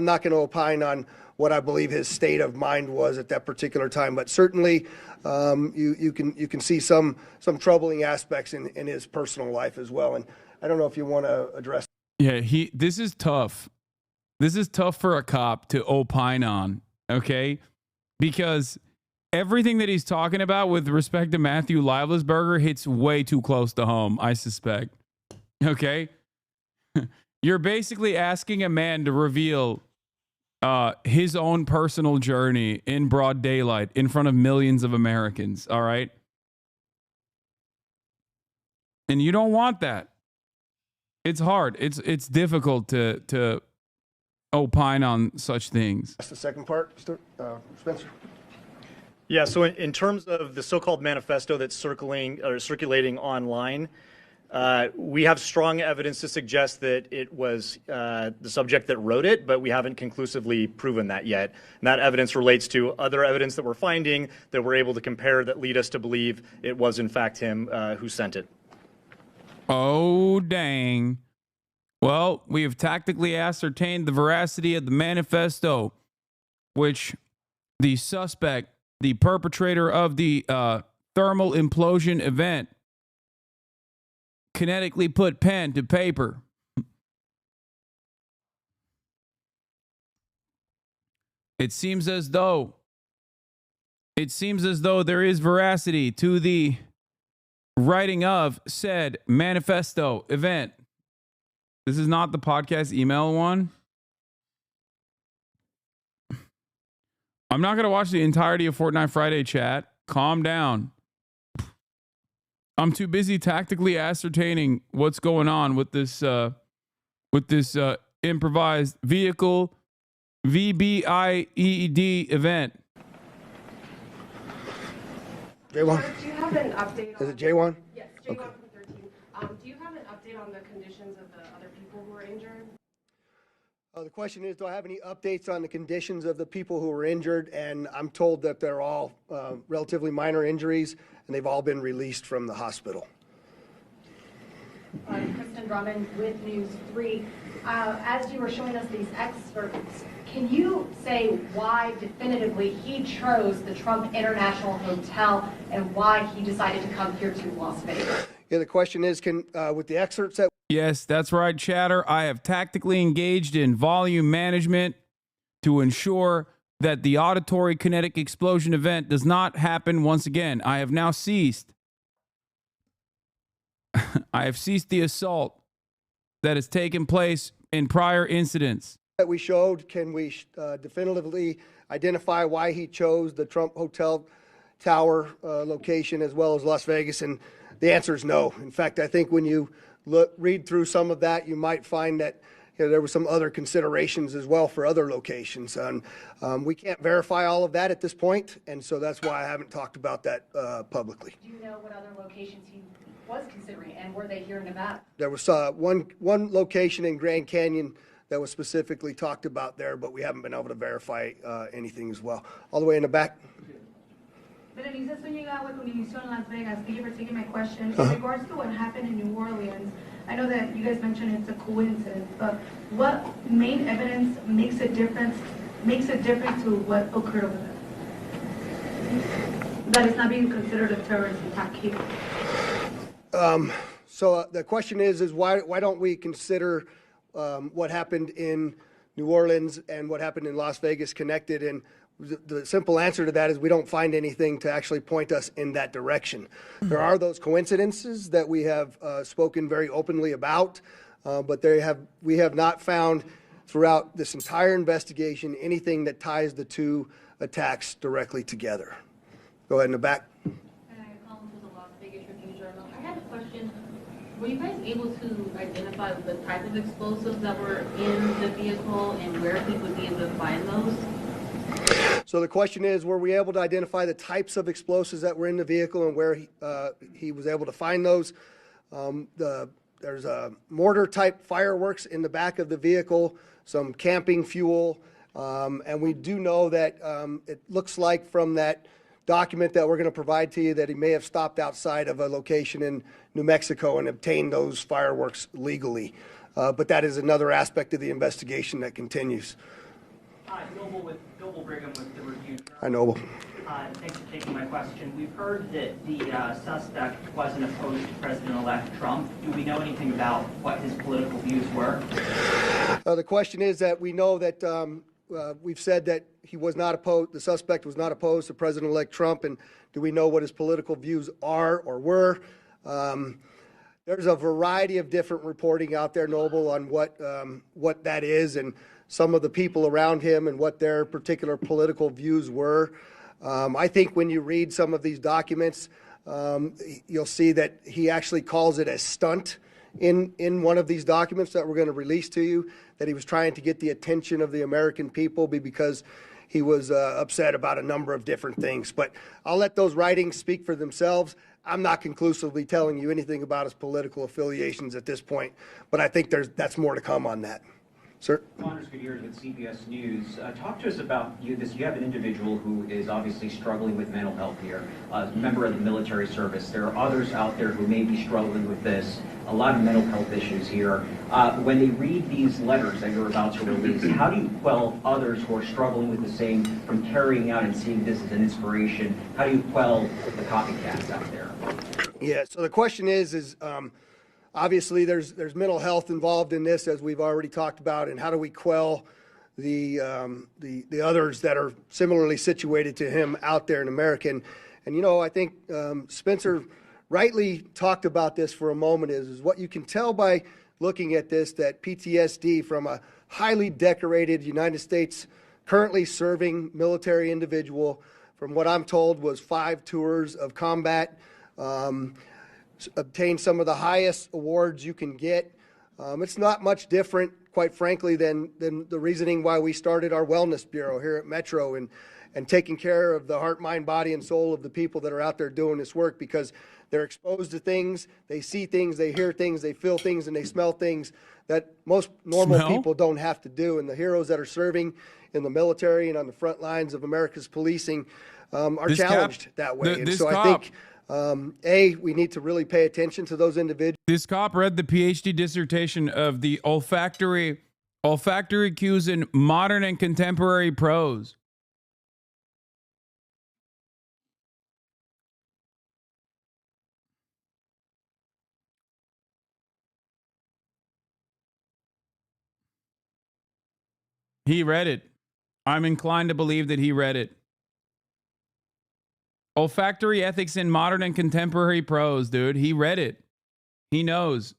not going to opine on what I believe his state of mind was at that particular time, but certainly you can see some troubling aspects in his personal life as well. And I don't know if you want to address. Yeah, this is tough. This is tough for a cop to opine on, okay? Because everything that he's talking about with respect to Matthew Livelsberger hits way too close to home, I suspect. Okay? You're basically asking a man to reveal his own personal journey in broad daylight in front of millions of Americans, all right? And you don't want that. It's hard. It's difficult to opine on such things. That's the second part, Spencer. Yeah, so in terms of the so-called manifesto that's circulating online, we have strong evidence to suggest that it was the subject that wrote it, but we haven't conclusively proven that yet. And that evidence relates to other evidence that we're finding that we're able to compare that lead us to believe it was in fact him who sent it. Oh, dang. Well, we have tactically ascertained the veracity of the manifesto, which the suspect, the perpetrator of the thermal implosion event, kinetically put pen to paper. It seems as though there is veracity to the writing of said manifesto event. This is not the podcast email one. I'm not going to watch the entirety of Fortnite Friday chat. Calm down. I'm too busy tactically ascertaining what's going on with this improvised vehicle VBIED event. J1? Do you have an update? Is it J1? Yes, J1 from 13. Do you have an update on the conditions of the other people who were injured? The question is, do I have any updates on the conditions of the people who were injured? And I'm told that they're all relatively minor injuries, and they've all been released from the hospital. Kristen Drummond with News 3. As you were showing us these excerpts, can you say why definitively he chose the Trump International Hotel and why he decided to come here to Las Vegas? Yeah, the question is, with the excerpts that... Yes, that's right, chatter. I have tactically engaged in volume management to ensure that the auditory kinetic explosion event does not happen once again. I have now ceased. I have ceased the assault that has taken place in prior incidents. That we showed, can we definitively identify why he chose the Trump Hotel Tower location as well as Las Vegas? And the answer is no. In fact, I think when you read through some of that, you might find that there were some other considerations as well for other locations. And we can't verify all of that at this point, and so that's why I haven't talked about that publicly. Do you know what other locations he was considering, and were they here in Nevada? There was one location in Grand Canyon that was specifically talked about there, but we haven't been able to verify anything as well. All the way in the back. Berenice Zúñiga with Univision Las Vegas. Thank you for taking my question. In regards to what happened in New Orleans, I know that you guys mentioned it's a coincidence, but what main evidence makes a difference to what occurred over there? That is not being considered a terrorist attack here. So the question is why don't we consider what happened in New Orleans and what happened in Las Vegas connected? And the simple answer to that is we don't find anything to actually point us in that direction. There are those coincidences that we have spoken very openly about, but we have not found throughout this entire investigation anything that ties the two attacks directly together. Go ahead in the back. I had a question. Were you guys able to identify the type of explosives that were in the vehicle and where he would be able to find those? So the question is, were we able to identify the types of explosives that were in the vehicle and where he was able to find those? There's a mortar-type fireworks in the back of the vehicle, some camping fuel, and we do know that it looks like from that document that we're going to provide to you that he may have stopped outside of a location in New Mexico and obtained those fireworks legally. But that is another aspect of the investigation that continues. Hi, Noble Brigham with the Review. Hi, Noble. Thanks for taking my question. We've heard that the suspect wasn't opposed to President-elect Trump. Do we know anything about what his political views were? The question is that we know that we've said that he was not opposed, the suspect was not opposed to President-elect Trump, and do we know what his political views are or were? There's a variety of different reporting out there, Noble, on what that is and some of the people around him and what their particular political views were. I think when you read some of these documents, you'll see that he actually calls it a stunt in one of these documents that we're going to release to you, that he was trying to get the attention of the American people because he was upset about a number of different things. But I'll let those writings speak for themselves. I'm not conclusively telling you anything about his political affiliations at this point, but I think that's more to come on that. Sir? Connor Eatspants with CBS News. Talk to us about you have an individual who is obviously struggling with mental health here, a member of the military service. There are others out there who may be struggling with this, a lot of mental health issues here. When they read these letters that you're about to release, how do you quell others who are struggling with the same from carrying out and seeing this as an inspiration? How do you quell the copycats out there? Yeah, so the question is obviously there's mental health involved in this, as we've already talked about, and how do we quell the others that are similarly situated to him out there in America? And you know, I think Spencer rightly talked about this for a moment, is what you can tell by looking at this, that PTSD from a highly decorated United States currently serving military individual, from what I'm told was 5 tours of combat, obtained some of the highest awards you can get. It's not much different, quite frankly, than the reasoning why we started our wellness bureau here at Metro and taking care of the heart, mind, body, and soul of the people that are out there doing this work, because they're exposed to things, they see things, they hear things, they feel things, and they smell things that most normal people don't have to do. And the heroes that are serving in the military and on the front lines of America's policing are challenged that way. And so I think we need to really pay attention to those individuals. This cop read the PhD dissertation of the olfactory cues in modern and contemporary prose. He read it. I'm inclined to believe that he read it. Olfactory ethics in modern and contemporary prose, dude. He read it. He knows.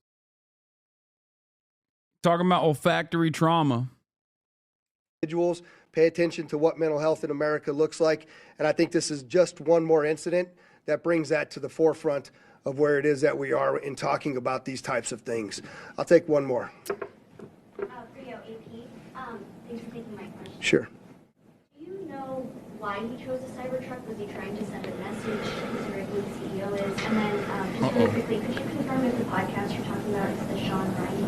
Talking about olfactory trauma. Individuals pay attention to what mental health in America looks like. And I think this is just one more incident that brings that to the forefront of where it is that we are in talking about ththese types of things. I'll take one more. Thanks for taking my question. Sure. Do you know why he chose the Cybertruck? Was he trying to send a message, considering who the CEO is? And then just really quickly, could you confirm if the podcast you're talking about is the Shawn Ryan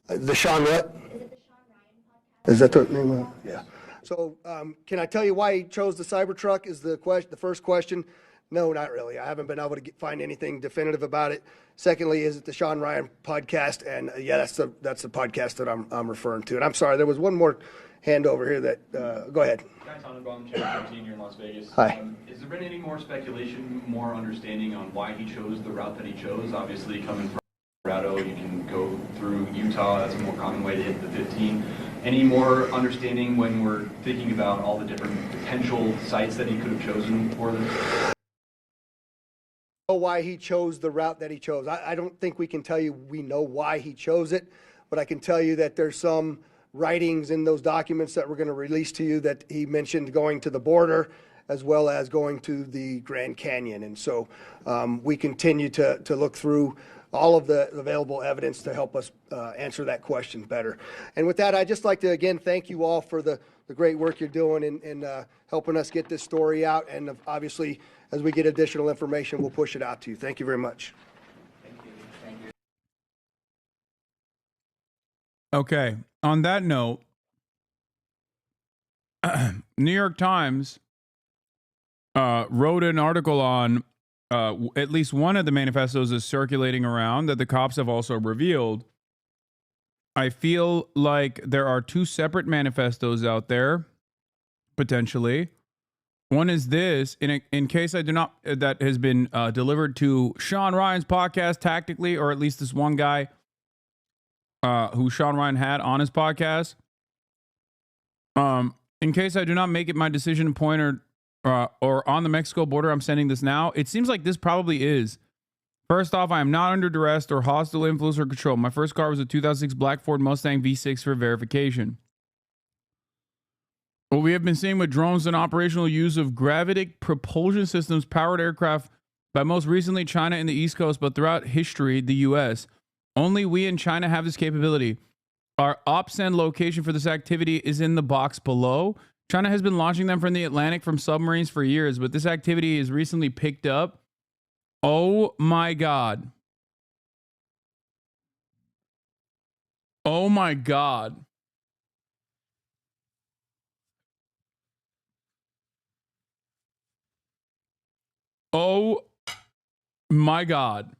podcast? The Shawn what? Is it the Shawn Ryan podcast? Is that the name of it? Yeah. So can I tell you why he chose the Cybertruck is the first question? No, not really. I haven't been able to find anything definitive about it. Secondly, is it the Shawn Ryan podcast? And yeah, that's the podcast that I'm referring to. And I'm sorry, there was one more hand over here that, go ahead. Guy Tannenbaum, Channel 13 here in Las Vegas. Hi. Has there been any more speculation, more understanding on why he chose the route that he chose? Obviously, coming from Colorado, you can go through Utah. That's a more common way to hit the 15. Any more understanding when we're thinking about all the different potential sites that he could have chosen for this? Why he chose the route that he chose. I don't think we can tell you we know why he chose it, but I can tell you that there's some writings in those documents that we're going to release to you that he mentioned going to the border as well as going to the Grand Canyon. And so we continue to look through all of the available evidence to help us answer that question better. And with that, I'd just like to, again, thank you all for the great work you're doing in helping us get this story out. And obviously, as we get additional information, we'll push it out to you. Thank you very much. Okay. On that note, New York Times wrote an article on at least one of the manifestos is circulating around that the cops have also revealed. I feel like there are 2 separate manifestos out there, potentially. One is this, in case I do not, that has been delivered to Shawn Ryan's podcast tactically, or at least this one guy who Shawn Ryan had on his podcast. In case I do not make it my decision point or on the Mexico border, I'm sending this now. It seems like this probably is. First off, I am not under duress or hostile influence or control. My first car was a 2006 black Ford Mustang V6 for verification. What we have been seeing with drones and operational use of gravitic propulsion systems powered aircraft by most recently China and the East Coast, but throughout history, the U.S. Only we in China have this capability. Our OPSEND location for this activity is in the box below. China has been launching them from the Atlantic from submarines for years, but this activity is recently picked up. Oh my God. Oh my God. Oh my God.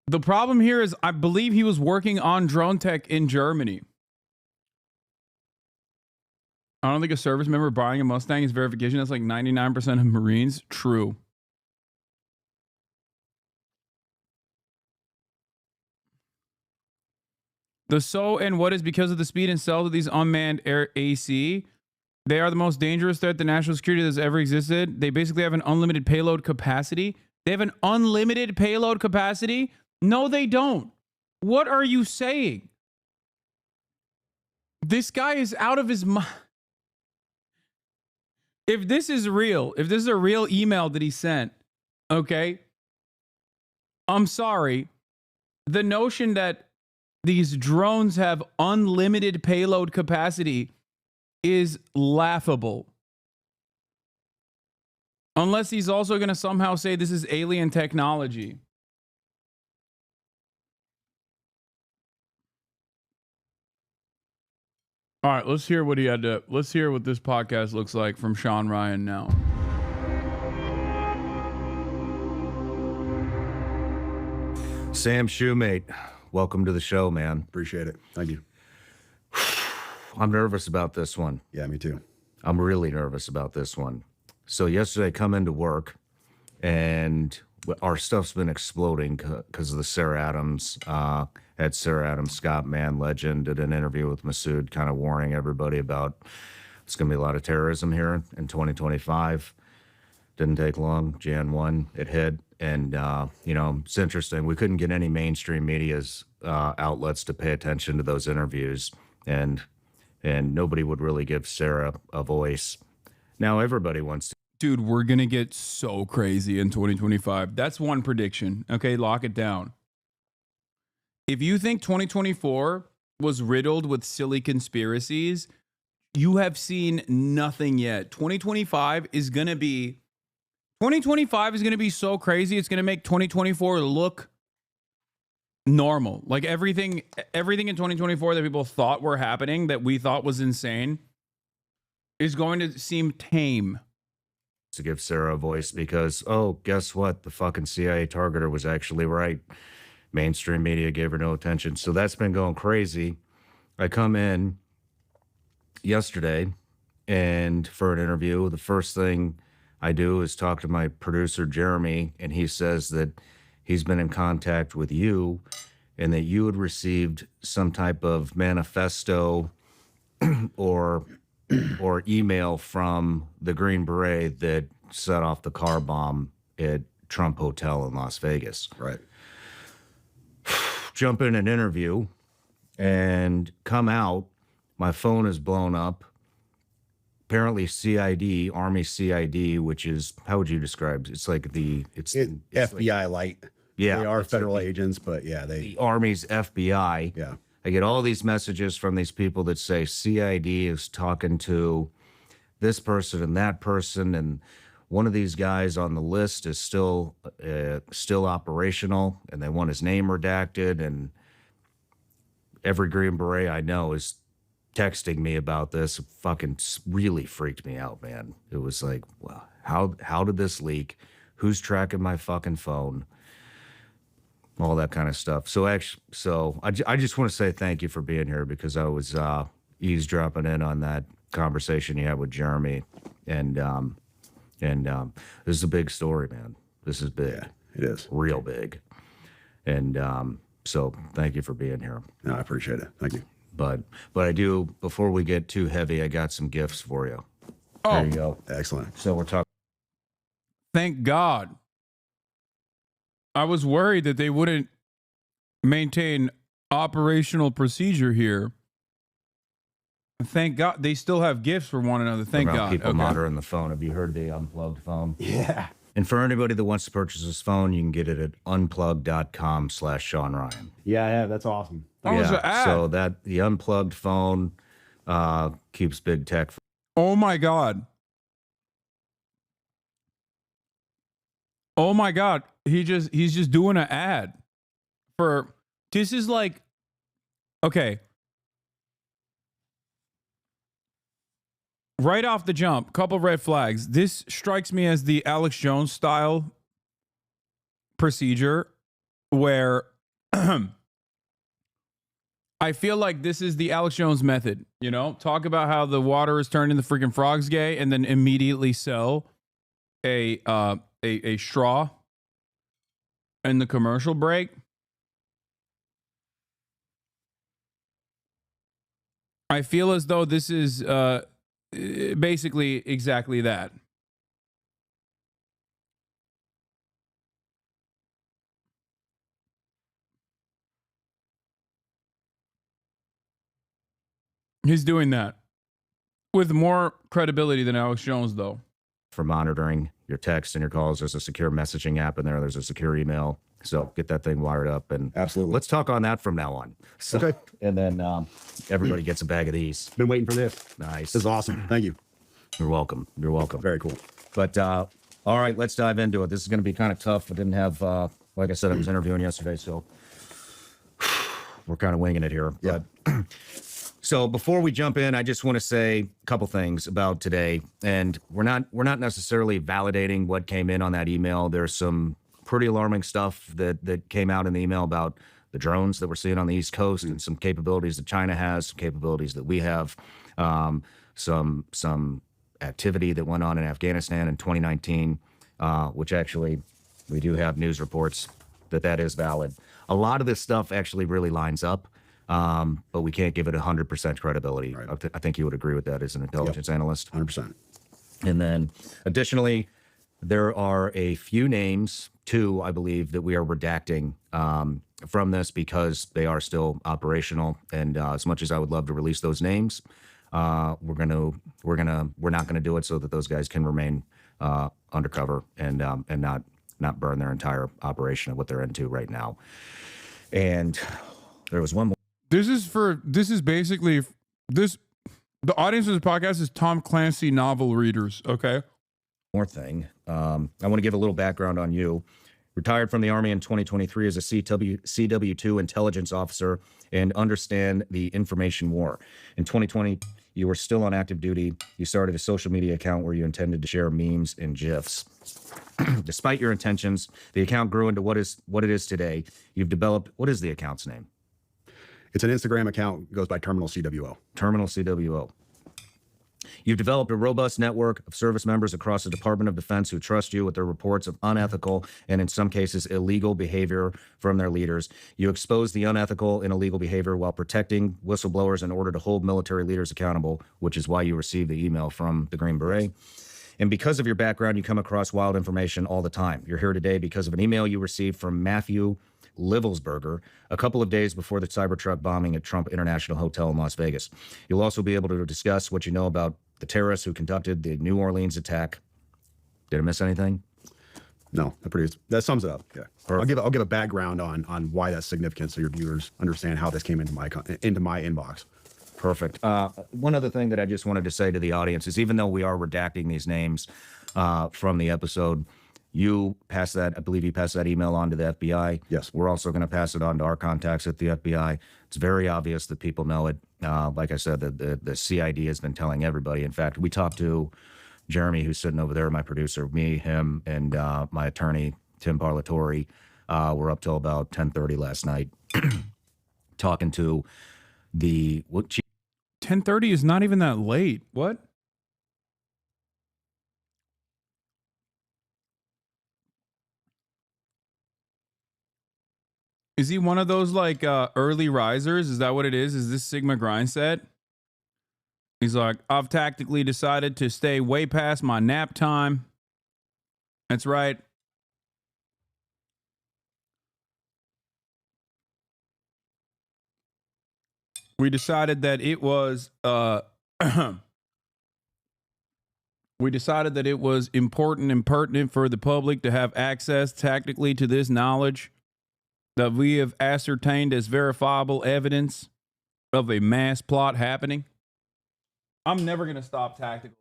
The problem here is I believe he was working on drone tech in Germany. I don't think a service member buying a Mustang is verification. That's like 99% of Marines. True. The so and what is because of the speed and stealth of these unmanned air AC. They are the most dangerous threat to national security that's ever existed. They basically have an unlimited payload capacity. They have an unlimited payload capacity? No, they don't. What are you saying? This guy is out of his mind. If this is real, if this is a real email that he sent, okay, I'm sorry. The notion that these drones have unlimited payload capacity is laughable. Unless he's also going to somehow say this is alien technology. All right, let's hear what he had to. Let's hear what this podcast looks like from Shawn Ryan now. Sam Shoemate, welcome to the show, man. Appreciate it. Thank you. I'm nervous about this one. Yeah, me too. I'm really nervous about this one. So yesterday I come into work and our stuff's been exploding because of the Sarah Adams. Had Sarah Adams, Scott Man Legend, did an interview with Masood, kind of warning everybody about it's going to be a lot of terrorism here in 2025. Didn't take long. Jan 1, it hit. And, you know, it's interesting. We couldn't get any mainstream media's outlets to pay attention to those interviews. And nobody would really give Sarah a voice. Now everybody wants to. Dude, we're going to get so crazy in 2025. That's one prediction. Okay, lock it down. If you think 2024 was riddled with silly conspiracies, you have seen nothing yet. 2025 is going to be so crazy. It's going to make 2024 look normal. Like everything in 2024 that people thought were happening, that we thought was insane, is going to seem tame. To give Sarah a voice because, oh, guess what? The fucking CIA targeter was actually right. Mainstream media gave her no attention. So that's been going crazy. I come in yesterday and for an interview, the first thing I do is talk to my producer, Jeremy, and he says that he's been in contact with you and that you had received some type of manifesto or email from the Green Beret that set off the car bomb at Trump Hotel in Las Vegas. Right. Jump in an interview and come out. My phone is blown up. Apparently CID, Army CID, which is, how would you describe it? It's like it's FBI light. Yeah. They are federal agents, but yeah, the Army's FBI. Yeah. I get all these messages from these people that say CID is talking to this person and that person, and one of these guys on the list is still operational, and they want his name redacted. And every Green Beret I know is texting me about this. It fucking really freaked me out, man. It was like, well, how did this leak? Who's tracking my fucking phone? All that kind of stuff. So I just want to say thank you for being here because I was eavesdropping in on that conversation you had with Jeremy, and this is a big story, man. This is big. Yeah, it is. Real big. And so thank you for being here. No, I appreciate it. Thank you. But I do, before we get too heavy, I got some gifts for you. Oh. There you go. Excellent. So we're talking. Thank God. I was worried that they wouldn't maintain operational procedure here. Thank God. They still have gifts for one another. Thank God. People monitoring the phone. Have you heard the unplugged phone? Yeah. And for anybody that wants to purchase this phone, you can get it at unplugged.com/Shawn Ryan. Yeah, yeah, that's awesome. So that the unplugged phone keeps big tech. Oh my God. Oh my God. He's just doing an ad for, this is like, okay. Right off the jump, couple red flags. This strikes me as the Alex Jones style procedure where I feel like this is the Alex Jones method, you know? Talk about how the water is turning the freaking frogs gay and then immediately sell a straw in the commercial break. I feel as though this is basically exactly that. He's doing that with more credibility than Alex Jones, though. For monitoring your texts and your calls, there's a secure messaging app in there. There's a secure email. So get that thing wired up. And absolutely, let's talk on that from now on. So, okay. And then everybody gets a bag of these. Been waiting for this. Nice. This is awesome. Thank you. You're welcome. You're welcome. Very cool. But all right, let's dive into it. This is going to be kind of tough. I didn't have, like I said, I was interviewing yesterday, so we're kind of winging it here. Yeah. But, so before we jump in, I just want to say a couple things about today. And we're not necessarily validating what came in on that email. There's some pretty alarming stuff that came out in the email about the drones that we're seeing on the East Coast and some capabilities that China has, some capabilities that we have, some activity that went on in Afghanistan in 2019, which actually we do have news reports that is valid. A lot of this stuff actually really lines up. But we can't give it 100% credibility. Right. I think you would agree with that as an intelligence analyst. 100%. And then additionally, there are a few names, two, I believe, that we are redacting from this because they are still operational. And as much as I would love to release those names, we're not gonna do it so that those guys can remain undercover and not burn their entire operation of what they're into right now. And there was one more. The audience of this podcast is Tom Clancy novel readers, okay? More thing. I want to give a little background on you. Retired from the Army in 2023 as a CW2 intelligence officer and understand the information war. In 2020, you were still on active duty. You started a social media account where you intended to share memes and GIFs. Despite your intentions, the account grew into what it is today. You've developed, what is the account's name? It's an Instagram account. It goes by Terminal CWO. Terminal CWO. You've developed a robust network of service members across the Department of Defense who trust you with their reports of unethical and in some cases illegal behavior from their leaders. You expose the unethical and illegal behavior while protecting whistleblowers in order to hold military leaders accountable, which is why you received the email from the Green Beret. And because of your background, you come across wild information all the time. You're here today because of an email you received from Matthew Livelsberger a couple of days before the CYBERTRUCK bombing at Trump International Hotel in Las Vegas. You'll also be able to discuss what you know about the terrorists who conducted the New Orleans attack. Did I miss anything? No, that sums it up. Yeah, perfect. I'll give a background on why that's significant so your viewers understand how this came into my inbox. Perfect. One other thing that I just wanted to say to the audience is even though we are redacting these names from the episode, you passed that, I believe you passed that email on to the FBI. Yes. We're also going to pass it on to our contacts at the FBI. It's very obvious that people know it. Like I said, the CID has been telling everybody. In fact, we talked to Jeremy, who's sitting over there, my producer, me, him, and my attorney, Tim Parlatore. We're up till about 10:30 last night talking to the... 10:30 is not even that late. What? Is he one of those like early risers? Is that what it is? Is this Sigma grind set? He's like, I've tactically decided to stay way past my nap time. That's right. We decided that it was important and pertinent for the public to have access tactically to this knowledge that we have ascertained as verifiable evidence of a mass plot happening. I'm never going to stop tactical.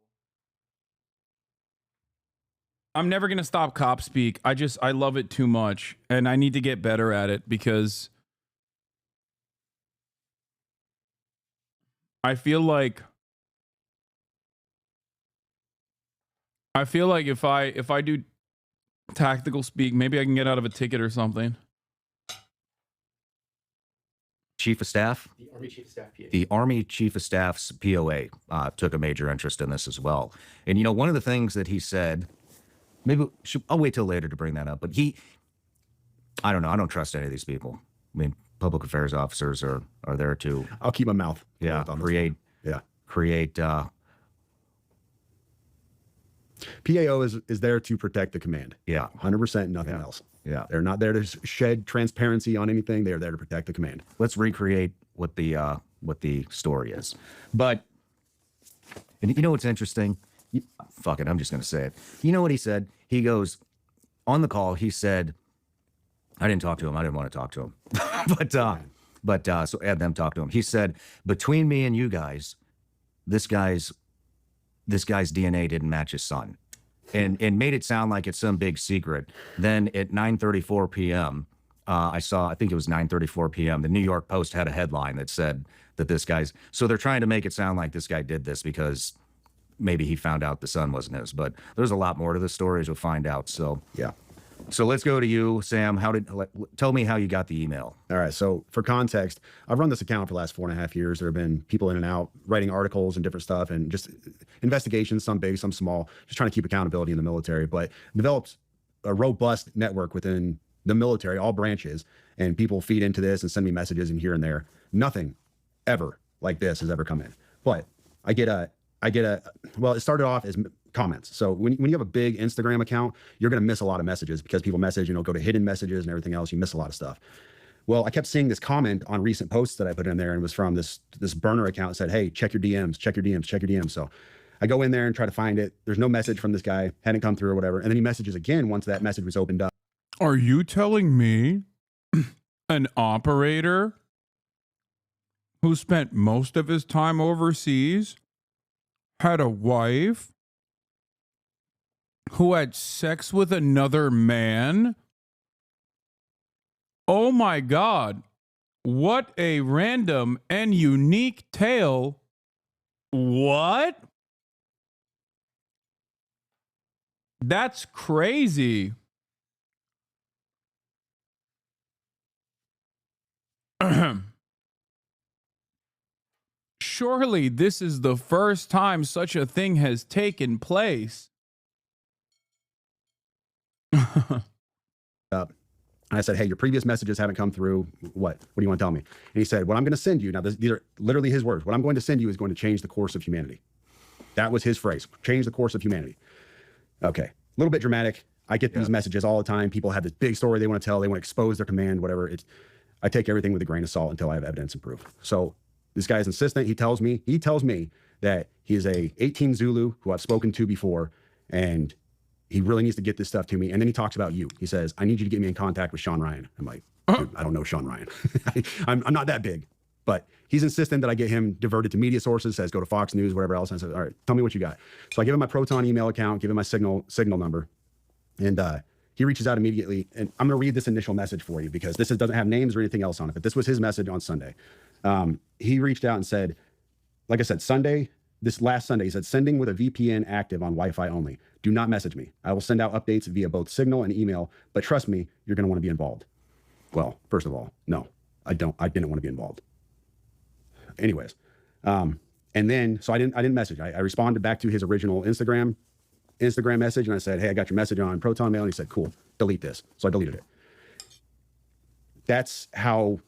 I'm never going to stop cop speak. I love it too much. And I need to get better at it because I feel like if I do tactical speak, maybe I can get out of a ticket or something. Chief of Staff? The Army Chief of Staff PA. The Army Chief of Staff's POA took a major interest in this as well. And, you know, one of the things that he said, I'll wait till later to bring that up, but I don't know. I don't trust any of these people. I mean, public affairs officers are there to... I'll keep my mouth. Create PAO is there to protect the command. Yeah. 100%, nothing else. Yeah. They're not there to shed transparency on anything. They're there to protect the command. Let's recreate what the story is. But, and you know what's interesting? Fuck it, I'm just going to say it. You know what he said? He goes, on the call, he said, I didn't talk to him. I didn't want to talk to him. So had them talk to him. He said, between me and you guys, this guy's DNA didn't match his son. And made it sound like it's some big secret. Then at 9:34 p.m., I think it was 9:34 p.m., the New York Post had a headline that said that this guy's... So they're trying to make it sound like this guy did this because maybe he found out the son wasn't his. But there's a lot more to the story, as you'll find out. So, yeah. So let's go to you, Sam. Tell me how you got the email. All right. So for context, I've run this account for the last 4.5 years. There have been people in and out writing articles and different stuff and just investigations, some big, some small, just trying to keep accountability in the military, but developed a robust network within the military, all branches, and people feed into this and send me messages and here and there. Nothing ever like this has ever come in. But well, it started off as comments. So when you have a big Instagram account, you're going to miss a lot of messages because people message, go to hidden messages and everything else. You miss a lot of stuff. Well, I kept seeing this comment on recent posts that I put in there, and it was from this burner account that said, hey, check your DMs, check your DMs, check your DMs. So I go in there and try to find it. There's no message from this guy, hadn't come through or whatever. And then he messages again once that message was opened up. Are you telling me an operator who spent most of his time overseas had a wife who had sex with another man? Oh my God. What a random and unique tale. What? That's crazy. Surely this is the first time such a thing has taken place. And I said, hey, your previous messages haven't come through. What do you want to tell me? And he said, what I'm going to send you, now these are literally his words, what I'm going to send you is going to change the course of humanity. That was his phrase, change the course of humanity. Okay, a little bit dramatic. I get these messages all the time. People have this big story they want to tell. They want to expose their command, whatever. I take everything with a grain of salt until I have evidence and proof. So this guy is insistent. He tells me that he is a 18 Zulu who I've spoken to before, and he really needs to get this stuff to me. And then he talks about you. He says, I need you to get me in contact with Shawn Ryan. I'm like, dude, I don't know Shawn Ryan. I'm not that big. But he's insistent that I get him diverted to media sources, says go to Fox News, whatever else. And I said, all right, tell me what you got. So I give him my Proton email account, give him my signal number. And he reaches out immediately. And I'm going to read this initial message for you because this doesn't have names or anything else on it. But this was his message on Sunday. He reached out and said, like I said, this last Sunday, he said, sending with a VPN active on Wi-Fi only. Do not message me. I will send out updates via both signal and email, but trust me, you're going to want to be involved. Well, first of all, no, I didn't want to be involved. Anyways. And then, so I didn't message. I responded back to his original Instagram message. And I said, hey, I got your message on Proton Mail. And he said, cool, delete this. So I deleted it. That's how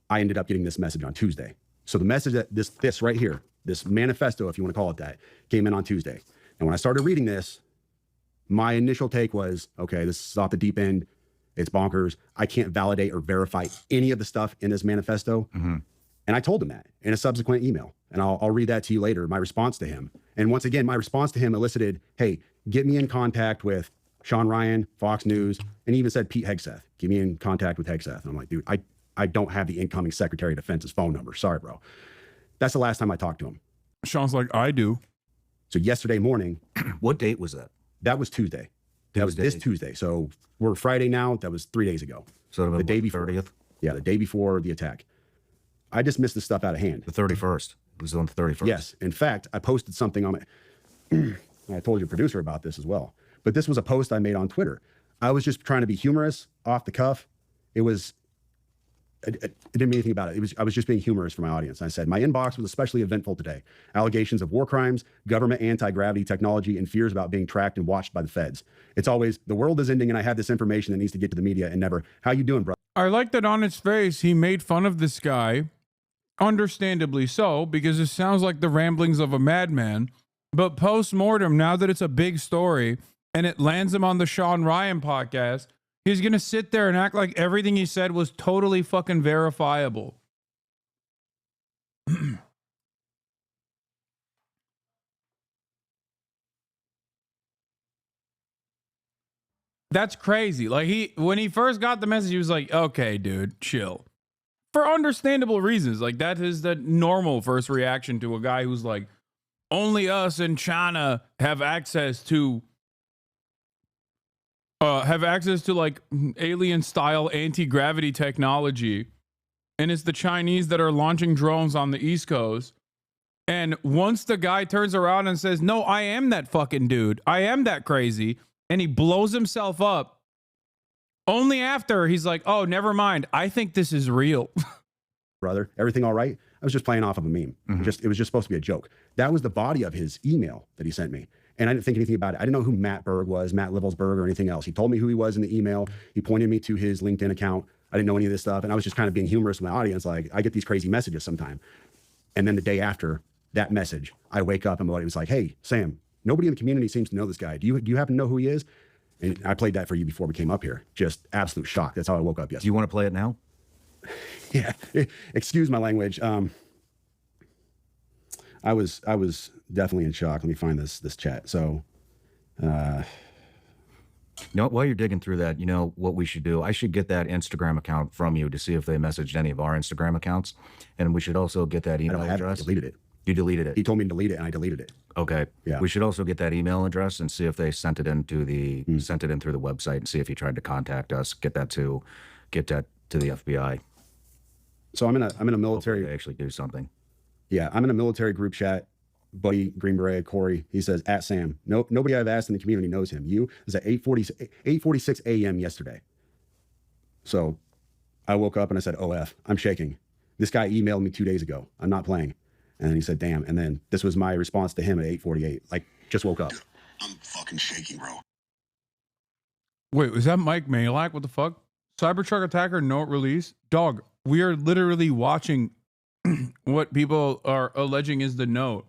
I ended up getting this message on Tuesday. So the message that this right here, this manifesto, if you want to call it that, came in on Tuesday. And when I started reading this, my initial take was, okay, this is off the deep end. It's bonkers. I can't validate or verify any of the stuff in this manifesto. Mm-hmm. And I told him that in a subsequent email. And I'll read that to you later, my response to him. And once again, my response to him elicited, hey, get me in contact with Shawn Ryan, Fox News, and he even said Pete Hegseth. Get me in contact with Hegseth. And I'm like, dude, I don't have the incoming Secretary of Defense's phone number. Sorry, bro. That's the last time I talked to him. Sean's like, I do. So yesterday morning. What date was that? That was Tuesday. That was this Tuesday. So we're Friday now. That was 3 days ago. So the day before. 30th? Yeah, the day before the attack. I just missed this stuff out of hand. The 31st. It was on the 31st. Yes. In fact, I posted something on my... I told your producer about this as well. But this was a post I made on Twitter. I was just trying to be humorous, off the cuff. It was... I didn't mean anything about it. I was just being humorous for my audience. I said, my inbox was especially eventful today. Allegations of war crimes, government anti-gravity technology, and fears about being tracked and watched by the feds. It's always, the world is ending and I have this information that needs to get to the media and never, how you doing, bro? I like that on its face, he made fun of this guy. Understandably so, because it sounds like the ramblings of a madman. But post-mortem, now that it's a big story and it lands him on the Shawn Ryan podcast, he's going to sit there and act like everything he said was totally fucking verifiable. That's crazy. Like when he first got the message, he was like, okay, dude, chill. For understandable reasons. Like that is the normal first reaction to a guy who's like, only us in China have access to like alien style anti-gravity technology. And it's the Chinese that are launching drones on the East Coast. And once the guy turns around and says, no, I am that fucking dude. I am that crazy. And he blows himself up. Only after he's like, oh, never mind. I think this is real. Brother, everything all right? I was just playing off of a meme. It was just supposed to be a joke. That was the body of his email that he sent me. And I didn't think anything about it. I didn't know who Matt Berg was, Matt Livelsberger, or anything else. He told me who he was in the email. He pointed me to his LinkedIn account. I didn't know any of this stuff. And I was just kind of being humorous with my audience. Like, I get these crazy messages sometime. And then the day after that message, I wake up and my buddy was like, hey, Sam, nobody in the community seems to know this guy. Do you happen to know who he is? And I played that for you before we came up here. Just absolute shock. That's how I woke up yesterday. Do you want to play it now? Yeah. Excuse my language. I was definitely in shock. Let me find this chat. So, while you're digging through that, you know what we should do? I should get that Instagram account from you to see if they messaged any of our Instagram accounts. And we should also get that email address. I deleted it. You deleted it? He told me to delete it and I deleted it. Okay. Yeah. We should also get that email address and see if they sent it in through the website and see if he tried to contact us, get that to the FBI. So I'm in a military. Hopefully they actually do something. Yeah, I'm in a military group chat. Buddy, Green Beret, Corey, he says, at Sam. Nobody I've asked in the community knows him. You is at 8:46 a.m. yesterday. So I woke up and I said, OF, I'm shaking. This guy emailed me 2 days ago. I'm not playing. And he said, damn. And then this was my response to him at 8:48. Like, just woke up. I'm fucking shaking, bro. Wait, was that Mike Malak? What the fuck? Cybertruck attacker note release? Dog, we are literally watching what people are alleging is the note.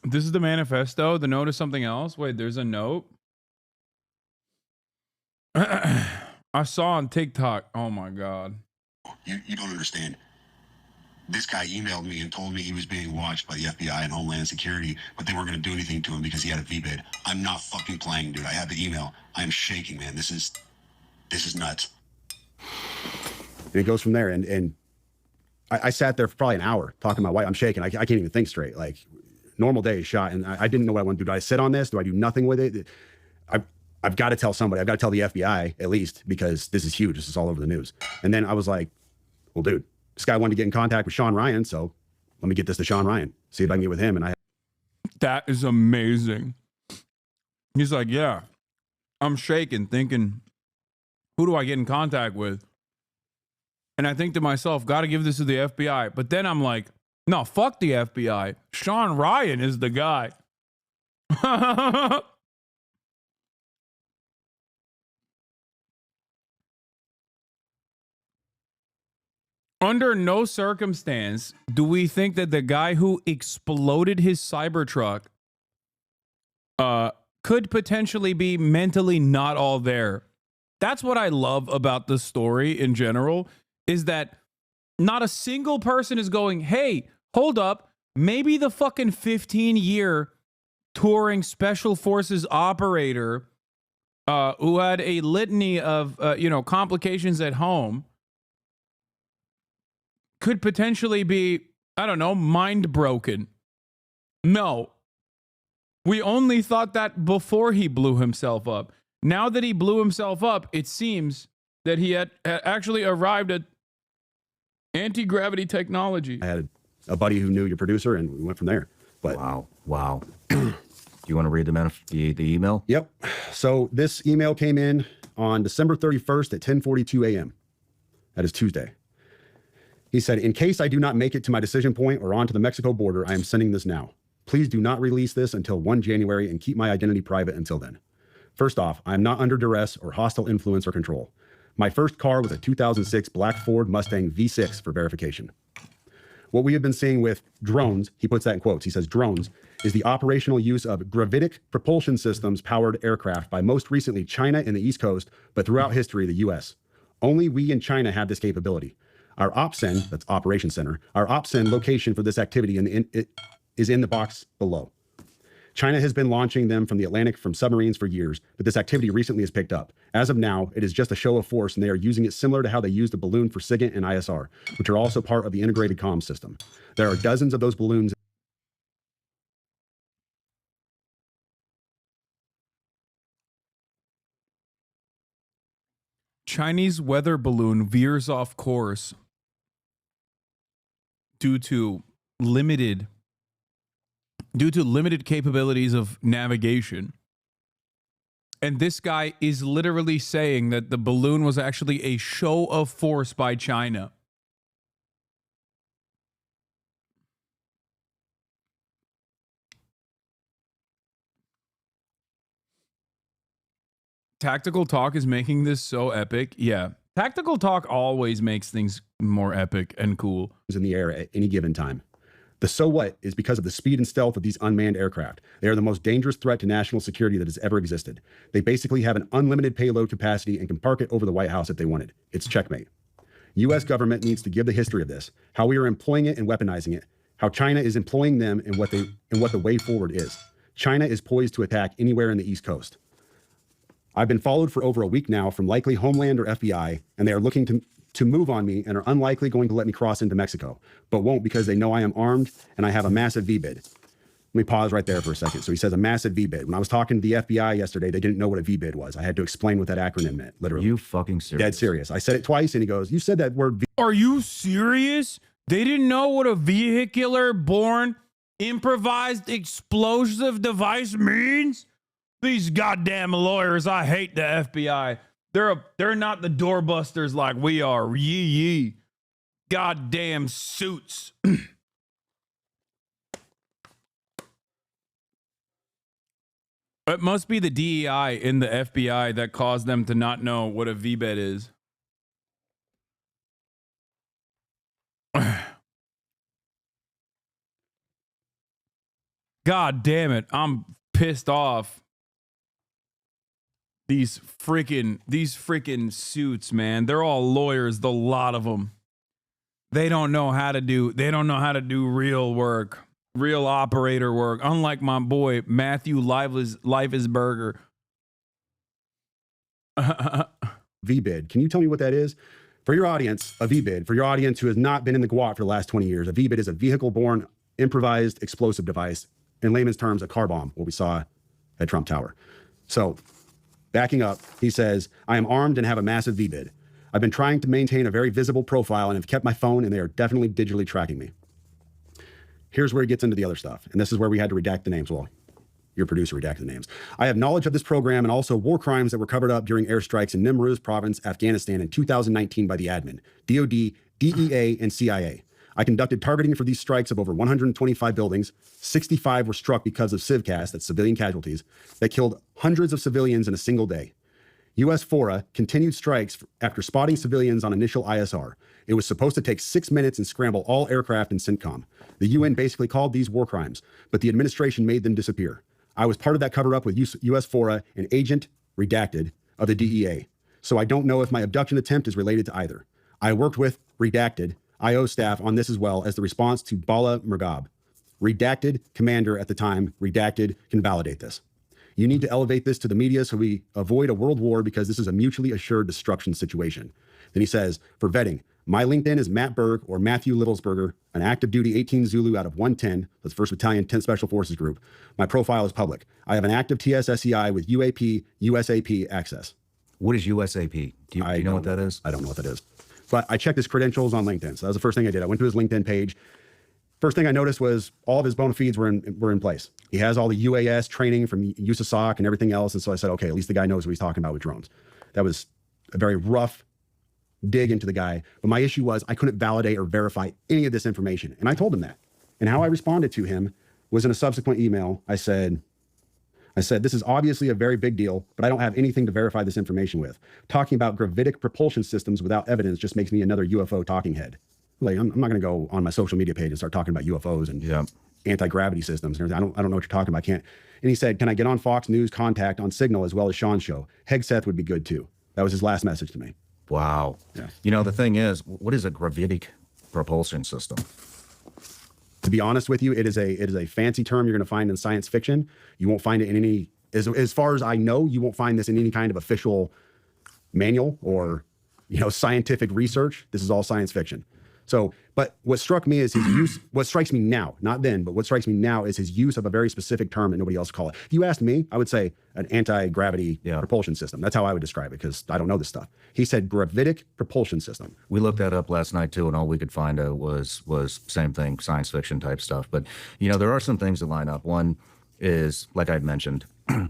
This is the manifesto. The note is something else. Wait, there's a note. I saw on TikTok. Oh my God. You don't understand. This guy emailed me and told me he was being watched by the FBI and Homeland Security, but they weren't going to do anything to him because he had a VBID. I'm not fucking playing, dude. I have the email. I am shaking, man. This is nuts. And it goes from there. And I sat there for probably an hour talking to my wife. I'm shaking. I can't even think straight. Like, normal day shot. And I didn't know what I want to do. Do I sit on this? Do I do nothing with it? I've got to tell somebody. I've got to tell the FBI at least, because this is huge. This is all over the news. And then I was like, well, dude, this guy wanted to get in contact with Shawn Ryan. So let me get this to Shawn Ryan. See if I can get with him. And that is amazing. He's like, yeah, I'm shaking thinking, who do I get in contact with? And I think to myself, got to give this to the FBI. But then I'm like, no, fuck the FBI. Shawn Ryan is the guy. Under no circumstance do we think that the guy who exploded his Cybertruck could potentially be mentally not all there. That's what I love about the story in general, is that Not a single person is going, hey, hold up. Maybe the fucking 15-year touring special forces operator who had a litany of, complications at home could potentially be, I don't know, mind broken. No. We only thought that before he blew himself up. Now that he blew himself up, it seems that he had actually arrived at anti-gravity technology. I had a buddy who knew your producer, and we went from there. But wow. Do you want to read the email? Yep. So this email came in on December 31st at 10:42 a.m. That is Tuesday. He said, in case I do not make it to my decision point or onto the Mexico border, I am sending this now. Please do not release this until 1 January and keep my identity private until then. First off, I am not under duress or hostile influence or control. My first car was a 2006 black Ford Mustang V6 for verification. What we have been seeing with drones, he puts that in quotes, he says drones, is the operational use of gravitic propulsion systems powered aircraft by most recently China and the East Coast, but throughout history, the US. Only we in China have this capability. Our OPSEN, that's Operation Center, our OPSEN location for this activity is in the box below. China has been launching them from the Atlantic from submarines for years, but this activity recently has picked up. As of now, it is just a show of force, and they are using it similar to how they used the balloon for SIGINT and ISR, which are also part of the integrated comms system. There are dozens of those balloons. Chinese weather balloon veers off course due to limited capabilities of navigation. And this guy is literally saying that the balloon was actually a show of force by China. Tactical Talk is making this so epic. Yeah. Tactical Talk always makes things more epic and cool. In the air at any given time. The so what is because of the speed and stealth of these unmanned aircraft. They are the most dangerous threat to national security that has ever existed. They basically have an unlimited payload capacity and can park it over the White House if they wanted. It's checkmate. U.S. government needs to give the history of this, how we are employing it and weaponizing it, how China is employing them and what the way forward is. China is poised to attack anywhere in the East Coast. I've been followed for over a week now from likely Homeland or FBI, and they are looking to move on me and are unlikely going to let me cross into Mexico, but won't because they know I am armed and I have a massive VBID. Let me pause right there for a second. So he says a massive VBID. When I was talking to the FBI yesterday, they didn't know what a VBID was. I had to explain what that acronym meant, literally. You fucking serious? Dead serious. I said it twice and he goes, you said that word. Are you serious? They didn't know what a vehicular borne improvised explosive device means? These goddamn lawyers, I hate the FBI. They're not the doorbusters like we are. Yee. Goddamn suits. It must be the DEI in the FBI that caused them to not know what a VBED is. God damn it. I'm pissed off. These freaking suits, man. They're all lawyers, the lot of them. They don't know how to do real work, real operator work. Unlike my boy Matthew Lifeisburger. VBID. Can you tell me what that is? For your audience, a VBID, for your audience who has not been in the GWOT for the last 20 years, a VBID is a vehicle-borne improvised explosive device. In layman's terms, a car bomb, what we saw at Trump Tower. So, backing up, he says, I am armed and have a massive VBID. I've been trying to maintain a very visible profile and have kept my phone, and they are definitely digitally tracking me. Here's where he gets into the other stuff. And this is where we had to redact the names. Well, your producer redacted the names. I have knowledge of this program and also war crimes that were covered up during airstrikes in Nimruz province, Afghanistan in 2019 by the admin, DOD, DEA, and CIA. I conducted targeting for these strikes of over 125 buildings. 65 were struck because of civcas, that's civilian casualties, that killed hundreds of civilians in a single day. U.S. FORA continued strikes after spotting civilians on initial ISR. It was supposed to take 6 minutes and scramble all aircraft in CENTCOM. The UN basically called these war crimes, but the administration made them disappear. I was part of that cover-up with U.S. FORA, an agent, redacted, of the DEA. So I don't know if my abduction attempt is related to either. I worked with, redacted, IO staff on this as well as the response to Bala Murgab. Redacted commander at the time, redacted can validate this. You need to elevate this to the media so we avoid a world war because this is a mutually assured destruction situation. Then he says, for vetting, my LinkedIn is Matt Berg or Matthew Livelsberger, an active duty 18 Zulu out of 110, that's 1st Battalion 10th Special Forces Group. My profile is public. I have an active TSSCI with UAP, USAP access. What is USAP? Do you know what that is? I don't know what that is. But I checked his credentials on LinkedIn. So that was the first thing I did. I went to his LinkedIn page. First thing I noticed was all of his bona fides were in place. He has all the UAS training from USASOC and everything else. And so I said, okay, at least the guy knows what he's talking about with drones. That was a very rough dig into the guy. But my issue was I couldn't validate or verify any of this information. And I told him that. And how I responded to him was in a subsequent email. I said, this is obviously a very big deal, but I don't have anything to verify this information with. Talking about gravitic propulsion systems without evidence just makes me another UFO talking head. Like, I'm not going to go on my social media page and start talking about UFOs and anti-gravity systems and everything. I don't know what you're talking about. I can't. And he said, can I get on Fox News Contact on Signal as well as Shawn's show? Hegseth would be good too. That was his last message to me. Wow. Yeah. You know, the thing is, what is a gravitic propulsion system? To be honest with you, it is a fancy term you're going to find in science fiction. You won't find it in any, as far as I know, you won't find this in any kind of official manual or, scientific research. This is all science fiction. So, but what struck me is his use, what strikes me now, not then, but what strikes me now is his use of a very specific term that nobody else call it. If you asked me, I would say an anti-gravity propulsion system. That's how I would describe it because I don't know this stuff. He said gravitic propulsion system. We looked that up last night too, and all we could find was same thing, science fiction type stuff. But, there are some things that line up. One is, like I'd mentioned,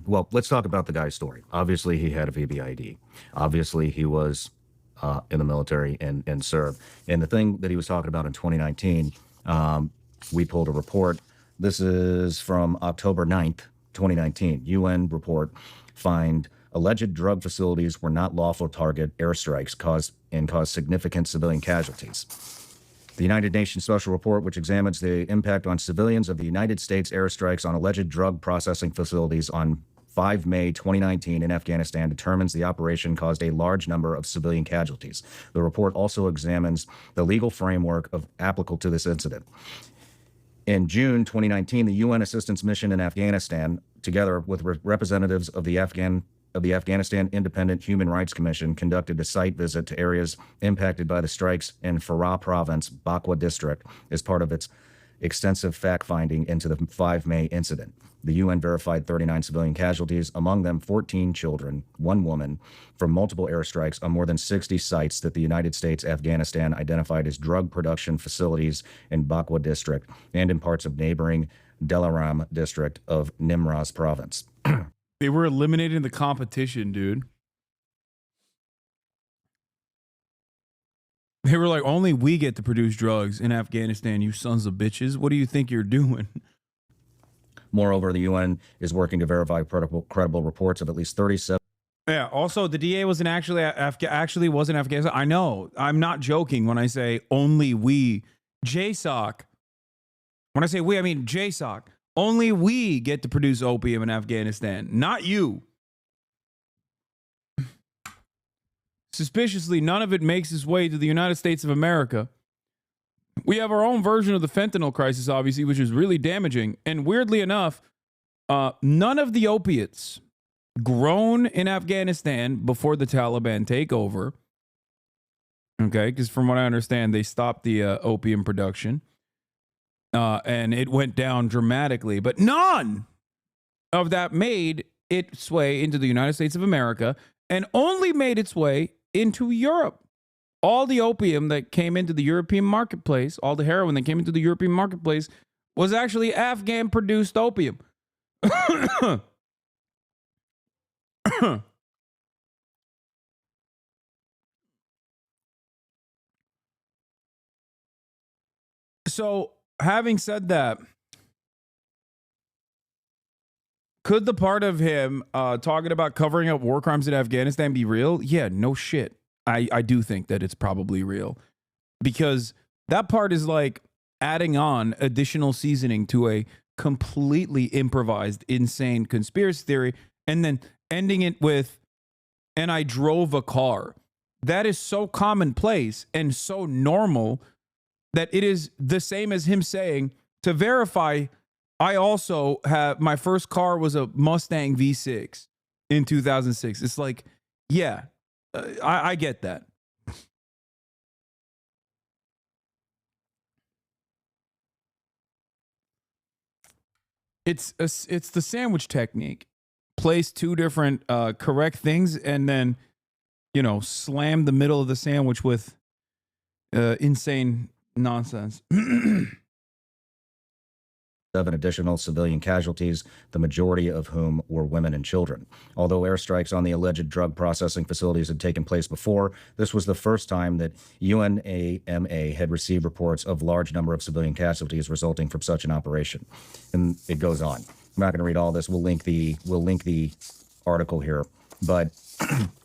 well, let's talk about the guy's story. Obviously, he had a VBID. Obviously, he was in the military and served. And the thing that he was talking about in 2019, we pulled a report. This is from October 9th, 2019. UN report find alleged drug facilities were not lawful target airstrikes caused significant civilian casualties. The United Nations Special Report, which examines the impact on civilians of the United States airstrikes on alleged drug processing facilities on 5 May 2019 in Afghanistan, determines the operation caused a large number of civilian casualties. The report also examines the legal framework applicable to this incident. In June 2019, the UN Assistance Mission in Afghanistan, together with representatives of the Afghanistan Independent Human Rights Commission, conducted a site visit to areas impacted by the strikes in Farah Province, Bakwa District, as part of its extensive fact-finding into the 5 May incident. The UN verified 39 civilian casualties, among them 14 children, 1 woman, from multiple airstrikes on more than 60 sites that the United States Afghanistan identified as drug production facilities in Bakwa District and in parts of neighboring Delaram District of Nimraz Province. They were eliminating the competition, dude. They were like, only we get to produce drugs in Afghanistan, you sons of bitches. What do you think you're doing? Moreover, the UN is working to verify credible reports of at least 37. Yeah. Also, the DA wasn't actually wasn't Afghanistan. I know. I'm not joking when I say only we. JSOC. When I say we, I mean JSOC. Only we get to produce opium in Afghanistan, not you. Suspiciously, none of it makes its way to the United States of America. We have our own version of the fentanyl crisis, obviously, which is really damaging. And weirdly enough, none of the opiates grown in Afghanistan before the Taliban takeover, okay, because from what I understand, they stopped the opium production, and it went down dramatically. But none of that made its way into the United States of America and only made its way into Europe. All the opium that came into the European marketplace, all the heroin that came into the European marketplace was actually Afghan-produced opium. So, having said that, could the part of him talking about covering up war crimes in Afghanistan be real? Yeah, no shit. I do think that it's probably real, because that part is like adding on additional seasoning to a completely improvised, insane conspiracy theory and then ending it with, and I drove a car. That is so commonplace and so normal that it is the same as him saying, to verify, I also have, my first car was a Mustang V6 in 2006. It's like, yeah, I get that. It's the sandwich technique. Place two different correct things and then, you know, slam the middle of the sandwich with insane nonsense. 7 additional civilian casualties, the majority of whom were women and children. Although airstrikes on the alleged drug processing facilities had taken place before, this was the first time that UNAMA had received reports of large number of civilian casualties resulting from such an operation. And it goes on. I'm not going to read all this. We'll link the article here. But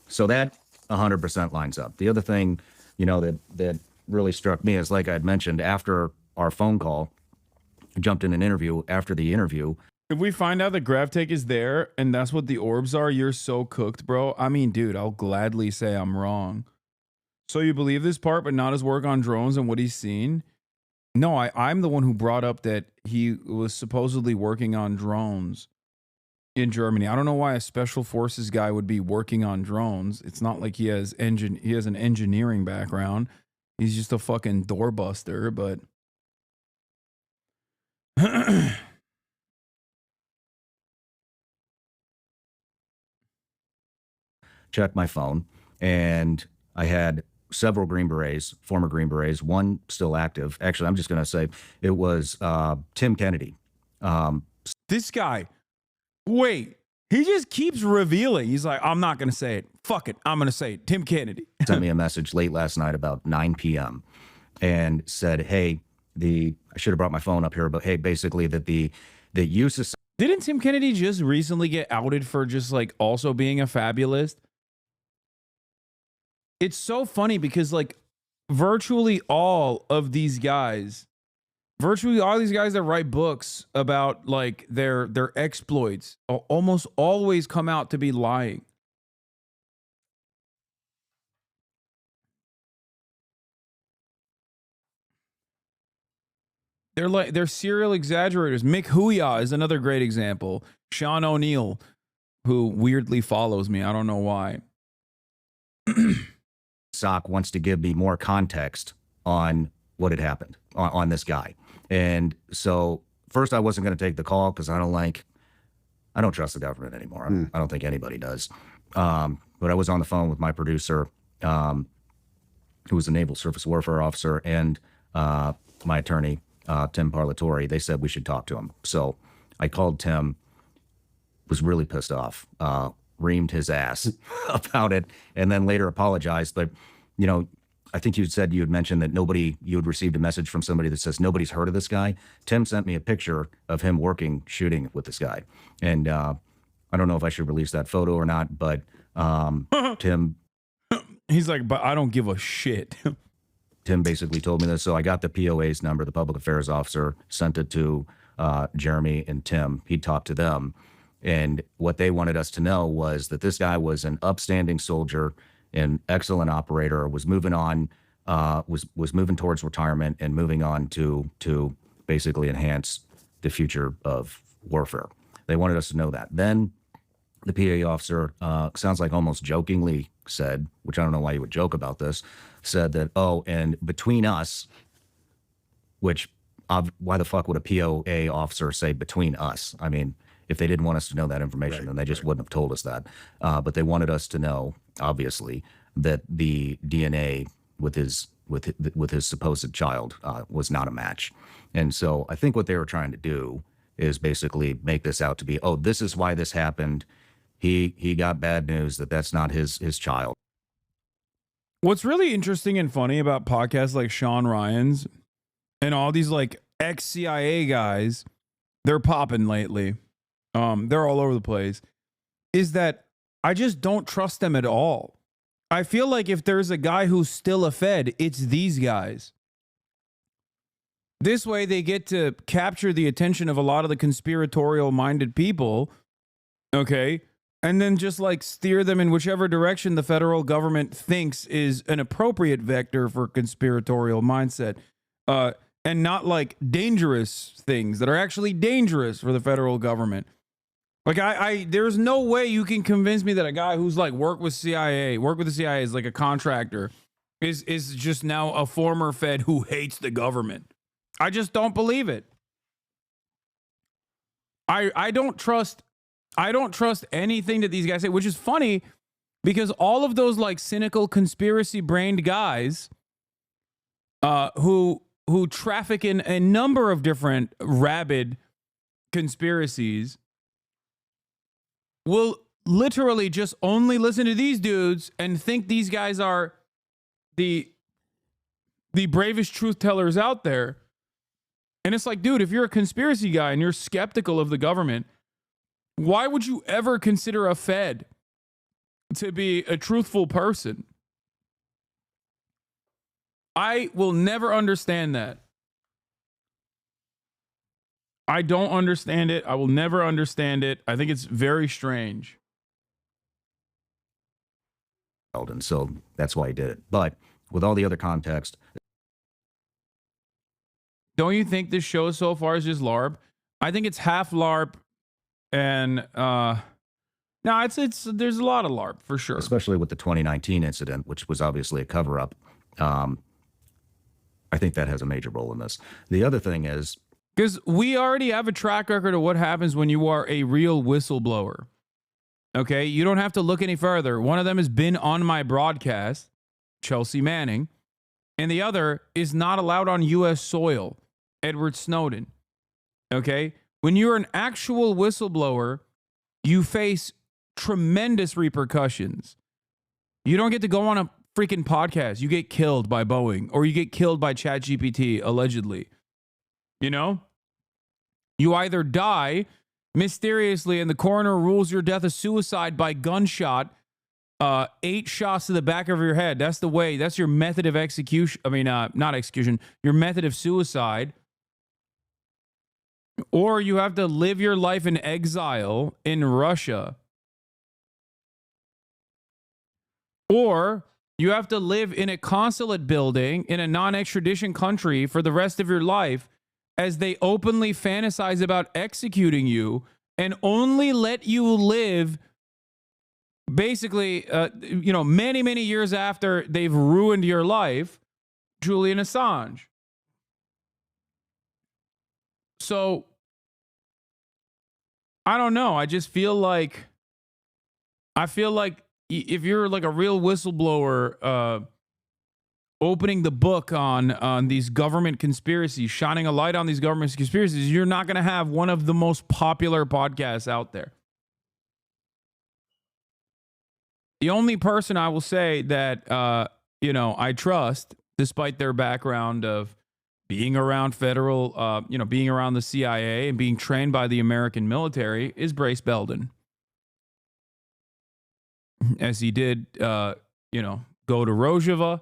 so that 100% lines up. The other thing, you know, that really struck me is, like I had mentioned, after our phone call, I jumped in an interview. After the interview, if we find out the GravTech is there and that's what the orbs are, you're so cooked, bro. I mean, dude, I'll gladly say I'm wrong. So you believe this part, but not his work on drones and what he's seen? No, I'm the one who brought up that he was supposedly working on drones in Germany. I don't know why a special forces guy would be working on drones. It's not like he has an engineering background. He's just a fucking doorbuster, but checked my phone, and I had several Green Berets, former Green Berets, one still active. Actually, I'm just going to say it was Tim Kennedy. This guy, wait, he just keeps revealing. He's like, I'm not going to say it. Fuck it. I'm going to say it. Tim Kennedy. Sent me a message late last night about 9 p.m. and said, hey, I should have brought my phone up here, but hey, basically that the use of... Didn't Tim Kennedy just recently get outed for just like also being a fabulist? It's so funny because like virtually all these guys that write books about like their exploits almost always come out to be lying. They're serial exaggerators. Mick Huya is another great example. Sean O'Neill, who weirdly follows me. I don't know why. SOC wants to give me more context on what had happened on this guy. And so first I wasn't going to take the call because I don't trust the government anymore. I don't think anybody does. But I was on the phone with my producer, who was a naval surface warfare officer, and my attorney, Tim Parlatore. They said we should talk to him. So I called Tim, was really pissed off, reamed his ass about it, and then later apologized. But, you know, I think you had mentioned that you had received a message from somebody that says nobody's heard of this guy. Tim sent me a picture of him shooting with this guy. And I don't know if I should release that photo or not, but Tim... He's like, but I don't give a shit. Tim basically told me this. So I got the POA's number, the public affairs officer, sent it to Jeremy and Tim. He talked to them. And what they wanted us to know was that this guy was an upstanding soldier, an excellent operator, was moving on, was moving towards retirement and moving on to basically enhance the future of warfare. They wanted us to know that. Then the PA officer, sounds like almost jokingly said, which I don't know why you would joke about this, said that, oh, and between us, which why the fuck would a POA officer say between us? I mean, if they didn't want us to know that information, then they just wouldn't have told us that. But they wanted us to know, obviously, that the DNA with his supposed child was not a match. And so I think what they were trying to do is basically make this out to be, oh, this is why this happened. He got bad news that that's not his child. What's really interesting and funny about podcasts like Shawn Ryan's and all these like ex-CIA guys, they're popping lately. They're all over the place, is that I just don't trust them at all. I feel like if there's a guy who's still a Fed, it's these guys. This way they get to capture the attention of a lot of the conspiratorial-minded people, okay, and then just like steer them in whichever direction the federal government thinks is an appropriate vector for conspiratorial mindset. and not like dangerous things that are actually dangerous for the federal government. Like there's no way you can convince me that a guy who's like worked with the CIA as like a contractor is just now a former Fed who hates the government. I just don't believe it. I don't trust anything that these guys say, which is funny because all of those like cynical conspiracy brained guys who traffic in a number of different rabid conspiracies will literally just only listen to these dudes and think these guys are the bravest truth tellers out there. And it's like, dude, if you're a conspiracy guy and you're skeptical of the government, why would you ever consider a Fed to be a truthful person? I will never understand that. I don't understand it. I will never understand it. I think it's very strange. And so that's why he did it. But with all the other context. Don't you think this show so far is just LARP? I think it's half LARP and no, it's there's a lot of LARP for sure. Especially with the 2019 incident, which was obviously a cover-up. I think that has a major role in this. The other thing is, because we already have a track record of what happens when you are a real whistleblower. Okay, you don't have to look any further. One of them has been on my broadcast, Chelsea Manning, and the other is not allowed on U.S. soil, Edward Snowden. Okay, when you're an actual whistleblower, you face tremendous repercussions. You don't get to go on a freaking podcast. You get killed by Boeing, or you get killed by ChatGPT, allegedly. You know, you either die mysteriously and the coroner rules your death a suicide by gunshot, 8 shots to the back of your head. That's the way. That's your method of execution. I mean, not execution, your method of suicide. Or you have to live your life in exile in Russia. Or you have to live in a consulate building in a non-extradition country for the rest of your life as they openly fantasize about executing you and only let you live basically, many, many years after they've ruined your life, Julian Assange. So, I don't know. I just feel like, if you're like a real whistleblower, opening the book on these government conspiracies, shining a light on these government conspiracies, you're not going to have one of the most popular podcasts out there. The only person I will say that, I trust, despite their background of being around federal, being around the CIA and being trained by the American military, is Brace Belden. As he did, go to Rojava.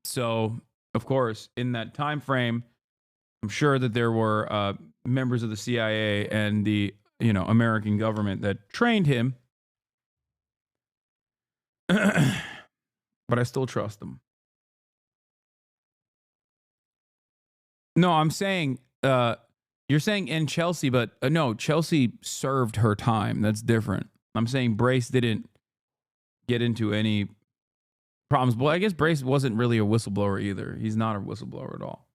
So, of course, in that time frame, I'm sure that there were members of the CIA and the, American government that trained him. But I still trust them. No, I'm saying, you're saying in Chelsea, but no, Chelsea served her time. That's different. I'm saying Brace didn't get into any problems. Well, I guess Brace wasn't really a whistleblower either. He's not a whistleblower at all.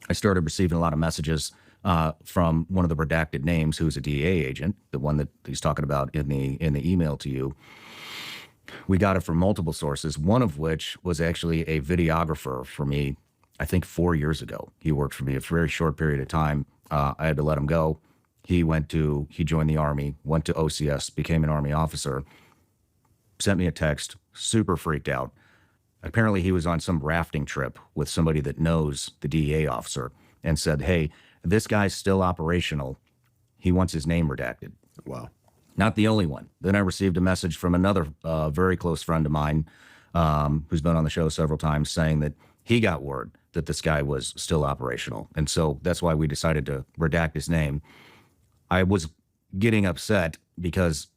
I started receiving a lot of messages from one of the redacted names, who's a DEA agent, the one that he's talking about in the email to you. We got it from multiple sources, one of which was actually a videographer for me, I think 4 years ago. He worked for me a very short period of time. I had to let him go. He joined the Army, went to OCS, became an Army officer, sent me a text, super freaked out. Apparently he was on some rafting trip with somebody that knows the DEA officer and said, hey, this guy's still operational. He wants his name redacted. Wow. Not the only one. Then I received a message from another very close friend of mine who's been on the show several times saying that he got word that this guy was still operational. And so that's why we decided to redact his name. I was getting upset because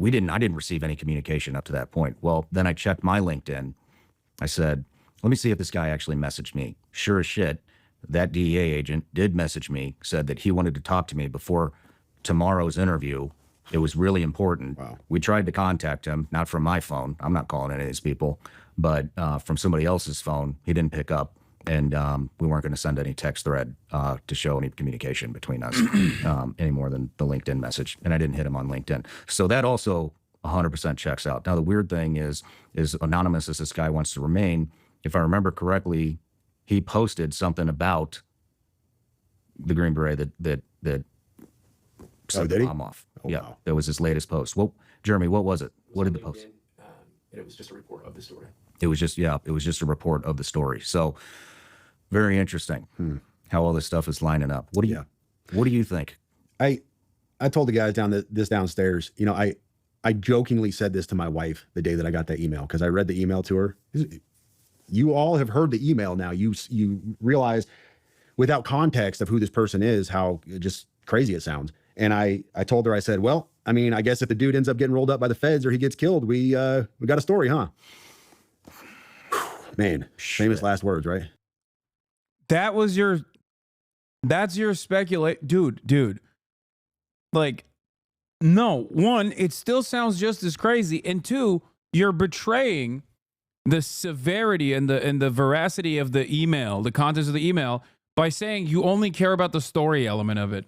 I didn't receive any communication up to that point. Well, then I checked my LinkedIn I said, let me see if this guy actually messaged me. Sure as shit, that DEA agent did message me, said that he wanted to talk to me before tomorrow's interview. It was really important. Wow. We tried to contact him, not from my phone. I'm not calling any of these people, but from somebody else's phone. He didn't pick up, and we weren't going to send any text thread to show any communication between us any more than the LinkedIn message. And I didn't hit him on LinkedIn. So that also 100% checks out. Now, the weird thing is anonymous as this guy wants to remain, if I remember correctly, he posted something about the Green Beret that set the bomb off. Oh, yeah, wow. That was his latest post. Well, Jeremy, what was it? What did the post? It was just a report of the story. It was just a report of the story. So very interesting how all this stuff is lining up. What do you think? I told the guys downstairs, you know, I jokingly said this to my wife the day that I got that email, because I read the email to her. You all have heard the email now. You realize without context of who this person is, how just crazy it sounds. And I told her, I said, well, I mean, I guess if the dude ends up getting rolled up by the feds or he gets killed, we got a story, huh? Man, famous last words, right? That's your dude. Like, no, one, it still sounds just as crazy. And two, you're betraying the severity and the veracity of the email, the contents of the email, by saying you only care about the story element of it.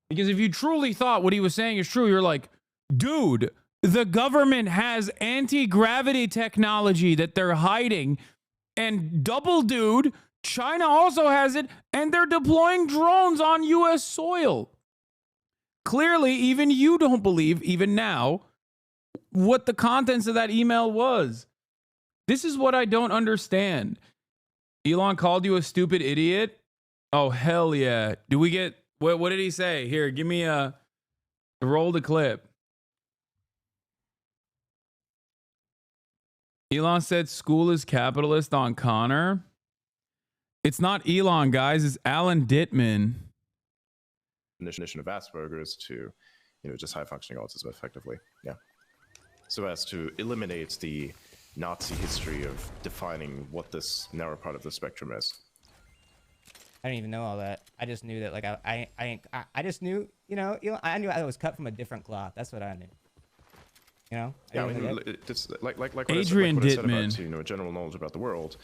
Because if you truly thought what he was saying is true, you're like, dude, the government has anti-gravity technology that they're hiding. And double dude, China also has it, and they're deploying drones on U.S. soil. Clearly, even you don't believe, even now, what the contents of that email was. This is what I don't understand. Elon called you a stupid idiot? Oh, hell yeah. Do we get... What did he say? Here, give me roll the clip. Elon said school is capitalist on Connor. It's not Elon, guys. It's Alan Dittmann. The definition of Asperger is to, just high functioning autism effectively. Yeah. So as to eliminate the Nazi history of defining what this narrow part of the spectrum is. I didn't even know all that. I just knew that, like, I just knew, I knew I was cut from a different cloth. That's what I knew. Yeah, I mean, it's like Adrian what I said Dittmann. about, general knowledge about the world.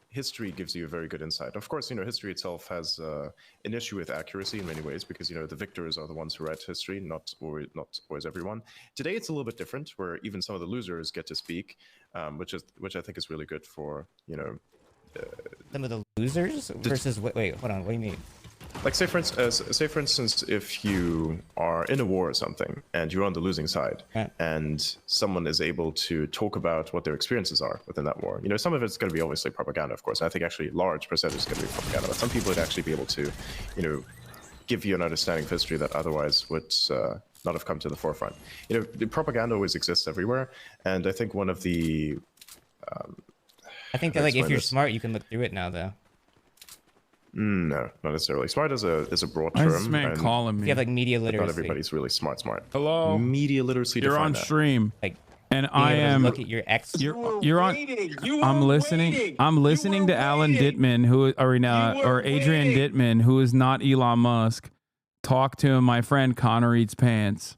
History gives you a very good insight. Of course, history itself has an issue with accuracy in many ways because, the victors are the ones who write history, not always everyone. Today, it's a little bit different, where even some of the losers get to speak, which I think is really good for, some of the losers versus wait, hold on. What do you mean? Like say for instance, if you are in a war or something and you're on the losing side, and someone is able to talk about what their experiences are within that war, some of it's going to be obviously propaganda, of course. I think actually large percentage is going to be propaganda, but some people would actually be able to, give you an understanding of history that otherwise would not have come to the forefront. The propaganda always exists everywhere, and I think one of the I think that, like, if you're smart, you can look through it now, though. No, not necessarily. Smart is a broad term. This man calling me. You have, like, media literacy. Not everybody's really smart. Hello. Media literacy. You're on stream. Like, and I am. Look at your ex. You're on. I'm listening. I'm listening to Alan Dittmann, or Adrian Dittmann, who is not Elon Musk. Talk to my friend Connor Eats Pants.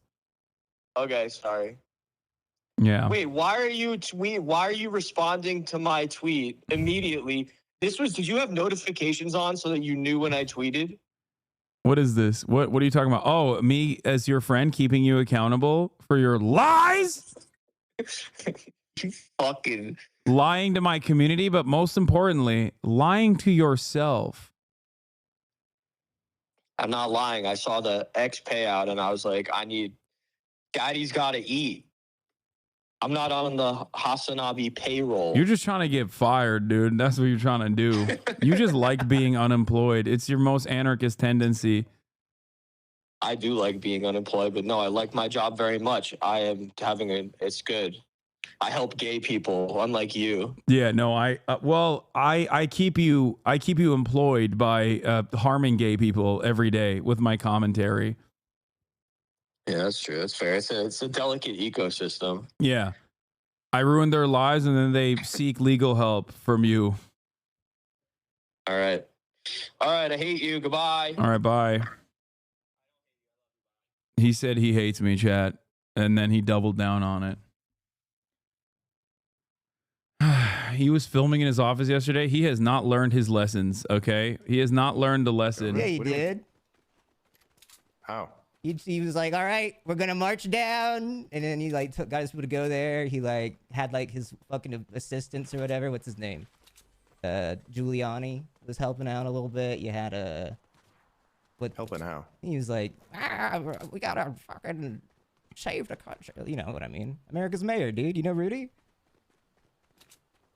Okay, sorry. Yeah. Wait, why are you responding to my tweet immediately? Did you have notifications on so that you knew when I tweeted? What is this? What are you talking about? Oh, me as your friend keeping you accountable for your lies? You fucking lying to my community, but most importantly, lying to yourself. I'm not lying. I saw the X payout and I was like, Daddy's got to eat. I'm not on the HasanAbi payroll. You're just trying to get fired, dude. That's what you're trying to do. You just like being unemployed. It's your most anarchist tendency. I do like being unemployed, but no, I like my job very much. It's good. I help gay people, unlike you. Yeah, no, I keep you employed by harming gay people every day with my commentary. Yeah, that's true. That's fair. It's a delicate ecosystem. Yeah. I ruined their lives, and then they seek legal help from you. All right. All right. I hate you. Goodbye. All right, bye. He said he hates me, chat, and then he doubled down on it. He was filming in his office yesterday. He has not learned his lessons, okay? He has not learned the lesson. Yeah, he did. How? He was like, all right, we're going to march down. And then he like got his people to go there. He like had like his fucking assistants or whatever. What's his name? Giuliani was helping out a little bit. You had helping how? He was like, we got to fucking save the country. You know what I mean? America's mayor, dude. You know Rudy?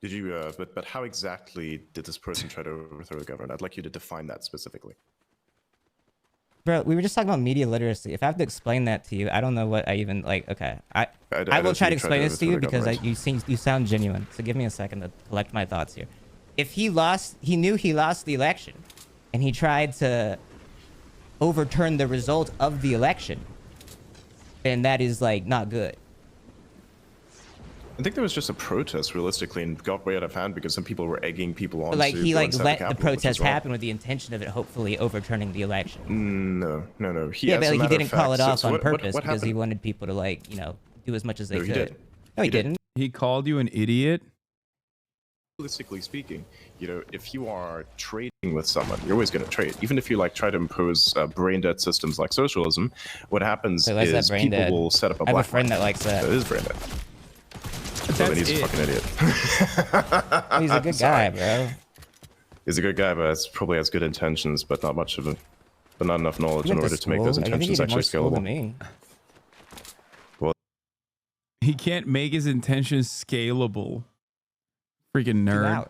Did you, but how exactly did this person try to overthrow the government? I'd like you to define that specifically. Bro, we were just talking about media literacy. If I have to explain that to you, I don't know what I even, like, okay. I will try to explain this to you because you sound genuine. So give me a second to collect my thoughts here. If he knew he lost the election, and he tried to overturn the result of the election, then that is, like, not good. I think there was just a protest, realistically, and got way out of hand because some people were egging people on. But, like, he like let the protest wrong. happen with the intention of it hopefully overturning the election. No. Yeah, but like, he didn't call it off on purpose what because he happened? wanted people to, like, you know, do as much as they No, he could. did. No, he didn't. He called you an idiot? Realistically speaking, you know, if you are trading with someone, you're always going to trade. Even if you like try to impose brain dead systems like socialism, what happens Wait, why's that is brain people dead? will set up a I have a black friend market. that likes that. It is brain dead. So then he's a fucking idiot. He's a good guy, bro. He's a good guy, but it's probably has good intentions, but not much of a, but not enough knowledge He in went to order to make those school. I think he intentions did more actually school than scalable. me. Well, He can't make his intentions scalable. Freaking nerd.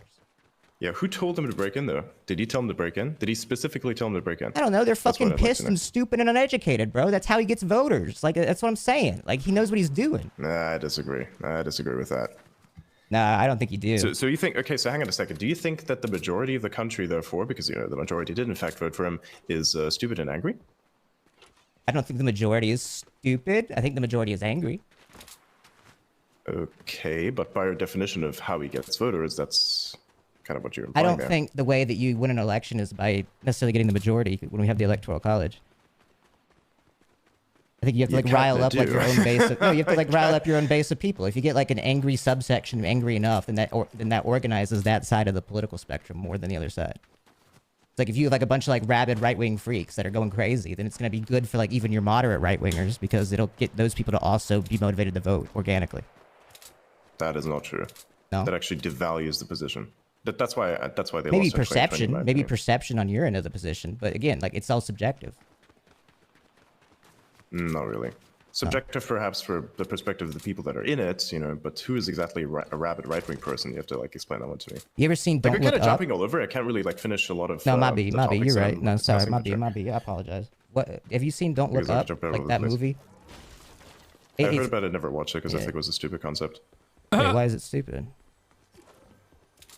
yeah, who told him to break in though? Did he tell him to break in? Did he specifically tell him to break in? I don't know. They're That's what fucking I'd like to pissed know. and stupid and uneducated, bro. That's how he gets voters. Like, that's what I'm saying. Like, he knows what he's doing. Nah, I disagree. I disagree with that. Nah, I don't think you do. So you think, okay, so hang on a second. Do you think that the majority of the country, therefore, because, you know, the majority did in fact vote for him, is stupid and angry? I don't think the majority is stupid. I think the majority is angry. Okay, but by your definition of how he gets voters, that's kind of what you're I implying don't there. think the way that you win an election is by necessarily getting the majority when we have the electoral college. I think you have to You like rile kinda up like do. your own base. No, you have to like rile up your own base of people. If you get like an angry subsection, angry enough, then that organizes that side of the political spectrum more than the other side. It's like if you have like a bunch of like rabid right-wing freaks that are going crazy, then it's going to be good for like even your moderate right-wingers because it'll get those people to also be motivated to vote organically. That is not true. No? That actually devalues the position. That's why they Maybe lost in 2020, in perception, my maybe opinion. perception on your end of the position, but again, like it's all subjective. Not really. Subjective, perhaps, for the perspective of the people that are in it, you know, but who is exactly a rabid right-wing person? You have to, like, explain that one to me. You ever seen Like, Don't you're Look kind of Up? jumping all over. I can't really, like, finish a lot of No, the Mabi, you're topics right. I'm No, sorry, discussing, but Mabi, I apologize. What have you seen? Don't Look Because I Up, jumped all like over that the place. movie. I heard It's- about it, never watched it because I Yeah. think it was a stupid concept. Wait, why is it stupid?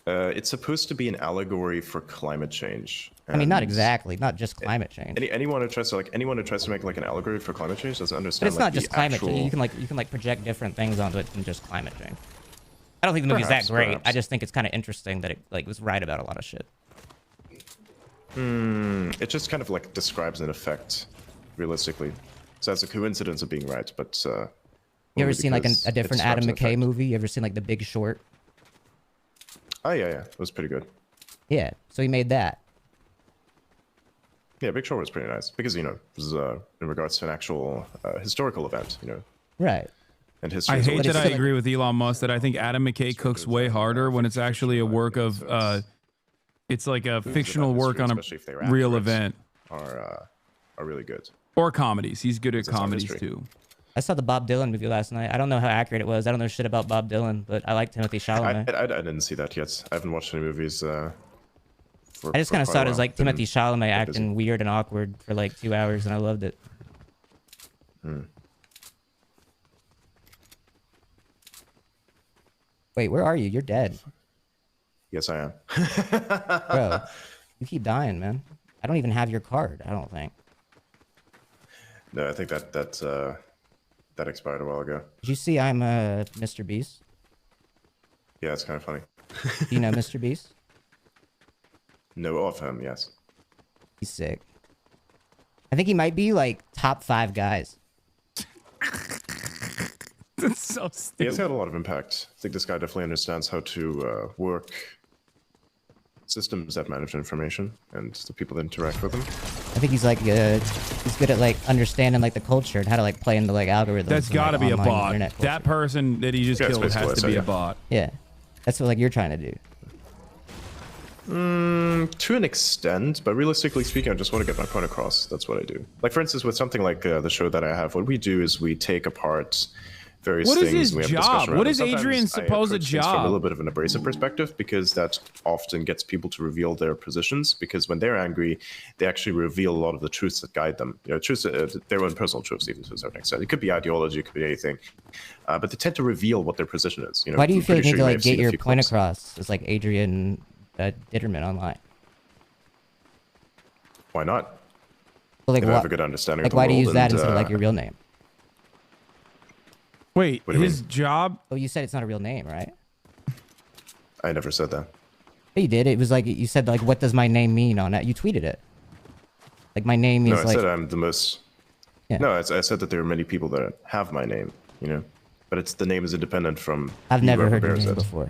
It's supposed to be an allegory for climate change. I mean, not and exactly, not just climate change. anyone who tries to make like an allegory for climate change doesn't But understand. it's not like, just the climate actual... change. You can like project different things onto it than just climate change. I don't think the movie's Perhaps, that great. perhaps. I just think it's kind of interesting that it like was right about a lot of shit. It just kind of like describes an effect, realistically. So it's a coincidence of being right, but. You ever only seen like because a it different describes Adam an McKay effect. movie? You ever seen like The Big Short? Oh yeah, it was pretty good. Yeah, so he made that. Yeah, Big Short was pretty nice because you know it was in regards to an actual historical event, you know. Right. And history. I is hate always that I like- agree with Elon Musk that I think Adam McKay cooks way harder when it's actually a work of, it's like a fictional work on a especially if they were real afterwards, event. Are really good. Or comedies. He's good at Because it's all comedies mystery. too. I saw the Bob Dylan movie last night. I don't know how accurate it was. I don't know shit about Bob Dylan, but I like Timothy Chalamet. I didn't see that yet. I haven't watched any movies. I just kind of saw it as like Timothy Chalamet acting weird and awkward for like 2 hours, and I loved it. Wait, where are you? You're dead. Yes, I am. Bro, you keep dying, man. I don't even have your card, I don't think. No, I think that expired a while ago. Did you see I'm Mr. Beast? Yeah, it's kind of funny. Do you know Mr. Beast? Know of him, yes. He's sick. I think he might be like top 5 guys. That's so stupid. He has had a lot of impact. I think this guy definitely understands how to work systems that manage information and the people that interact with them. I think he's like he's good at like understanding like the culture and how to like play into like algorithms. That's got to be a bot. That person that he just killed has to be a bot. Yeah, that's what like you're trying to do. To an extent, but realistically speaking, I just want to get my point across. That's what I do. Like for instance, with something like the show that I have, what we do is we take apart various What is things. his And we have a job? discussion around What them. is Sometimes Adrian's I supposed approach things from job? a little bit of an abrasive perspective, because that often gets people to reveal their positions. Because when they're angry, they actually reveal a lot of the truths that guide them. You know, truths, their own personal truths, even to a certain extent. It could be ideology, it could be anything, but they tend to reveal what their position is. You know, Why do you I'm feel you pretty need sure to may like have seen get a your few point clips. across as like Adrian Dittmann online? Why not? Well, like, They have a good understanding like of the why do you world use that and, instead of like your real name? Wait, What do you his job? Oh, you said it's not a real name, right? I never said that. Yeah, you did. It was like you said like, what does my name mean on that? You tweeted it. Like my name No, is I like. said I'm the most. Yeah. No, I said that there are many people that have my name, you know, but it's the name is independent from. I've never whoever heard your bears name it. before.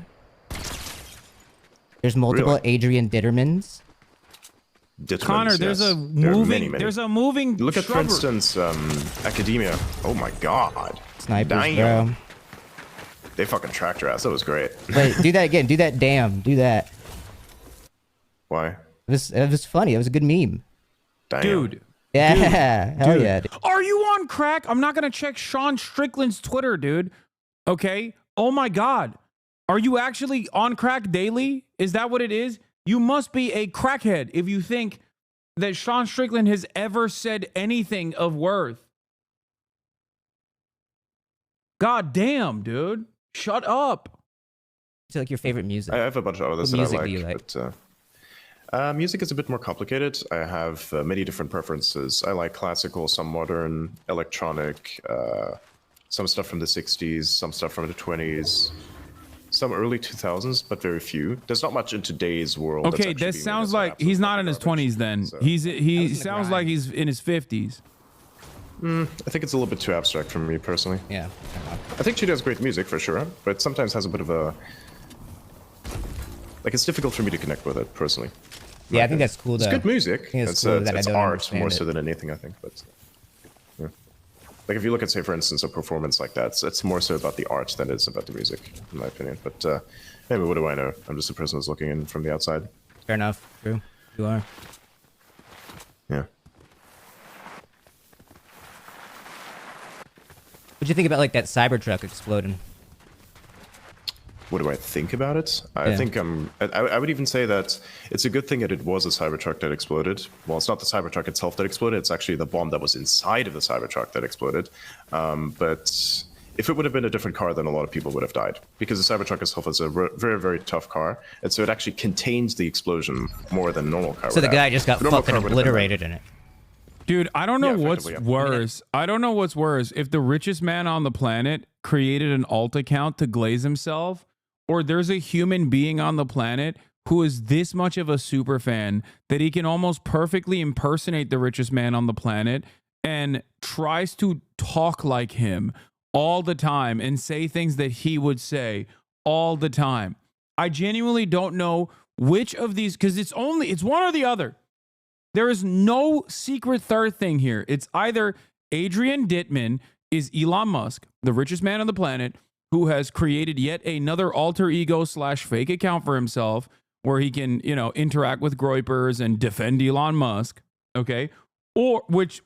There's multiple Really? Adrian Dittermans. Dittermans, Connor, there's yes. a There are moving. many, many. There's a moving. Look at, for shrubbery. instance, Academia. Oh my God. Snipers, Damn. bro. They fucking tracked your ass. That was great. Wait, do that again. Do that. Damn. Do that. Why? It was funny. It was a good meme. Damn. Dude. Yeah. Hell Dude. yeah. Dude. Are you on crack? I'm not gonna check Sean Strickland's Twitter, dude. Okay. Oh my God. Are you actually on crack daily? Is that what it is? You must be a crackhead if you think that Sean Strickland has ever said anything of worth. God damn, dude. Shut up. It's like your favorite music. I have a bunch of others What that music I do you like, but music is a bit more complicated. I have many different preferences. I like classical, some modern, electronic, some stuff from the 60s, some stuff from the 20s, some early 2000s, but very few. There's not much in today's world. that's Okay, actually that being sounds made as like he's not in his 20s then. He sounds like he's in his 50s. I think it's a little bit too abstract for me personally. Yeah. I think she does great music for sure, but sometimes has a bit of a like it's difficult for me to connect with it personally. Yeah, I think that's cool. It's though. good music. I think It's, cool that I it's don't art understand more it. so than anything, I think. But yeah. Like if you look at, say, for instance, a performance like that, it's more so about the art than it is about the music, in my opinion. But maybe what do I know? I'm just a person who's looking in from the outside. Fair enough. True. You are. Yeah. What'd you think about like that Cybertruck exploding? What do I think about it? I Yeah. think I would even say that it's a good thing that it was a Cybertruck that exploded. Well, it's not the Cybertruck itself that exploded. It's actually the bomb that was inside of the Cybertruck that exploded. But if it would have been a different car, then a lot of people would have died. Because the Cybertruck itself is a very, very tough car. And so it actually contains the explosion more than a normal car So would the guy have. just got A normal fucking car would have been obliterated in it. Dude, I don't know Yeah, what's effectively, yeah. worse. I don't know what's worse. If the richest man on the planet created an alt account to glaze himself, or there's a human being on the planet who is this much of a super fan that he can almost perfectly impersonate the richest man on the planet and tries to talk like him all the time and say things that he would say all the time. I genuinely don't know which of these, because it's one or the other. There is no secret third thing here. It's either Adrian Dittmann is Elon Musk, the richest man on the planet, who has created yet another alter ego / fake account for himself where he can, interact with groypers and defend Elon Musk. Okay. Or which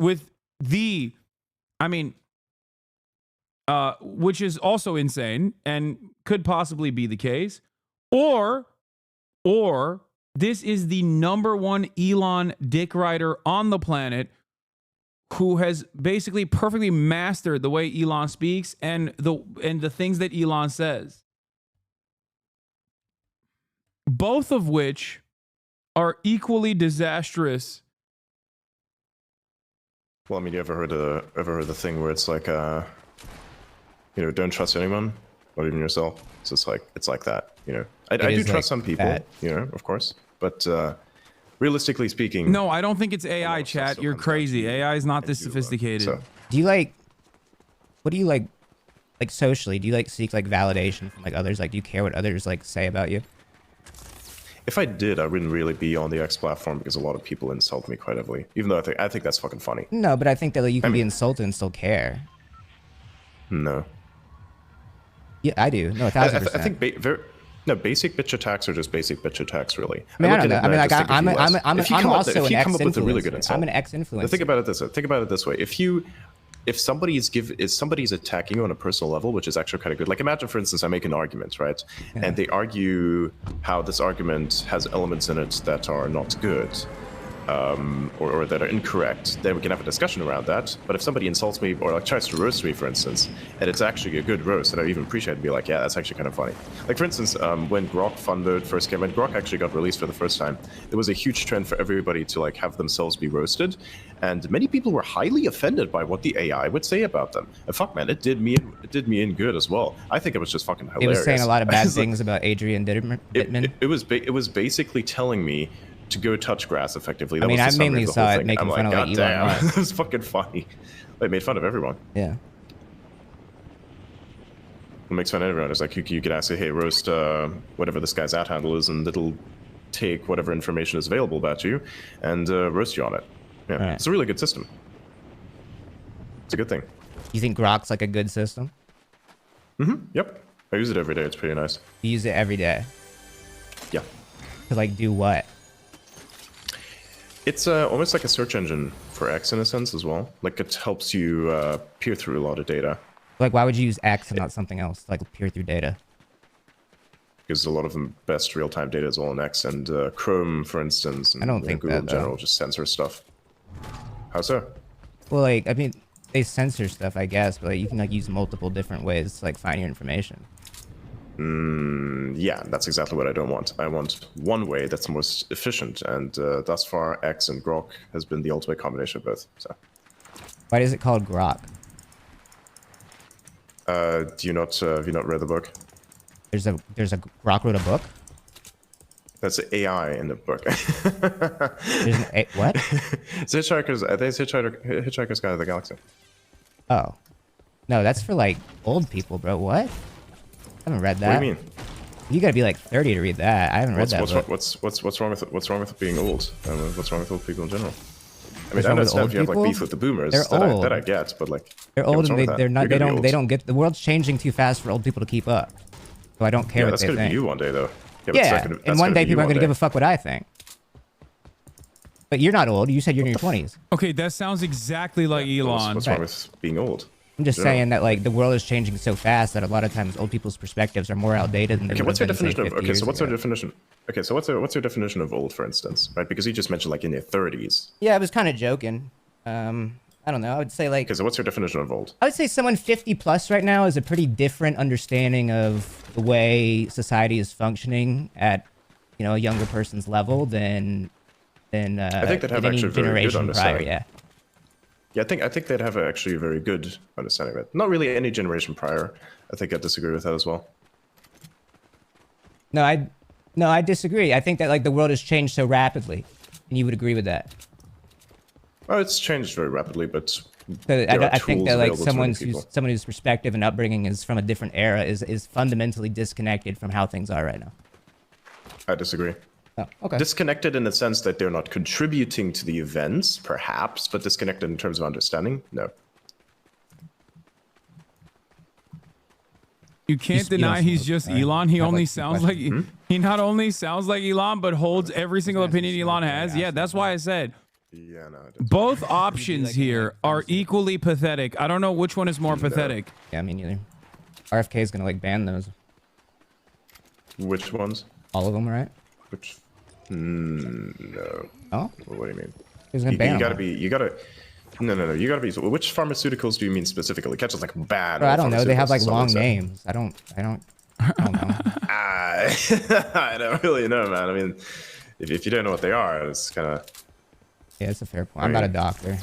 is also insane and could possibly be the case. Or this is the number one Elon dick rider on the planet who has basically perfectly mastered the way Elon speaks and the things that Elon says. Both of which are equally disastrous. Well, I mean, you ever heard the thing where it's like, don't trust anyone? not even yourself. So it's like that, you know. I do trust some people, you know, of course, but realistically speaking, no, I don't think it's AI, chat. You're crazy. AI is not this sophisticated. Do you like? What do you like socially? Do you like seek like validation from like others? Like, do you care what others like say about you? If I did, I wouldn't really be on the X platform because a lot of people insult me quite heavily. Even though I think that's fucking funny. No, but I think that like, you can be insulted and still care. No. Yeah, I do. No, 1,000%. I think basic bitch attacks are just basic bitch attacks, really. I mean, I don't know. I mean, like, I'm also an ex-influencer. I'm an ex-influencer. Think about it this way. If somebody's attacking you on a personal level, which is actually kind of good. Like imagine, for instance, I make an argument, right? Yeah. And they argue how this argument has elements in it that are not good. Or that are incorrect, then we can have a discussion around that. But if somebody insults me or like tries to roast me, for instance, and it's actually a good roast, and I even appreciate it, and be like, yeah, that's actually kind of funny. Like for instance, when Grok Fun Mode first came, when Grok actually got released for the first time, there was a huge trend for everybody to like have themselves be roasted, and many people were highly offended by what the AI would say about them. And fuck, man, it did me in good as well. I think it was just fucking hilarious. It was saying a lot of bad things about Adrian Dittmann. It was basically telling me to go touch grass effectively. I mean, I mainly saw it making fun of like Elon Musk. It was fucking funny. They made fun of everyone. Yeah. It makes fun of everyone. It's like you could ask, hey, roast whatever this guy's @ handle is, and it'll take whatever information is available about you and roast you on it. Yeah, right. It's a really good system. It's a good thing. You think Grok's like a good system? Yep. I use it every day. It's pretty nice. You use it every day? Yeah. To like do what? It's almost like a search engine for X in a sense as well. Like it helps you peer through a lot of data. Like why would you use X and not something else, like peer through data? Because a lot of the best real-time data is all in X, and Chrome, for instance, and I don't think Google that, in general just censor stuff. How so? Well, like, I mean, they censor stuff, I guess, but like, you can like use multiple different ways to like find your information. Yeah, that's exactly what I don't want. I want one way that's most efficient, and thus far, X and Grok has been the ultimate combination of both. So, why is it called Grok? Have you not read the book? There's a Grok wrote a book. That's AI in the book. There's what? It's Hitchhiker's Guide to the Galaxy. Oh, no, that's for like old people, bro. What? I haven't read that. What do you mean? You gotta be like 30 to read that. I haven't read that book. What's wrong with being old? What's wrong with old people in general? I mean, I understand if you have like beef with the boomers. They're old. That I get, but like they're old and they're not. They don't get. The world's changing too fast for old people to keep up. So I don't care what they think. That's gonna be you one day, though. Yeah, and one day people aren't gonna give a fuck what I think. But you're not old. You said you're in your 20s. Okay, that sounds exactly like Elon. What's wrong with being old? I'm just saying that like the world is changing so fast that a lot of times old people's perspectives are more outdated than they would have been, say, 50 years ago. What's your definition? Okay, so what's your definition of old, for instance, right? Because you just mentioned like in your 30s. Yeah, I was kind of joking. I don't know. I would say like. Okay, so what's your definition of old? I would say someone 50 plus right now is a pretty different understanding of the way society is functioning at, you know, a younger person's level than I think they'd have any actually a very good generation prior. understanding. Yeah. Yeah, I think they'd have actually a very good understanding of it. Not really any generation prior. I think I disagree with that as well. No, I disagree. I think that like the world has changed so rapidly, and you would agree with that. Oh, it's changed very rapidly, but So I think that like someone whose perspective and upbringing is from a different era is fundamentally disconnected from how things are right now. I disagree. Oh, okay. Disconnected in the sense that they're not contributing to the events, perhaps, but disconnected in terms of understanding, no. You can't deny he's just Elon. He only sounds like he not only sounds like Elon, but holds every single opinion Elon has. Yeah, that's why I said. Yeah, no. Both options here are equally pathetic. I don't know which one is more pathetic. Yeah, me neither. RFK is gonna like ban those. Which ones? All of them, right? Which? No. Oh? What do you mean? He's gonna ban them. You gotta. No. You gotta be. Which pharmaceuticals do you mean specifically? Catch us like bad. Bro, I don't know. They have like long names. I don't know. I don't really know, man. I mean, if you don't know what they are, it's kind of. Yeah, it's a fair point. I'm not a doctor.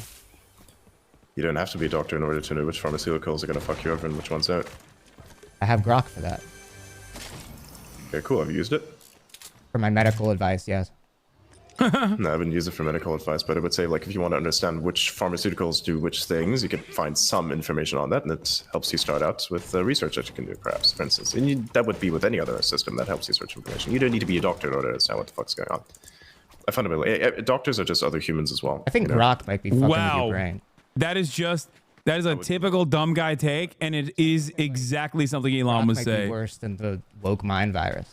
You don't have to be a doctor in order to know which pharmaceuticals are gonna fuck you over and which ones don't. I have Grok for that. Okay, cool. Have you used it? For my medical advice, yes. No, I haven't used it for medical advice, but I would say, like, if you want to understand which pharmaceuticals do which things, you can find some information on that, and it helps you start out with research that you can do, perhaps, for instance. And that would be with any other system that helps you search information. You don't need to be a doctor in order to understand what the fuck's going on. I fundamentally, doctors are just other humans as well. I think Grok might be fucking with your brain. That is a typical dumb guy take, and it is exactly something Elon would say. Might be worse than the woke mind virus.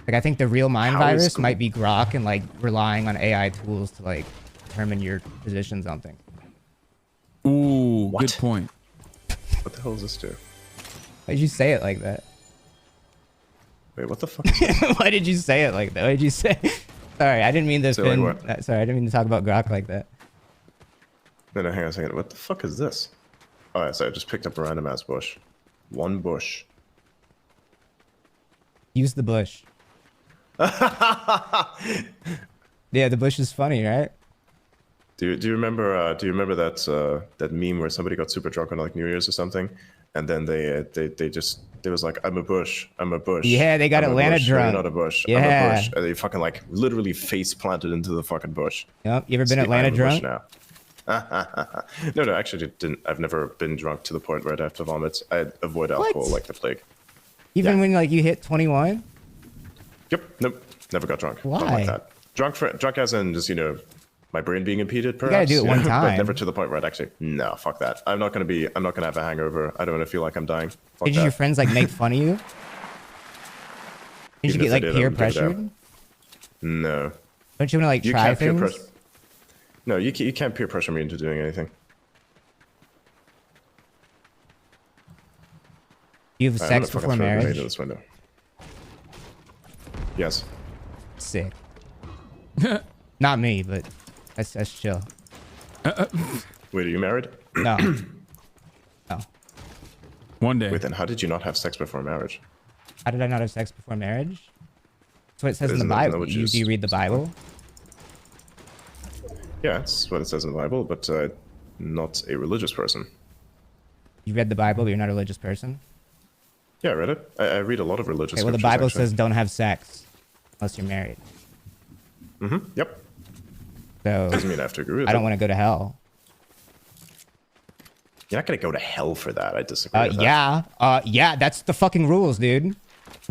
Like, I think the real mind virus might be Grok and like relying on AI tools to like determine your positions on things. Ooh, good point. What the hell does this do? Why did you say it like that? Wait, what the fuck is this? Why did you say it like that? Why did you say? Sorry, I didn't mean to. Sorry, I didn't mean to talk about Grok like that. No, hang on a second. What the fuck is this? Oh, yeah, so I just picked up a random ass bush. One bush. Use the bush. Yeah, the bush is funny, right? Do you remember that meme where somebody got super drunk on like New Year's or something, and then they was like, I'm a bush. Yeah, they got Atlanta drunk. You're not a bush. Yeah. I'm a bush. And they fucking like literally face planted into the fucking bush. Yep. You ever been Atlanta drunk? Now. No, actually didn't. I've never been drunk to the point where I'd have to vomit. I avoid alcohol like the plague. Even when like you hit 21? Yep. Nope. Never got drunk. Why? Not like that. Drunk as in just, my brain being impeded, perhaps. You gotta do it one time. But never to the point where I'd actually, no, fuck that. I'm not gonna have a hangover. I don't want to feel like I'm dying. Fuck Did that. your friends like make fun of you? Did you get like peer pressured? No. Don't you want to like try things? No, you can't peer pressure me into doing anything. You have sex before marriage? This window. Yes. Sick. Not me, but that's chill. Wait, are you married? No. No. One day. Wait, then how did you not have sex before marriage? How did I not have sex before marriage? That's what it says in the Bible. Do you read the Bible? Yeah, that's what it says in the Bible, but not a religious person. You read the Bible, but you're not a religious person? Yeah, I read it. I read a lot of religious well, the Bible says don't have sex unless you're married. Mm-hmm. Yep. So doesn't mean I have to agree with I don't want to go to hell. You're not going to go to hell for that. I disagree with that. Yeah, that's the fucking rules, dude.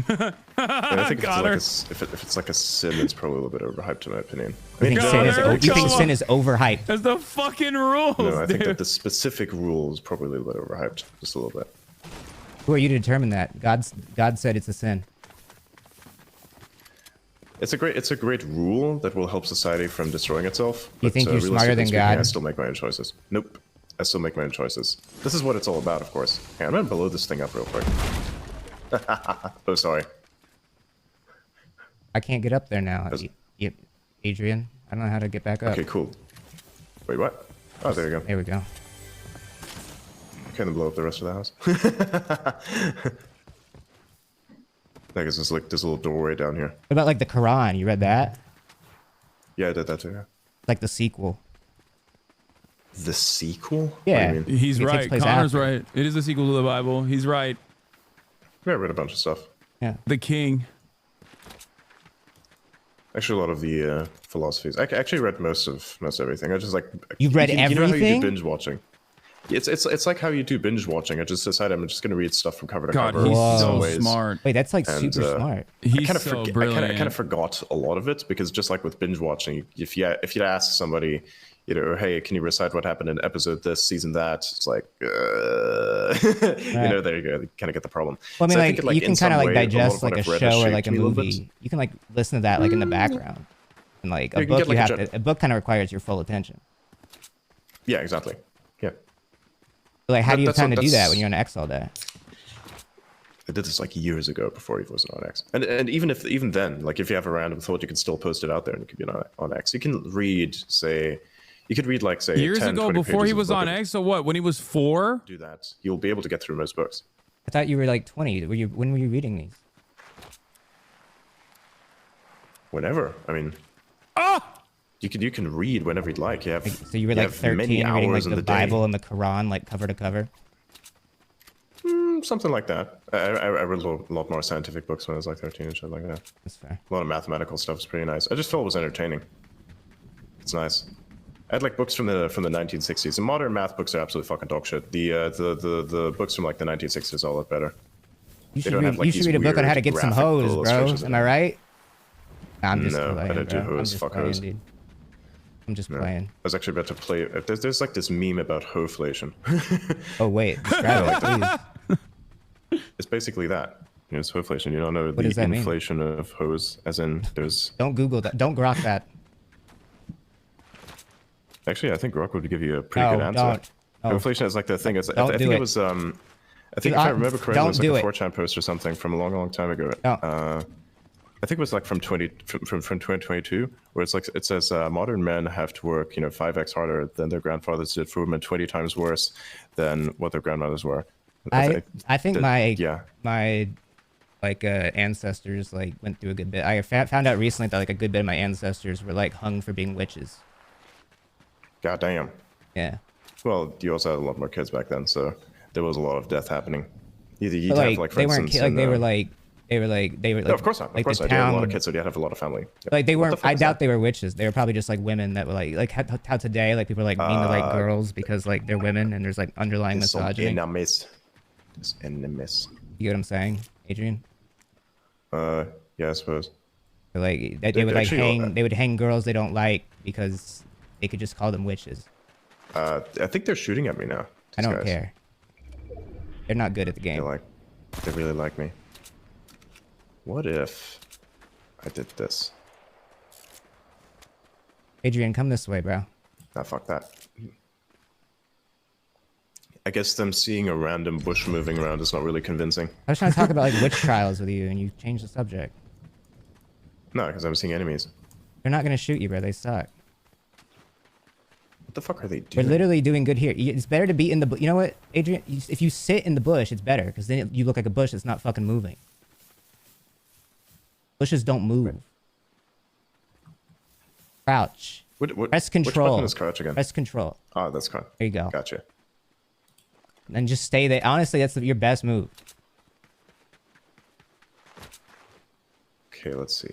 I think if it's like a sin, it's probably a little bit overhyped in my opinion. You think sin is overhyped? That's the fucking rules. No, I think that the specific rule is probably a little bit overhyped, just a little bit. Who are you to determine that? God said it's a sin. It's a great rule that will help society from destroying itself. You think you're smarter than God? I still make my own choices. Nope. I still make my own choices. This is what it's all about, of course. Hey, I'm gonna blow this thing up real quick. Oh, sorry. I can't get up there now. Adrian, I don't know how to get back up. Okay, cool. Wait, what? Oh, there you go. There we go. Okay, then blow up the rest of the house. I guess there's like this little doorway down here. What about like the Quran? You read that? Yeah, I did that too. Yeah. Like the sequel. The sequel? Yeah. He's right. Connor's right. It is a sequel to the Bible. He's right. Yeah, I read a bunch of stuff. Yeah. The king. Actually, a lot of the philosophies. I actually read most everything. I just like. You read everything? You know how you do binge watching? It's like how you do binge watching. I just decided I'm just going to read stuff from cover to cover. He's so smart. Wait, that's like super smart. He's so brilliant. I kind of forgot a lot of it because just like with binge watching, if you ask somebody, hey, can you recite what happened in episode this, season that? It's like, right. There you go. You kind of get the problem. Well, I mean, So you can kind of like digest like a show or like a movie. You can like listen to that like in the background. And like a book, a book kind of requires your full attention. Yeah, exactly. Yeah. Like, how do you have time to do that when you're on X all day? I did this like years ago before he wasn't on X. And even then, like if you have a random thought, you can still post it out there and it could be on X. You can read, like, say, years 10, ago before he was on X. So what? When he was 4? Do that. You'll be able to get through most books. I thought you were like 20. When were you reading these? Whenever. I mean. You can read whenever you'd like. You have. So you were like 13 reading like the Bible and the Quran like cover to cover. Something like that. I read a lot more scientific books when I was like 13 and shit like that. That's fair. A lot of mathematical stuff is pretty nice. I just felt it was entertaining. It's nice. I had like books from the 1960s. The modern math books are absolutely fucking dog shit. The books from like the 1960s are a lot better. You should read a book on how to get some hoes, bro. Am I right? Nah, I'm just no, playing, I don't do bro. hoes. Fuck hoes. Dude. I'm just playing. I was actually about to play. There's like this meme about hoeflation. Oh wait, describe it, please. It's basically that. You know, it's hoeflation. You don't know What the does that mean? inflation of hose, as in there's. Don't Google that. Don't grok that. Actually, I think Grok would give you a pretty good answer. Inflation is like the thing. I think it was. I think if I remember correctly, it was like a 4chan post or something from a long time ago. I think it was like from 2022, where it's like it says modern men have to work 5x harder than their grandfathers did for women, 20 times worse than what their grandmothers were. I think my like ancestors like went through a good bit. I found out recently that like a good bit of my ancestors were like hung for being witches. God damn. Yeah. Well, you also had a lot more kids back then, so there was a lot of death happening. Either you'd But, have like, for they weren't instance, they were like no, of course not. Of course not. You had a lot of kids, so you had to have a lot of family. Yep. Like they weren't. I doubt they were witches. They were probably just like women that were like how today like people are like mean to like girls because like they're women and there's like underlying misogyny. Enemies. You get what I'm saying, Adrian? Yeah, I suppose. But, like they would like hang. They would hang girls they don't like because they could just call them witches. I think they're shooting at me now. I don't care. They're not good at the game. They really like me. What if I did this? Adrian, come this way, bro. Nah, fuck that. I guess them seeing a random bush moving around is not really convincing. I was trying to talk about like witch trials with you, and you changed the subject. No, because I'm seeing enemies. They're not gonna shoot you, bro. They suck. What the fuck are they doing? We're literally doing good here. It's better to be in the bush. You know what, Adrian? If you sit in the bush, it's better because then you look like a bush that's not fucking moving. Bushes don't move. Crouch. Press control. Which button is crouch again? Press control. Oh, that's crouch. There you go. Gotcha. And just stay there. Honestly, that's your best move. Okay, let's see.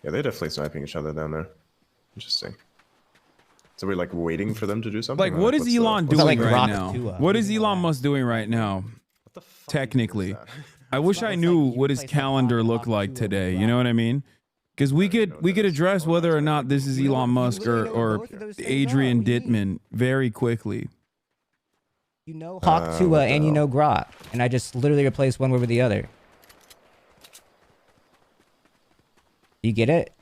Yeah, they're definitely sniping each other down there. Interesting. So we're like waiting for them to do something? Like, what is Elon doing right now? What is Elon Musk doing right now? Technically, I wish I knew what his calendar looked like today. You know what I mean? Because we could address whether or not this is Elon Musk or Adrian Dittmann very quickly. You know Hawk Tua and you know Grok, and I just literally replaced one word with the other. You get it?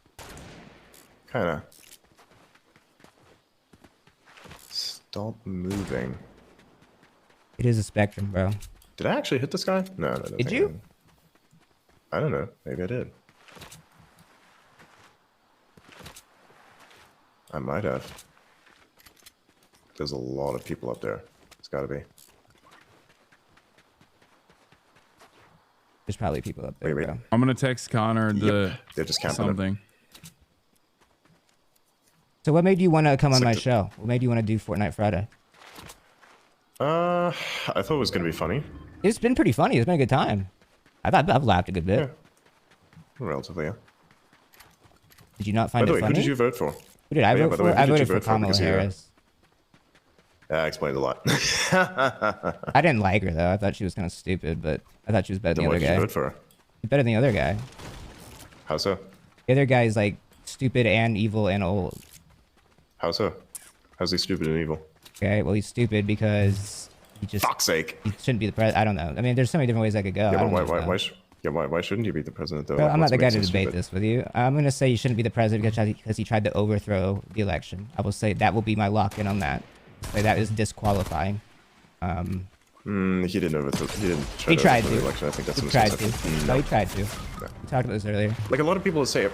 Kinda. Stop moving. It is a spectrum, bro. Did I actually hit this guy? No, no. Did you? I don't know. Maybe I did. I might have. There's a lot of people up there. It's gotta be. There's probably people up there, bro. I'm gonna text Connor they're just camping something. So what made you want to come on my show? What made you want to do Fortnite Friday? I thought it was gonna be funny. It's been pretty funny. It's been a good time. I've laughed a good bit. Yeah. Relatively, yeah. Did you not find By the it way, funny? Who did you vote for? Who did I vote for? I voted for Kamala Harris. Yeah, I explained a lot. I didn't like her though. I thought she was kind of stupid, but I thought she was better than the other guy. What did you vote for? Better than the other guy. How so? The other guy is like stupid and evil and old. How so? How's he stupid and evil? Okay, well he's stupid because he just. Fuck's sake! He shouldn't be the president. I don't know. I mean, there's so many different ways I could go. Yeah, but why shouldn't you be the president though? Well, I'm not the guy to debate this with you. I'm gonna say you shouldn't be the president because he tried to overthrow the election. I will say that will be my lock-in on that. Say that is disqualifying. He didn't overthrow. He tried to. to. The election. I think that's he tried to. No, he tried to. We talked about this earlier. Like a lot of people say,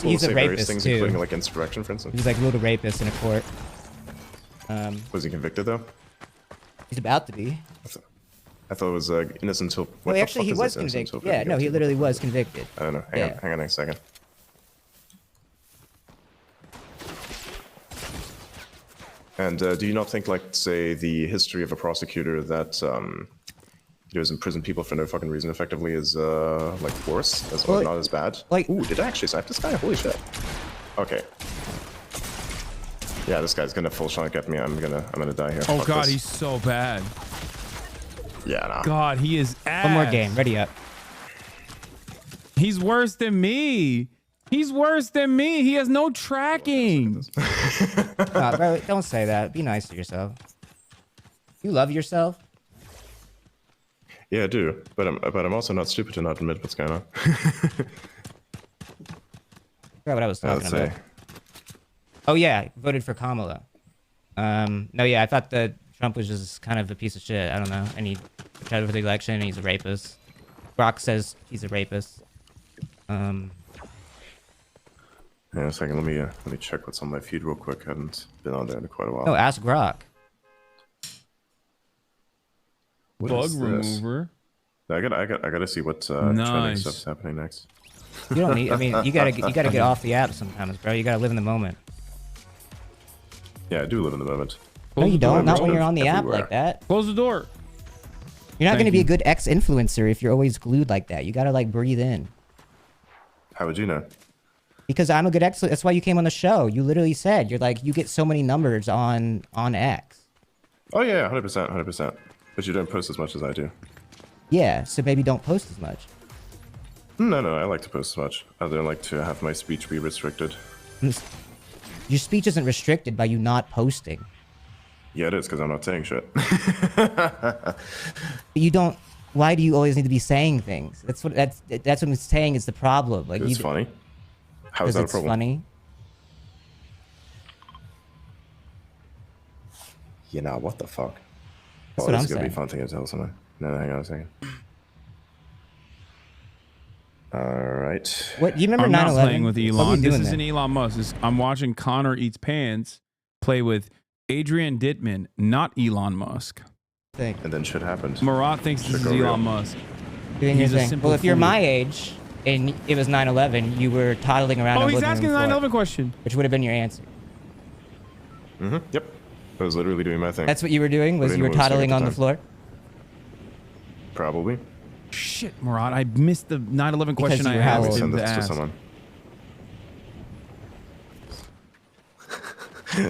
He's a various rapist things, too. including like insurrection, for instance. He's like a little rapist in a court. Was he convicted though? He's about to be. I thought it was innocent until. Well, actually, he was convicted. Yeah, no, he literally was convicted. I don't know. Hang on a second. And do you not think, like, say, the history of a prosecutor that just imprison people for no fucking reason effectively is like worse. That's not as bad. Like, ooh, did I actually snipe this guy? Holy shit. Okay. Yeah, this guy's gonna full shot get me. I'm gonna die here. Oh Fuck god, this. he's so bad. Yeah, nah. God, he is ass. One more game. Ready up. He's worse than me. He's worse than me. He has no tracking. Bro, don't say that. Be nice to yourself. You love yourself? Yeah, I do. But I'm also not stupid to not admit what's going on. Forgot what I was talking about. Oh yeah, voted for Kamala. No, yeah, I thought that Trump was just kind of a piece of shit. I don't know. And he tried for the election and he's a rapist. Brock says he's a rapist. Yeah, a second. Let me check what's on my feed real quick. I haven't been on there in quite a while. No, ask Grok. What Bug is this? remover. I gotta see what trending Nice. stuff's happening next. You don't need. I mean, you gotta get off the app sometimes, bro. You gotta live in the moment. Yeah, I do live in the moment. No, you don't. Not when you're on the app Everywhere. like that. Close the door. You're not Thank gonna be you. a good ex-influencer if you're always glued like that. You gotta like breathe in. How would you know? Because I'm a good ex. That's why you came on the show. You literally said you're like you get so many numbers on X. Oh yeah, 100%. But you don't post as much as I do. Yeah, so maybe don't post as much. No, I like to post as much. I don't like to have my speech be restricted. Your speech isn't restricted by you not posting. Yeah, it is because I'm not saying shit. But you don't. Why do you always need to be saying things? That's what I'm saying is the problem. Like It's funny. How is that a problem? Funny. You know what the fuck? That's Oh, what this I'm is gonna be saying. a fun thing to tell someone. No, hang on a second. All right. What do you remember? I'm 9/11? not playing with What were you Elon. This doing isn't there? Elon Musk. I'm watching Connor Eats Pants play with Adrian Dittmann, not Elon Musk. And then shit happened. Murat thinks this Shit is go real. Elon Musk. Doing your He's a thing. simple Well, if you're fool. my age and it was 9/11, you were toddling around. Oh, on he's living asking room the floor, 9/11 question. which would have been your answer. Yep. I was literally doing my thing. That's what you were doing. Was I you were didn't know what I was doing toddling at on the time. floor? Probably. Shit, Murat, I missed the 9/11 question you I were how asked old? him Send to this to ask. someone.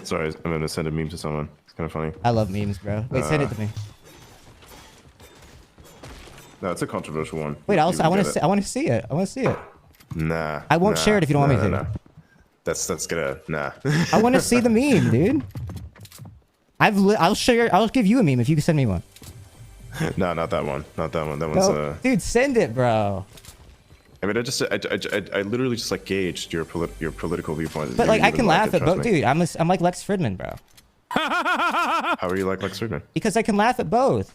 Sorry, I'm gonna send a meme to someone. It's kind of funny. I love memes, bro. Wait, send it to me. No, it's a controversial one. Wait, You I would want get to. it. I want to see it. I want to see it. Nah. I won't share it if you don't want me to. No. That's gonna nah. I want to see the meme, dude. I'll share. I'll give you a meme if you can send me one. No, not that one. Not that one. That one's No, dude, send it, bro. I mean, I literally just like gauged your political viewpoint. But like, You I can wouldn't like laugh it, at both, trust me. dude. I'm like Lex Fridman, bro. How are you like Lex Fridman? Because I can laugh at both.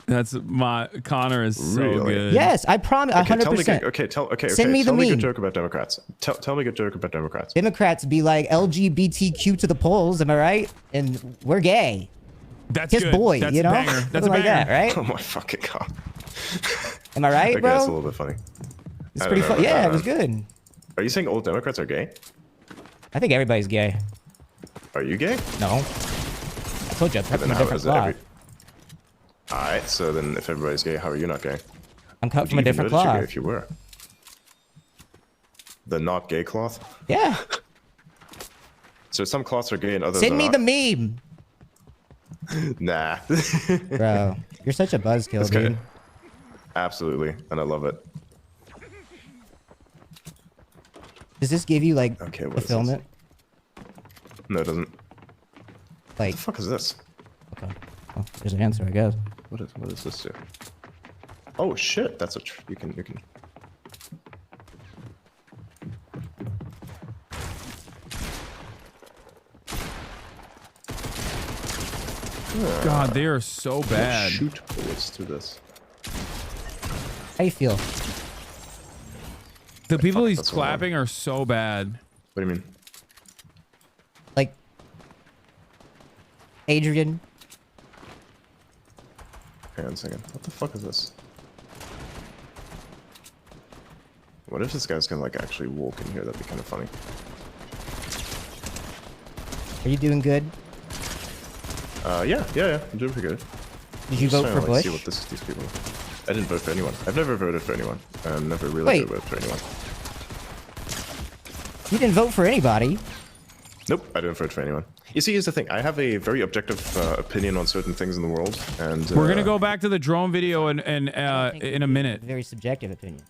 That's my Connor is so Really? good. Yes, I promise. 100%. Send me the Tell me a meme. good joke about Democrats. Tell me a good joke about Democrats. Democrats be like LGBTQ to the polls, am I right? And we're gay. That's Kiss good. boy, That's you a know? banger. That's Something a like that, banger. right? Oh my fucking god. Am I right, Okay, bro? that's a little bit funny. It's I pretty don't know fun. about Yeah, that, it was man. good. Are you saying all Democrats are gay? I think everybody's gay. Are you gay? No. I told you, I'm Okay, from then a how different is cloth. Alright, so then if everybody's gay, how are you not gay? I'm cut Would from you a even different know that you're cloth. gay if you were? The not gay cloth? Yeah. So some cloths are gay and others Send are me not? the meme. Nah. Bro, you're such a buzzkill, It's dude. good. Absolutely, and I love it. Does this give you like Okay, what is this? fulfillment? No, it doesn't. Like, What the fuck is this? okay. Well, there's an answer, I guess. What is this do? Oh shit, that's a you can God, they are so bad. shoot bullets through this. How you feel? The people he's that's the one. clapping are so bad. What do you mean? Like, Adrian. Hang on a second. What the fuck is this? What if this guy's gonna like actually walk in here? That'd be kind of funny. Are you doing good? Yeah, I'm doing pretty good. Did you vote for Bush? See what these people. I didn't vote for anyone. I've never voted for anyone. Never really voted for anyone. You didn't vote for anybody. Nope, I didn't vote for anyone. You see, here's the thing. I have a very objective opinion on certain things in the world, and we're gonna go back to the drone video in a minute. Very subjective opinion.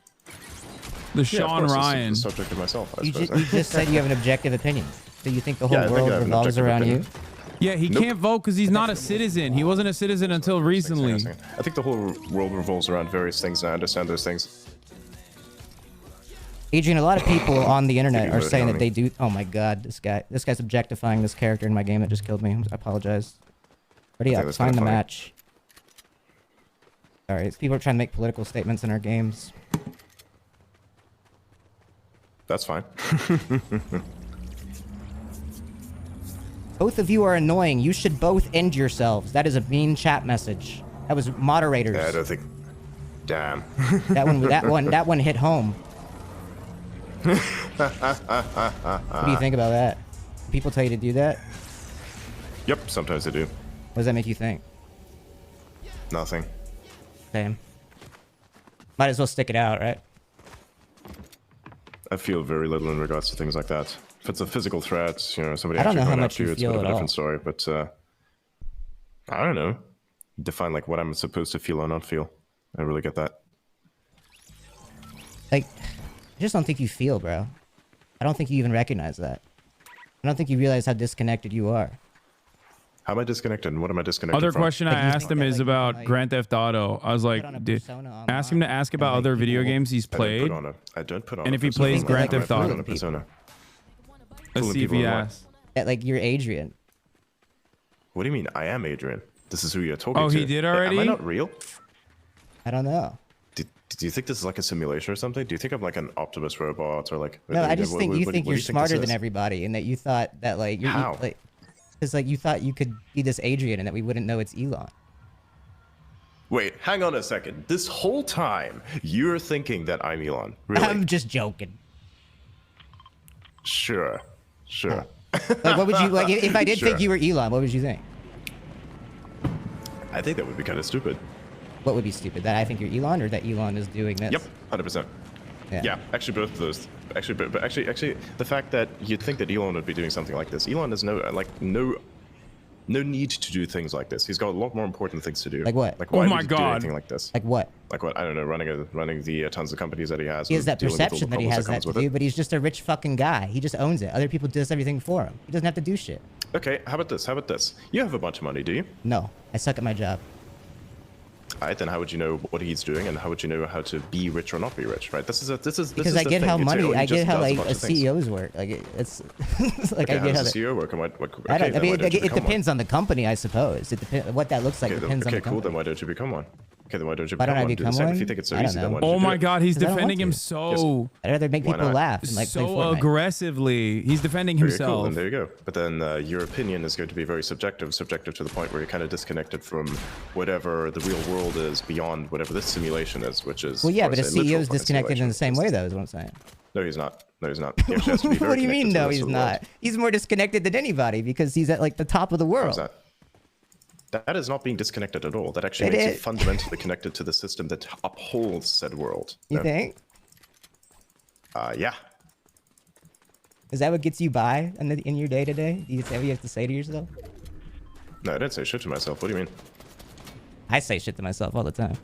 The Shawn Ryan. It's subject to myself. You just said you have an objective opinion. So you think the whole world revolves around you? Yeah, he can't vote because he's not a citizen. He wasn't a citizen until recently. I think the whole world revolves around various things, and I understand those things. Adrian, a lot of people on the internet are saying that they do. Oh my God, this guy's objectifying this character in my game that just killed me. I apologize. Ready up, find the match. Sorry, people are trying to make political statements in our games. That's fine. Both of you are annoying. You should both end yourselves. That is a mean chat message. That was moderators. Yeah, I don't think. Damn. That one hit home. What do you think about that? People tell you to do that? Yep, sometimes they do. What does that make you think? Nothing. Same. Might as well stick it out, right? I feel very little in regards to things like that. If it's a physical threat, you know, somebody I don't actually know how going much after you, you it's a bit feel of a at different all. story. But I don't know. Define like what I'm supposed to feel or not feel. I really get that. Like, I just don't think you feel, bro. I don't think you even recognize that. I don't think you realize how disconnected you are. How am I disconnected and what am I disconnected Other from? question I asked him is about Grand Theft Auto. I was like, ask him to ask about other video games he's played. I don't put on and if he plays Grand Theft Auto. Let's see if he asks. Like, you're Adrian. What do you mean? I am Adrian. This is who you're talking to. Oh, he did already? Am I not real? I don't know. Do you think this is like a simulation or something? Do you think I'm like an Optimus robot or like? No, I just think you what think do you're this smarter than is? everybody, and that you thought that like you're How? like, because like you thought you could be this Adrian, and that we wouldn't know it's Elon. Wait, hang on a second. This whole time you're thinking that I'm Elon. Really? I'm just joking. Sure. Like, what would you like if I did Sure. think you were Elon? What would you think? I think that would be kind of stupid. What would be stupid? That I think you're Elon, or that Elon is doing this? Yep, 100%. Yeah, actually both of those. Actually, but actually, the fact that you'd think that Elon would be doing something like this. Elon has no need to do things like this. He's got a lot more important things to do. Like what? Like why would he do anything like this? Like what? Like what? I don't know. Running the tons of companies that he has. He has that dealing with all the perception that he problems has that comes to with do, it. but he's just a rich fucking guy. He just owns it. Other people does everything for him. He doesn't have to do shit. Okay, how about this? You have a bunch of money, do you? No, I suck at my job. Alright, then how would you know what he's doing, and how would you know how to be rich or not be rich? Right? This is Because I get how money, I get how like a CEO's work. Like it's like Okay, I get how how does the a CEO work? And I don't. I mean, it depends on the company, I suppose. It depends what that looks like. Depends on the Okay, cool. company. Then why don't you become one? Okay, then why don't you Why become don't I one? Do the become same. one? If you think it's so I don't easy, then know. why don't Oh you do my it? God, he's 'Cause I don't defending want him to. so. I'd rather make Why people not? laugh and like play So Fortnite. aggressively. He's defending Very himself. cool, then there you go. But then your opinion is going to be very subjective to the point where you're kind of disconnected from whatever the real world is beyond whatever this simulation is, which is. Well, yeah, of but a course, literal CEO is fucking disconnected in the simulation. same way, though. Is what I'm saying. No, he's not. No, he's not. He actually has to be very What do you mean? connected to No, the he's rest of the world. not. He's more disconnected than anybody because he's at like the top of the world. How's that? That is not being disconnected at all. That actually It makes you is. fundamentally connected to the system that upholds said world. You No. think? Yeah. Is that what gets you by in your day to day? Do you say what you have to say to yourself? No, I didn't say shit to myself. What do you mean? I say shit to myself all the time.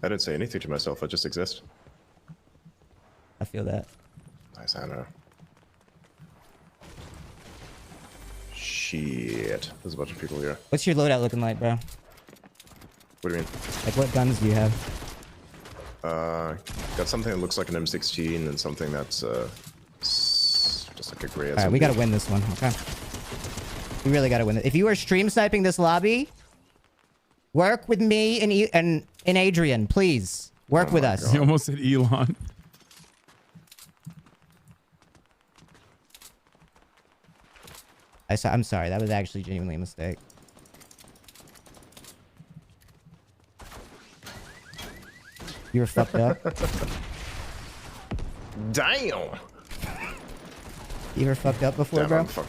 I didn't say anything to myself. I just exist. I feel that. Nice, I know. Shit. There's a bunch of people here. What's your loadout looking like, bro? What do you mean? Like, what guns do you have? Got something that looks like an M16 and something that's just like a gray. All right, we gotta win this one. Okay. We really gotta win it. If you are stream sniping this lobby, work with me and Adrian, please. Work with us. He almost said Elon. I'm sorry. That was actually genuinely a mistake. You were fucked up. Damn. You were fucked up before, Damn, bro? I'm fucked.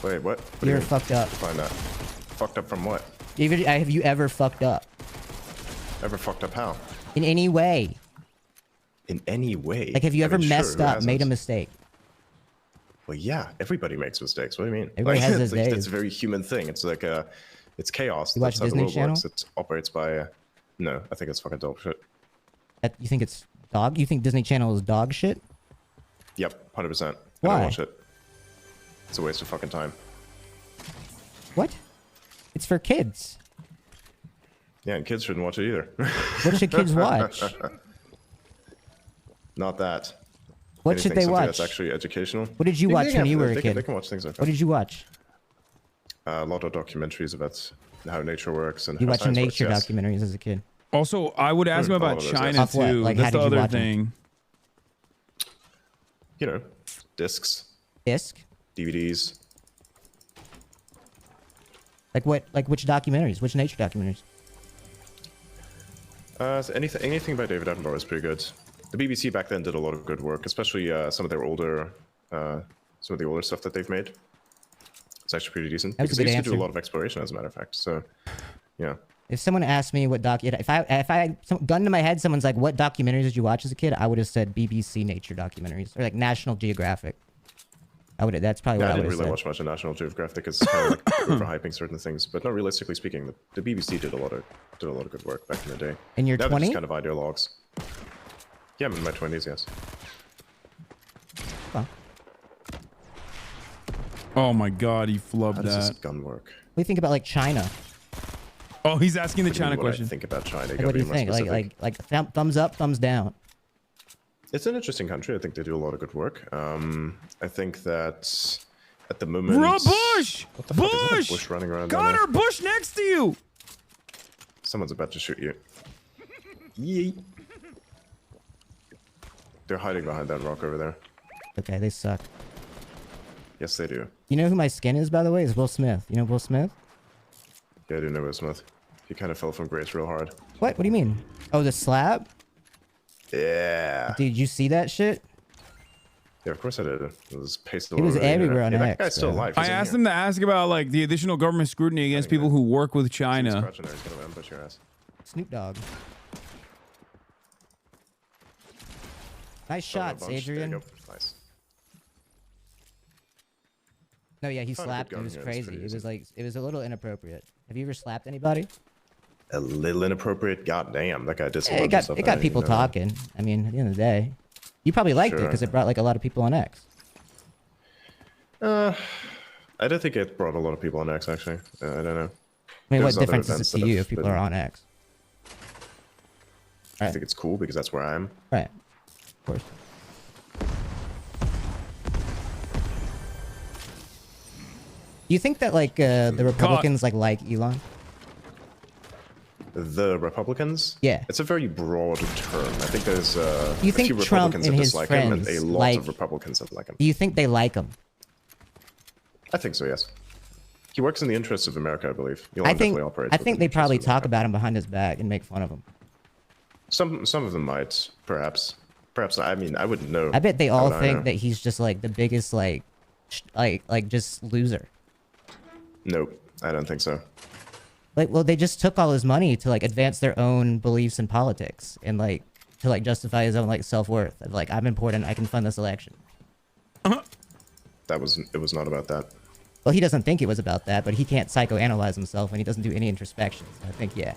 Wait, what? You were fucked up. Find that. Fucked up from what? Have you ever fucked up? Ever fucked up how? In any way? In any way? Like, have you ever messed up, made a mistake? Well, yeah, everybody makes mistakes. What do you mean? Everybody has his days. It's a very human thing. It's like it's chaos. You watch That's how the Disney world Channel? works. It operates by. No, I think it's fucking dog shit. You think it's dog? You think Disney Channel is dog shit? Yep, 100%. I Why? don't watch it. It's a waste of fucking time. What? It's for kids. Yeah, and kids shouldn't watch it either. What should kids watch? Not that. What should Anything, they something watch? That's actually educational. What did you watch when you were a kid? They can watch things like that. What did you watch? A lot of documentaries about how nature works and You how watched science nature works, yes. documentaries as a kid. Also, I would ask him All about of those, China yes. too. Like, That's how the did you other watch 'em? thing. You know, discs. Disc? DVDs. Like what? Like which documentaries? Which nature documentaries? So anything by David Attenborough is pretty good. The BBC back then did a lot of good work, especially some of the older stuff that they've made. It's actually pretty decent. That's a Because they good used to do a answer. lot of exploration, as a matter of fact. So, yeah. If someone asked me what gun to my head, someone's like, "What documentaries did you watch as a kid?" I would have said BBC nature documentaries or like National Geographic. That's probably Yeah, what I I would didn't have really said. watch much of National Geographic. It's kind of like overhyping certain things, but no, realistically speaking, the BBC did a lot of good work back in the day. In your now 20? they're just kind of ideologues. Yeah, I'm in my 20s, yes. Huh. Oh my god, he flubbed How does this that. gun work? What do you think about like China? Oh, he's asking the What do you China mean what I question. think about China. Like, You what do gotta you be more think? Like specific. thumbs up, thumbs down. It's an interesting country. I think they do a lot of good work. I think that at the moment. Bush! What the fuck is that? Bush! Bush running around down there? Connor, Bush next to you! Someone's about to shoot you. Yeet. They're hiding behind that rock over there. Okay, they suck. Yes, they do. You know who my skin is, by the way? Is Will Smith. You know Will Smith? Yeah, I do know Will Smith. He kind of fell from grace real hard. What? What do you mean? Oh, the slab? Yeah. Did you see that shit? Yeah, of course I did. It was pasted He all was over the internet. everywhere on Yeah, that X, guy's still bro. alive. I He's in asked here. him to ask about like the additional government scrutiny against people who work with China. Scratching there, he's gonna ambush your ass. Snoop Dogg. Nice Oh, a shots, bunch. There you Adrian. go. Nice. No, yeah, he Found a good slapped me. It gun was here, it's crazy. pretty It was easy. like, it was a little inappropriate. Have you ever slapped anybody? A little inappropriate. Goddamn, that guy did some It other got stuff it I got didn't people even know. talking. I mean, at the end of the day, you probably liked it Sure. because it brought like a lot of people on X. I don't think it brought a lot of people on X, actually. I don't know. I mean, There's what other difference is it events to that you have if people been- are on X? I think it's cool because that's where I am. Right. Of course. Do you think that like the Republicans like Elon? The Republicans? Yeah. It's a very broad term. I think there's You a think few Trump Republicans and that his dislike him and a friends lot like- of Republicans that like him. Do you think they like him? I think so, yes. He works in the interests of America, I believe. Elon I think definitely operates I with think the they interests probably of talk about him behind his back and make fun of him. Some of them might, perhaps. Perhaps, I mean, I wouldn't know. I bet they How all would I think know? that he's just like the biggest like just loser. Nope, I don't think so. Like, well, they just took all his money to like advance their own beliefs in politics and like to like justify his own like self-worth. Of, like, I'm important, I can fund this election. It was not about that. Well, he doesn't think it was about that, but he can't psychoanalyze himself and he doesn't do any introspection. So I think, yeah.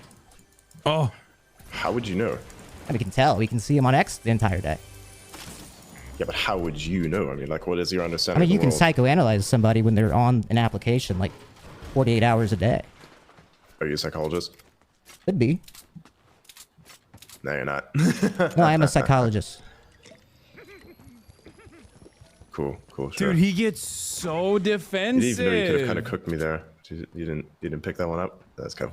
Oh. How would you know? And we can tell. We can see him on X the entire day. Yeah, but how would you know? I mean, like, what is your I understanding mean, you of the can world? psychoanalyze somebody when they're on an application like 48 hours a day. Are you a psychologist? Could be. No, you're not. No, I am a psychologist. Cool, sure. Dude, he gets so You defensive. didn't even know you could have kind of cooked me there. You didn't pick that one up? That's kind of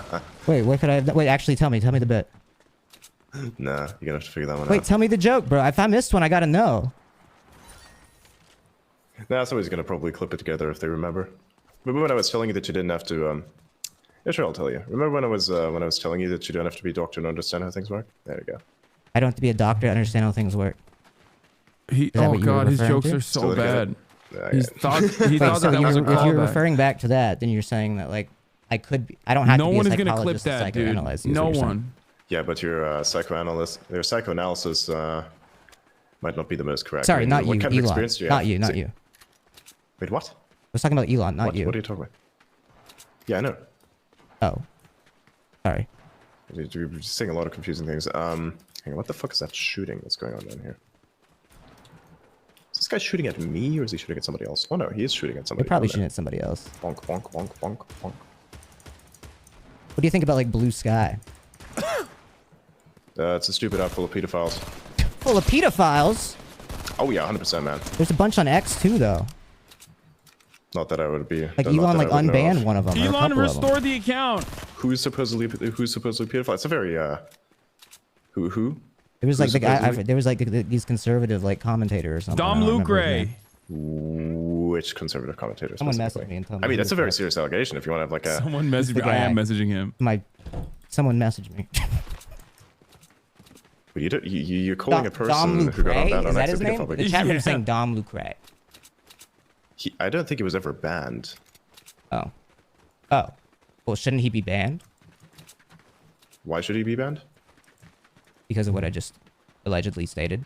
funny. Wait, what could I have done? Wait, actually, tell me the bit. Nah, you're gonna have to figure that one Wait, out. tell me the joke, bro. If I missed one, I gotta know. Nah, somebody's gonna probably clip it together if they remember. Remember when I was telling you that you didn't have to, yeah, sure, I'll tell you. Remember when I was telling you that you don't have to be a doctor to understand how things work? There you go. I don't have to be a doctor to understand how things work. He, Is that oh what you were god, his referring jokes to? are so Still bad. Yeah, He thought Wait, that so was a if you're callback. referring back to that, then you're saying that like I could be. I don't have no to be one a is gonna clip psychologist to that, dude. psychoanalyze you, is No what you're saying. one. Yeah, but your psychoanalysis might not be the most correct. Sorry, I mean, not what you, kind of Elon. experience do you Not have? you, not you. Wait, what? I was talking about Elon, not you. What are you talking about? Yeah, I know. Oh. Sorry. You're saying a lot of confusing things. Hang on, what the fuck is that shooting that's going on down here? Is this guy shooting at me or is he shooting at somebody else? Oh no, he is shooting at somebody. You're probably down shooting at somebody else. there. Bonk, bonk, bonk, bonk, bonk. What do you think about like Blue Sky? It's a stupid app full of pedophiles. Full of pedophiles? Oh yeah, 100%, man. There's a bunch on X too, though. Not that I would be. Like not Elon that like I would know unbanned of. one of them. or a Elon couple of them. restored the account. Who's supposedly pedophile? It's a very who? There was like Who's the guy. supposedly? There was like these conservative like commentator or something. I Dom don't remember his Lucre. name. Which conservative commentator? Someone specifically? messaged me and told me. I mean, who that's a the very fuck- serious allegation. If you want to have like a Someone messaged me. the I am guy. messaging him. Someone messaged me. But you're calling a Dom person who got on Lucre? that Is on that his accident name? public. The chat room saying Dom Lucre. I don't think he was ever banned. Oh. Oh. Well, shouldn't he be banned? Why should he be banned? Because of what I just allegedly stated.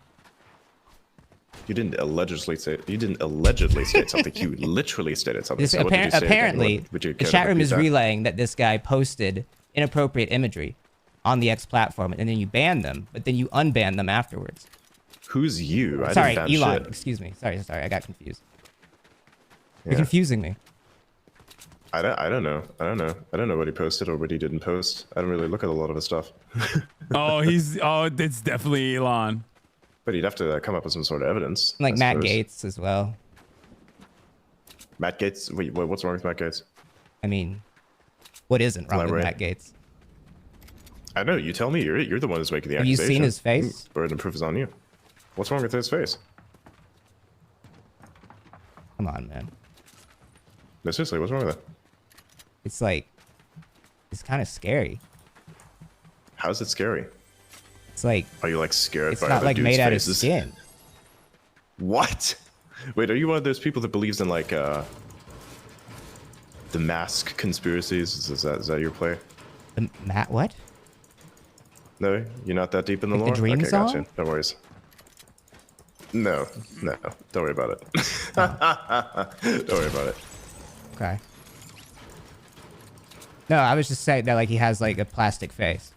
You didn't allegedly say. You didn't allegedly state something. You literally stated something. This, So what did you say again? apparently, Would you the care to chat room repeat is that? relaying that this guy posted inappropriate imagery on the X platform, and then you ban them, but then you unban them afterwards. Who's you? I Sorry, didn't ban Elon. shit. Excuse me. Sorry, I got confused. Yeah. You're confusing me. I don't know. I don't know what he posted or what he didn't post. I don't really look at a lot of his stuff. It's definitely Elon. But he'd have to come up with some sort of evidence. Like I Matt suppose. Gates as well. Matt Gates? Wait, what's wrong with Matt Gates? I mean, what isn't wrong with Elaborate. Matt Gates? I know. You tell me. You're the one who's making the Have you accusation. seen his face? Burden of proof is on you. What's wrong with his face? Come on, man. No, seriously, what's wrong with it? It's like, it's kind of scary. How's it scary? It's like, Are you like scared it's by not other like dudes' made out of faces? skin. What? Wait, are you one of those people that believes in like the mask conspiracies? Is that your play? The Matt what? No, you're not that deep in the Like the lore. Dream okay, song? gotcha. No worries. No, don't worry about it. Don't worry about it. Okay. No, I was just saying that like he has like a plastic face.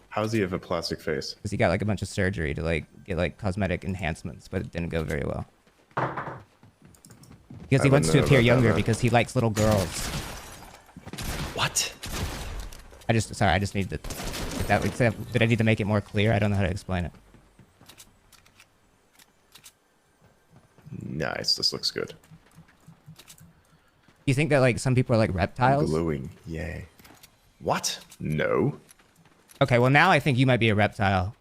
How does he have a plastic face? Because he got like a bunch of surgery to like get like cosmetic enhancements, but it didn't go very well. Because he I wants wouldn't to know appear about that, younger man. because he likes little girls. What? I just need to. Did I need to make it more clear? I don't know how to explain it. Nice. This looks good. You think that like some people are like reptiles? Glowing. Yay. What? No. Okay, well now I think you might be a reptile.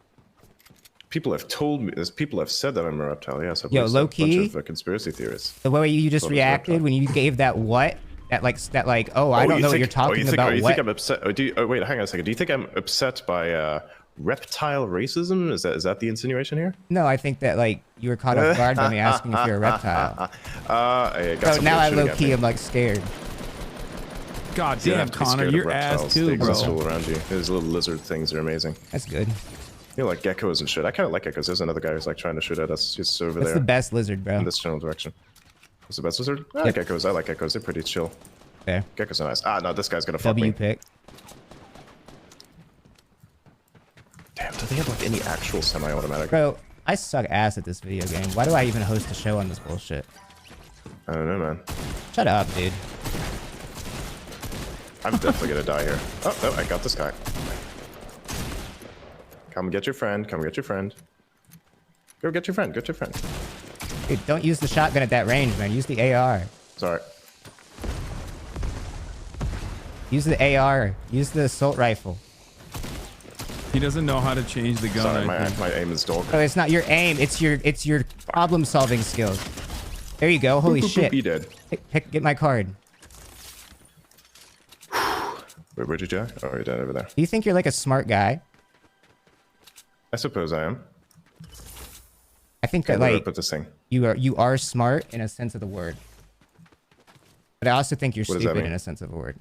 People have told me. People have said that I'm a reptile. Yes. I Yo, believe so. low A bunch key, of conspiracy theorists. The way you just Thought it was reacted when you gave that what? That like oh I don't know what you're talking about. You What? think I'm upset? Oh, wait, hang on a second. Do you think I'm upset by reptile racism? Is that the insinuation here? No, I think that like you were caught off guard by me asking if you're a reptile. I got So some now I shooting low at key me. am like scared. God You don't damn, have to be Connor, scared of your ass reptiles. too, They bro. exist all around you. There's little lizard things. They're amazing. That's good. You know, like geckos and shit. I kind of like geckos. There's another guy who's like trying to shoot at us. He's over That's there. the best lizard, bro. In this general direction. What's the best lizard? I Yep. like geckos. I like geckos. They're pretty chill. Fair. Geckos are nice. Ah, no, this guy's gonna fuck W me. pick. Damn, do they have like any actual semi-automatic? Bro, I suck ass at this video game. Why do I even host a show on this bullshit? I don't know, man. Shut up, dude. I'm definitely gonna die here. Oh, no, I got this guy. Come get your friend. Come get your friend. Go get your friend. Get your friend. Dude, don't use the shotgun at that range, man. Use the AR. Sorry. Use the AR. Use the assault rifle. He doesn't know how to change the gun. Sorry, I think. my aim is dog. Oh, it's not your aim. It's your problem solving skills. There you go. Holy Boop, boop, boop, shit. he dead. Get my card. Wait, where'd you die? Oh, you're dead over there. Do you think you're like a smart guy? I suppose I am. I think Okay, that where do I like put this thing? you are smart in a sense of the word. But I also think you're What does that stupid mean? in a sense of a word.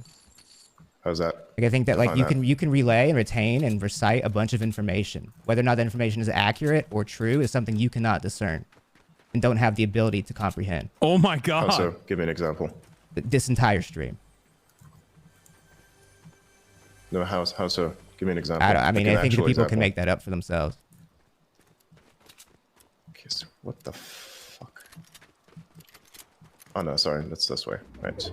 How's that? Like I think that like Define you can relay and retain and recite a bunch of information. Whether or not that information is accurate or true is something you cannot discern and don't have the ability to comprehend. Oh my God. How so? Give me an example. This entire stream. No, how so? Give me an example. I mean, I think the people can make that up for themselves. Okay, so what the fuck? Oh no, sorry, that's this way. Right.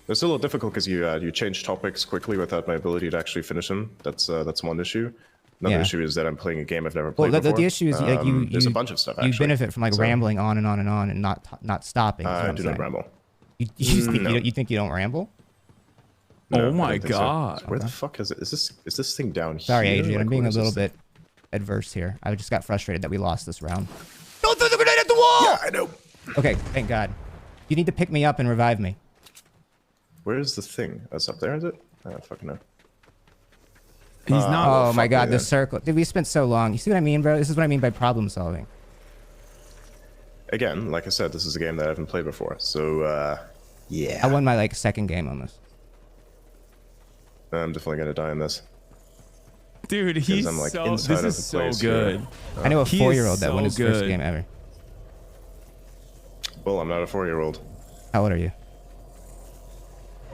It's a little difficult because you change topics quickly without my ability to actually finish them. That's one issue. Another issue is that I'm playing a game I've never played before. The issue is like there's a bunch of stuff. Actually. You benefit from like rambling on and on and on and not stopping. I do not ramble. You think you don't ramble? No, oh my God! So. Where the fuck is it? Is this thing down here? Sorry, Adrian. I'm being a little bit adverse here. I just got frustrated that we lost this round. Don't throw the grenade at the wall! Yeah, I know. Okay, thank God. You need to pick me up and revive me. Where's the thing? That's up there, is it? I don't fucking know. He's not. Oh my God, the circle. Dude, we spent so long. You see what I mean, bro? This is what I mean by problem solving. Again, like I said, this is a game that I haven't played before, so yeah. I won my like second game on this. I'm definitely gonna die in this. Dude, he's I'm, like, so. inside This of is the so place good. here. I know a He 4-year-old is that won his so first good. game ever. Well, I'm not a 4-year-old. How old are you?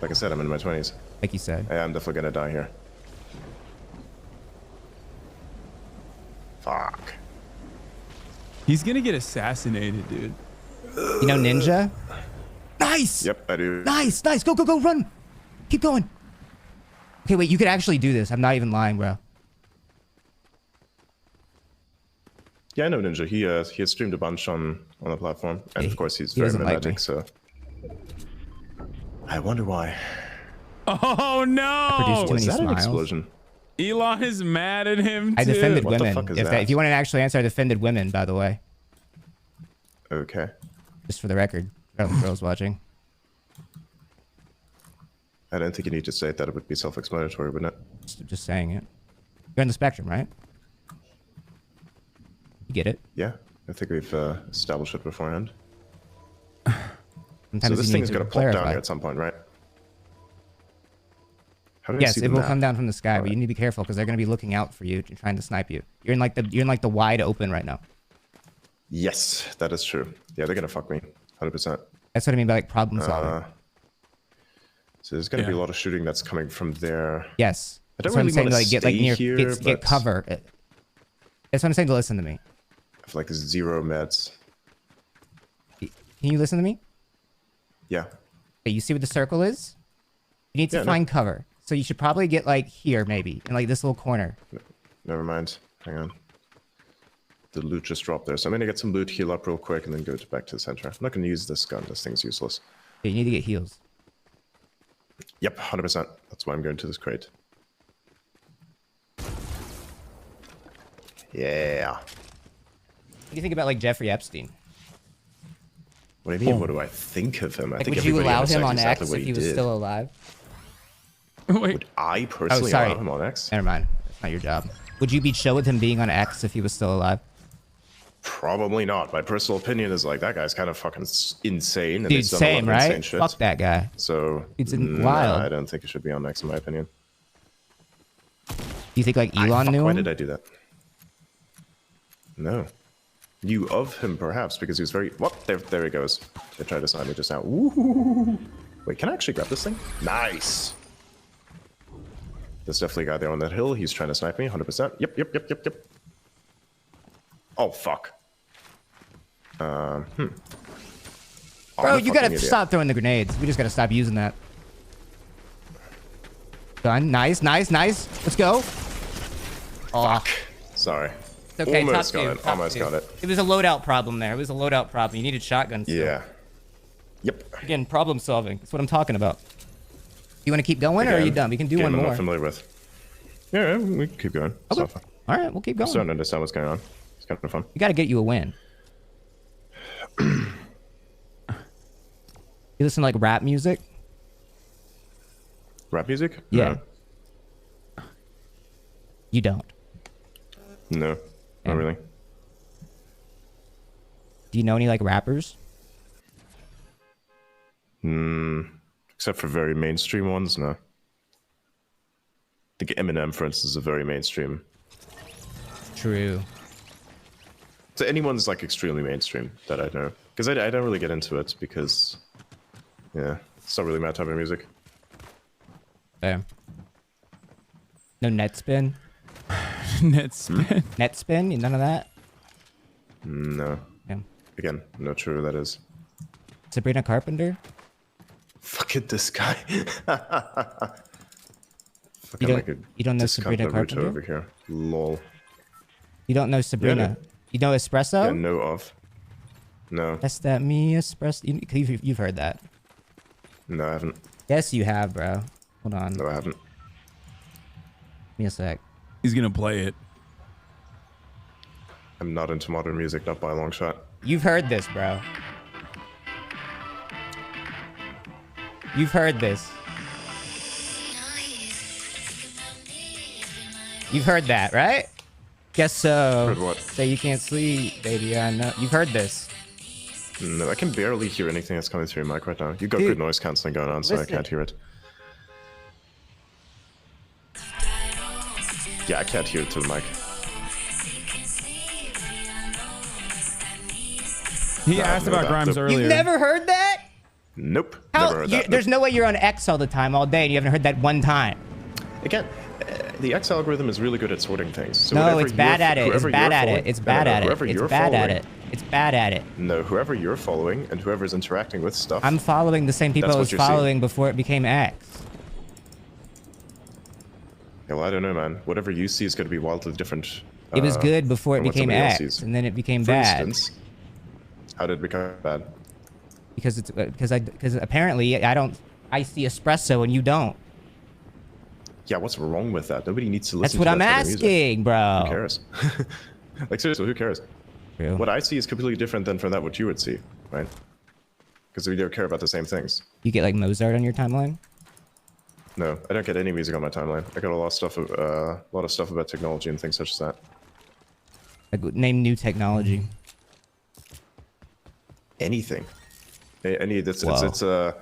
Like I said, I'm in my 20s. Like you said. I'm definitely gonna die here. Fuck. He's gonna get assassinated, dude. You know Ninja? Nice! Yep, I do. Nice! Go, run! Keep going. Okay, wait, you could actually do this. I'm not even lying, bro. Yeah, I know Ninja. He has streamed a bunch on the platform, and of course he's he very doesn't like me. mimetic. So I wonder why. Oh no! Produced too Was many that an smiles. explosion? Elon is mad at him too. I defended What the women. fuck is If, that? if you want to actually answer, I defended women, by the way. Okay. Just for the record. Girls watching. I don't think you need to say it. That it would be self-explanatory, wouldn't it? Just saying it. You're on the spectrum, right? You get it? Yeah, I think we've established it beforehand. Sometimes So this you thing need is to going to plop clarify. down here at some point, right? How do I Yes, see it the will map? come down from the sky, but you need to be careful because they're going to be looking out for you and trying to snipe you. You're in like the wide open right now. Yes, that is true. Yeah, they're going to fuck me. 100%. That's what I mean by like problem solving. So there's going to be a lot of shooting that's coming from there. Yes. I don't That's what I'm really saying. want to Like get like stay near, here, get but cover. That's what I'm saying to listen to me. I have like 0 meds. Can you listen to me? Yeah. Okay, you see what the circle is? You need to Yeah, no. find cover. So you should probably get like here maybe in like this little corner. Never mind. Hang on. The loot just dropped there. So I'm going to get some loot, heal up real quick, and then go back to the center. I'm not going to use this gun. This thing's useless. Okay, you need to get heals. Yep, 100%. That's why I'm going to this crate. Yeah. What do you think about like Jeffrey Epstein? What do you mean? What do I think of him? I Like, think would you everybody allow understands him on exactly X what if he was did. still alive? Would I personally allow him on X? Never mind. That's not your job. Would you be chill with him being on X if he was still alive? Probably not. My personal opinion is like that g's kind of fucking insane. And Dude, he's done a lot same, of right? insane shit. Fuck that guy. So It's nah, wild. I don't think it should be on X in my opinion. Do you think like Elon knew Why him? did I do that? No. Knew of him perhaps because he was very. What? There he goes. They tried to sign me just now. Woo! Wait, can I actually grab this thing? Nice. There's definitely a guy there on that hill. He's trying to snipe me. 100%. Yep. Oh fuck. Bro, I'm a you gotta fucking idiot. stop throwing the grenades. We just gotta stop using that. Done. Nice. Let's go. Oh, Sorry. it's okay. Almost top got two, it. top Almost two. got it. It was a loadout problem there. It was a loadout problem. You needed shotguns. still. Yeah. Yep. Again, problem solving. That's what I'm talking about. You want to keep going or are you Again, done? We can do game one I'm more. not familiar with. Yeah, we can keep going. It's not fun. All right, we'll keep I going. still don't understand what's going on. It's kind of fun. We gotta get you a win. You listen to like rap music? Rap music? Yeah. You don't. No, not really. Do you know any like rappers? Except for very mainstream ones, no. I think Eminem, for instance, is a very mainstream. True. So anyone's like extremely mainstream that I know. Because I don't really get into it because, yeah, it's not really my type of music. Fair. No Netspin? Netspin? Netspin? None of that? No. Yeah. Again, I'm not sure who that is. Sabrina Carpenter? Fuck it, this guy. You don't know Sabrina Carpenter? Over here. Lol. You don't know Sabrina? Yeah, you know Espresso? Yeah, know of. No. That's that me Espresso. You've heard that. No, I haven't. Yes, you have, bro. Hold on. No, I haven't. Give me a sec. He's gonna play it. I'm not into modern music, not by a long shot. You've heard this, bro. You've heard this. You've heard that, right? Guess so. Heard what? Say you can't sleep, baby. I know. You've heard this. No, I can barely hear anything that's coming through your mic right now. You've got good noise cancelling going on, so I can't hear it. Yeah, I can't hear it through the mic. He asked about Grimes earlier. You've never heard that? Nope. How? Never heard that. There's no way you're on X all the time, all day, and you haven't heard that one time. Again, the X algorithm is really good at sorting things. So no, it's bad at it. It's bad at it. It's bad at it. It's bad at it. It's bad at it. No, whoever you're following and whoever's interacting with stuff. I'm following the same people I was following before it became X. Yeah, well, I don't know, man. Whatever you see is going to be wildly different. It was good before it became X, and then it became bad. For instance, how did it become bad? Because apparently I see espresso and you don't. Yeah, what's wrong with that? Nobody needs to listen. That's what I'm asking, bro. Who cares? Like seriously, who cares? True. What I see is completely different than from that what you would see, right? Because we don't care about the same things. You get like Mozart on your timeline? No, I don't get any music on my timeline. I got a lot of stuff about technology and things such as that. Like, name new technology. Anything. It's Chill.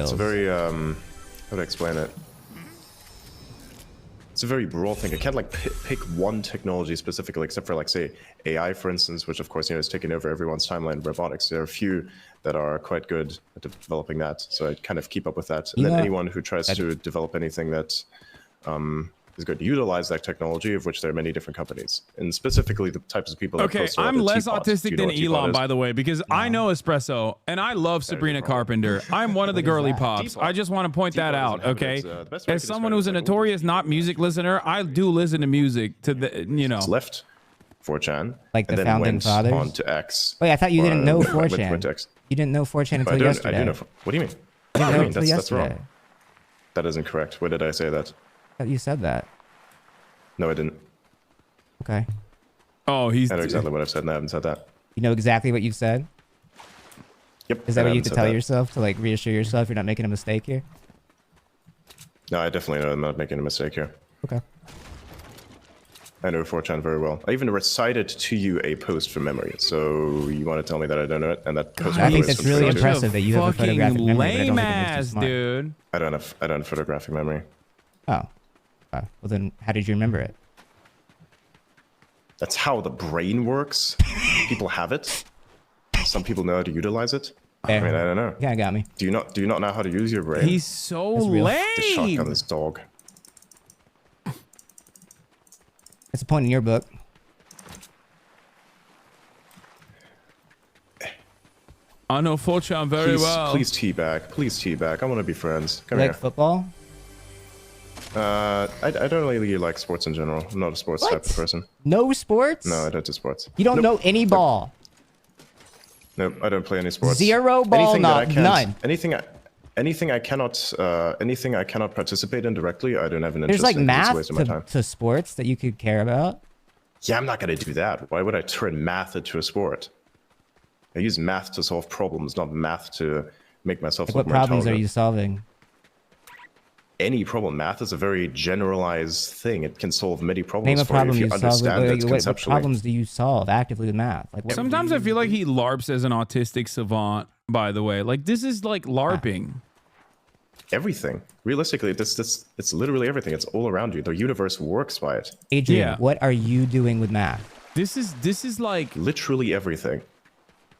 It's a very how do I explain it? It's a very broad thing. I can't like pick one technology specifically, except for like say AI, for instance, which of course is taking over everyone's timeline in robotics. There are a few that are quite good at developing that, so I kind of keep up with that. And then anyone who tries to develop anything that is going to utilize that technology, of which there are many different companies, and specifically the types of people that post I'm less autistic than Elon, by the way, because I know espresso and I love Sabrina Carpenter. I'm one of the girly pops. I just want to point that out, okay? As someone who's a notorious not music listener, I do listen to music to the, you know. It's left 4chan, like the and then founding went fathers. on to X. Wait, I thought you didn't know 4chan. You didn't know 4chan until yesterday. I do know. What do you mean? You didn't know until That's yesterday. wrong. That isn't correct. Where did I say that? I thought you said that. No, I didn't. Okay. Oh, I know exactly what I've said, and I haven't said that. You know exactly what you've said? Yep. Is that what you have to tell yourself to like reassure yourself you're not making a mistake here? No, I definitely know I'm not making a mistake here. Okay. I know 4chan very well. I even recited to you a post from memory. So you want to tell me that I don't know it, and that post. I think that's really impressive that you have a photographic memory. Lame ass, dude. I don't have photographic memory. Oh. Well, then how did you remember it? That's how the brain works. People have it. Some people know how to utilize it. I mean, I don't know. Yeah, got me. Do you not know how to use your brain? He's so lame. The shotgun this dog. That's a point in your book. I know 4chan very well. Please teabag. Please teabag. I want to be friends. Come you here. like football? I don't really like sports in general. I'm not a sports type of person. No sports? No, I don't do sports. You don't know any ball? Nope, I don't play any sports. Zero ball, none. Anything I cannot participate in directly, I don't have an There's interest like in. math to sports that you could care about. Yeah, I'm not going to do that. Why would I turn math into a sport? I use math to solve problems, not math to make myself Like look what more problems are intelligent. you solving? Any problem. Math is a very generalized thing. It can solve many problems Name a for problem you if you you solve. understand it What conceptually. problems do you solve actively with math? Like what Sometimes I feel like he LARPs as an autistic savant, by the way. Like, this is like LARPing. Everything. Realistically, it's literally everything. It's all around you. The universe works by it. Adrian, what are you doing with math? This is like literally everything.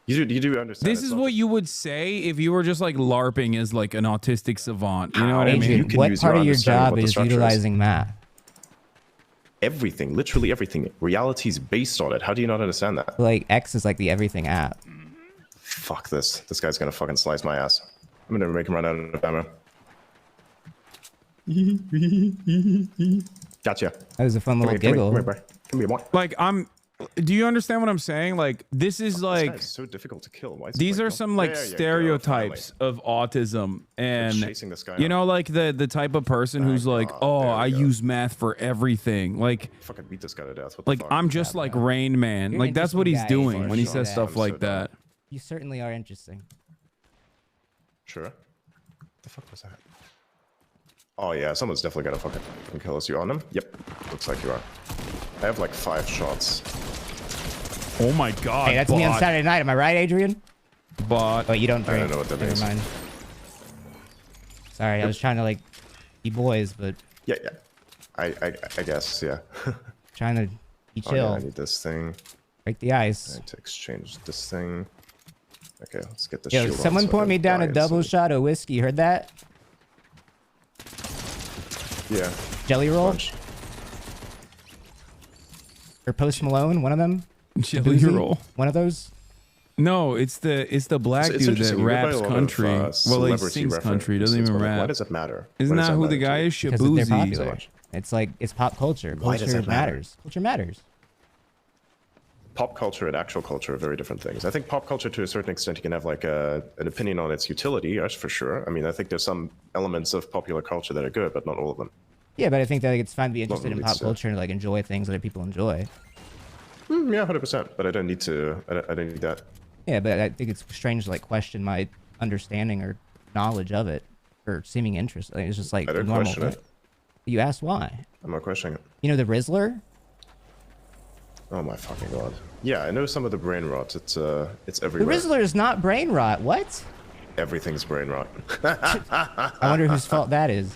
You do understand. This is what you would say if you were just like LARPing as like an autistic savant. You know what I mean? Adrian, what part of your job is utilizing math? Everything, literally everything. Reality is based on it. How do you not understand that? Like X is like the everything app. Fuck this. This guy's gonna fucking slice my ass. I'm gonna make him run out of ammo. Gotcha. That was a fun little giggle. Come here, boy. Like do you understand what I'm saying? Like this is like it's so difficult to kill. Why is these it are like, some like there you go, stereotypes of autism, and chasing this guy you know, like the type of person who's like, oh, I use math for everything. Like fucking beat this guy to death. What like the fuck? I'm just like Rain Man. You're Like that's what he's interesting guy, doing when he says Yeah. stuff like that. You certainly are interesting. Sure. What the fuck was that? Oh yeah, someone's definitely gonna fucking kill us. You on him? Yep. Looks like you are. I have like 5 shots. Oh my god. Hey, that's me on Saturday night. Am I right, Adrian? But oh, you don't drink. I don't know what that Never means. mind. Sorry, I was trying to like be boys, but Yeah. I guess, yeah. trying to be Oh, chill. yeah, I need this thing. Break the ice. I need to exchange this thing. Okay, let's get the Yo, shield on someone so I pour don't me down die a double instantly. shot of whiskey. Heard that? Yeah. Jelly roll? Or Post Malone, one of them? Jelly Boozy? roll. One of those? No, it's the black It's dude that interesting, you go by raps a lot of, country. Well, he celebrity sings country. Doesn't references, even but, like, rap. why does it matter? Isn't Why does that who matter the to guy you? is? Because they're Shabuzi. popular. It's like, it's pop culture. Why does Culture that matter? matters. Culture matters. Pop culture and actual culture are very different things. I think pop culture, to a certain extent, you can have like an opinion on its utility, that's for sure. I mean, I think there's some elements of popular culture that are good, but not all of them. Yeah, but I think that like, it's fine to be interested in really pop so. culture and like enjoy things that people enjoy. Yeah, 100%. But I don't need to. I don't need that. Yeah, but I think it's strange to like question my understanding or knowledge of it or seeming interest. Like, it's just like I don't normal question thing. it. You asked why? I'm not questioning it. You know the Rizzler? Oh my fucking god. Yeah, I know some of the brain rot. It's The everywhere. Rizzler is not brain rot. What? Everything's brain rot. I wonder whose fault that is.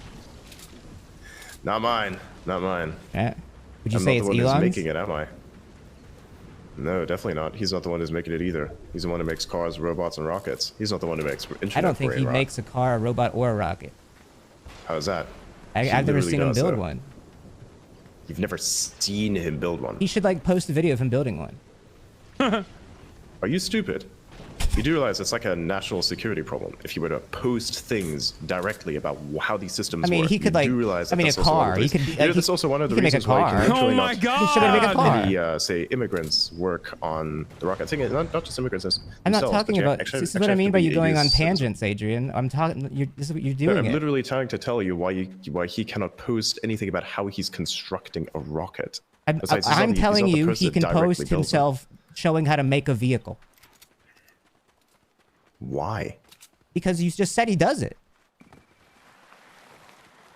Not mine. Not mine. Yeah. Would you I'm say not it's the one who's Elon's? making it, am I? No, definitely not. He's not the one who's making it either. He's the one who makes cars, robots, and rockets. He's not the one who makes internet I don't think brain he rot. makes a car, a robot, or a rocket. How's that? He I've never literally seen him does, build though. one. You've never seen him build one. He should like post a video of him building one. Are you stupid? You do realize it's like a national security problem if you were to post things directly about how these systems I mean, work. he could, You like- do realize I mean, that's a also one of car. the He reasons- could- you know, like, that's also one of the he could make a reasons why you car. can Oh literally my not God. He should make a car. any, say, immigrants work on the rocket. I think not just immigrants. I'm not themselves, talking but you about. actually- This is actually what I have mean to by be you going on EU citizen. tangents, Adrian. This is what you're No, doing. I'm it. literally trying to tell you why he cannot post anything about how he's constructing a rocket. Besides, he's I'm not the- telling he's not the you, person he that can directly post builds them. himself showing how to make a vehicle. Why? Because you just said he does it.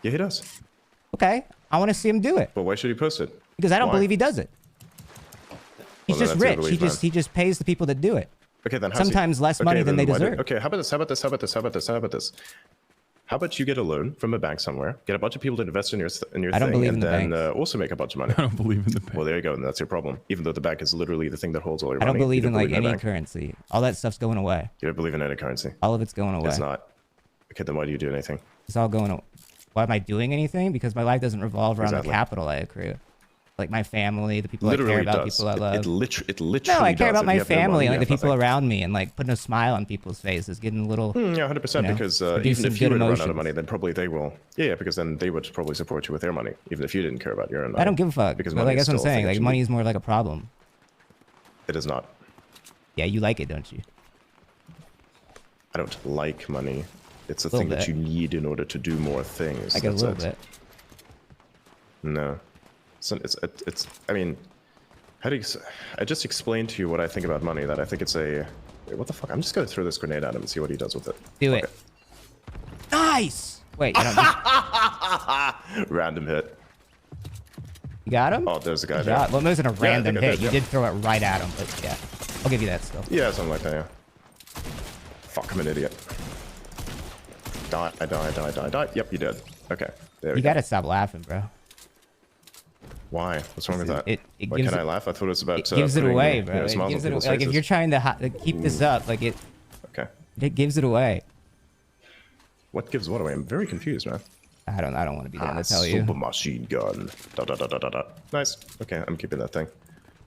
Yeah, he does. Okay, I want to see him do it But why should he post it? because I don't Why? believe he does it. He's Well, then just that's your rich. belief, He just pays the people that do it. Okay, then how's he- Sometimes less okay, money than then they why deserve. Okay, how about this? How about this? How about this? How about this? How about this? How about you get a loan from a bank somewhere, get a bunch of people to invest in your I don't thing, believe and in the then banks. also make a bunch of money. I don't believe in the bank. Well, there you go, and that's your problem. Even though the bank is literally the thing that holds all your I money. don't believe you in like a any bank. currency. All that stuff's going away. You don't believe in any currency. All of it's going away. It's not. Okay, then why do you do anything? It's all going away. Why am I doing anything? Because my life doesn't revolve around Exactly. the capital I accrue. Like my family, the people Literally I care about, does. people I love. It literally No, I care does. about If my you have no family money, and like you the have people nothing. around me and like putting a smile on people's faces, getting a little. Yeah, 100%. Because even producing if you good were to run out emotions. of money, then probably they will. Yeah, because then they would probably support you with their money, even if you didn't care about your own money. I don't give a fuck. Because But money like is that's what I'm still a thing saying. that Like you money need. is more like a problem. It is not. Yeah, you like it, don't you? I don't like money. It's a Little thing that bit. you need in order to do more things. I get a That's little it. bit. No. So it's I mean, how do you, I just explained to you what I think about money, that I think it's a, wait, what the fuck? I'm just gonna throw this grenade at him and see what he does with it. Do it. Nice. Wait, I don't. Random hit. You got him? Oh, there's a guy Good there. job. Well, it wasn't a Yeah, I random think I hit. You yeah. did throw it right at him, but yeah, I'll give you that still. Yeah, something like that, yeah. Fuck, I'm an idiot. Die. Yep, you did. Okay. There we You go. gotta stop laughing, bro. Why? What's wrong with that? Why gives can't I it- laugh? I thought it was about It gives it putting, away, bro. It smiles gives on it people's like if faces. you're trying to keep this up, like it. Okay. It gives it away. What gives what away? I'm very confused, man. I don't want to be there to tell you. Super machine gun. Nice. Okay, I'm keeping that thing.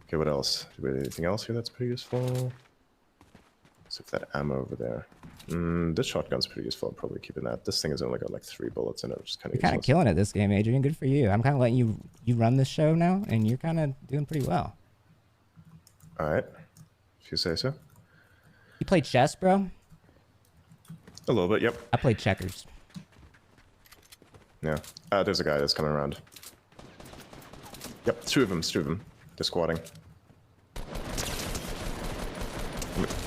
Okay, what else? Do we have anything else here that's pretty useful? Let's see if that ammo over there. This shotgun's pretty useful. I'm probably keeping that. This thing has only got like 3 bullets in it, which is kind of You're kind of killing it this game, Adrian. Good for you. I'm kind of letting you run this show now, and you're kind of doing pretty well. All right, if you say so. You play chess, bro? A little bit, yep. I play checkers. Yeah. There's a guy that's coming around. Yep, two of them. They're squatting.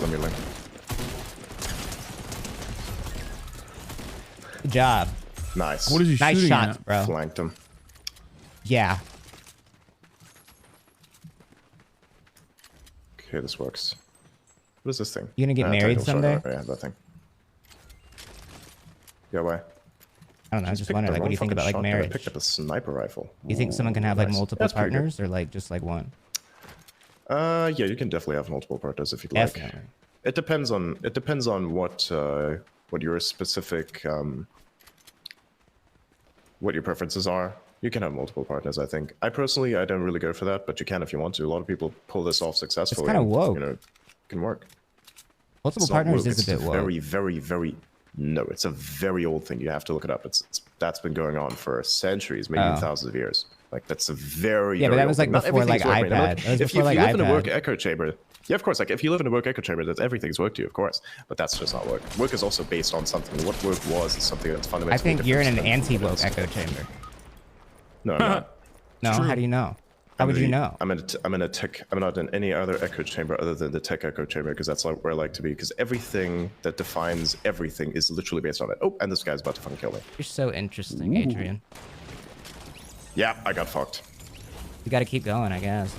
Let me link. Good job. Nice. What is he Nice shooting shots, at? bro. Flanked him. Yeah. Okay, this works. What is this thing? You gonna get married someday? Yeah, that thing. Yeah, why? I don't know. I just wondering, like, what do you think about like I marriage? picked up a sniper rifle. You think someone can have like Nice. multiple That's pretty good. partners, or like just like one? Yeah, you can definitely have multiple partners if you'd like. Definitely. It depends on what your specific what your preferences are. You can have multiple partners, I think. I don't really go for that, but you can if you want to. A lot of people pull this off successfully. kinda and, woke. You know, it can work. Multiple It's not partners woke, is a it's bit woke. very no, it's a very old thing. You have to look it up. That's been going on for centuries, maybe Oh. thousands of years. Like that's a very Yeah, but very that old was, like, thing. Not before, like, everything's work, man. iPad. Look, That was if before, you like, live in a iPad. work echo chamber, yeah, of course. Like if you live in a work echo chamber, that everything's work to you, of course. But that's just not work. Work is also based on something. What work was is something that's fundamentally. I think you're in an different than anti-woke what it is. echo chamber. No, I'm not. No, how do you know? How would you know? I'm in a tech. I'm not in any other echo chamber other than the tech echo chamber because that's like where I like to be. Because everything that defines everything is literally based on it. Oh, and this guy's about to fucking kill me. You're so interesting, Adrian. Yeah, I got fucked. You got to keep going, I guess,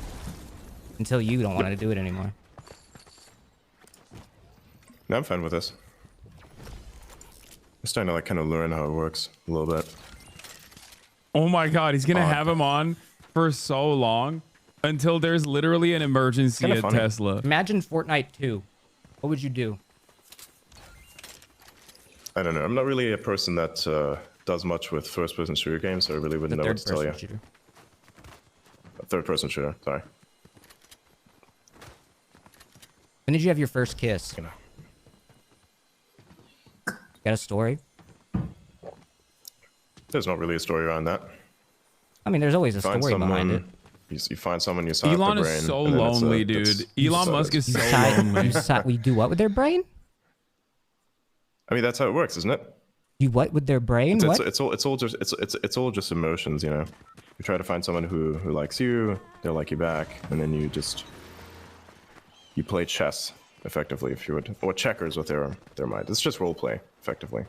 until you don't want to do it anymore. No, I'm fine with this. I'm starting to like kind of learn how it works a little bit. Oh my God, he's gonna have him on for so long until there's literally an emergency Kinda at funny. Tesla. Imagine Fortnite 2. What would you do? I don't know. I'm not really a person that does much with first-person shooter games, so I really wouldn't know what to tell you. Shooter. A third-person shooter. Sorry. When did you have your first kiss? Got a story? There's not really a story around that. I mean, there's always a story behind it. You find someone, you sign up Elon the is brain. so and then it's, lonely, that's- dude. Elon Musk is so lonely. We do what with their brain? I mean, that's how it works, isn't it? You what with their brain? What? It's all just emotions, you know. You try to find someone who likes you, they'll like you back, and then you play chess effectively, if you would, or checkers with their mind. It's just role play, effectively.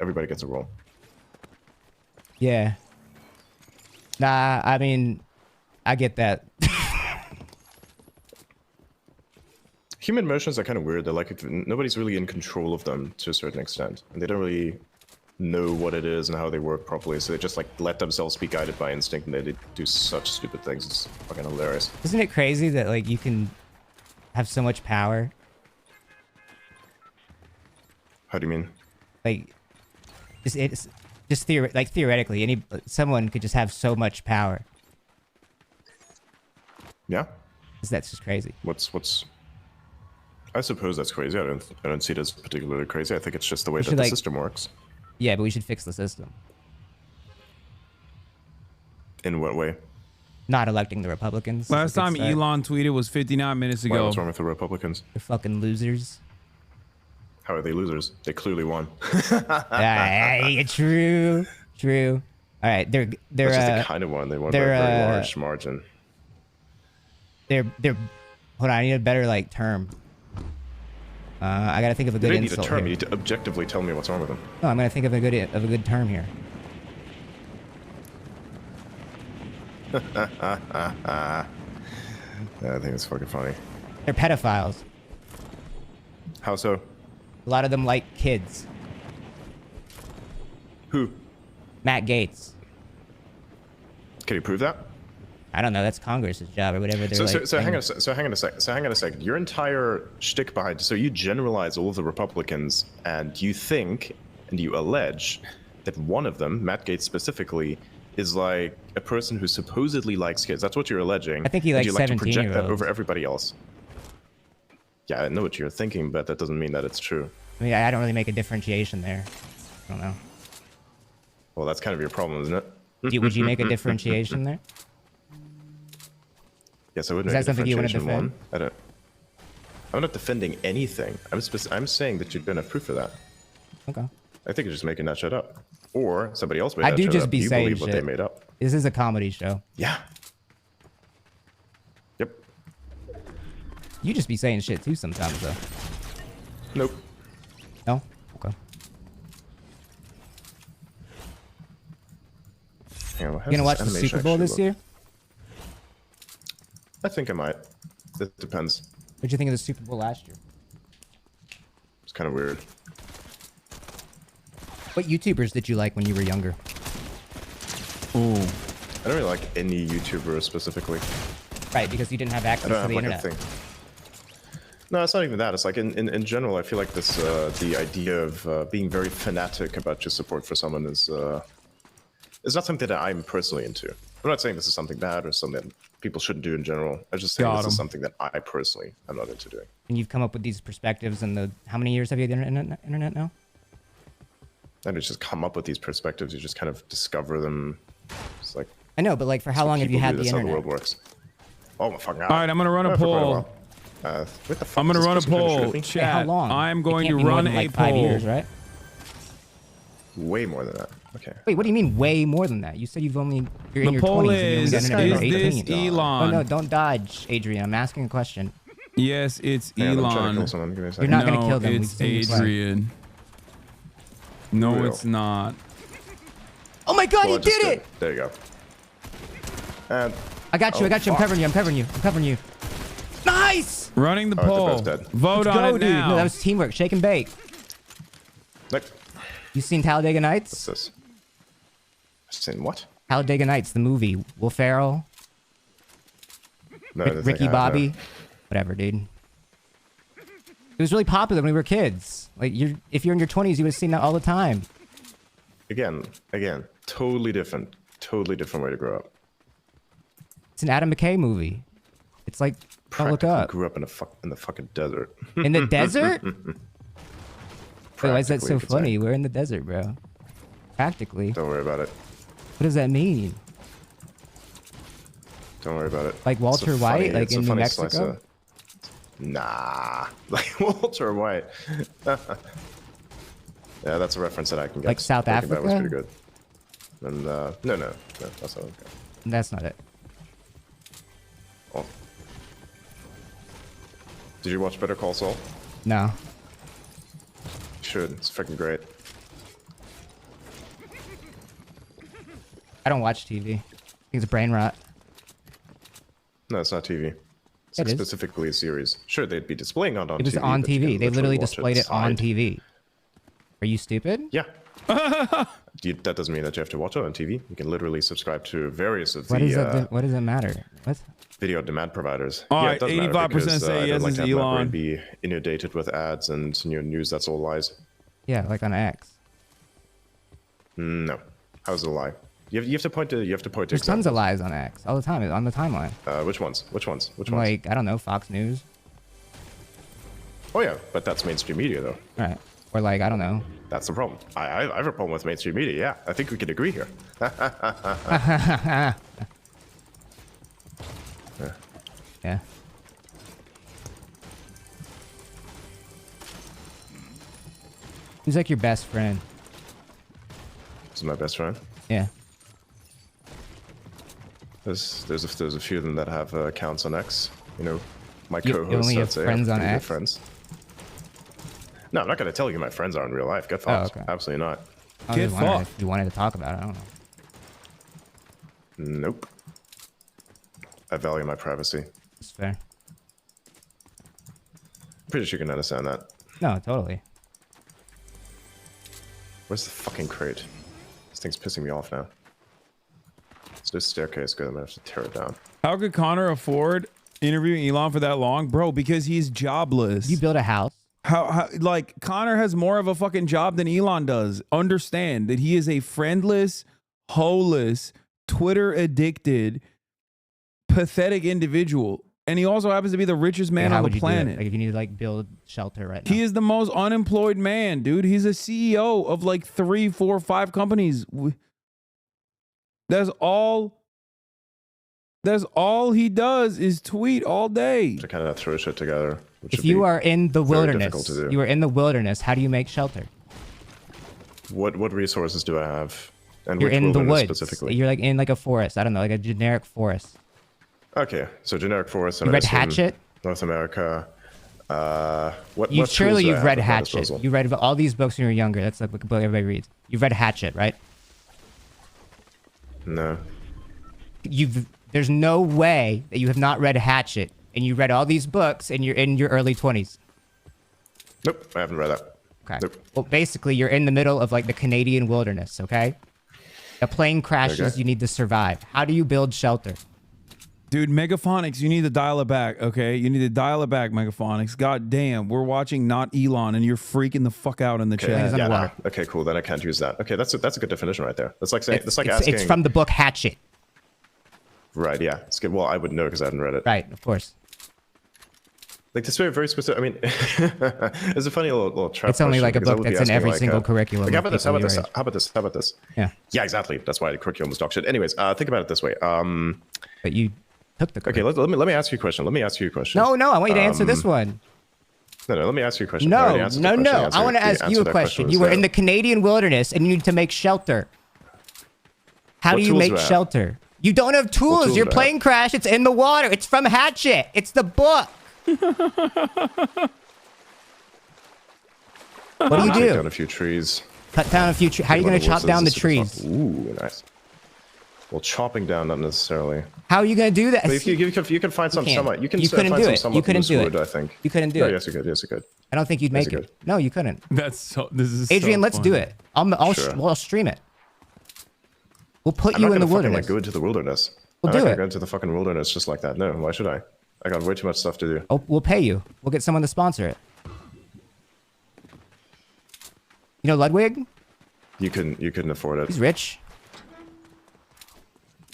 Everybody gets a role. Yeah. Nah, I mean, I get that. Human emotions are kind of weird. They're like nobody's really in control of them to a certain extent, and they don't really know what it is and how they work properly. So they just like let themselves be guided by instinct, and they do such stupid things. It's fucking hilarious. Isn't it crazy that like you can have so much power? How do you mean? Like, it's just theoretically, someone could just have so much power. Yeah. That's just crazy. What's? I suppose that's crazy. I don't see it as particularly crazy. I think it's just the way We that should, the like- system works. Yeah, but we should fix the system. In what way? Not electing the Republicans. Last time Elon tweeted was 59 minutes Why, ago. what's wrong with the Republicans? They're fucking losers. How are they losers? They clearly won. Yeah, true. All right, they're That's just the kind of one. They won by a very large margin. They're. Hold on, I need a better like term. I gotta think of a You good don't need a insult term. here. You need to objectively tell me what's wrong with them. No, I'm gonna think of a good term here. I think it's fucking funny. They're pedophiles. How so? A lot of them like kids. Who? Matt Gaetz. Can you prove that? I don't know. That's Congress's job or whatever. They're So hang on a second. Your entire shtick behind, so you generalize all of the Republicans, and you think, and you allege, that one of them, Matt Gaetz specifically, is like a person who supposedly likes kids. That's what you're alleging. I think he likes you like to project that 17-year-olds. over everybody else. Yeah, I know what you're thinking, but that doesn't mean that it's true. I mean, I don't really make a differentiation there. I don't know. Well, that's kind of your problem, isn't it? Would you make a differentiation there? Yes, I would Is make that a something you want to differentiation. defend? I'm not defending anything. I'm saying that you don't have proof of that. Okay. I think you're just making that shit up. Or somebody else made I that do shit just up. be You saying believe what shit. they made up. This is a comedy show. Yeah. Yep. You just be saying shit too sometimes, though. Nope. No? Okay. Yeah, well, You gonna watch the Super Bowl this year? I think I might. It depends. What'd you think of the Super Bowl last year? It's kind of weird. What YouTubers did you like when you were younger? Ooh. I don't really like any YouTuber specifically. Right, because you didn't have access to the internet. No, it's not even that. It's like in general, I feel like this the idea of being very fanatic about your support for someone is not something that I'm personally into. I'm not saying this is something bad or something that people shouldn't do in general. I'm just saying this is something that I personally am not into doing. And you've come up with these perspectives in the... How many years have you had the internet now? I don't just come up with these perspectives. You just kind of discover them. It's like... I know, but like for how long have you had the internet? That's how the world works. Oh my fucking god. All right, I'm gonna run a poll. What the fuck? I'm gonna Is this run a person trying to shoot poll. at me? Chat. Hey, how long? I'm It going can't to be more run than, a like, poll. 5 years, right? Way more than that. Okay. Wait, what do you mean way more than that? You said you're in The your poll 20s and you is, only got internet when you were is 18. this Elon? Oh no, don't dodge, Adrian. I'm asking a question. Yes, it's Yeah, I'm trying to Elon. kill someone. Give me a You're second. not gonna kill them. We've It's seen you play. Adrian. No, Real. it's not. Oh my god, Well, he I just did it! There you go. And I got you, I got you. I'm covering you, I'm covering you, I'm covering you. Nice! Running the All right, they're poll. both dead. Vote Let's on go, it dude. now. No, that was teamwork. Shake and bake. Like, You seen Talladega Nights? what's this? Seen what? Talladega Nights, the movie. Will Ferrell, No, I don't think I Ricky have, Bobby, no. whatever, dude. It was really popular when we were kids. Like, if you're in your 20s, you would have seen that all the time. Again, totally different way to grow up. It's an Adam McKay movie. It's like, don't look Practically up. grew up in the fucking desert. In the desert? Wait, why is that Practically, so you could say. funny? We're in the desert, bro. Practically. Don't worry about it. What does that mean? Don't worry about it. Like It's a Walter funny- White, like it's a in New funny slice Mexico? of- Nah, like Walter White. Yeah, that's a reference that I can get. Like South Breaking Bad was Africa? pretty good. And no, that's not okay. That's not it. Oh. Did you watch Better Call Saul? No. You should. It's freaking great. I don't watch TV. I think it's brain rot. No, it's not TV. It's It like is. specifically a series. Sure, they'd be displaying it on TV. It was on but you TV. can They literally watch displayed it on side. TV. Are you stupid? Yeah. That doesn't mean that you have to watch it on TV. You can literally subscribe to various of What the does it matter? What? video demand providers. All Yeah, right, it does matter 85% because, say I yes, don't like it's to have my brain Elon. be inundated with ads and news that's all lies. Yeah, like on X. No. How's it a lie? You have to point to There's tons examples. of lies on X all the time on the timeline. Which ones? Like, I don't know, Fox News. Oh yeah, but that's mainstream media though. Right. Or like, I don't know. That's the problem. I have a problem with mainstream media. Yeah, I think we can agree here. Yeah. Who's like your best friend? This is my best friend. Yeah. There's a few of them that have accounts on X. You know, my You co-hosts. only have I'd say, friends on pretty good X? Friends. No, I'm not gonna tell you who my friends are in real life. Get fucked. okay. Absolutely not. I was just wondering if you wanted to talk about it. I don't know. Nope. I value my privacy. It's fair. Pretty sure you can understand that. No, totally. Where's the fucking crate? This thing's pissing me off now. So this staircase, good. I'm gonna have to tear it down. How could Connor afford interviewing Elon for that long, bro? Because he's jobless. You build a house. How like Connor has more of a fucking job than Elon does. Understand that he is a friendless, holeless, Twitter addicted, pathetic individual. And he also happens to be the richest man on the planet. Like if you need to like build shelter right now. He is the most unemployed man, dude. He's a CEO of like 3, 4, 5 companies. That's all he does is tweet all day. To kind of throw shit together. If you are in the wilderness, you are in the wilderness, how do you make shelter? What resources do I have? And You're which in the wilderness woods. specifically? You're like in like a forest. I don't know, like a generic forest. Okay, so generic forest. You read Hatchet? North America. What Surely tools do I you've have read at my Hatchet. disposal? You read about all these books when you were younger. That's like what everybody reads. You've read Hatchet, right? No. There's no way that you have not read Hatchet and you read all these books and you're in your early 20s. Nope, I haven't read that. Okay. Nope. Well, basically, you're in the middle of like the Canadian wilderness, okay? A plane crashes, Okay. you need to survive. How do you build shelter? Dude, Megaphonics, you need to dial it back, okay? You need to dial it back, Megaphonics. God damn, we're watching Not Elon, and you're freaking the fuck out in the chat. Yeah, okay, cool. Then I can't use that. Okay, that's a good definition right there. That's like saying asking. It's from the book Hatchet. Right. Yeah. It's good. Well, I would know because I hadn't read it. Right. Of course. Like this very specific. I mean, it's a funny little trap. It's only question like a because I book would be that's in asking, every like, single curriculum Like, how of about this? How people about this? your age. How about this? How about this? Yeah. Yeah, exactly. That's why the curriculum was dog shit. Anyways, think about it this way. But you took the. Okay. Let me ask you a question. Let me ask you a question. No, I want you to answer this one. No, let me ask you a question. I already No, answered no, the question. no. I want to ask you a that question. was You were there. in the Canadian wilderness and you need to make shelter. How What do you tools make do I have? shelter? You don't have tools. tools Your do I have? plane crashed. It's in the water. It's from Hatchet. It's the book. What do you Take do? down a few trees. Cut down a few trees. How are you going to chop down the trees? Ooh, nice. Well, chopping down, not necessarily. How are you going to do that? But you can find some can't. somewhat. You can You couldn't find do some it. somewhat You couldn't loose do it. wood, I think. You couldn't do No, it. Yes, you could. Yes, you could. I don't think you'd Yes, make you it. could. No, you couldn't. This is Adrian, so let's funny. do it. Sure. We'll stream it. We'll put I'm you not in the gonna fucking, wilderness. Go into the wilderness. We'll I'm do not it. gonna go into the fucking wilderness just like that. No, why should I? I got way too much stuff to do. Oh, we'll pay you. We'll get someone to sponsor it. You know Ludwig? You couldn't afford it. He's rich.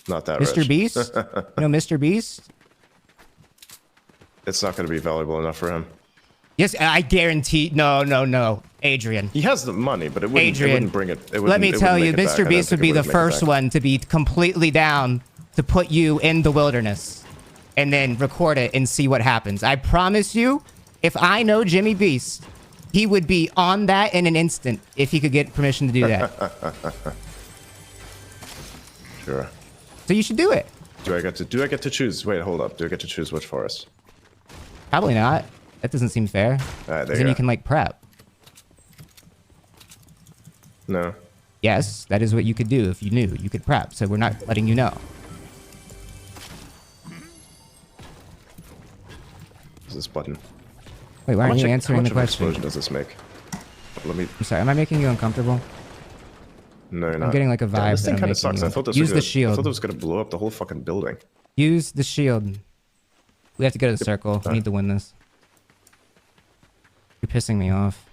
Not that Mr. rich. Beast? You know Mr. Beast? It's not going to be valuable enough for him. Yes, I guarantee. No. Adrian. He has the money, but it wouldn't, Adrian, it wouldn't bring it. It let me wouldn't- it tell wouldn't you, make it back. I Mr. don't Beast think would it be the make it first back. one to be completely down to put you in the wilderness and then record it and see what happens. I promise you, if I know Jimmy Beast, he would be on that in an instant if he could get permission to do that. Sure. So you should do it. Do I get to choose? Wait, hold up. Do I get to choose which forest? Probably not. That doesn't seem fair. All right, there Then you you go. can like prep. No. Yes, that is what you could do if you knew. You could prep. So we're not letting you know. What's this button? Wait, why How aren't you much- answering how the much of an question? explosion does this make? Let me. I'm sorry. Am I making you uncomfortable? No, you're I'm not. getting like a Damn, vibe this that thing I'm kind of making sucks. you. I thought this Use was the gonna, I shield. thought it was gonna blow up the whole fucking building. Use the shield. We have to go to the circle. We need to win this. You're pissing me off.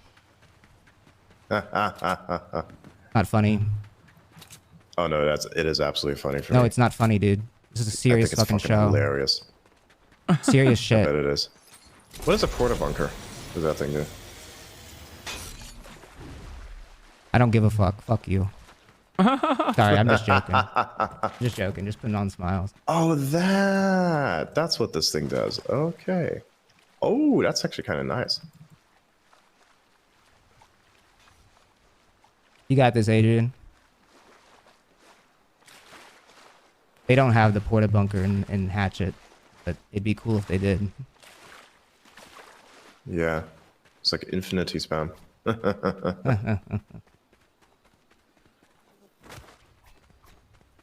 Not funny. Oh no, it is absolutely funny for me. No, it's not funny, dude. This is a serious I think fucking it's show. Hilarious. Serious I shit. bet it is. What is a porta bunker? What does that thing do? I don't give a fuck. Fuck you. Sorry, I'm just joking. Just joking. Just putting on smiles. Oh, that's what this thing does. Okay. Oh, that's actually kind of nice. You got this, Adrian. They don't have the porta bunker in Hatchet, but it'd be cool if they did. Yeah. It's like infinity spam.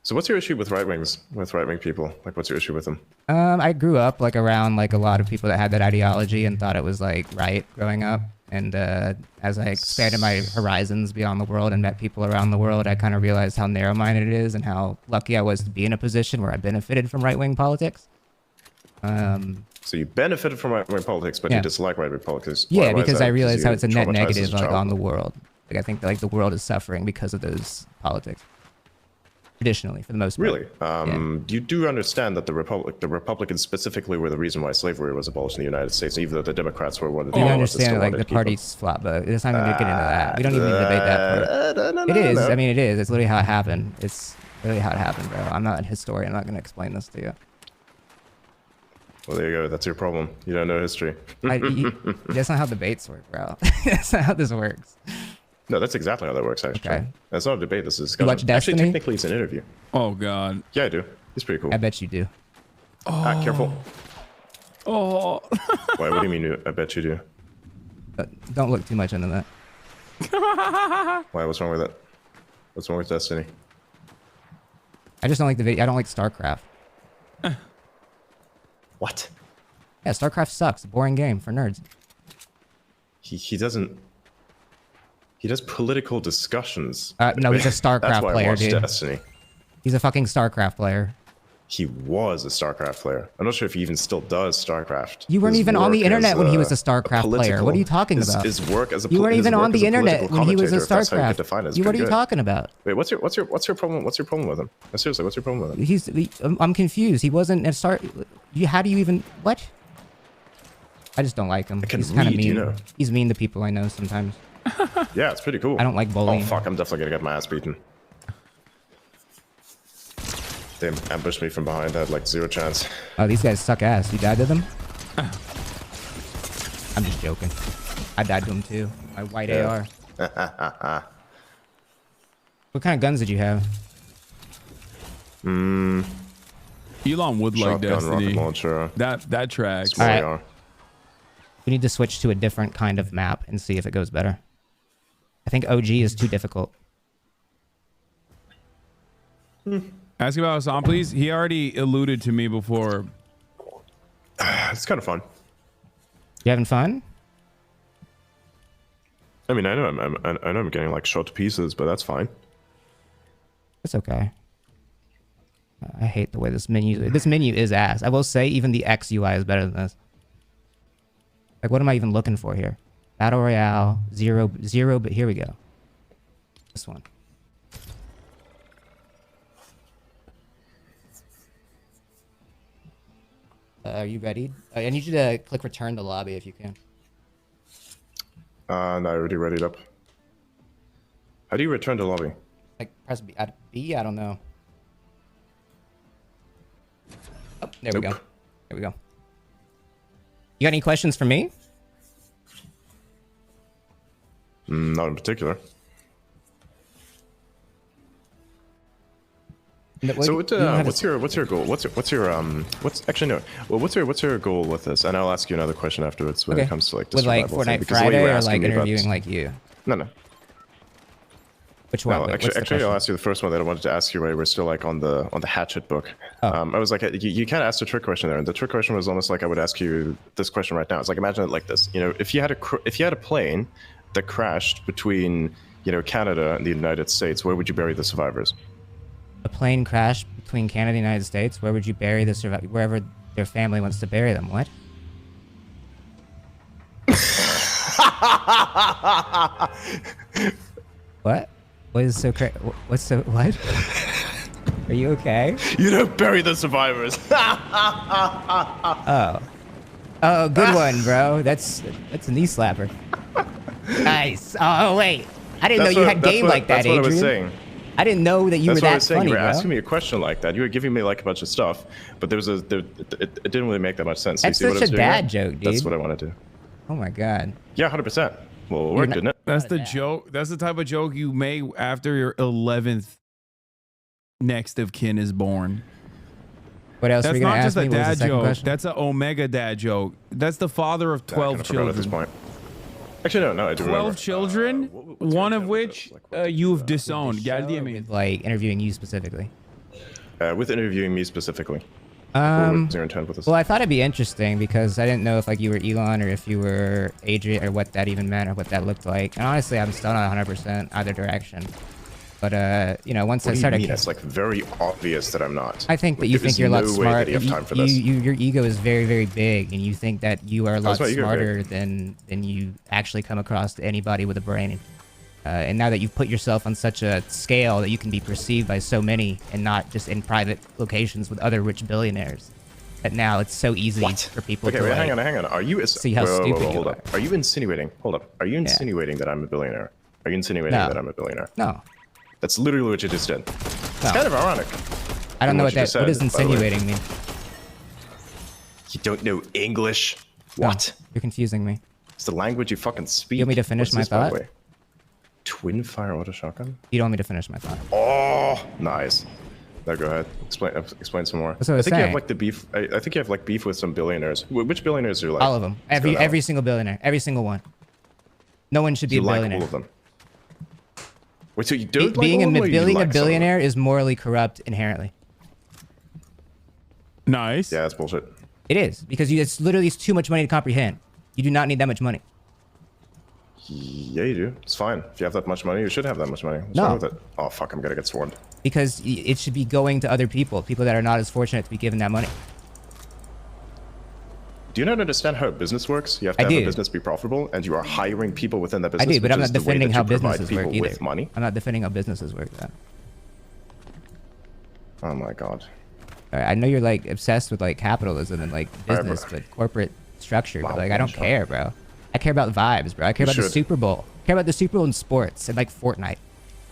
So what's your issue with right-wing people? Like, what's your issue with them? I grew up like around like a lot of people that had that ideology and thought it was like right growing up. And as I expanded my horizons beyond the world and met people around the world, I kind of realized how narrow-minded it is and how lucky I was to be in a position where I benefited from right-wing politics. So you benefited from right-wing politics, but you dislike right-wing politics. Yeah, because I realized how it's a net negative like on the world. Like I think that, like the world is suffering because of those politics. Traditionally, for the most part. Really? You do understand that the Republicans specifically were the reason why slavery was abolished in the United States, even though the Democrats were one of the. You understand, like the party's flop, but it's not even going to get into that. We don't even debate that part. It is. I mean, it is. It's literally how it happened. It's literally how it happened, bro. I'm not a historian. I'm not going to explain this to you. Well, there you go. That's your problem. You don't know history. That's not how debates work, bro. That's not how this works. No, that's exactly how that works, actually. Okay. That's not a debate. This is You discussion. watch Destiny? Actually, technically, it's an interview. Oh, God. Yeah, I do. He's pretty cool. I bet you do. Careful. Oh. Why? What do you mean? I bet you do. Don't look too much into that. Why? What's wrong with it? What's wrong with Destiny? I just don't like the video. I don't like StarCraft. What? Yeah, StarCraft sucks. Boring game for nerds. He doesn't. He does political discussions. No, he's a StarCraft That's why player, I watched dude. Destiny. He's a fucking StarCraft player. He was a StarCraft player. I'm not sure if he even still does StarCraft. You weren't even on the internet when he was a StarCraft player. What are you talking about? His work as a You weren't even on the internet when he was a That's how you could StarCraft. define it. It's What are pretty you good. talking about? Wait, what's your problem? What's your problem with him? No, seriously, what's your problem with him? I'm confused. He wasn't a Star. How do you even what? I just don't like him. He's kind of mean. you know. He's mean to people I know sometimes. Yeah, it's pretty cool. I don't like bullying. Oh fuck, I'm definitely gonna get my ass beaten. They ambushed me from behind. I had like 0 chance. Oh, these guys suck ass. You died to them? I'm just joking. I died to them too. My white AR. What kind of guns did you have? Elon would like Shotgun, Destiny. rocket launcher. That tracks. All right. We need to switch to a different kind of map and see if it goes better. I think OG is too difficult. Ask about Hasan, please. He already alluded to me before. It's kind of fun. You having fun? I mean, I know I'm getting like shot to pieces, but that's fine. It's okay. I hate the way this menu is ass. I will say even the X UI is better than this. Like, what am I even looking for here? Battle Royale, zero, but here we go. This one. Are you ready? I need you to click return to lobby if you can. No, I already read it up. How do you return to lobby? Like, press B. I don't know. Oh, there we go. There we go. You got any questions for me? Not in particular. So what's your goal? What's your goal with this? And I'll ask you another question afterwards when it comes to like the with like survival thing, Fortnite because the way Friday you were or asking like me about- interviewing like you. No. Which one? No, Wait, what's the actually, I'll question? ask you the first one that I wanted to ask you. Where we're still like on the Hatchet book. Oh. I was like, you kind of asked a trick question there, and the trick question was almost like I would ask you this question right now. It's like, imagine it like this. You know, if you had a plane that crashed between Canada and the United States, where would you bury the survivors? A plane crash between Canada and the United States. Where would you bury the survivors? Wherever their family wants to bury them. What? What? What is so crazy? What's so what? Are you okay? You don't bury the survivors. Oh, good one, bro. That's a knee slapper. Nice. Oh wait, I didn't know you had game like that, Adrian. That's what I was saying. I didn't know that you were That's what I that was saying. funny, You were bro. asking me a question like that. You were giving me like a bunch of stuff, but it didn't really make that much sense. That's You see what such I was a doing dad there? joke, dude. That's what I want to do. Oh my god. Yeah, 100%. Well, it worked, didn't it? That's the joke. That's the type of joke you make after your 11th next of kin is born. What else? That's were you gonna not just ask a me? What was the dad second joke. question? That's an Omega dad joke. That's the father of 12 I children. at this point. Actually, no, I do 12 remember. children, one of which you've disowned. God damn it. Like interviewing you specifically. with interviewing me specifically? What was your intent with this? Well, I thought it'd be interesting because I didn't know if like you were Elon or if you were Adrian or what that even meant or what that looked like. And honestly, I'm still not 100% either direction. But you know, once I started, it's like very obvious that I'm not. I think that you think you're a lot smart. You have time for this. Your ego is very, very big, and you think that you are a lot smarter than you actually come across to anybody with a brain. And now that you've put yourself on such a scale that you can be perceived by so many and not just in private locations with other rich billionaires, that now it's so easy for people to wait, hang on. Are you see how stupid you are? Are you insinuating? Hold up. Are you insinuating that I'm a billionaire? Are you insinuating that I'm a billionaire? No. That's literally what you just did. It's kind of ironic. I don't know what that. What does insinuating mean? You don't know English? What? No, you're confusing me. It's the language you fucking speak. You want me to finish my thought? Twin fire auto shotgun? You don't want me to finish my thought. Oh, nice. Now go ahead. Explain some more. That's what I was think you saying. have like the beef. I think you have like beef with some billionaires. Which billionaires do you like? All of them. Every single billionaire. Every single one. No one should be a billionaire. Like all of them. Wait, so you don't being like a billionaire is morally corrupt inherently. Nice. Yeah, that's bullshit. It is because it's literally too much money to comprehend. You do not need that much money. Yeah, you do. It's fine. If you have that much money, you should have that much money. What's wrong with it? Oh fuck! I'm gonna get swarmed. Because it should be going to other people that are not as fortunate to be given that money. Do you not understand how business works? You have to have a business be profitable, and you are hiring people within that business. I do, but I'm not defending how businesses work either. With money. I'm not defending how businesses work. That. Oh my god. I know you're like obsessed with like capitalism and like business, but corporate structure. But like I don't care, bro. I care about vibes, bro. I care about the Super Bowl. I care about the Super Bowl in sports and like Fortnite.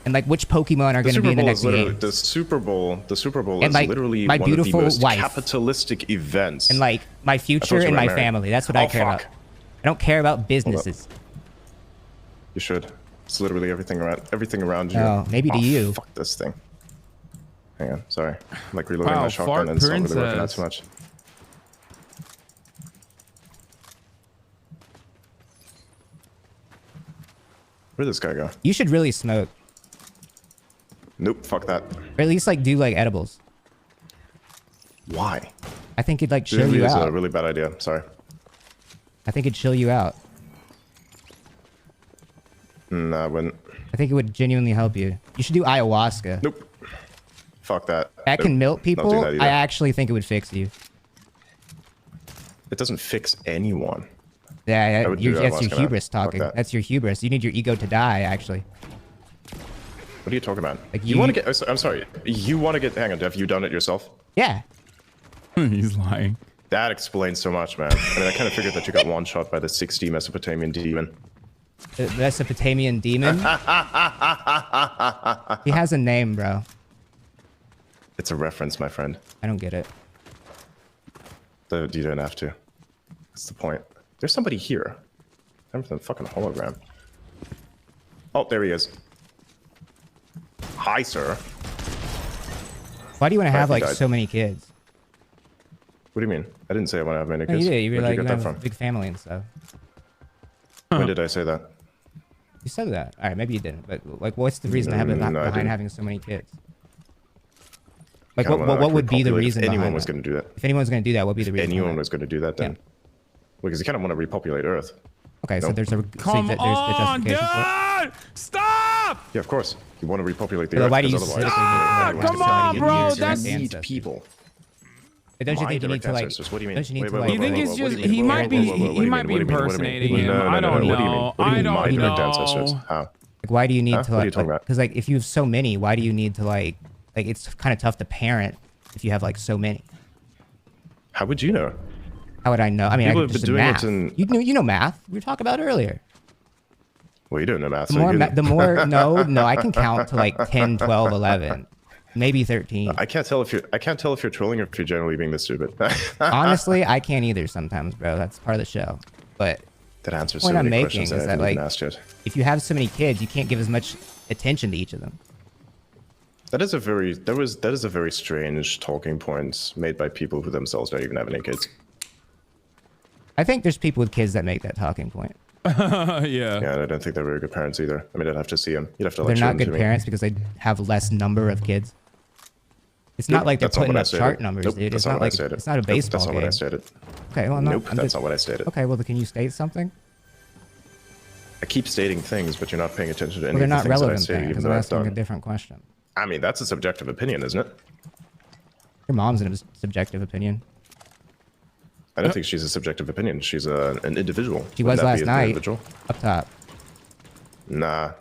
And like which Pokemon are going to be in the next game. The Super Bowl and, like, is literally my one beautiful of the most wife. Capitalistic events. And like my future and my family. That's what I care about. I don't care about businesses. You should. It's literally everything around you. Oh, maybe to you. Fuck this thing. Hang on, sorry. I'm like reloading my shotgun and it's not really working out too much. Where'd this guy go? You should really smoke. Nope, fuck that. Or at least like do like edibles. Why? I think it'd like chill you out. It's a really bad idea. Sorry. I think it'd chill you out. Nah, I wouldn't. I think it would genuinely help you. You should do ayahuasca. Nope. Fuck that. That can melt people. Not doing that I actually think it would fix you. It doesn't fix anyone. Yeah, that's your hubris talking. That's your hubris. You need your ego to die, actually. What are you talking about? Like you want to get... I'm sorry. You want to get... Hang on, have you done it yourself? Yeah. He's lying. That explains so much, man. I mean, I kind of figured that you got one shot by the 60 Mesopotamian demon. The Mesopotamian demon? He has a name, bro. It's a reference, my friend. I don't get it. You don't have to. That's the point. There's somebody here. I'm the fucking hologram. Oh, there he is. Hi, sir. Why do you want to have like so many kids? What do you mean? I didn't say I want to have many No, kids. you did. You were Where'd like, you you get that have from? a big family and stuff. When did I say that? You said that. All right, maybe you didn't. But like, what's the reason behind having so many kids? Like, what would be the reason? If anyone was going to do that. If anyone's going to do that, what would be the reason? Anyone was going to do that, then. Yeah. Because you kind of want to repopulate Earth. Okay, so there's a Come on, dude! Stop! Yeah, of course. You want to repopulate the Earth. Why do you come on, bro? That's people. Don't you think you need to like? What do you mean? Don't you need to like? You think it's just he might be impersonating him? I don't know. I don't know. How? Like, why do you need to like? Because like, if you have so many, why do you need to like? Like, it's kind of tough to parent if you have like so many. How would you know? How would I know? I mean, people I have just been doing math. it in... You know math. We were talking about it earlier. Well, you don't know math. The more no, I can count to like 10, 12, 11, maybe 13. I can't tell if you're trolling or if you're generally being this stupid. Honestly, I can't either sometimes, bro. That's part of the show. But that answers the point so I'm many making is questions that like, if you have so many kids, you can't give as much attention to each of them. That is a very strange talking point made by people who themselves don't even have any kids. I think there's people with kids that make that talking point. Yeah. Yeah, I don't think they're very good parents either. I mean, I'd have to see them. You'd have to. They're not good parents because they have less number of kids. It's not like they're That's not putting what I up stated. chart numbers, Nope, dude. that's It's not not what I like stated. it's not a Nope, baseball that's not what I game. stated. Okay, well, Nope, that's not what I stated. Okay, well, can you state something? I keep stating things, but you're not paying attention to any Well, they're of the not things that I relevant stated, things. even I'm though I've asking a done. different question. I mean, that's a subjective opinion, isn't it? Your mom's a subjective opinion. I don't think she's a subjective opinion. She's an individual. She Wouldn't was that last be an night. individual? Up top. Nah.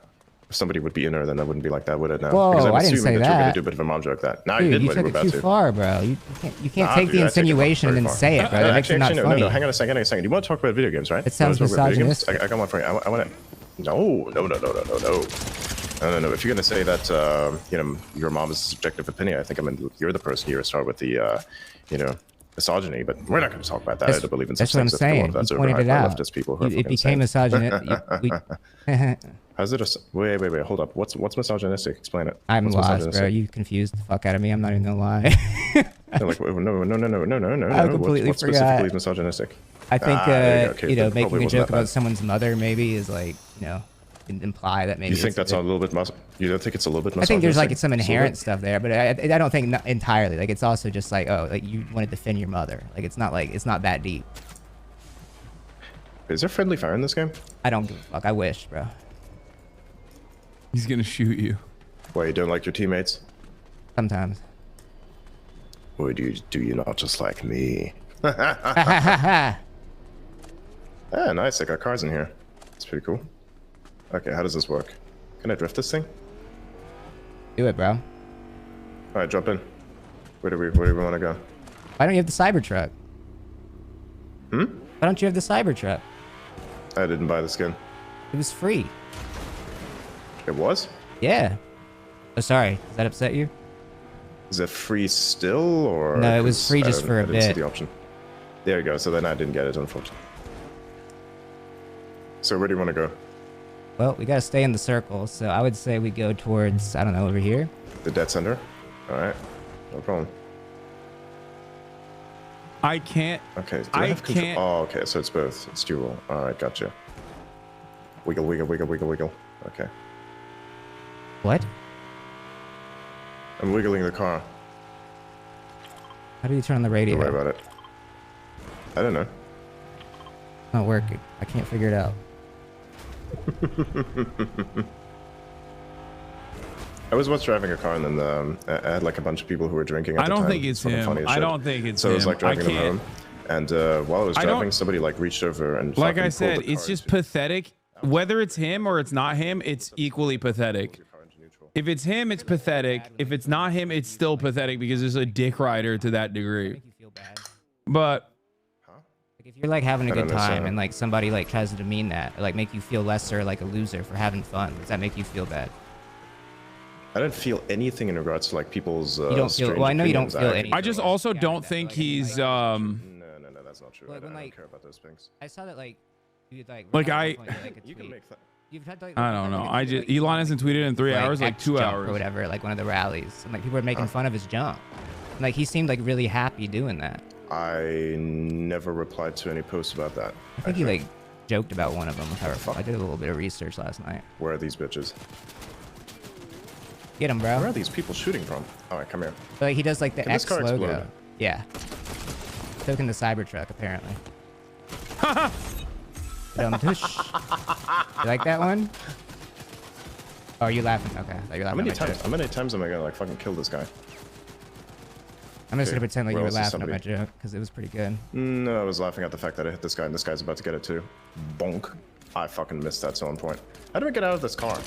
If somebody would be in her, then that wouldn't be like that, would it? Now? Whoa, because I'm I didn't assuming say that you're going that. to do a bit of a mom joke. That. Nah, Dude, you did you when you took were it about too to. far, bro. You can't Nah, take dude, the I take it insinuation and very then far. say it, bro. That makes it not actually, funny. No, hang on a second. You want to talk about video games, right? It sounds You wanna talk about video games? misogynistic. I got one for you. I want to. No. If you're going to say that, your mom is a subjective opinion, I think you're the person here to start with the, misogyny. But we're not going to talk about that. I don't believe in such That's what I'm things. I think saying. that's You over pointed it out. leftist people. Who are It fucking became insane. misogynistic. How's it? Wait. Hold up. What's misogynistic? Explain it. I'm What's lost, bro. misogynistic? You confused the fuck out of me. I'm not even gonna lie. No, no. I completely What forgot. specifically is misogynistic? I think, Okay, that making probably a wasn't joke that bad. about someone's mother maybe is like, imply that maybe. You think it's that's a little bit you don't think it's a little bit I think there's like misogynistic? some It's a little inherent bit? stuff there, but I don't think entirely. Like it's also just like, oh, like you want to defend your mother. Like it's not that deep. Is there friendly fire in this game? I don't give a fuck. I wish, bro. He's gonna shoot you. Why, you don't like your teammates? Sometimes. Or do you not just like me? Ah, nice. I got cars in here. It's pretty cool. Okay, how does this work? Can I drift this thing? Do it, bro. All right, jump in. Where do we want to go? Why don't you have the Cybertruck? Hmm? Why don't you have the Cybertruck? I didn't buy the skin. It was free. It was? Yeah. Oh, sorry. Does that upset you? Is it free still, or? No, it was 'cause free I just don't- for a I didn't see bit. the option. There you go. So then I didn't get it, unfortunately. So where do you want to go? Well, we gotta stay in the circle, so I would say we go towards, I don't know, over here. The dead center? All right. No problem. I can't. Okay. Do I have control? can't. Oh, okay. So it's both. It's dual. All right. Gotcha. Wiggle, wiggle, wiggle, wiggle, wiggle. Okay. What? I'm wiggling the car. How do you turn on the radio? Don't worry about it. I don't know. It's not working. I can't figure it out. I was once driving a car, and then I had like a bunch of people who were drinking at I the don't time. think it's fucking him. funny as I shit. don't think it's So I was him. like driving I them can't. home, and while I was I don't- driving, somebody like reached over and Like fucking I pulled said, the it's car just pathetic. Whether it's him or it's not him, it's equally pathetic. If it's him, it's pathetic. If it's not him, it's still pathetic because there's a dick rider to that degree. But If you're like having a I good don't know, time so- and like somebody like tries to demean that, or like make you feel lesser, like a loser for having fun, does that make you feel bad? I don't feel anything in regards to like people's. You don't feel- strange well, I know you don't opinions. feel any- I just also don't think he's No, that's not true. Like, I don't when, care about those things. I saw that like you like. Like, I- you can make that. You've had like, I don't know. I just Elon hasn't tweeted in 3 hours, like 2 hours or whatever, like one of the rallies, and like people are making fun of his jump. And, like he seemed like really happy doing that. I never replied to any posts about that. I think he like joked about one of them. If I recall. I did a little bit of research last night. Where are these bitches? Get him, bro. Where are these people shooting from? All right, come here. But like, he does like the Can this X car logo. explode? Yeah. So can the Cybertruck apparently. Tush. You like that one? Oh, are you laughing? Okay. You're laughing How many at my times? joke. How many times am I gonna like fucking kill this guy? I'm just Okay, gonna pretend like where you were else is laughing at my somebody? joke because it was pretty good. No, I was laughing at the fact that I hit this guy, and this guy's about to get it too. Bonk. I fucking missed that so on point. How do I get out of this car?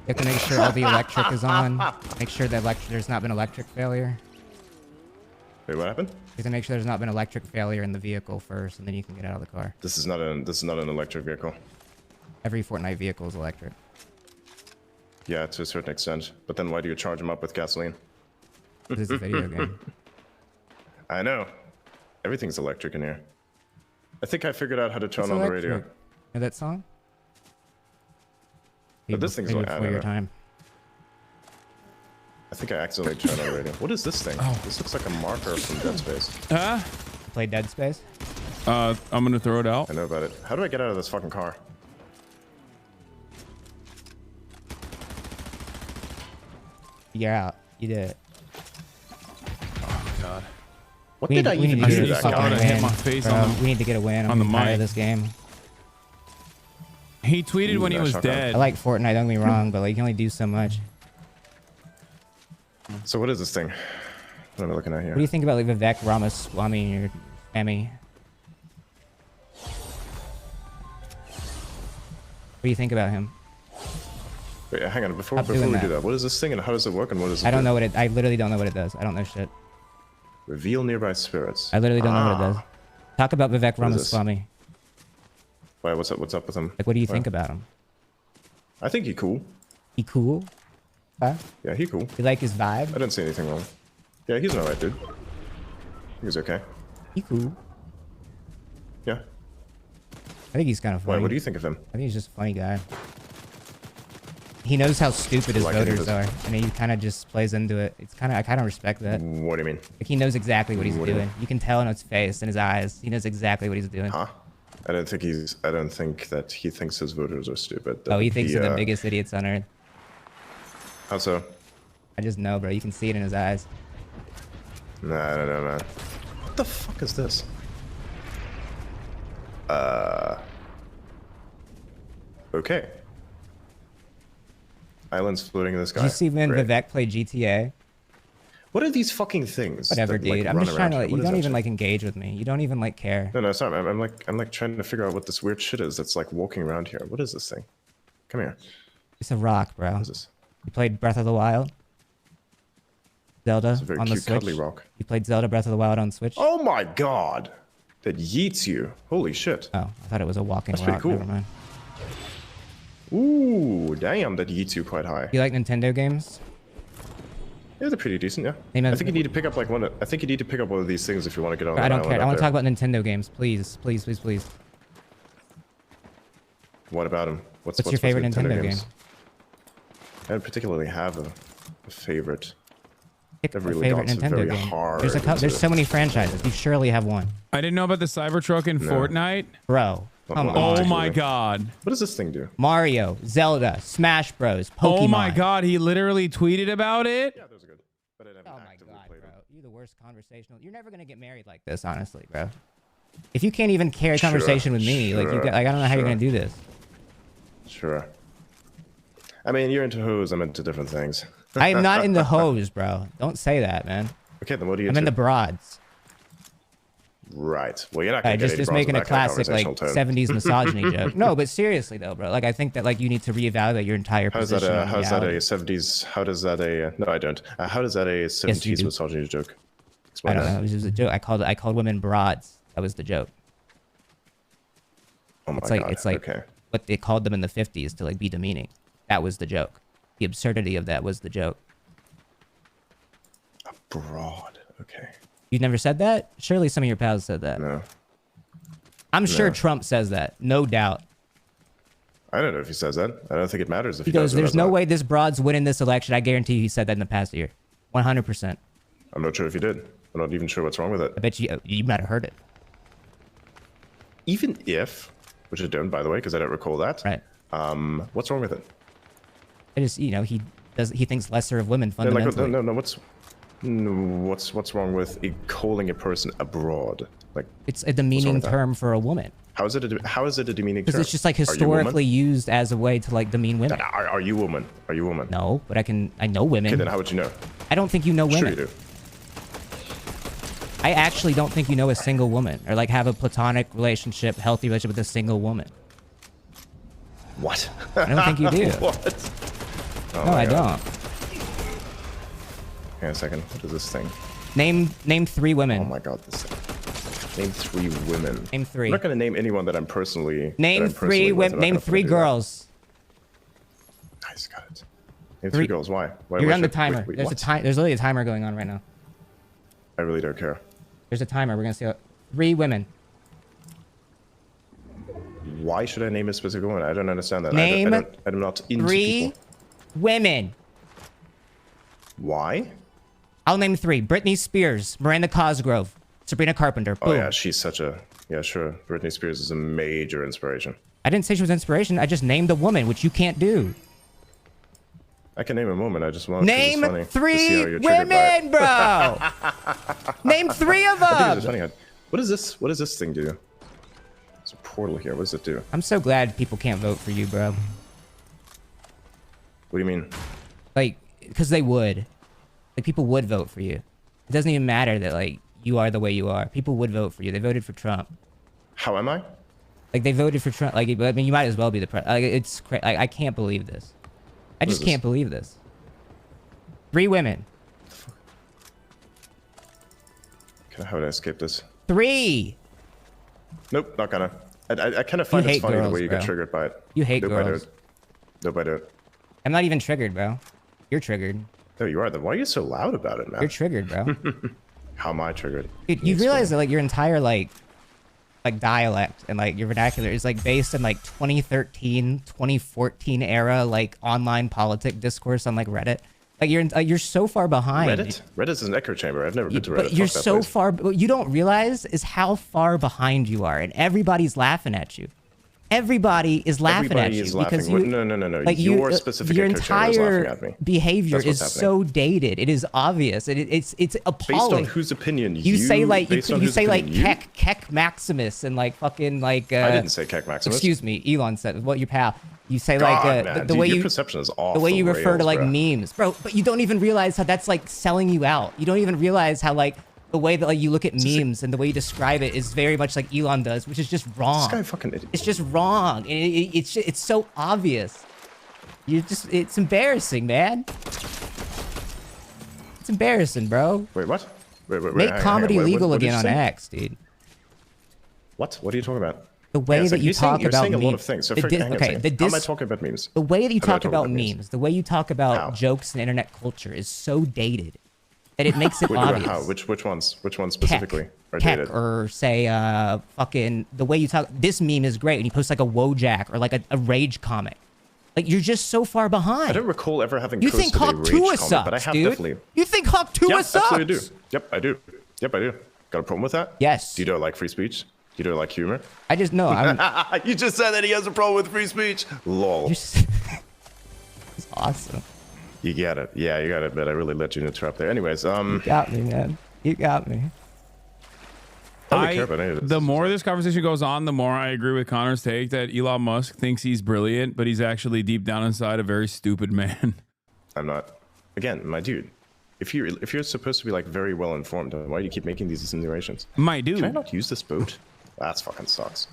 You have to make sure all the electric is on. Make sure that there's not been electric failure. Wait, what happened? You have to make sure there's not been electric failure in the vehicle first, and then you can get out of the car. This is not an electric vehicle. Every Fortnite vehicle is electric. Yeah, to a certain extent. But then why do you charge them up with gasoline? This is a video game. I know. Everything's electric in here. I think I figured out how to turn It's on the electric. radio. Know that song? But this thing's Maybe like, I before don't your know. time. I think I accidentally turned on the radio. What is this thing? Oh. This looks like a marker from Dead Space. Huh? Play Dead Space? I'm gonna throw it out. I know about it. How do I get out of this fucking car? You're out. You did it. Oh God. What did I even do that guy? Hit my face on we need to get a win. on the I'm tired mic. of this game. He tweeted when he was dead. I like Fortnite, don't get me wrong, but like you can only do so much. So what is this thing? What am I looking at here? What do you think about like Vivek Ramaswamy and your Emmy? What do you think about him? Wait, hang on. Before Stop we doing do that. that, what is this thing and how does it work and what is it? I don't know what it. I literally don't know what it does. I don't know shit. Reveal nearby spirits. I literally don't know what it does. Talk about Vivek What is this? Ramaswamy. Why? What's up? What's up with him? Like, what do you think about him? I think he cool. He cool? Huh? Yeah, he cool. You like his vibe? I didn't see anything wrong. Yeah, he's an alright dude. He's okay. He cool. Yeah. I think he's kind of funny. Why? What do you think of him? I think he's just a funny guy. He knows how stupid his Like any of voters his- are, and he kind of just plays into it. It's kind of I kind of respect that. What do you mean? Like he knows exactly what he's What do you doing. You can tell in his face and his eyes. He knows exactly what he's doing. Huh? I don't think that he thinks his voters are stupid. Oh, he thinks they're the biggest idiots on earth. How so? I just know, bro. You can see it in his eyes. Nah, I don't know, man. What the fuck is this? Okay. Islands floating in the sky. Did you see when Great. Vivek played GTA? What are these fucking things? Whatever, that, like, dude. I'm run just trying to. around Like, here? you What is don't that even shit? like engage with me. You don't even like care. No, it's not. I'm like trying to figure out what this weird shit is that's like walking around here. What is this thing? Come here. It's a rock, bro. What is this? You played Breath of the Wild? Zelda It's a very on the cute, Switch? cuddly rock. You played Zelda Breath of the Wild on Switch? Oh my god! That yeets you. Holy shit. Oh, I thought it was a walking That's rock. pretty cool. Never mind. Ooh, damn, that yeets you quite high. You like Nintendo games? Yeah, they're pretty decent, yeah. Name I of- think you need to pick up like one. I think you need to pick up one of these things if you want to get on. I that don't island care. I up want to there. talk about Nintendo games, please, please, please, please. What about them? What's your favorite Nintendo game? I don't particularly have a favorite. Pick I've a really favorite gone Nintendo very game. hard There's into- so many franchises. You surely have one. I didn't know about the Cybertruck in Fortnite. Bro, come Not on. Oh my God. What does this thing do? Mario, Zelda, Smash Bros, Pokemon. Oh my God. He literally tweeted about it. Yeah, those are good. But I haven't actively played them. You're the worst conversational. You're never gonna get married like this, honestly, bro. If you can't even carry a Sure, conversation with me, like sure, I don't know how you're sure. gonna do this. Sure. I mean, you're into hoes. I'm into different things. I am not into hoes, bro. Don't say that, man. Okay, then what are you I'm into? into broads. Right. Well, you're not gonna get Just any bras making with a that kind of classic like conversational tone. 70s misogyny joke. No, but seriously though, bro. Like I think that like you need to reevaluate your entire How's that? position. on How's that a reality. 70s? How does that a? No, I don't. How does that a 70s do. misogyny joke? I Explain don't that. know. It was just a joke. I called women broads. That was the joke. Oh my It's like god. it's like okay. what they called them in the 50s to like be demeaning. That was the joke. The absurdity of that was the joke. Broad. Okay. You never said that? Surely some of your pals said that. No. I'm sure No. Trump says that. No doubt. I don't know if he says that. I don't think it matters if He he, goes, does or there's does no not. way this broad's winning this election. I guarantee he said that in the past year. 100%. I'm not sure if he did. I'm not even sure what's wrong with it. I bet you might have heard it. Even if, which I don't, by the way, because I don't recall that. Right. What's wrong with it? I just, he thinks lesser of women No, like, fundamentally. no. What's wrong with calling a person abroad? Like It's a demeaning with that? term for a woman. how is it a demeaning term? Because it's just like Are you a woman? historically used as a way to like demean women. Are you a woman? Are you a woman? No, but I know women. Okay, then how would you know? I don't think you know women. Sure you do. I actually don't think you know a single woman or like have a platonic relationship, healthy relationship with a single woman. What? I don't think you do. What? Oh No, my I God. don't. Hang on a second. What is this thing? Name 3 women. Oh my God, this thing. Name 3 women. Name 3. I'm not gonna name anyone that I'm personally. Name 3 women. Name 3 girls. Nice, got it. Name 3 girls. Why? Why? You're why on the should- timer. wait, There's a what? time. There's literally a timer going on right now. I really don't care. There's a timer. We're gonna see 3 women. Why should I name a specific woman? I don't understand that. Name I'm not into 3 people. women. Why? I'll name 3. Britney Spears, Miranda Cosgrove, Sabrina Carpenter. Oh Boom. yeah, she's such a sure. Britney Spears is a major inspiration. I didn't say she was inspiration. I just named a woman, which you can't do. I can name a moment. I just want name to see how 3 you're triggered by it. women, bro. Name 3 of I think them. it's funny. What is this? What does this thing do? There's a portal here. What does it do? I'm so glad people can't vote for you, bro. What do you mean? Like, because they would. Like, people would vote for you. It doesn't even matter that, like, you are the way you are. People would vote for you. They voted for Trump. How am I? Like, they voted for Trump. Like, I mean, you might as well be the president. Like, it's crazy. Like, I can't believe this. I just can't believe this. 3 women. How would I escape this? 3. Nope, not gonna. I kind of find it funny the way you bro. get triggered by it. You hate nope, girls. Nope, I don't. I'm not even triggered, bro. You're triggered. No, you are. Then why are you so loud about it, man? You're triggered, bro. How am I triggered? Dude, you realize that, like, your entire, like dialect and, like, your vernacular is, like, based in, like, 2013, 2014 era, like, online politic discourse on, like, Reddit. Like, you're so far behind. Reddit? Reddit is an echo chamber. I've never been to Reddit. But you're so far. What you don't realize is how far behind you are, and everybody's laughing at you. Everybody is laughing at you because you. No. Like your specific your echo chamber is laughing entire at me. behavior is so dated. It is obvious. It's appalling. Based on whose opinion? You say like you say like you? Keck Maximus and like fucking like. I didn't say Keck Maximus. Excuse me, Elon said. What your pal? You say God, like man, the way your you perception is off the way you the refer to rails, like bro. memes, bro. But you don't even realize how that's like selling you out. You don't even realize how like the way that like you look at memes and the way you describe it is very much like Elon does, which is just wrong. This guy fucking idiot. It's just wrong. It's so obvious. It's embarrassing, man. It's embarrassing, bro. Wait, what? Wait, Make hang on, comedy what legal did you again on say? X, dude. What? What are you talking about? The way that you talk you're about saying memes. a lot of things. So The dis- hang on a okay, second. the How am I dis- talking about memes? The way that you How do I talk about memes, the way you talk about jokes and internet culture is so dated that it makes it obvious. How? Which ones? Which ones specifically are Keck, dated? or say fucking the way you talk. This meme is great, and you post like a Wojak or like a rage comic. Like you're just so far behind. I don't recall ever having You posted think Hawk a rage 2 comment, sucks, but I have dude? definitely. You think Hawk 2 Yeah, sucks? absolutely do. Yep, I do. Yep, I do. Got a problem with that? Yes. Do you don't like free speech? Do you don't like humor? I just know. You just said that he has a problem with free speech. Lol. It's awesome. You got it. Yeah, you got it. But I really let you in the trap there. Anyways, You got me, man. You got me. I don't care about any of this. The more this conversation goes on, the more I agree with Connor's take that Elon Musk thinks he's brilliant, but he's actually deep down inside a very stupid man. I'm not. Again, my dude. If you're supposed to be like very well informed, then why do you keep making these insinuations? My dude. Can I not use this boat? That's fucking sucks.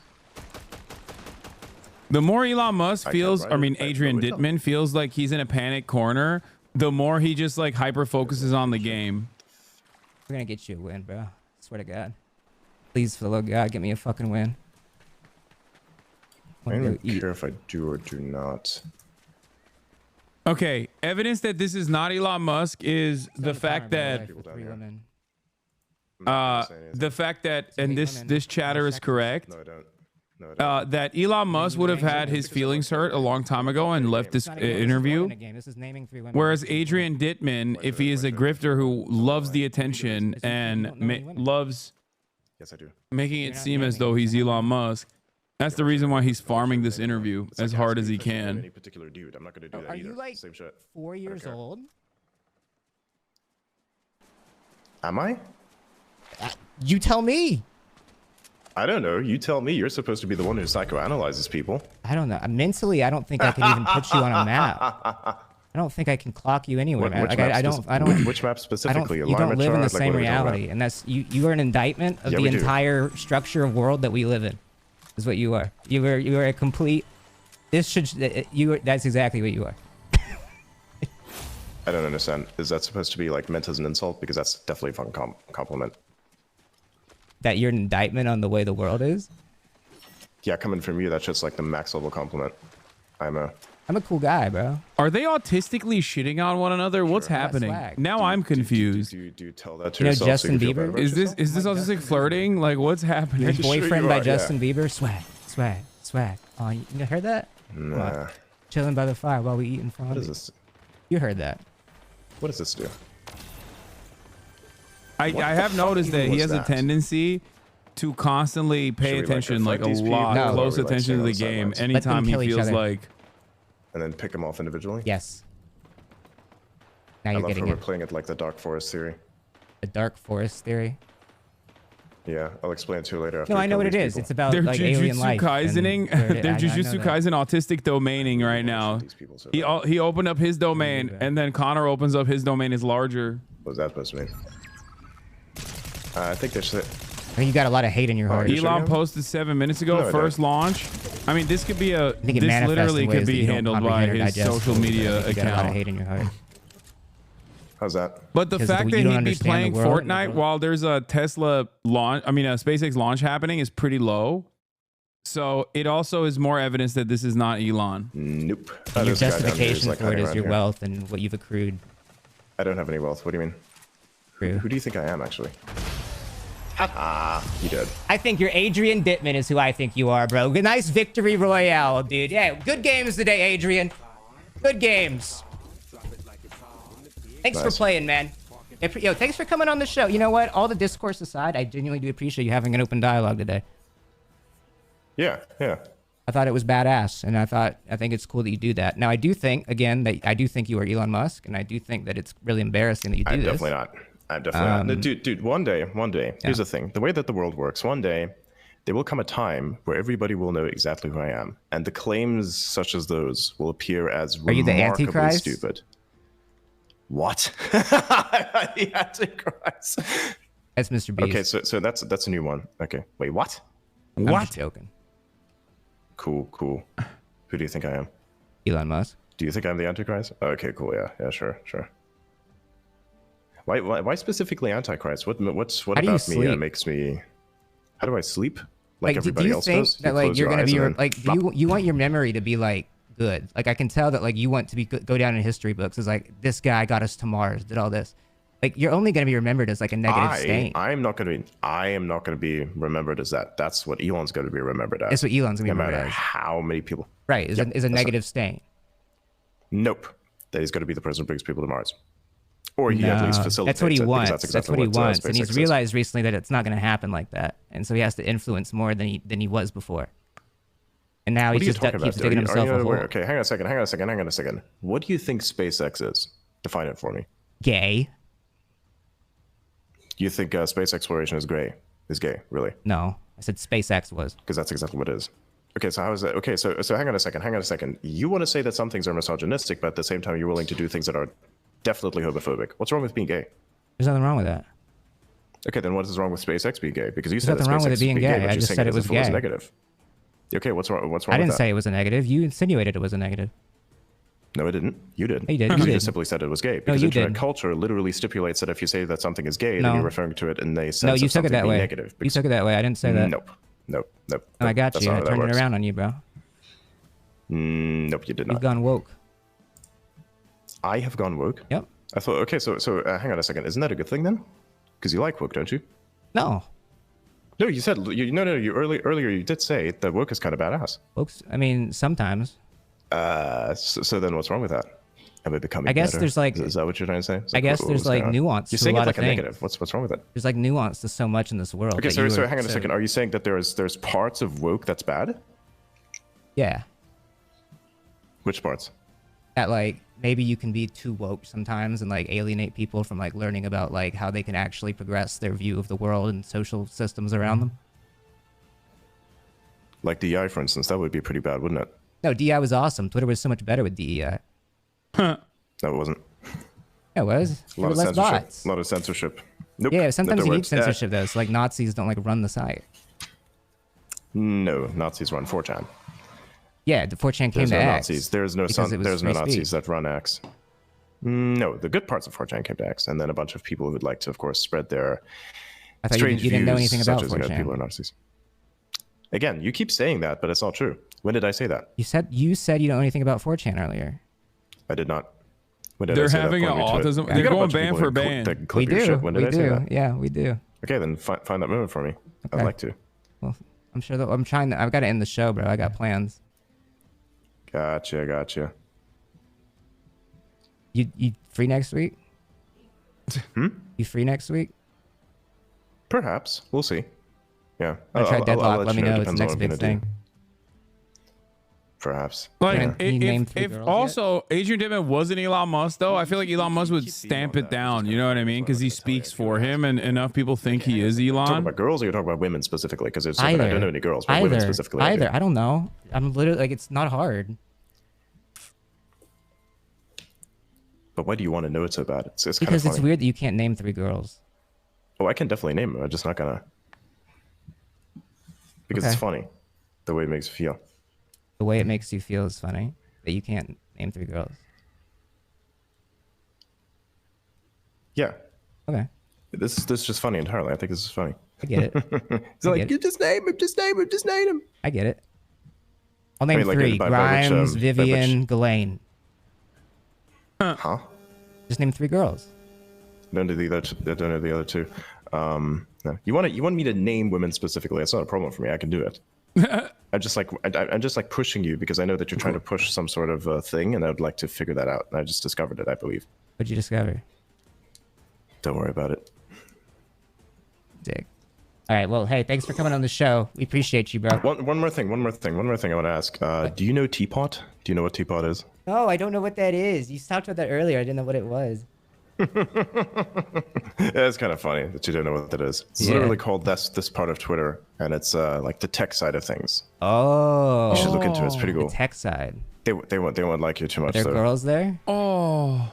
The more Elon Musk feels, ride I it, mean, I Adrian really Dittmann feels like he's in a panic corner, the more he just like hyper focuses on the game. We're gonna get you a win, bro. Swear to God. Please, for the love of God, get me a fucking win. I don't even care if I do or do not. Okay, evidence that this is not Elon Musk is the fact that the fact that, and this chatter is correct, that Elon Musk would have had his feelings hurt a long time ago and left this interview. Whereas Adrian Dittmann, if he is a grifter who loves the attention and loves making it seem as though he's Elon Musk, that's the reason why he's farming this interview as hard as he can. Any particular dude, I'm not gonna do that Are either. you like Same shit. 4 years old? Am I? You tell me. I don't know. You tell me. You're supposed to be the one who psychoanalyzes people. I don't know. Mentally, I don't think I can even put you on a map. I don't think I can clock you anywhere, man. Like, I don't. Which map specifically? You don't live in the same reality, and that's you are an indictment of the entire structure of world that we live in. Is what you are. You are a complete. This should you. That's exactly what you are. I don't understand. Is that supposed to be like meant as an insult? Because that's definitely a fucking compliment. That you're an indictment on the way the world is? Yeah, coming from you, that's just like the max level compliment. I'm a cool guy, bro. Are they autistically shitting on one another? What's happening? Now I'm confused. Do you tell that to You know yourself? Justin so you can feel Bieber? better about Is this autistic flirting? Like, what's happening? Your boyfriend by are, Justin Bieber? Swag. Oh, you heard that? Nah. Chilling by the fire while we eating fondue. What is this? You heard that? What does this do? I have noticed that he has a tendency to constantly pay attention, like a lot, close attention to the game anytime he feels like. And then pick them off individually? Yes. Now I you're love getting how we're it. playing it like the Dark Forest theory. The Dark Forest theory. Yeah, I'll explain it to you later. After No, we I know kill what it these is. people. It's about They're like alien Jujutsu life. Kaisening. They're I know Jujutsu that. Kaisen autistic domaining right now. He opened up his domain, and then Connor opens up his domain is larger. What was that supposed to mean? I think they should. I think you got a lot of hate in your heart. Elon posted 7 minutes ago, No, I first launch. I mean, this could be a. think it This manifests literally in ways could that be you don't handled by comprehend or his digest. social I media think you got a lot of account. hate in your heart. How's that? But the Because fact you that don't he'd be understand playing the world. Fortnite while there's a Tesla launch, a SpaceX launch happening is pretty low. So it also is more evidence that this is not Elon. Nope. And your This guy down here justification like for it hiding is around your here. wealth and what you've accrued. I don't have any wealth. What do you mean? Who do you think I am, actually? You did. I think you're Adrian Dittmann is who I think you are, bro. Good, nice victory royale, dude. Yeah, good games today, Adrian. Good games. Thanks for playing, man. Yo, thanks for coming on the show. You know what? All the discourse aside, I genuinely do appreciate you having an open dialogue today. Yeah, yeah. I thought it was badass, and I think it's cool that you do that. Now, I do think, again, that I do think you are Elon Musk, and I do think that it's really embarrassing that you do this. Definitely not. I'm definitely not. No, dude, one day, here's the thing. The way that the world works, one day, there will come a time where everybody will know exactly who I am. And the claims such as those will appear as Are you the remarkably Antichrist? stupid. What? The Antichrist. That's Mr. Beast. Okay, so that's a new one. Okay. Wait, what? I'm just joking. Cool. Who do you think I am? Elon Musk. Do you think I'm the Antichrist? Okay, cool. Yeah, sure. Why specifically Antichrist? What How do you about me sleep? makes me? How do I sleep? Like do everybody you else think does? that You like close you're your gonna eyes be and then like do you want your memory to be like good? Like I can tell that like you want to be go down in history books as like this guy got us to Mars, did all this. Like you're only gonna be remembered as like a negative stain. I am not gonna be remembered as that. That's what Elon's gonna be remembered as. That's what Elon's gonna be no remembered matter as. how many people. Right, is Yep, a that's negative stain. Nope. That he's gonna be the person who brings people to Mars. Or he at least facilitates That's what he it, because wants. That's, exactly what he wants, and SpaceX he's is. realized recently that it's not going to happen like that, and so he has to influence more than he was before. And now What he are you just talking keeps about? digging Are himself you a hole. aware? Okay, hang on a second. What do you think SpaceX is? Define it for me. Gay? You think space exploration is gay? Is gay, really? No, I said SpaceX was. Because that's exactly what it is. Okay, so how is that? Okay, so hang on a second. You want to say that some things are misogynistic, but at the same time you're willing to do things that are definitely homophobic. What's wrong with being gay? There's nothing wrong with that. Okay, then what is wrong with SpaceX being gay? Because you There's said that nothing wrong SpaceX with it is being gay. but I you're just saying said it as was if was gay. negative. Okay, what's wrong? What's wrong I with didn't that? say it was a negative. You insinuated it was a negative. No, I didn't. You did. You did. You You did. just simply said it was gay. Because you internet didn't. culture literally stipulates that if you say that something is gay, No. then you're referring to it in a sense No, you of took it something that being way. negative. You took it that way. I didn't say that. Nope. And I got That's you. not I how that turned it works. around on you, bro. Nope, you did not. You've gone woke. I have gone woke? Yep. I thought, okay, so hang on a second. Isn't that a good thing then? Because you like woke, don't you? No. No, you said, you earlier you did say that woke is kind of badass. Woke's, I mean, sometimes. So then what's wrong with that? Am I becoming I guess better? there's like. Is that what you're trying to say? I guess there's like nuance You're to saying a it lot like of a things. negative. What's wrong with it? There's like nuance to so much in this world. Okay, that so you were- hang on a second. Are you saying that there's parts of woke that's bad? Yeah. Which parts? That like maybe you can be too woke sometimes and like alienate people from like learning about like how they can actually progress their view of the world and social systems around them. Like DEI, for instance, that would be pretty bad, wouldn't it? No, DEI was awesome. Twitter was so much better with DEI. No, it wasn't. Yeah, it was. A lot of less censorship. bots. A lot of censorship. Nope. Yeah, sometimes That you need works. censorship though. It's like Nazis don't like run the site. No, Nazis run 4chan. Yeah, the 4chan came There's to no X. Nazis. There's no because it was there's no free Nazis speech. that run X. No, the good parts of 4chan came to X, and then a bunch of people who'd like to, of course, spread their I thought strange you didn't know views, anything such about as, 4chan. people are Nazis. Again, you keep saying that, but it's not true. When did I say that? You said you don't know anything about 4chan earlier. I did not. When did I They're say that? having Point an me to it. autism. You They're got a going bunch of ban people for that ban. that can clip We your do. shit. When did We I say do. that? Yeah, we do. Okay, then find that moment for me. I'd Okay. like to. Well, I'm sure that I'm trying to. I've got to end the show, bro. I got plans. Gotcha. You free next week? You free next week? Perhaps. We'll see. Yeah. I'm gonna try I'll Deadlock. let Let you me know. It's Depends the on next what I'm big gonna do. thing. perhaps. Like, named three if girls also Adrian Dittmann wasn't Elon Musk, though, I feel like Elon Musk would stamp it down. You know what I mean? Because he speaks for him, and enough people think he is Talking Elon. about girls, or you're talking about women specifically? Because I Either. don't know any girls, but women specifically. Either. I don't know. I'm literally like, it's not hard. But why do you want to know it so bad? It's kind of Because funny. it's weird that you can't name three girls. Oh, I can definitely name them. I'm just not gonna. Because it's Okay. funny, the way it makes you feel. The way it makes you feel is funny that you can't name three girls. Yeah. Okay. This is just funny entirely. I think this is funny. I get it. It's like, you just name him, just name him, just name him. I get it. I'll name like, three. by Grimes, which, Vivian, Ghislaine. Huh? Just name three girls. Don't know the other two. No. You want me to name women specifically? That's not a problem for me. I can do it. I'm just like pushing you because I know that you're trying to push some sort of thing, and I would like to figure that out. And I just discovered it, I believe. What'd you discover? Don't worry about it. Dick. All right. Well, hey, thanks for coming on the show. We appreciate you, bro. One more thing I want to ask. Do you know Teapot? Do you know what Teapot is? No, I don't know what that is. You talked about that earlier. I didn't know what it was. Yeah, it's kind of funny that you don't know what that is. It's literally called this part of Twitter, and it's like the tech side of things. Oh. You should look into it. It's pretty cool. The tech side. They won't like you too much. Are there girls there? Oh.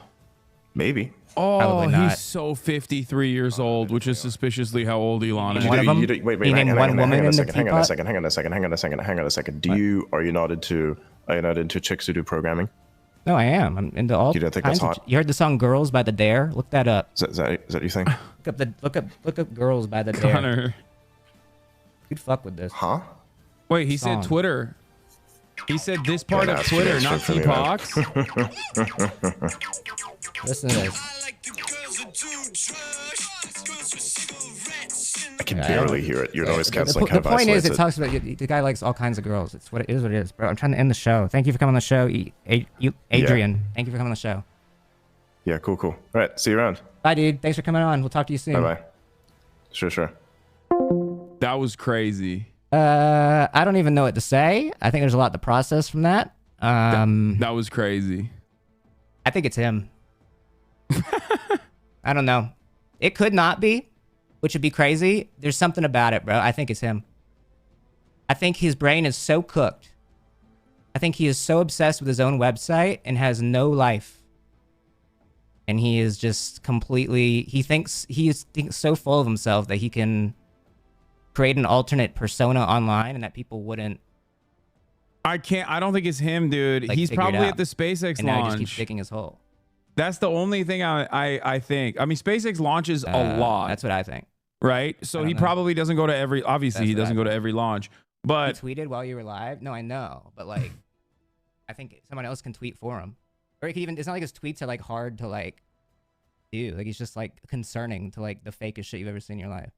Maybe. Oh, Probably not. he's so 53 years old, which is suspiciously how old Elon is. One of them? Wait, You named one woman in the hang on a teapot? second. Hang on a second. Are you not into chicks who do programming? No, I am. I'm into all. You don't think kinds that's of hot? You heard the song "Girls" by The Dare? Look that up. Is that your thing? Look up "Girls" by The Dare. Connor. You'd fuck with this. Huh? Wait, he Song. said Twitter. He said this part of that's Twitter, true, not that's true for me, T-Pox. Listen to this. I can barely hear it. Your noise canceling The kind of point is, isolates it it. talks about the guy likes all kinds of girls. It's what it is, bro. I'm trying to end the show. Thank you for coming on the show, Adrian. Thank you for coming on the show. Yeah, cool. All right, see you around. Bye, dude. Thanks for coming on. We'll talk to you soon. Bye. Sure. That was crazy. I don't even know what to say. I think there's a lot to process from that. That was crazy. I think it's him. I don't know. It could not be, which would be crazy. There's something about it, bro. I think it's him. I think his brain is so cooked. I think he is so obsessed with his own website and has no life. And he is just completely, he thinks so full of himself that he can create an alternate persona online and that people wouldn't. I don't think it's him, dude. Like, He's figure it probably out. at the SpaceX And now he launch. just keeps digging his hole. That's the only thing I think. I mean, SpaceX launches a lot. That's what I think. Right? So I he don't know. probably doesn't go to every, obviously he That's what doesn't I go to think. every launch. But He tweeted while you were live? No, I know. But like, I think someone else can tweet for him. Or he could even, it's not like his tweets are like hard to like do. Like, he's just like concerning to like the fakest shit you've ever seen in your life.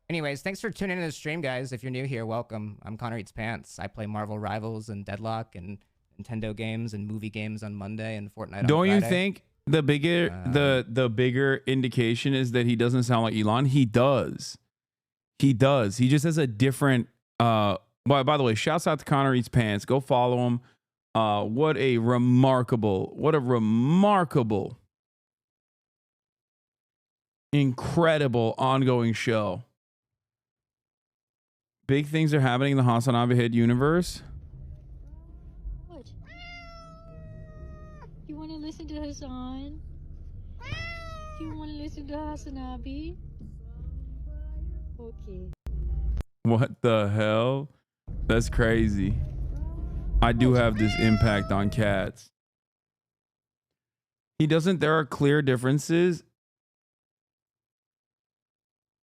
Anyways, thanks for tuning in to the stream, guys. If you're new here, welcome. I'm ConnorEatsPants. I play Marvel Rivals and Deadlock and Nintendo games and movie games on Monday and Fortnite on don't you Friday. think the bigger indication is that he doesn't sound like Elon? He does. He just has a different by the way, shouts out to Connor Eats Pants. Go follow him. What a remarkable, incredible ongoing show. Big things are happening in the HasanAbi universe. What? You want to listen to Hasan? You want to listen to HasanAbi? Okay. What the hell? That's crazy. I do have this impact on cats. There are clear differences.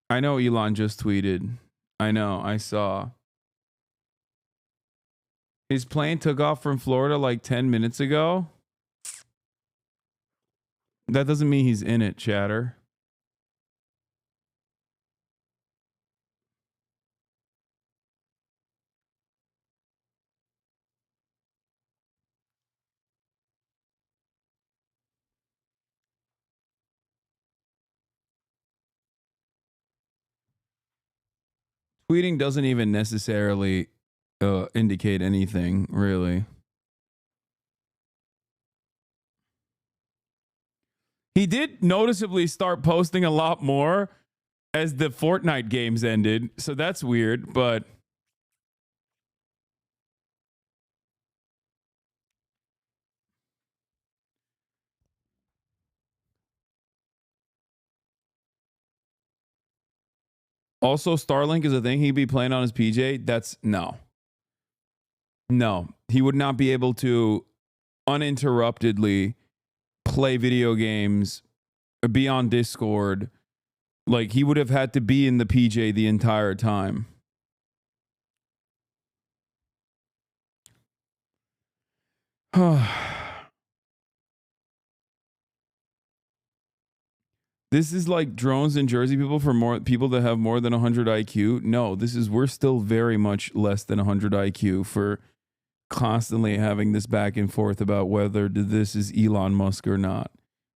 I know Elon just tweeted. I know, I saw. His plane took off from Florida like 10 minutes ago. That doesn't mean he's in it, chatter. Tweeting doesn't even necessarily indicate anything, really. He did noticeably start posting a lot more as the Fortnite games ended, so that's weird, but also Starlink is a thing he'd be playing on his PJ. That's no. No, he would not be able to uninterruptedly play video games, be on Discord. Like, he would have had to be in the PJ the entire time. This is like drones in Jersey people for more people that have more than 100 IQ. No, we're still very much less than 100 IQ for constantly having this back and forth about whether this is Elon Musk or not.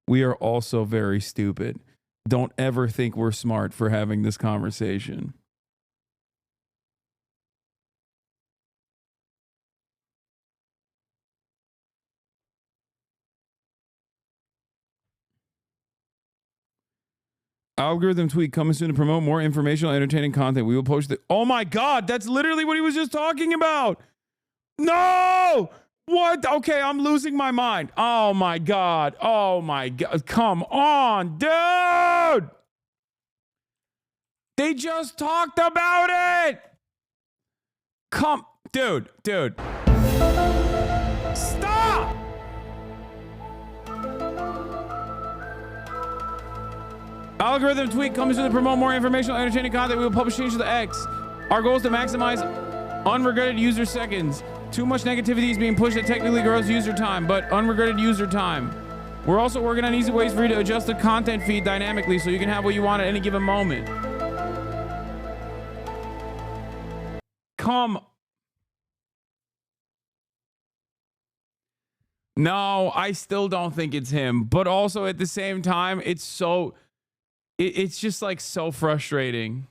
We are also very stupid. Don't ever think we're smart for having this conversation. Algorithm tweet coming soon to promote more informational, entertaining content. We will post it. Oh my God, that's literally what he was just talking about. No! What? Okay, I'm losing my mind. Oh my God. Oh my God. Come on, dude. They just talked about it. Dude. Stop. Algorithm tweet comes to promote more informational, entertaining content. We will publish changes to the X. Our goal is to maximize unregretted user seconds. Too much negativity is being pushed that technically grows user time, but unregretted user time. We're also working on easy ways for you to adjust the content feed dynamically so you can have what you want at any given moment. No, I still don't think it's him, but also at the same time, it's just like so frustrating.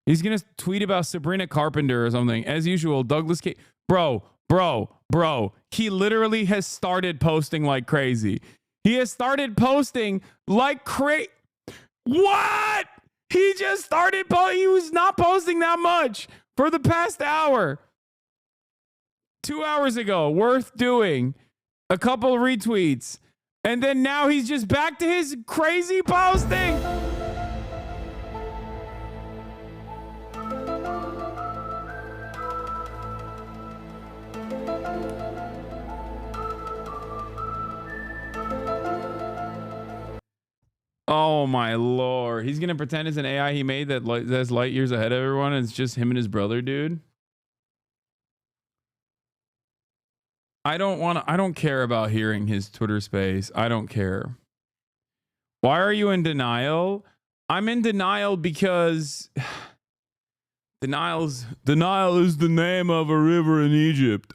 He's going to tweet about Sabrina Carpenter or something. As usual, Douglas K. Bro. He literally has started posting like crazy. He has started posting like crazy. What? He just started he was not posting that much for the past hour. 2 hours ago, worth doing. A couple of retweets. And then now he's just back to his crazy posting. Oh my Lord. He's going to pretend it's an AI he made that's light years ahead of everyone. And it's just him and his brother, dude. I don't care about hearing his Twitter space. I don't care. Why are you in denial? I'm in denial because the Nile is the name of a river in Egypt.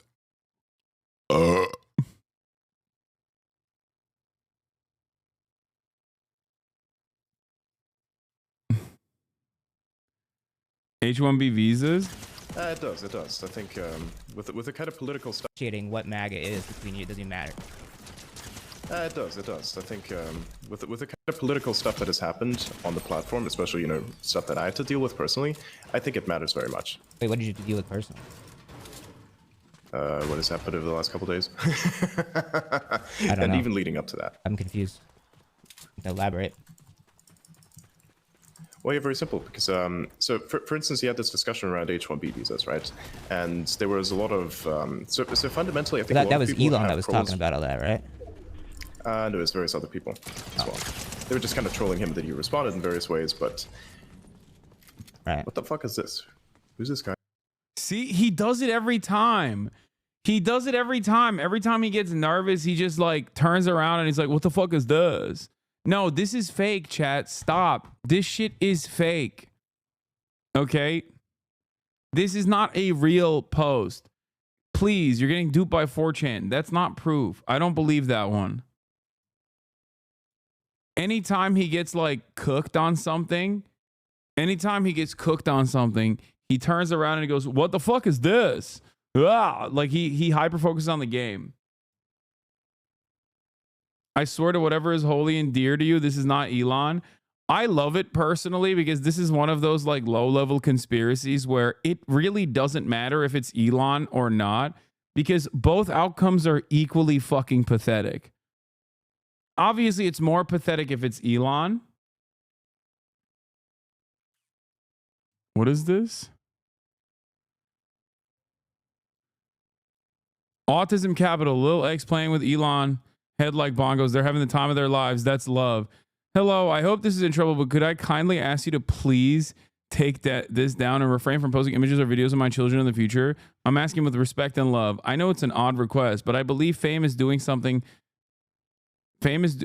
H-1B visas? It does. I think with the kind of political stuff. What MAGA is between you doesn't matter. It does. I think with the kind of political stuff that has happened on the platform, especially stuff that I have to deal with personally, I think it matters very much. Wait, what did you deal with personally? What has happened over the last couple days? I don't know. Even leading up to that. I'm confused. Elaborate. Well, yeah, very simple. Because so for instance, you had this discussion around H-1B visas, right? And there was a lot of so fundamentally, I think that was Elon that was talking about all that, right? No, it was various other people as well. They were just kind of trolling him that he responded in various ways, but right. What the fuck is this? Who's this guy? See, he does it every time. Every time he gets nervous, he just like turns around and he's like, "What the fuck is this?" No, this is fake, chat. Stop. This shit is fake. Okay? This is not a real post. Please, you're getting duped by 4chan. That's not proof. I don't believe that one. anytime he gets like cooked on something, he turns around and he goes, "What the fuck is this?" Like he hyper focuses on the game. I swear to whatever is holy and dear to you, this is not Elon. I love it personally because this is one of those like low level conspiracies where it really doesn't matter if it's Elon or not, because both outcomes are equally fucking pathetic. Obviously, it's more pathetic if it's Elon. What is this? Autism Capital, Lil X playing with Elon, head like bongos. They're having the time of their lives. That's love. Hello, I hope this is in trouble, but could I kindly ask you to please take this down and refrain from posting images or videos of my children in the future? I'm asking with respect and love. I know it's an odd request, but I believe fame is doing something. Fame is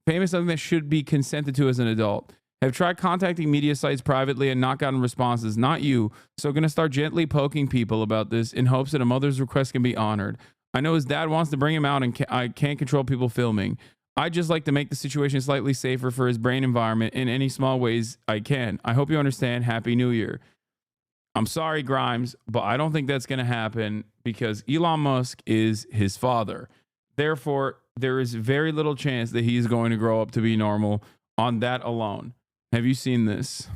something that should be consented to as an adult. Have tried contacting media sites privately and not gotten responses. Not you. So going to start gently poking people about this in hopes that a mother's request can be honored. I know his dad wants to bring him out and I can't control people filming. I just like to make the situation slightly safer for his brain environment in any small ways I can. I hope you understand. Happy New Year. I'm sorry, Grimes, but I don't think that's going to happen because Elon Musk is his father. Therefore, there is very little chance that he's going to grow up to be normal on that alone. Have you seen this?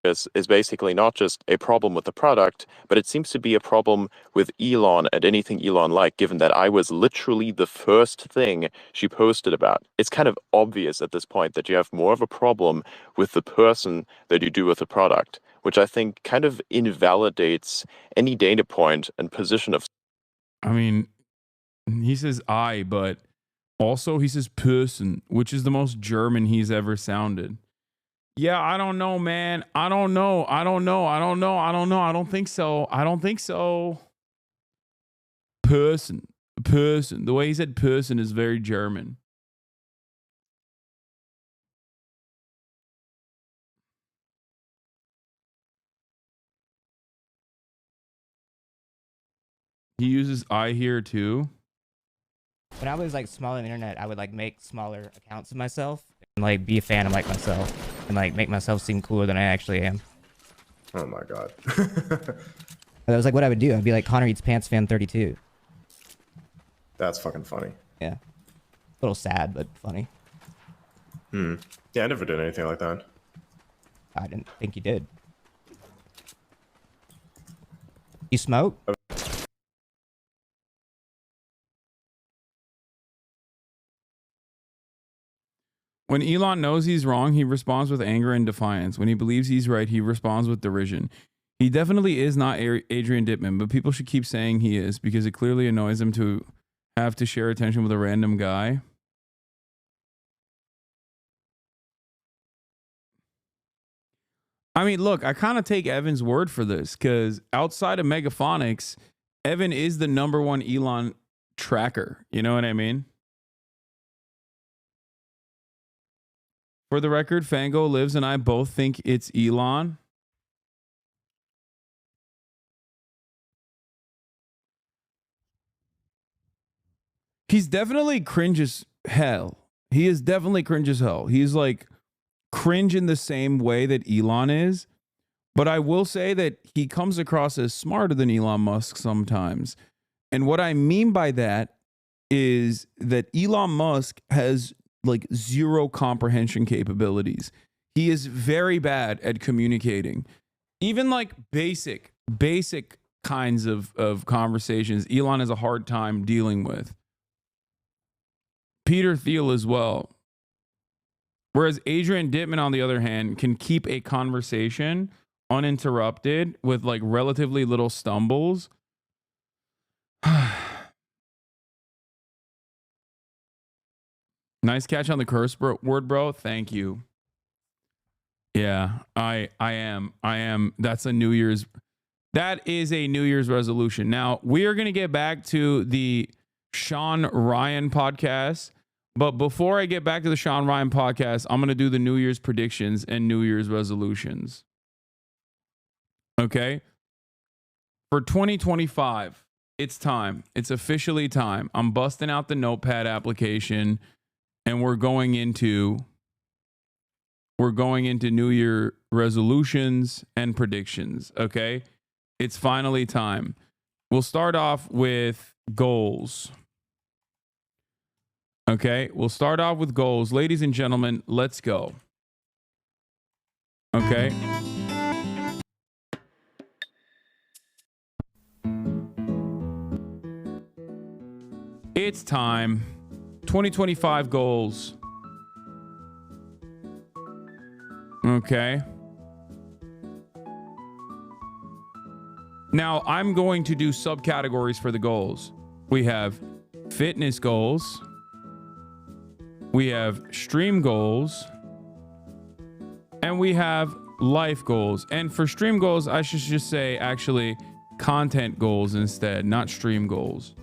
Is basically not just a problem with the product, but it seems to be a problem with Elon and anything Elon like, given that I was literally the first thing she posted about. It's kind of obvious at this point that you have more of a problem with the person than you do with the product, which I think kind of invalidates any data point and position of. I mean, he says I, but also he says person, which is the most German he's ever sounded. Yeah, I don't know, man. I don't know. I don't think so. Person. The way he said person is very German. He uses I here too. When I was like small on the internet, I would like make smaller accounts of myself and like be a fan of like myself and like make myself seem cooler than I actually am. Oh my god. That was like what I would do. I'd be like ConnorEatsPants fan 32. That's fucking funny. Yeah. A little sad, but funny. Yeah, I never did anything like that. I didn't think you did. You smoke? When Elon knows he's wrong, he responds with anger and defiance. When he believes he's right, he responds with derision. He definitely is not Adrian Dittmann, but people should keep saying he is because it clearly annoys him to have to share attention with a random guy. I mean, look, I kind of take Evan's word for this because outside of Megaphonics, Evan is the #1 Elon tracker. You know what I mean? For the record, Fango, Lives, and I both think it's Elon. He's definitely cringe as hell. He is definitely cringe as hell. He's like cringe in the same way that Elon is. But I will say that he comes across as smarter than Elon Musk sometimes. And what I mean by that is that Elon Musk has like zero comprehension capabilities. He is very bad at communicating. Even like basic kinds of conversations, Elon has a hard time dealing with. Peter Thiel as well. Whereas Adrian Dittmann, on the other hand, can keep a conversation uninterrupted with like relatively little stumbles. Nice catch on the curse word, bro. Thank you. Yeah, I am. That is a New Year's resolution. Now, we are going to get back to the Shawn Ryan podcast. But before I get back to the Shawn Ryan podcast, I'm going to do the New Year's predictions and New Year's resolutions. Okay? For 2025, it's time. It's officially time. I'm busting out the Notepad application. and we're going into New Year resolutions and predictions. Okay, it's finally time. We'll start off with goals. Okay, we'll start off with goals. Ladies and gentlemen, let's go. Okay. It's time. 2025 goals. Okay. Now, I'm going to do subcategories for the goals. We have fitness goals. We have stream goals. And we have life goals. And for stream goals, I should just say actually content goals instead, not stream goals.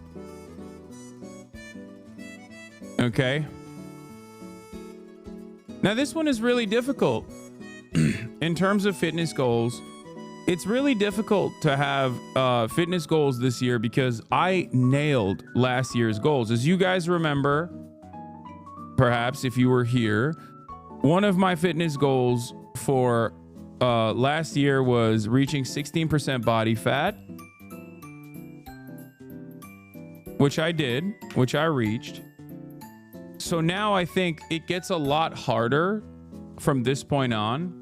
Okay. Now, this one is really difficult. In terms of fitness goals, it's really difficult to have fitness goals this year because I nailed last year's goals. As you guys remember, perhaps if you were here, one of my fitness goals for last year was reaching 16% body fat, which I did, which I reached. So now I think it gets a lot harder from this point on.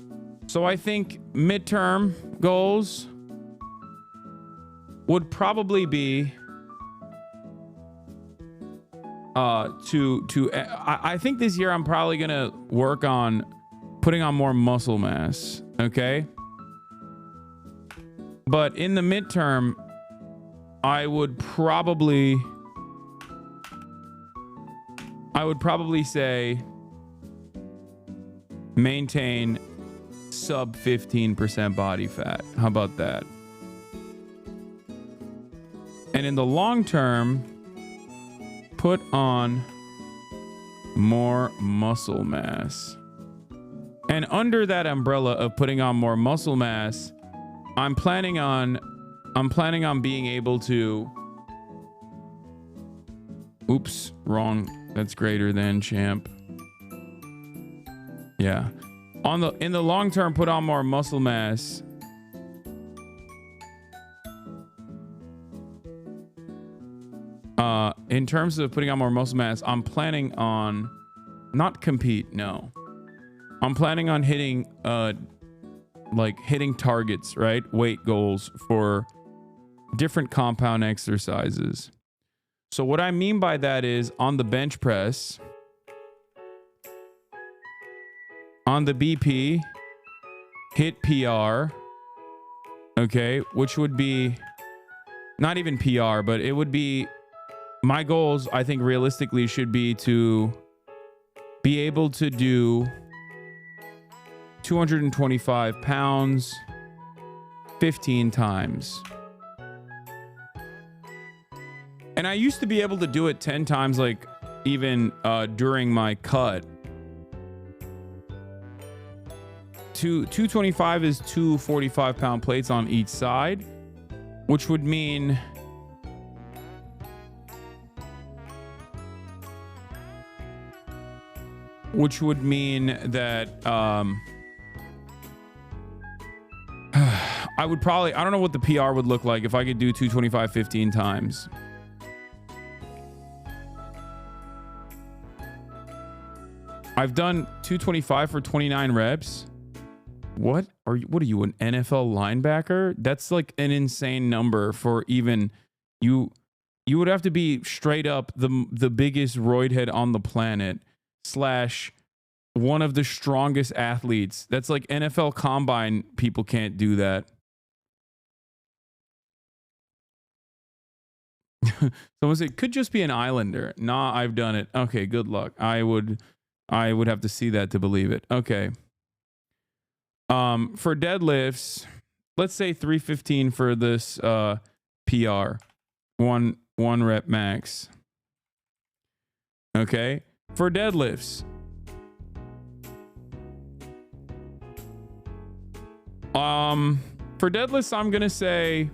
So I think midterm goals would probably be I think this year I'm probably gonna work on putting on more muscle mass. Okay, but in the midterm, I would probably say maintain sub 15% body fat. How about that? And in the long term, put on more muscle mass. And under that umbrella of putting on more muscle mass, I'm planning on being able to, oops, wrong. That's greater than champ. Yeah. In the long term, put on more muscle mass. In terms of putting on more muscle mass, I'm planning on not compete. No, I'm planning on hitting hitting targets, right? Weight goals for different compound exercises. So what I mean by that is on the bench press, on the BP, hit PR, okay, which would be not even PR, but it would be my goals. I think realistically should be to be able to do 225 pounds 15 times. And I used to be able to do it 10 times, like even during my cut. 225 is 2 45-pound plates on each side, which would mean that I would probably, I don't know what the PR would look like if I could do 225 15 times. I've done 225 for 29 reps. What are you, an NFL linebacker? That's like an insane number for even you. You would have to be straight up the biggest roid head on the planet / one of the strongest athletes. That's like NFL combine. People can't do that. Someone said could just be an Islander. Nah, I've done it. Okay, good luck. I would have to see that to believe it. Okay. For deadlifts, let's say 315 for this PR. One rep max. Okay. For deadlifts. For deadlifts, I'm gonna say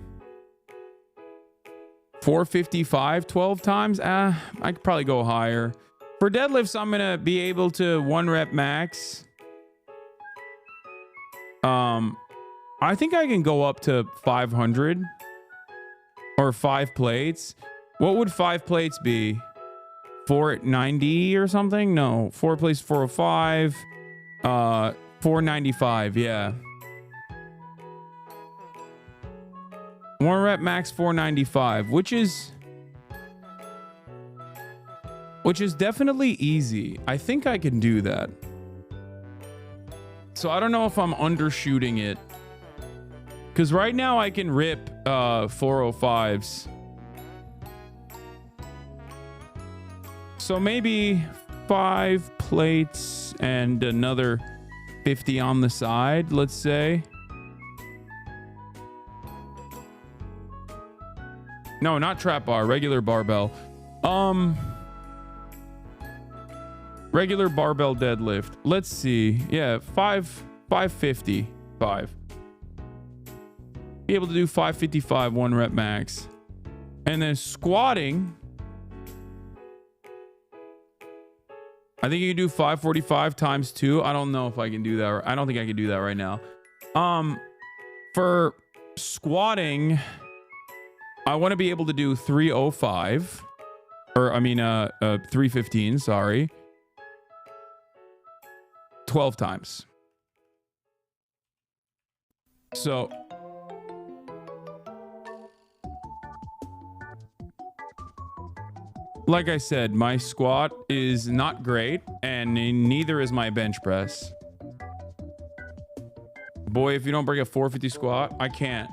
455 12 times. I could probably go higher. For deadlifts, I'm gonna be able to 1 rep max. I think I can go up to 500 or 5 plates. What would 5 plates be? 490 or something? No, 4 plates 405. 495. Yeah. 1 rep max 495, which is definitely easy. I think I can do that. So I don't know if I'm undershooting it. Because right now I can rip 405s. So maybe 5 plates and another 50 on the side, let's say. No, not trap bar, regular barbell. Regular barbell deadlift. Let's see. Yeah, 550. 5. Be able to do 555 1 rep max. And then squatting, I think you can do 545 times 2. I don't know if I can do that. I don't think I can do that right now. For squatting, I want to be able to do 305. Or I mean 315, sorry. 12 times. So like I said, my squat is not great, and neither is my bench press. Boy, if you don't bring a 450 squat, I can't.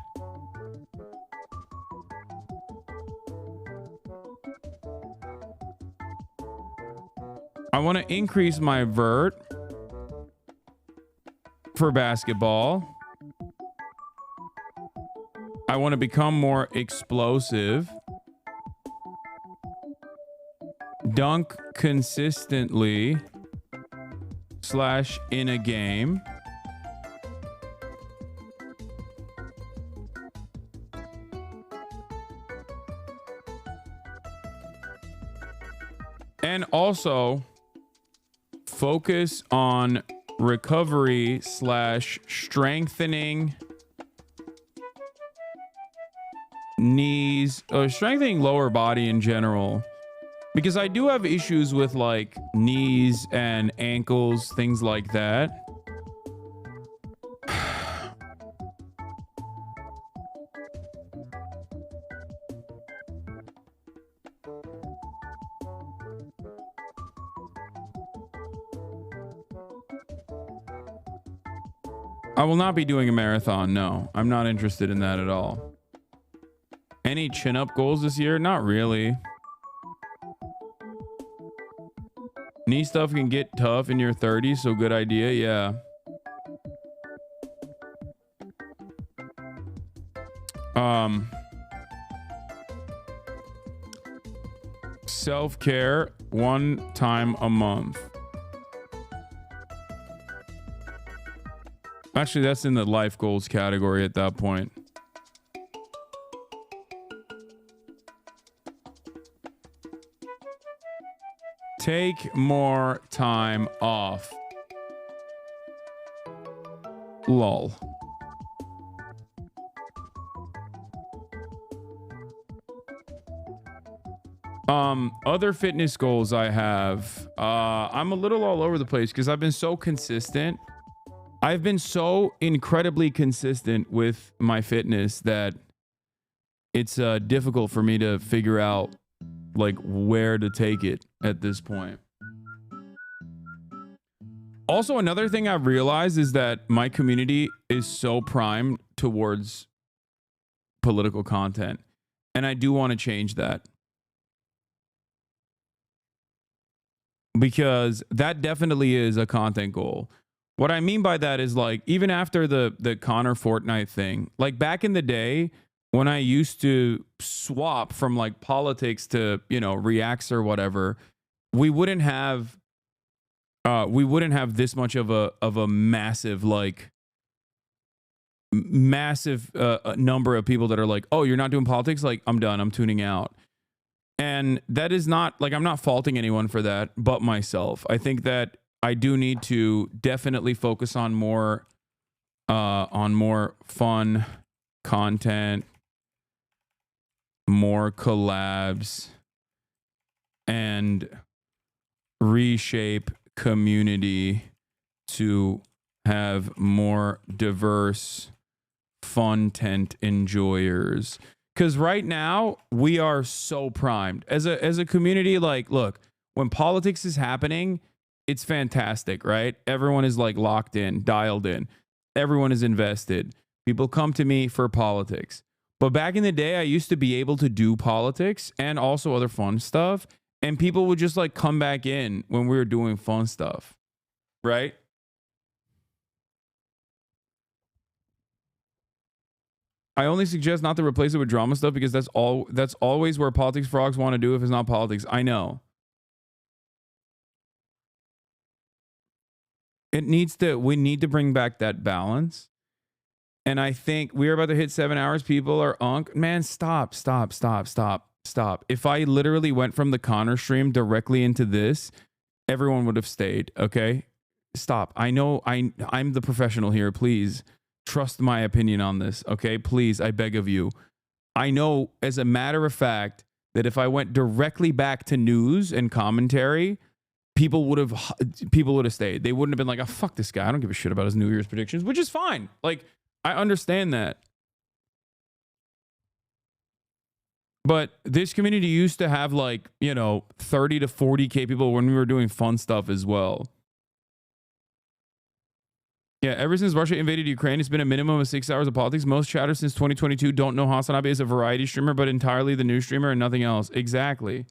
I want to increase my vert for basketball. I want to become more explosive. Dunk consistently / in a game. And also focus on recovery / strengthening knees or strengthening lower body in general. Because I do have issues with like knees and ankles, things like that. I will not be doing a marathon. No, I'm not interested in that at all. Any chin-up goals this year? Not really. Knee stuff can get tough in your 30s, so good idea, yeah. Self-care 1 time a month. Actually, that's in the life goals category at that point. Take more time off. Lol. Other fitness goals I have. I'm a little all over the place because I've been so consistent. I've been so incredibly consistent with my fitness that it's difficult for me to figure out like where to take it at this point. Also, another thing I've realized is that my community is so primed towards political content, and I do want to change that. Because that definitely is a content goal. What I mean by that is like, even after the Connor Fortnite thing, like back in the day when I used to swap from like politics to, you know, reacts or whatever, we wouldn't have this much of a massive number of people that are like, oh, you're not doing politics? Like, I'm done. I'm tuning out. And that is not like, I'm not faulting anyone for that but myself. I think that I do need to definitely focus on more fun content, more collabs, and reshape community to have more diverse fun-tent enjoyers. Because right now we are so primed as a community. Like, look, when politics is happening, it's fantastic, right? Everyone is like locked in, dialed in. Everyone is invested. People come to me for politics. But back in the day, I used to be able to do politics and also other fun stuff. And people would just like come back in when we were doing fun stuff, right? I only suggest not to replace it with drama stuff because that's always where politics frogs want to do if it's not politics. I know. We need to bring back that balance. And I think we're about to hit 7 hours. People are man, stop. If I literally went from the Connor stream directly into this, everyone would have stayed. Okay, stop. I know I'm the professional here. Please trust my opinion on this. Okay, please, I beg of you. I know as a matter of fact that if I went directly back to news and commentary, people would have stayed. They wouldn't have been like, oh, fuck this guy. I don't give a shit about his New Year's predictions, which is fine. Like, I understand that. But this community used to have like, 30 to 40K people when we were doing fun stuff as well. Yeah, ever since Russia invaded Ukraine, it's been a minimum of 6 hours of politics. Most chatters since 2022 don't know HasanAbi as a variety streamer, but entirely the news streamer and nothing else. Exactly.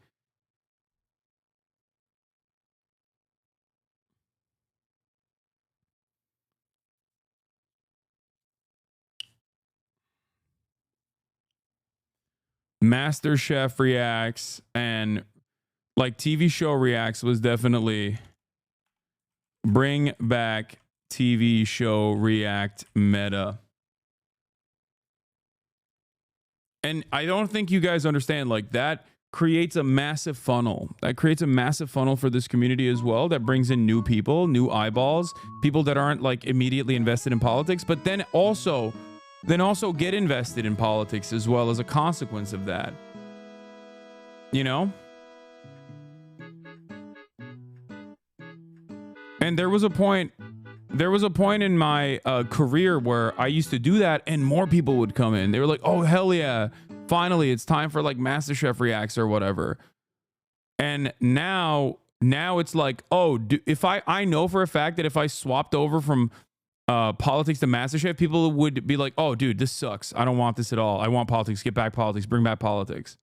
MasterChef reacts and like TV show reacts was definitely bring back TV show react meta. And I don't think you guys understand, like, that creates a massive funnel. That creates a massive funnel for this community as well. That brings in new people, new eyeballs, people that aren't like immediately invested in politics, but then also get invested in politics as well as a consequence of that. And there was a point in my career where I used to do that and more people would come in. They were like, oh, hell yeah. Finally, it's time for like MasterChef reacts or whatever. And now it's like, oh, if I know for a fact that if I swapped over from politics to MasterChef, people would be like, oh, dude, this sucks. I don't want this at all. I want politics. Get back politics. Bring back politics.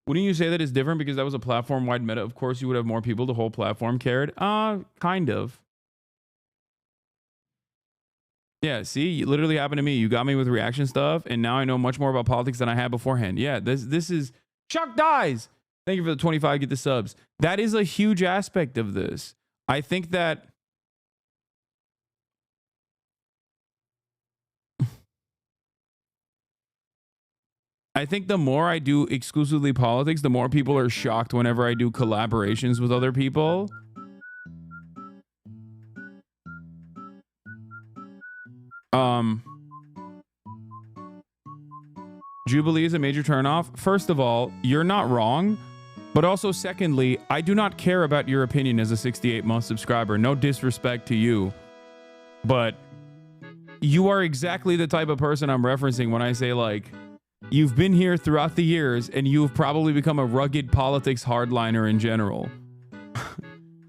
Wouldn't you say that it's different because that was a platform-wide meta? Of course, you would have more people. The whole platform cared. Kind of. Yeah, see, it literally happened to me. You got me with reaction stuff, and now I know much more about politics than I had beforehand. Yeah, this is... Chuck dies! Thank you for the 25. Get the subs. That is a huge aspect of this. I think that... I think the more I do exclusively politics, the more people are shocked whenever I do collaborations with other people. Jubilee is a major turnoff. First of all, you're not wrong. But also, secondly, I do not care about your opinion as a 68-month subscriber. No disrespect to you. But you are exactly the type of person I'm referencing when I say, like, you've been here throughout the years and you've probably become a rugged politics hardliner in general.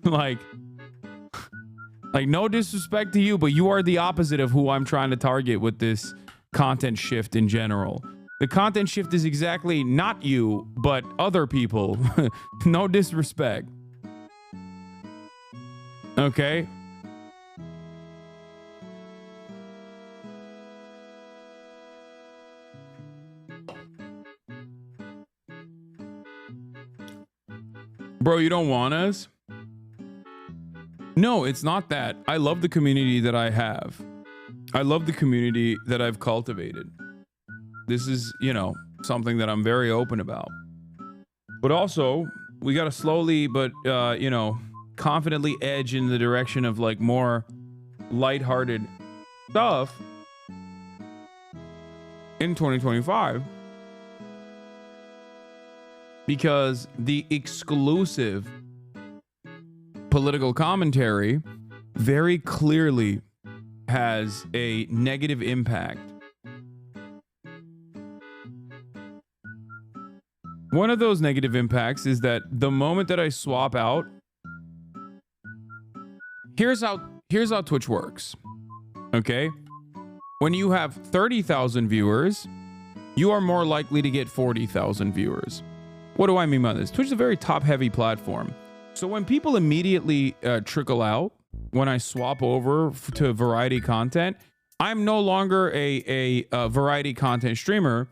like no disrespect to you, but you are the opposite of who I'm trying to target with this content shift in general. The content shift is exactly not you, but other people. No disrespect. Okay? Bro, you don't want us? No, it's not that. I love the community that I have. I love the community that I've cultivated. This is, you know, something that I'm very open about. But also, we got to slowly but, you know, confidently edge in the direction of like more lighthearted stuff in 2025. Because the exclusive political commentary very clearly has a negative impact. One of those negative impacts is that the moment that I swap out, here's how Twitch works. Okay? When you have 30,000 viewers, you are more likely to get 40,000 viewers. What do I mean by this? Twitch is a very top-heavy platform. So when people immediately trickle out, when I swap over to variety content, I'm no longer a variety content streamer,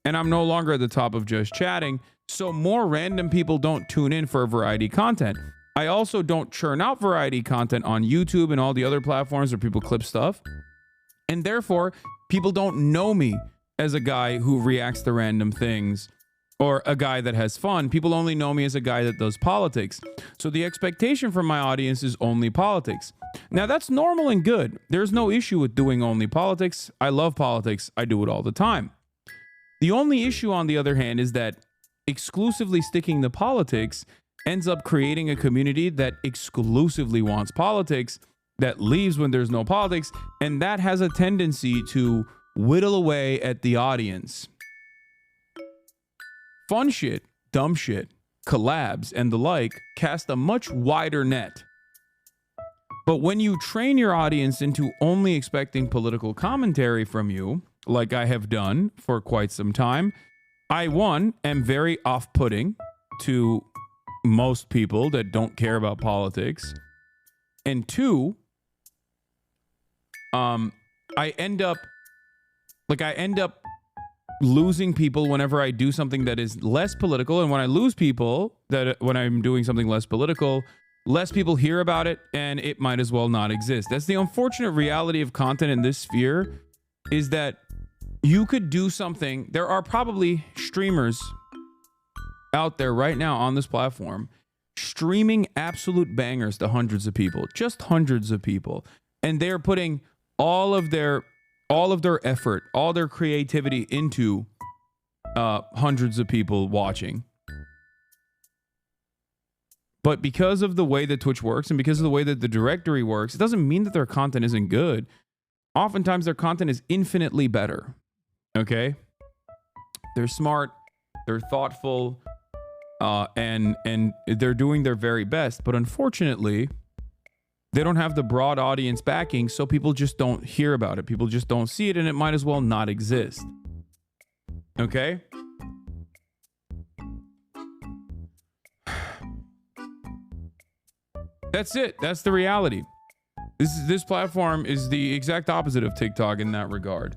and I'm no longer at the top of just chatting. So more random people don't tune in for variety content. I also don't churn out variety content on YouTube and all the other platforms where people clip stuff. And therefore, people don't know me as a guy who reacts to random things or a guy that has fun. People only know me as a guy that does politics. So the expectation from my audience is only politics. Now that's normal and good. There's no issue with doing only politics. I love politics. I do it all the time. The only issue, on the other hand, is that exclusively sticking to politics ends up creating a community that exclusively wants politics, that leaves when there's no politics, and that has a tendency to whittle away at the audience. Fun shit, dumb shit, collabs, and the like cast a much wider net. But when you train your audience into only expecting political commentary from you, like I have done for quite some time, I, one, am very off-putting to most people that don't care about politics. And two, I end up losing people whenever I do something that is less political. And when I lose people, when I'm doing something less political, less people hear about it, and it might as well not exist. That's the unfortunate reality of content in this sphere, is that you could do something. There are probably streamers out there right now on this platform streaming absolute bangers to hundreds of people, just hundreds of people. And they're putting all of their effort, all their creativity into hundreds of people watching. But because of the way that Twitch works and because of the way that the directory works, it doesn't mean that their content isn't good. Oftentimes their content is infinitely better. Okay? They're smart, they're thoughtful, and they're doing their very best. But unfortunately, they don't have the broad audience backing, so people just don't hear about it. People just don't see it, and it might as well not exist. Okay? That's it. That's the reality. This platform is the exact opposite of TikTok in that regard.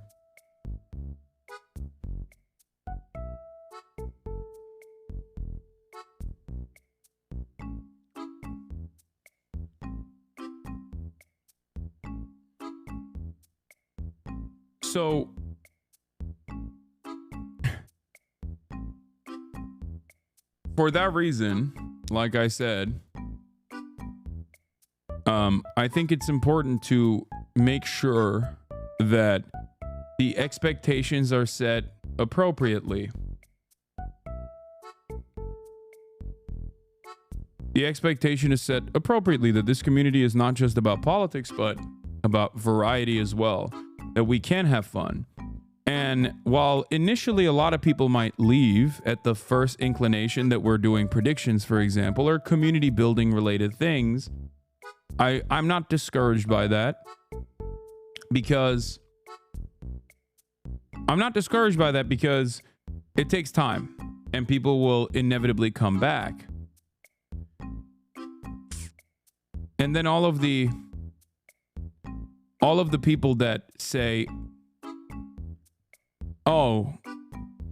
So for that reason, like I said, I think it's important to make sure that the expectations are set appropriately. The expectation is set appropriately that this community is not just about politics, but about variety as well, that we can have fun. And while initially a lot of people might leave at the first inclination that we're doing predictions, for example, or community building related things, I'm not discouraged by that, because it takes time and people will inevitably come back. And then all of the people that say, oh,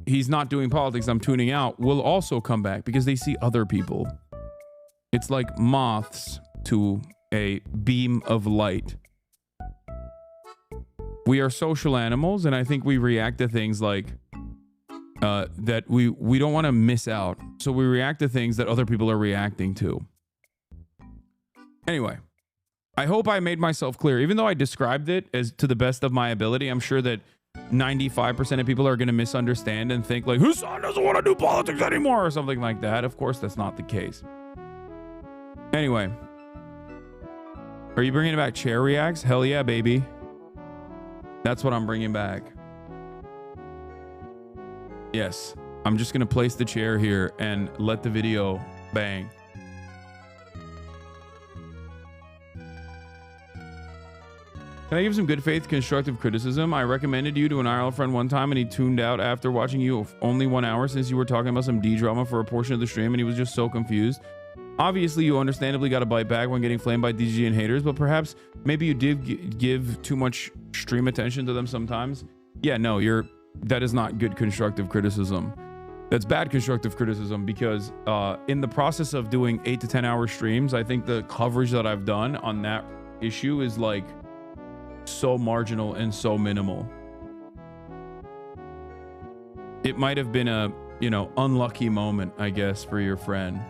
he's not doing politics, I'm tuning out, will also come back because they see other people. It's like moths to a beam of light. We are social animals, and I think we react to things like that we don't want to miss out. So we react to things that other people are reacting to. Anyway, I hope I made myself clear. Even though I described it as to the best of my ability, I'm sure that 95% of people are going to misunderstand and think like, Hasan doesn't want to do politics anymore or something like that. Of course, that's not the case. Anyway, are you bringing back chair reacts? Hell yeah, baby. That's what I'm bringing back. Yes, I'm just going to place the chair here and let the video bang. Can I give some good faith constructive criticism? I recommended you to an IRL friend one time and he tuned out after watching you only 1 hour since you were talking about some D-drama for a portion of the stream and he was just so confused. Obviously, you understandably got to bite back when getting flamed by DG and haters, but perhaps maybe you did give too much stream attention to them sometimes. Yeah, no, that is not good constructive criticism. That's bad constructive criticism because in the process of doing 8 to 10 hour streams, I think the coverage that I've done on that issue is like so marginal and so minimal. It might have been a, unlucky moment, I guess, for your friend.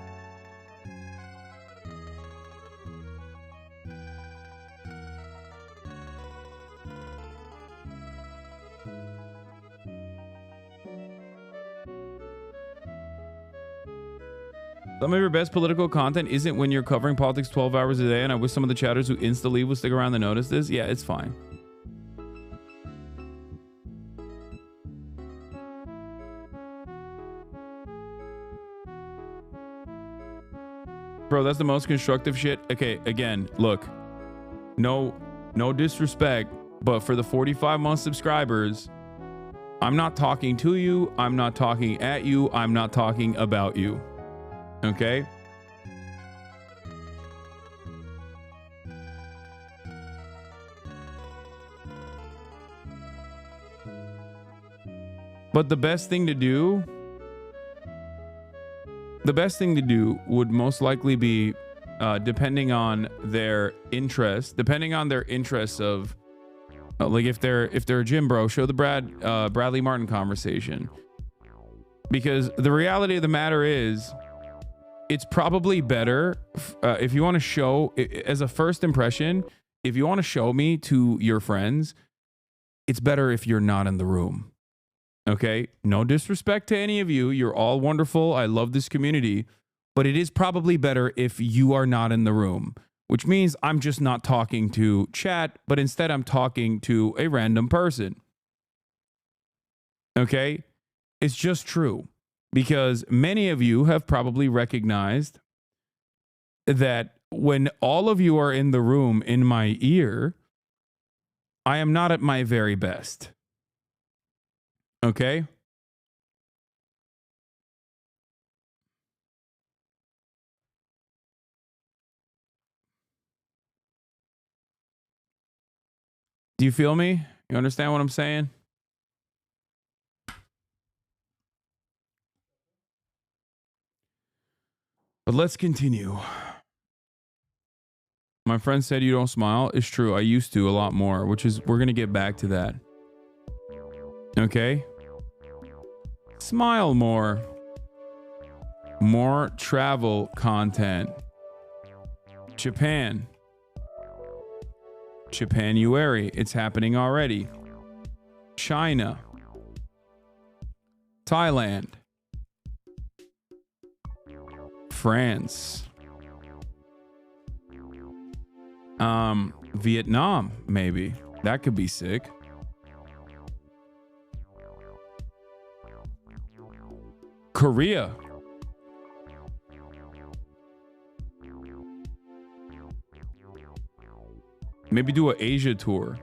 Some of your best political content isn't when you're covering politics 12 hours a day, and I wish some of the chatters who insta-leave will stick around to notice this. Yeah, it's fine. Bro, that's the most constructive shit. Okay, again, look. No disrespect, but for the 45-month subscribers, I'm not talking to you. I'm not talking at you. I'm not talking about you. Okay? But the best thing to do would most likely be depending on their interests of like if they're a gym bro, show the Bradley Martin conversation. Because the reality of the matter is, it's probably better if you want to show, as a first impression, if you want to show me to your friends, it's better if you're not in the room. Okay? No disrespect to any of you. You're all wonderful. I love this community. But it is probably better if you are not in the room, which means I'm just not talking to chat, but instead I'm talking to a random person. Okay? It's just true. Because many of you have probably recognized that when all of you are in the room in my ear, I am not at my very best. Okay? Do you feel me? You understand what I'm saying? But let's continue. My friend said you don't smile. It's true. I used to a lot more, which is, we're going to get back to that. Okay? Smile more. More travel content. Japan. Japanuary. It's happening already. China. Thailand. France. Vietnam, maybe. That could be sick. Korea. Maybe do an Asia tour.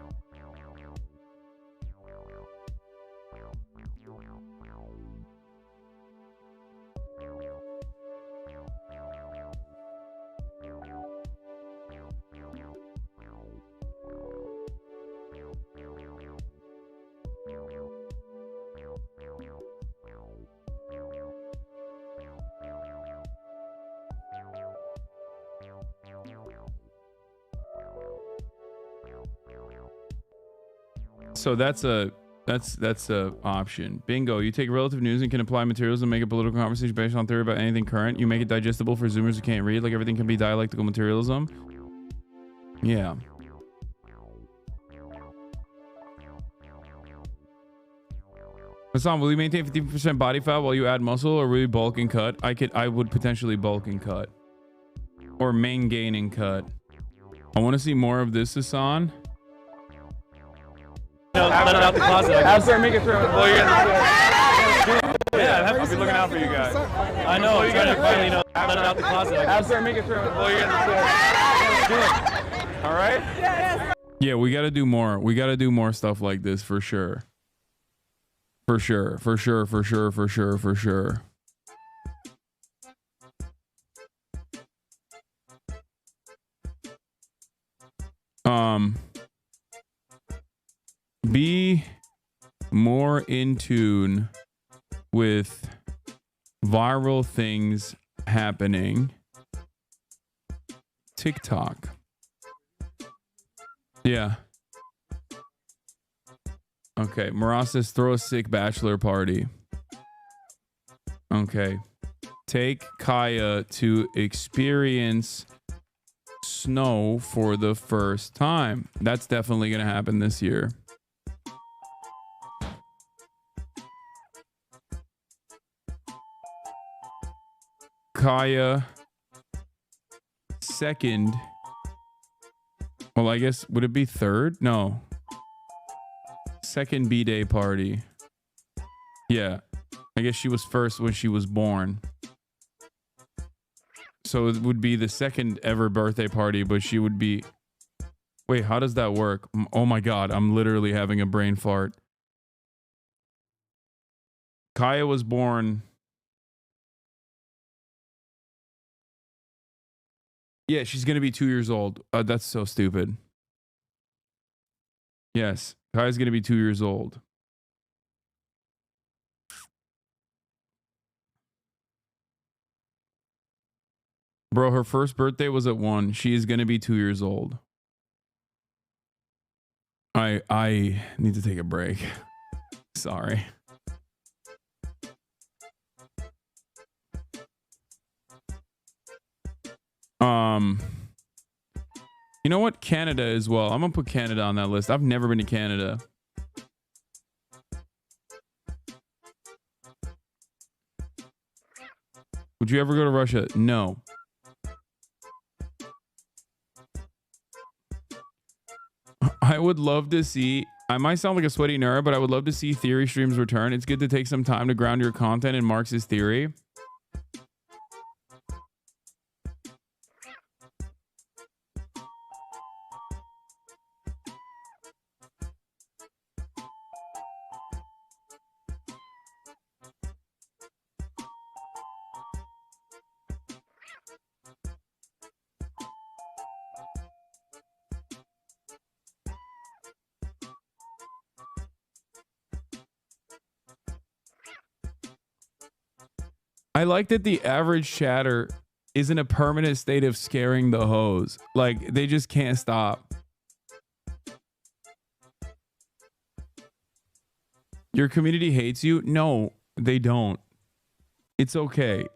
So that's a That's a option. Bingo. You take relative news and can apply materials and make a political conversation based on theory about anything current. You make it digestible for Zoomers who can't read. Like everything can be dialectical materialism. Yeah. Hasan, will you maintain 50% body fat while you add muscle, or will you bulk and cut? I would potentially bulk and cut, or main gain and cut. I want to see more of this, Hasan. Let it out the closet. Absolutely, make it through. Well, you're yeah, I'll be looking out for you guys. I know. I'm trying to finally let it out the closet. Absolutely, make it through. Well, you're all right. Yeah, we got to do more. We got to do more stuff like this for sure. For sure. Be more in tune with viral things happening. TikTok. Yeah. Okay, Maras says throw a sick bachelor party. Okay. Take Kaya to experience snow for the first time. That's definitely going to happen this year. Kaya second. Well, I guess, would it be third? No. Second B-Day party. Yeah. I guess she was first when she was born. So it would be the second ever birthday party, but she would be... Wait, how does that work? Oh my God, I'm literally having a brain fart. Kaya was born... Yeah, she's going to be 2 years old. That's so stupid. Yes, Kaya's going to be 2 years old. Bro, her first birthday was at 1. She is going to be 2 years old. I need to take a break. Sorry. You know what? Canada as well. I'm gonna put Canada on that list. I've never been to Canada. Would you ever go to Russia? No. I would love to see, I might sound like a sweaty nerd, but I would love to see theory streams return. It's good to take some time to ground your content in Marxist theory. I like that the average chatter is in a permanent state of scaring the hoes. Like, they just can't stop. Your community hates you? No, they don't. It's okay.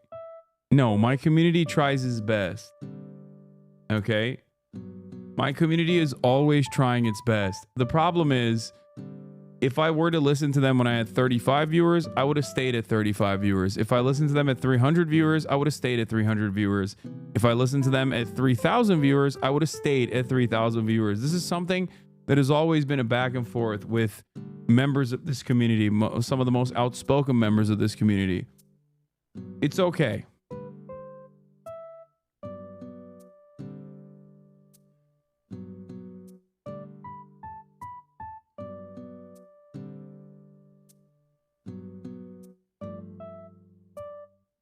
No, my community tries its best. Okay? My community is always trying its best. The problem is, if I were to listen to them when I had 35 viewers, I would have stayed at 35 viewers. If I listened to them at 300 viewers, I would have stayed at 300 viewers. If I listened to them at 3,000 viewers, I would have stayed at 3,000 viewers. This is something that has always been a back and forth with members of this community, some of the most outspoken members of this community. It's okay.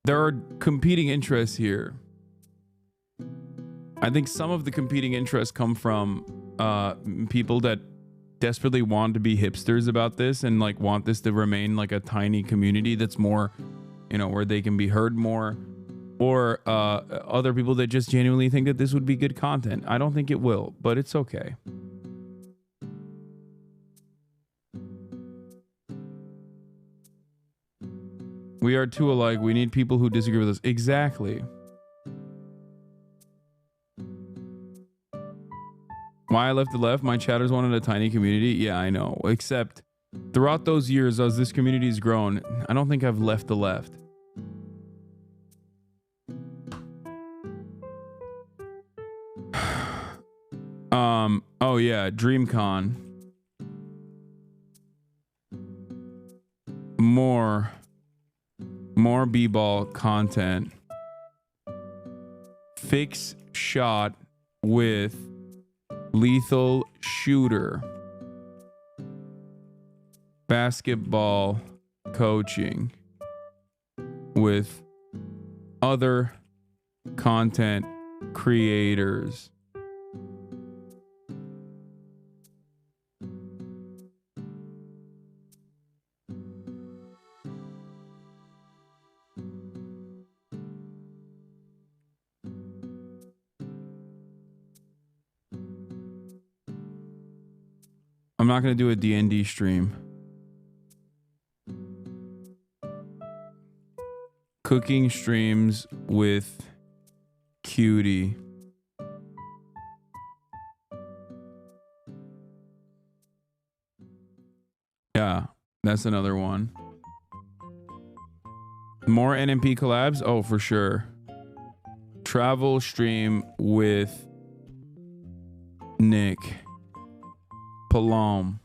There are competing interests here. I think some of the competing interests come from people that desperately want to be hipsters about this and like want this to remain like a tiny community that's more, you know, where they can be heard more, or other people that just genuinely think that this would be good content. I don't think it will, but it's okay. We are too alike. We need people who disagree with us. Exactly. Why I left the left? My chatters wanted a tiny community. Yeah, I know. Except throughout those years, as this community's grown, I don't think I've left the left. Oh yeah, DreamCon. More b-ball content. Fix shot with lethal shooter. Basketball coaching with other content creators. I'm not going to do a D&D stream. Cooking streams with Cutie. Yeah, that's another one. More NMP collabs? Oh, for sure. Travel stream with Nick. Palom.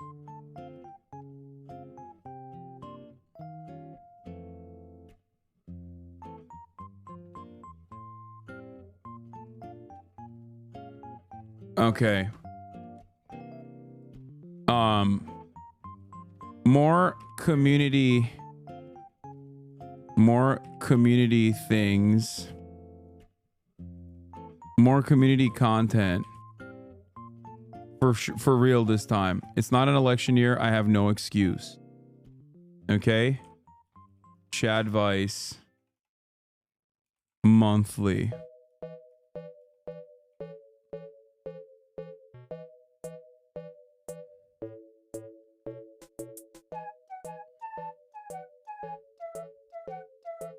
Okay. More community things. More community content. For real this time. It's not an election year. I have no excuse. Okay? Chad Vice. Monthly.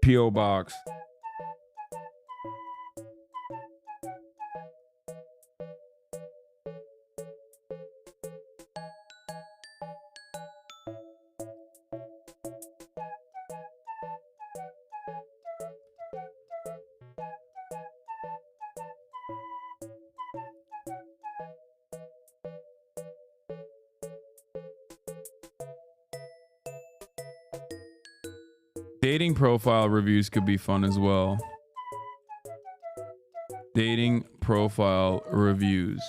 P.O. Box. Dating profile reviews could be fun as well. Dating profile reviews.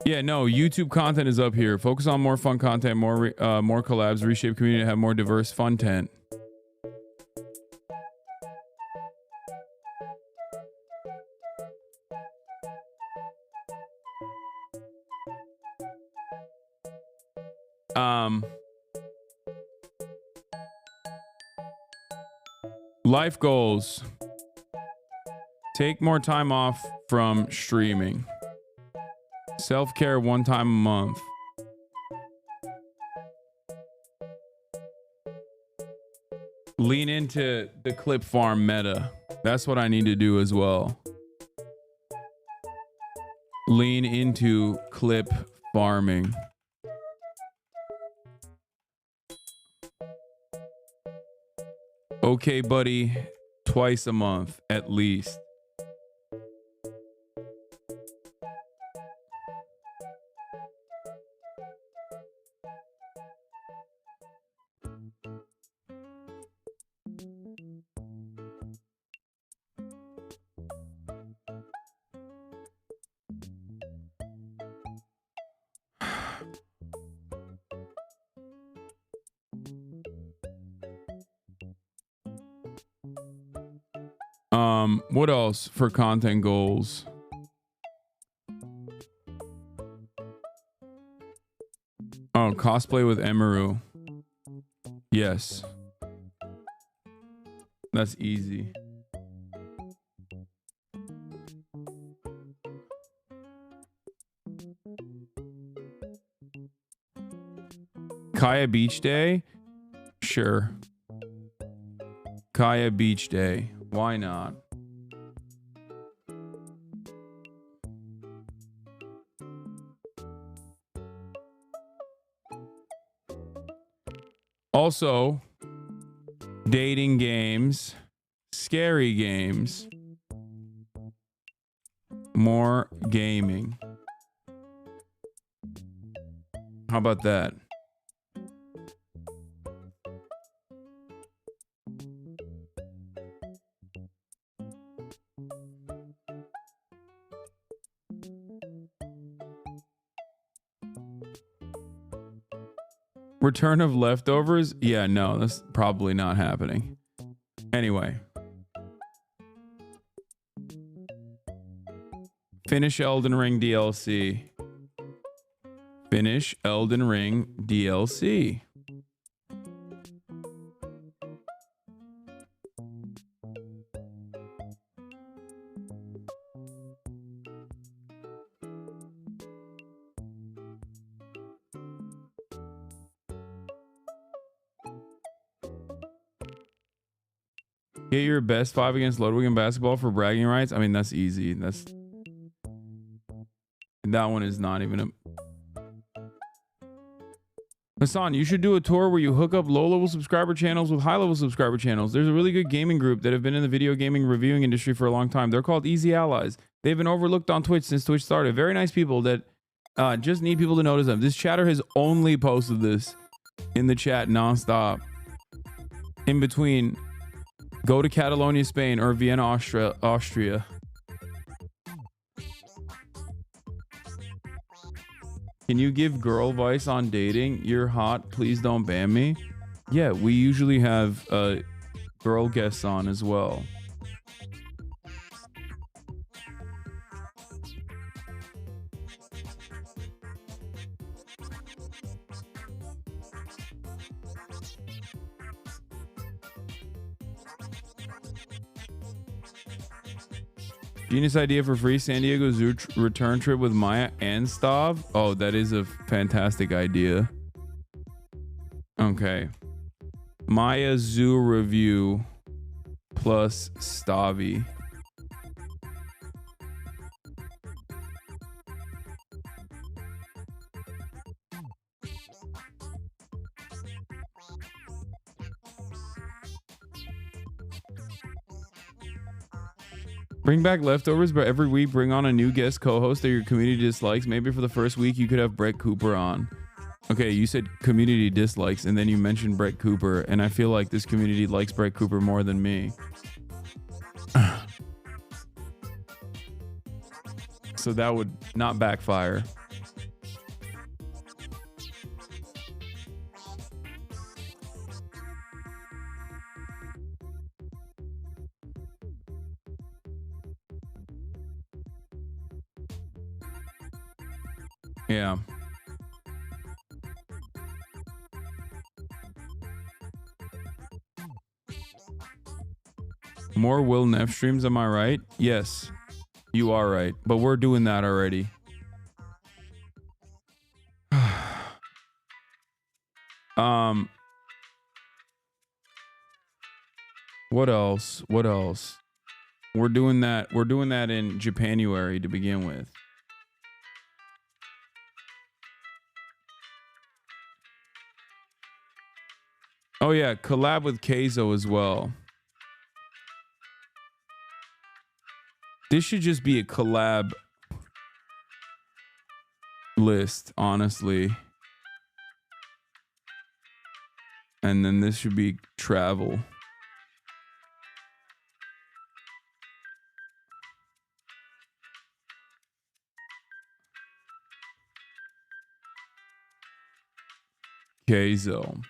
Yeah, no, YouTube content is up here. Focus on more fun content, more collabs, reshape community, have more diverse fun content. Life goals. Take more time off from streaming. Self-care 1 time a month. Lean into the clip farm meta. That's what I need to do as well. Lean into clip farming. Okay, buddy, twice a month at least. What else for content goals? Oh, cosplay with Emaru. Yes. That's easy. Kaya Beach Day? Sure. Kaya Beach Day. Why not? Also, dating games, scary games, more gaming. How about that? Return of leftovers? Yeah, no, that's probably not happening. Anyway. Finish Elden Ring DLC. Finish Elden Ring DLC. Get your best 5 against Ludwig in basketball for bragging rights. I mean, that's easy. That one is not even a... Hasan, you should do a tour where you hook up low-level subscriber channels with high-level subscriber channels. There's a really good gaming group that have been in the video gaming reviewing industry for a long time. They're called Easy Allies. They've been overlooked on Twitch since Twitch started. Very nice people that just need people to notice them. This chatter has only posted this in the chat nonstop. In between... Go to Catalonia, Spain, or Vienna, Austria. Can you give girl advice on dating? You're hot. Please don't ban me. Yeah, we usually have girl guests on as well. Genius idea for free San Diego Zoo return trip with Maya and Stav. Oh, that is a fantastic idea. Okay. Maya Zoo review plus Stavi. Bring back leftovers, but every week bring on a new guest co-host that your community dislikes. Maybe for the first week you could have Brett Cooper on. Okay, you said community dislikes, and then you mentioned Brett Cooper, and I feel like this community likes Brett Cooper more than me. So that would not backfire. Yeah. More Will Neff streams, am I right? Yes, you are right. But we're doing that already. What else? What else? We're doing that. We're doing that in Japanuary to begin with. Oh yeah, collab with Keizo as well. This should just be a collab list, honestly. And then this should be travel. Keizo.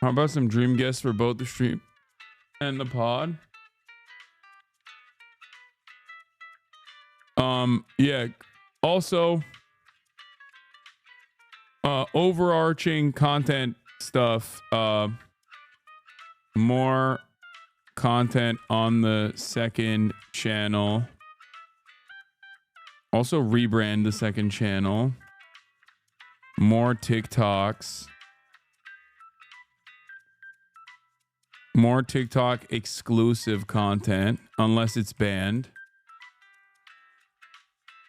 How about some dream guests for both the stream and the pod? Yeah. Also, overarching content stuff. More content on the second channel. Also rebrand the second channel. More TikToks. More TikTok exclusive content, unless it's banned.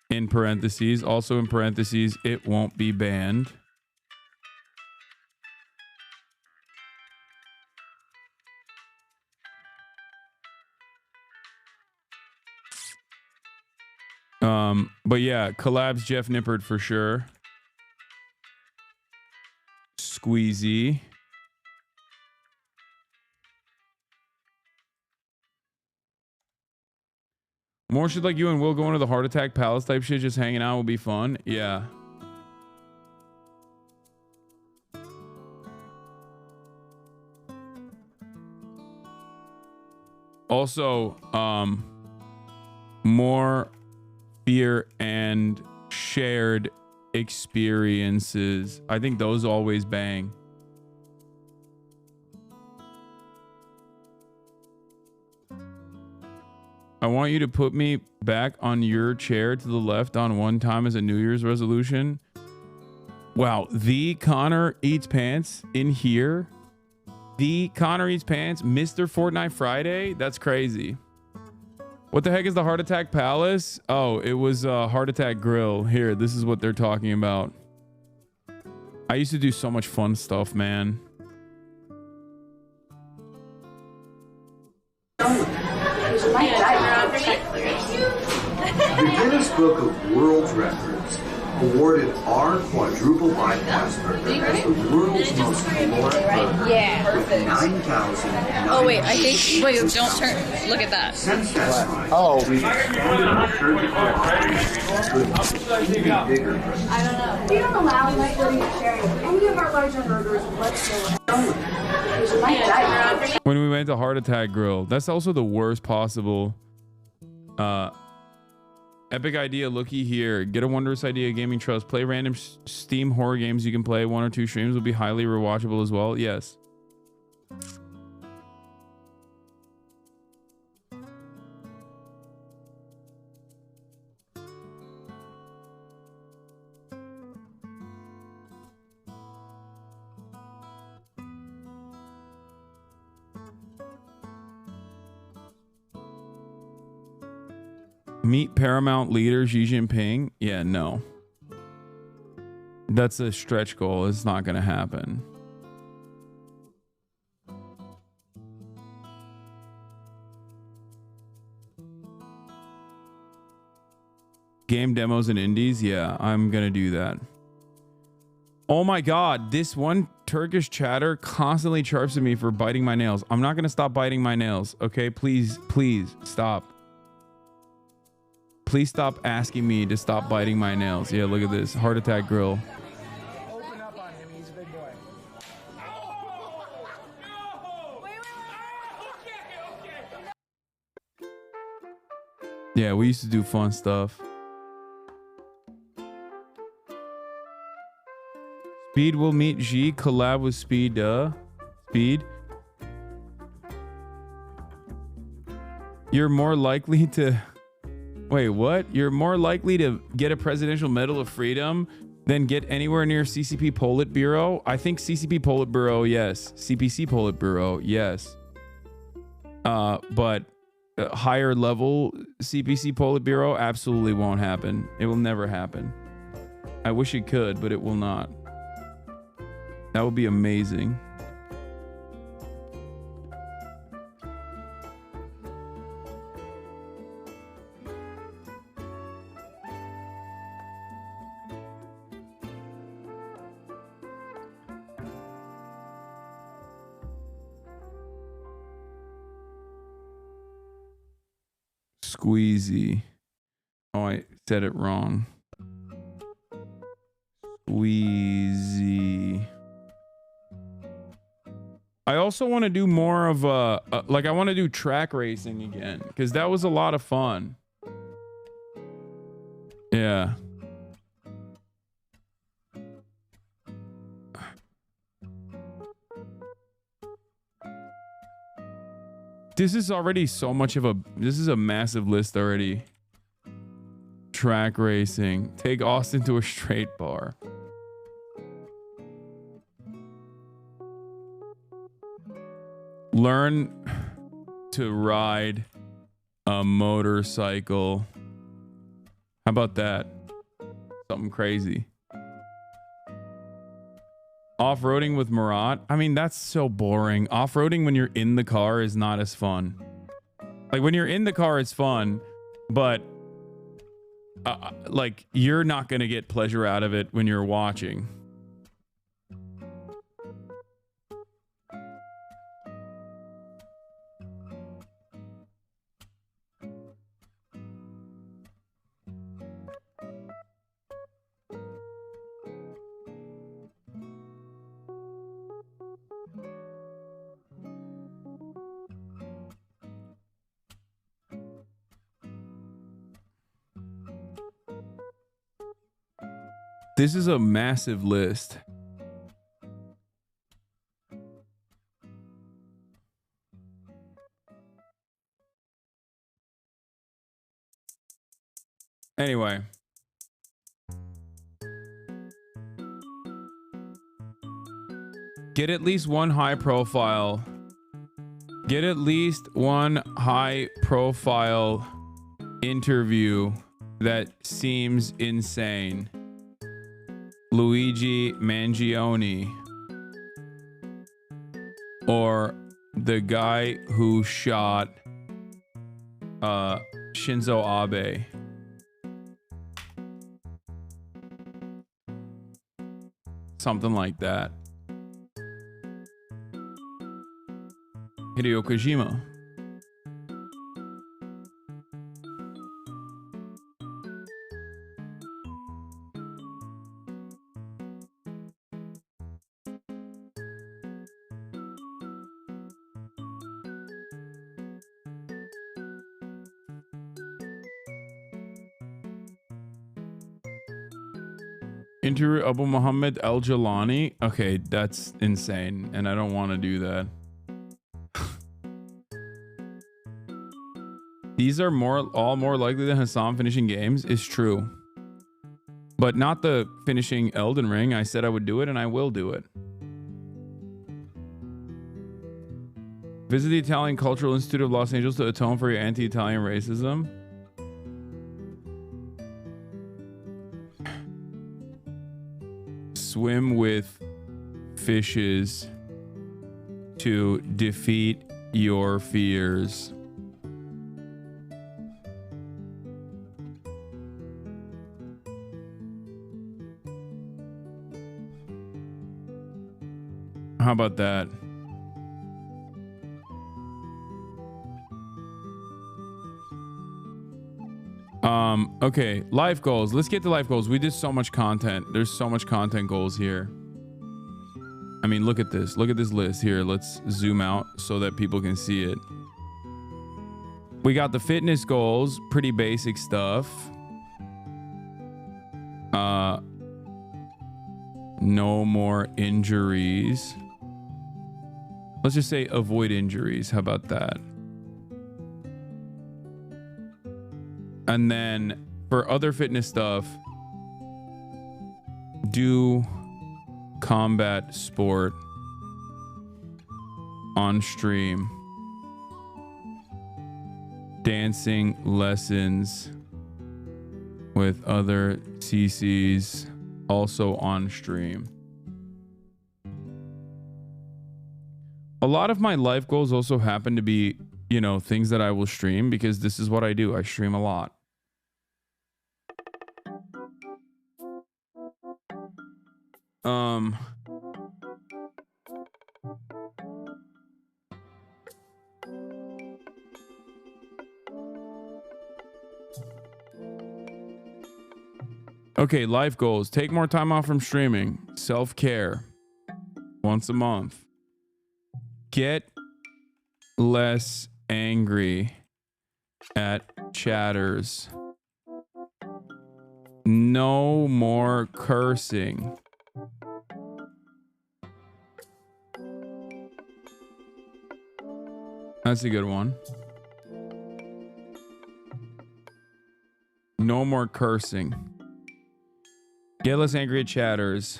In parentheses. Also in parentheses, it won't be banned. But yeah, collabs Jeff Nippard for sure. Squeezy. More shit like you and Will going to the Heart Attack Palace type shit, just hanging out will be fun. Yeah. Also, more fear and shared experiences. I think those always bang. I want you to put me back on your chair to the left on one time as a New Year's resolution. Wow, the Connor Eats Pants in here. The Connor Eats Pants, Mr. Fortnite Friday. That's crazy. What the heck is the Heart Attack Palace? Oh, it was Heart Attack Grill. Here, this is what they're talking about. I used to do so much fun stuff, man. The Guinness Book of World Records awarded our quadruple bypass burger as the world's most caloric burger. Yeah. With 9,000. Oh wait, I think. Wait, don't turn. Look at that. Since that time, we've expanded our surgical bigger. I don't know. We don't allow splitting or sharing any of our larger burgers whatsoever. When we went to Heart Attack Grill, that's also the worst possible. Epic idea, looky here. Get a wondrous idea, gaming trust. Play random Steam horror games you can play. 1 or 2 streams will be highly rewatchable as well. Yes. Meet Paramount leader Xi Jinping. Yeah, no. That's a stretch goal. It's not going to happen. Game demos and indies. Yeah, I'm going to do that. Oh my God. This one Turkish chatter constantly chirps at me for biting my nails. I'm not going to stop biting my nails. Okay, please, please stop. Please stop asking me to stop biting my nails. Yeah, look at this. Heart Attack Grill. Open up on him. He's a big boy. Yeah, we used to do fun stuff. Speed will meet G. Collab with Speed. Speed. You're more likely to... Wait, what? You're more likely to get a Presidential Medal of Freedom than get anywhere near CCP Politburo? I think CCP Politburo, yes. CPC Politburo, yes. But higher level CPC Politburo absolutely won't happen. It will never happen. I wish it could, but it will not. That would be amazing. Squeezy. Oh, I said it wrong. Squeezy. I also want to do more of like I want to do track racing again because that was a lot of fun. Yeah. This is already so much of a, this is a massive list already. Track racing. Take Austin to a straight bar. Learn to ride a motorcycle. How about that? Something crazy. Off-roading with Murat. I mean, that's so boring. Off-roading when you're in the car is not as fun. Like when you're in the car, it's fun, but like you're not going to get pleasure out of it when you're watching. This is a massive list. Anyway. Get at least one high profile. Get at least one high profile interview that seems insane. Luigi Mangione, or the guy who shot Shinzo Abe. Something like that. Hideo Kojima. Interview Abu Muhammad Al Jalani. Okay, that's insane, and I don't want to do that. These are all more likely than Hasan finishing games. Is true, but not the finishing Elden Ring. I said I would do it, and I will do it. Visit the Italian Cultural Institute of Los Angeles to atone for your anti-Italian racism. Swim with fishes to defeat your fears. How about that? Okay, life goals. Let's get to life goals. We did so much content. There's so much content goals here. I mean, look at this. Look at this list here. Let's zoom out so that people can see it. We got the fitness goals, pretty basic stuff. No more injuries. Let's just say avoid injuries. How about that? And then for other fitness stuff, do combat sport on stream. Dancing lessons with other CCs also on stream. A lot of my life goals also happen to be, you know, things that I will stream because this is what I do. I stream a lot. Okay, life goals. Take more time off from streaming. Self-care. Once a month. Get less angry at chatters. No more cursing. That's a good one. No more cursing. Get less angry at chatters.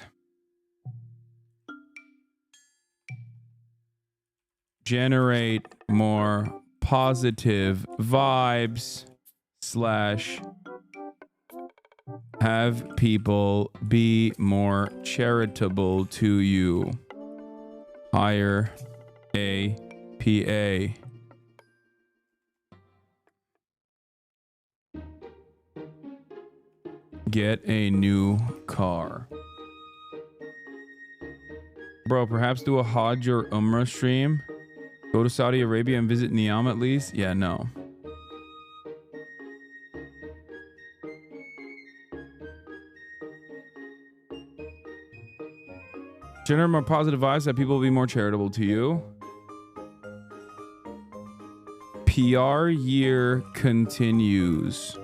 Generate more positive vibes / have people be more charitable to you. Hire a PA. Get a new car. Bro, perhaps do a Hajj or Umrah stream. Go to Saudi Arabia and visit Niam at least. Yeah, no. Generate more positive vibes that people will be more charitable to you. PR year continues.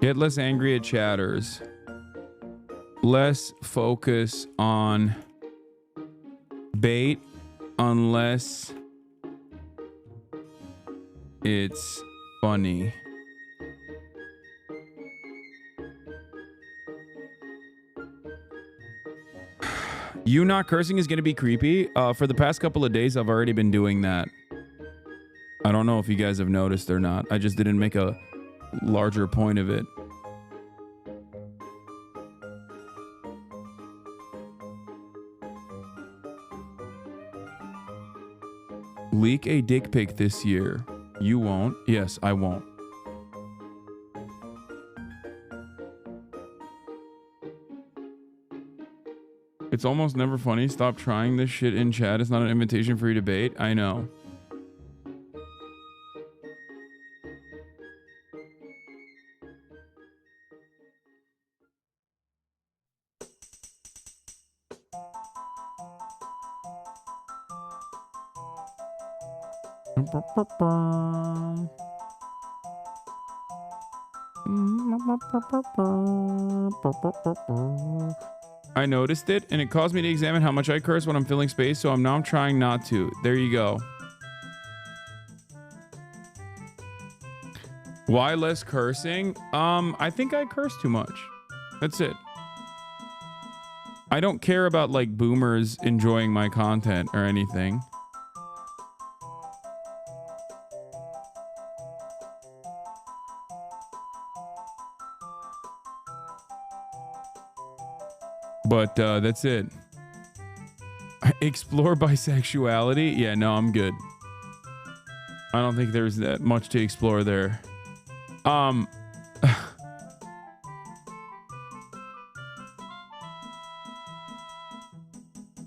Get less angry at chatters. Less focus on bait unless it's funny. You not cursing is going to be creepy. For the past couple of days, I've already been doing that. I don't know if you guys have noticed or not. I just didn't make a larger point of it. Leak a dick pic this year. You won't. Yes, I won't. It's almost never funny. Stop trying this shit in chat. It's not an invitation for you to debate. I know. I noticed it, and it caused me to examine how much I curse when I'm filling space, so I'm trying not to. There you go. Why less cursing? I think I curse too much. That's it. I don't care about like boomers enjoying my content or anything. But that's it. Explore bisexuality? Yeah, no, I'm good. I don't think there's that much to explore there.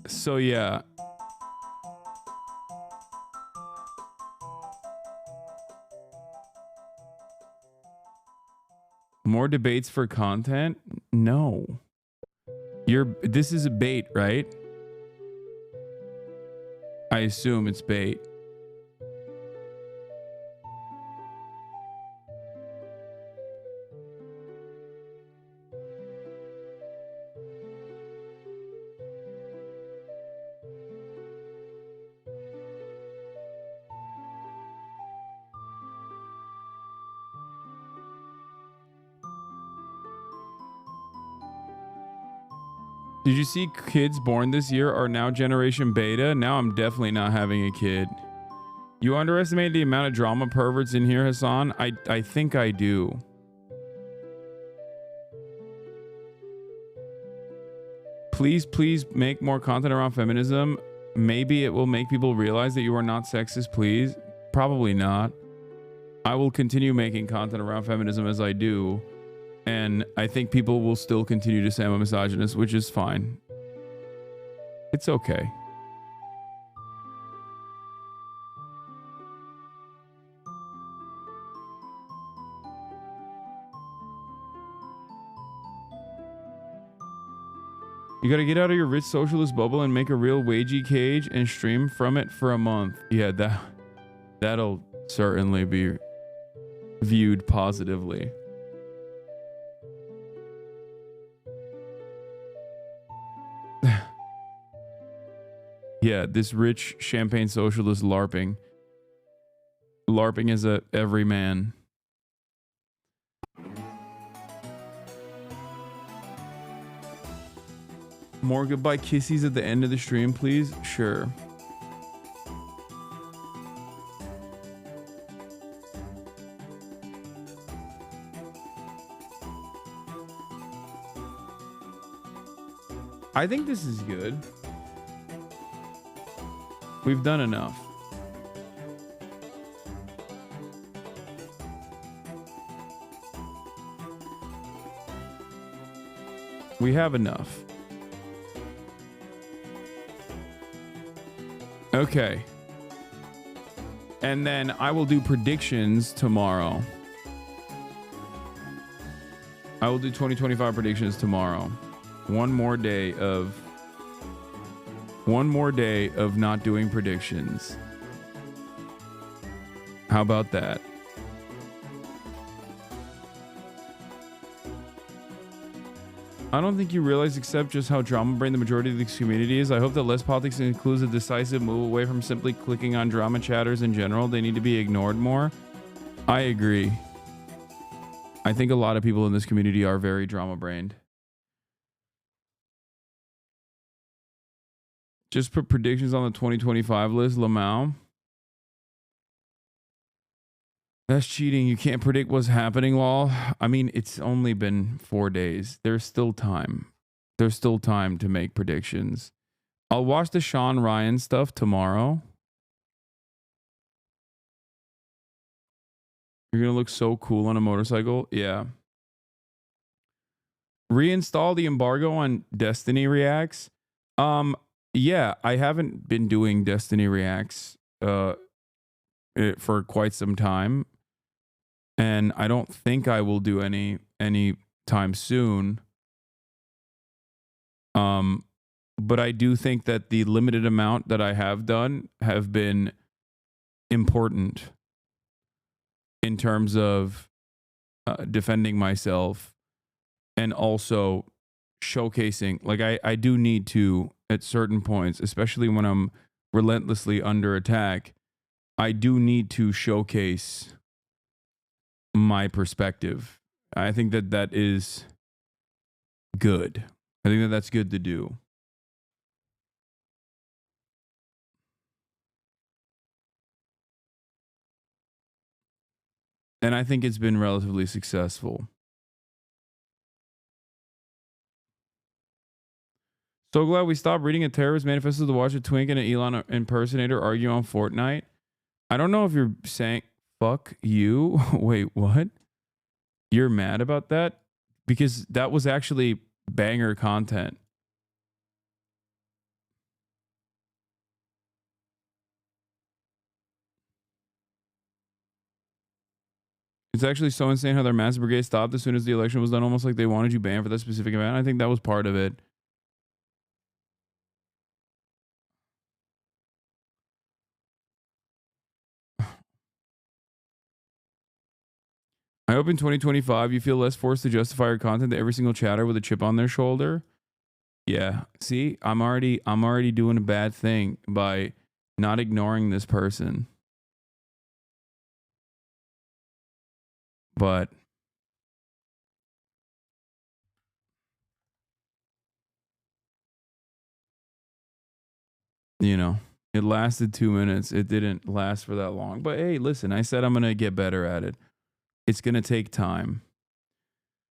So yeah. More debates for content? No. This is a bait, right? I assume it's bait. Did you see kids born this year are now generation beta? Now I'm definitely not having a kid. You underestimate the amount of drama perverts in here, Hasan? I think I do. Please make more content around feminism. Maybe it will make people realize that you are not sexist, please. Probably not. I will continue making content around feminism as I do. And I think people will still continue to say I'm a misogynist, which is fine. It's okay. You gotta get out of your rich socialist bubble and make a real wagey cage and stream from it for a month. Yeah, that'll certainly be viewed positively. Yeah, this rich champagne socialist LARPing. LARPing is a everyman. More goodbye kissies at the end of the stream, please. Sure. I think this is good. We've done enough. We have enough. Okay. And then I will do predictions tomorrow. I will do 2025 predictions tomorrow. One more day of not doing predictions. How about that? I don't think you realize except just how drama brain the majority of this community is. I hope that less politics includes a decisive move away from simply clicking on drama chatters in general. They need to be ignored more. I agree. I think a lot of people in this community are very drama brained. Just put predictions on the 2025 list, Lamau. That's cheating. You can't predict what's happening, lol. I mean, it's only been 4 days. There's still time. There's still time to make predictions. I'll watch the Shawn Ryan stuff tomorrow. You're going to look so cool on a motorcycle. Yeah. Reinstall the embargo on Destiny Reacts. Yeah, I haven't been doing Destiny Reacts for quite some time. And I don't think I will do any time soon. But I do think that the limited amount that I have done have been important in terms of defending myself and also showcasing. Like I do need to, at certain points, especially when I'm relentlessly under attack, I do need to showcase my perspective. I think that that is good. I think that that's good to do. And I think it's been relatively successful. So glad we stopped reading a terrorist manifesto to watch a twink and an Elon impersonator argue on Fortnite. I don't know if you're saying fuck you. Wait, what? You're mad about that? Because that was actually banger content. It's actually so insane how their mass brigade stopped as soon as the election was done, almost like they wanted you banned for that specific event. I think that was part of it. I hope in 2025 you feel less forced to justify your content to every single chatter with a chip on their shoulder. Yeah, see, I'm already doing a bad thing by not ignoring this person. But you know, it lasted 2 minutes. It didn't last for that long. But hey, listen, I said I'm going to get better at it. It's going to take time.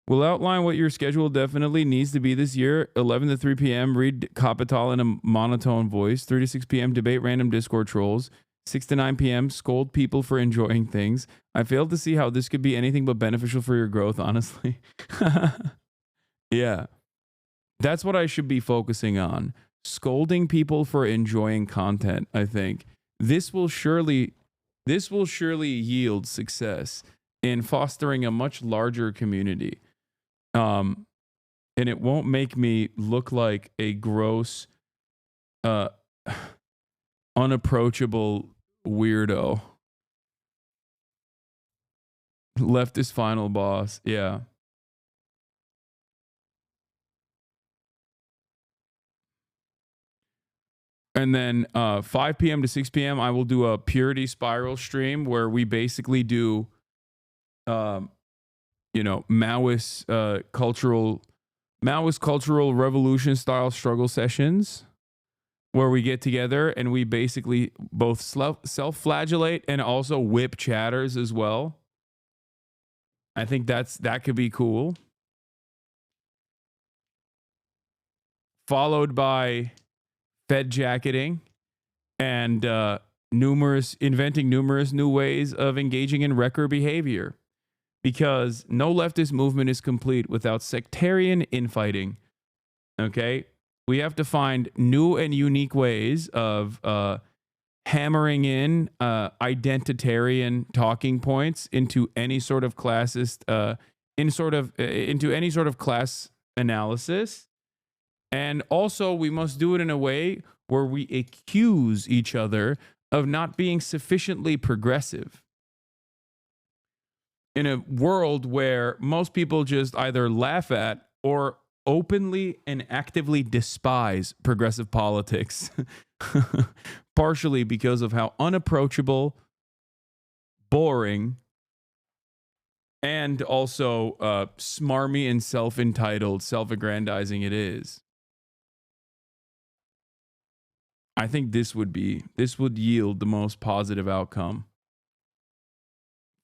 We'll outline what your schedule definitely needs to be this year. 11 to 3 p.m., read Capital in a monotone voice. 3 to 6 p.m., debate random Discord trolls. 6 to 9 p.m., scold people for enjoying things. I failed to see how this could be anything but beneficial for your growth, honestly. Yeah. That's what I should be focusing on. Scolding people for enjoying content, I think. This will surely yield success in fostering a much larger community. And it won't make me look like a gross, unapproachable weirdo. Leftist final boss. Yeah. And then 5 p.m. to 6 p.m. I will do a Purity Spiral stream where we basically do, Maoist cultural revolution style struggle sessions, where we get together and we basically both self-flagellate and also whip chatters as well. I think that could be cool. Followed by Fed jacketing and inventing numerous new ways of engaging in wrecker behavior. Because no leftist movement is complete without sectarian infighting. Okay? We have to find new and unique ways of hammering in identitarian talking points into any sort of classist, into any sort of class analysis. And also, we must do it in a way where we accuse each other of not being sufficiently progressive. In a world where most people just either laugh at or openly and actively despise progressive politics, partially because of how unapproachable, boring, and also smarmy and self-entitled, self-aggrandizing it is. I think this would yield the most positive outcome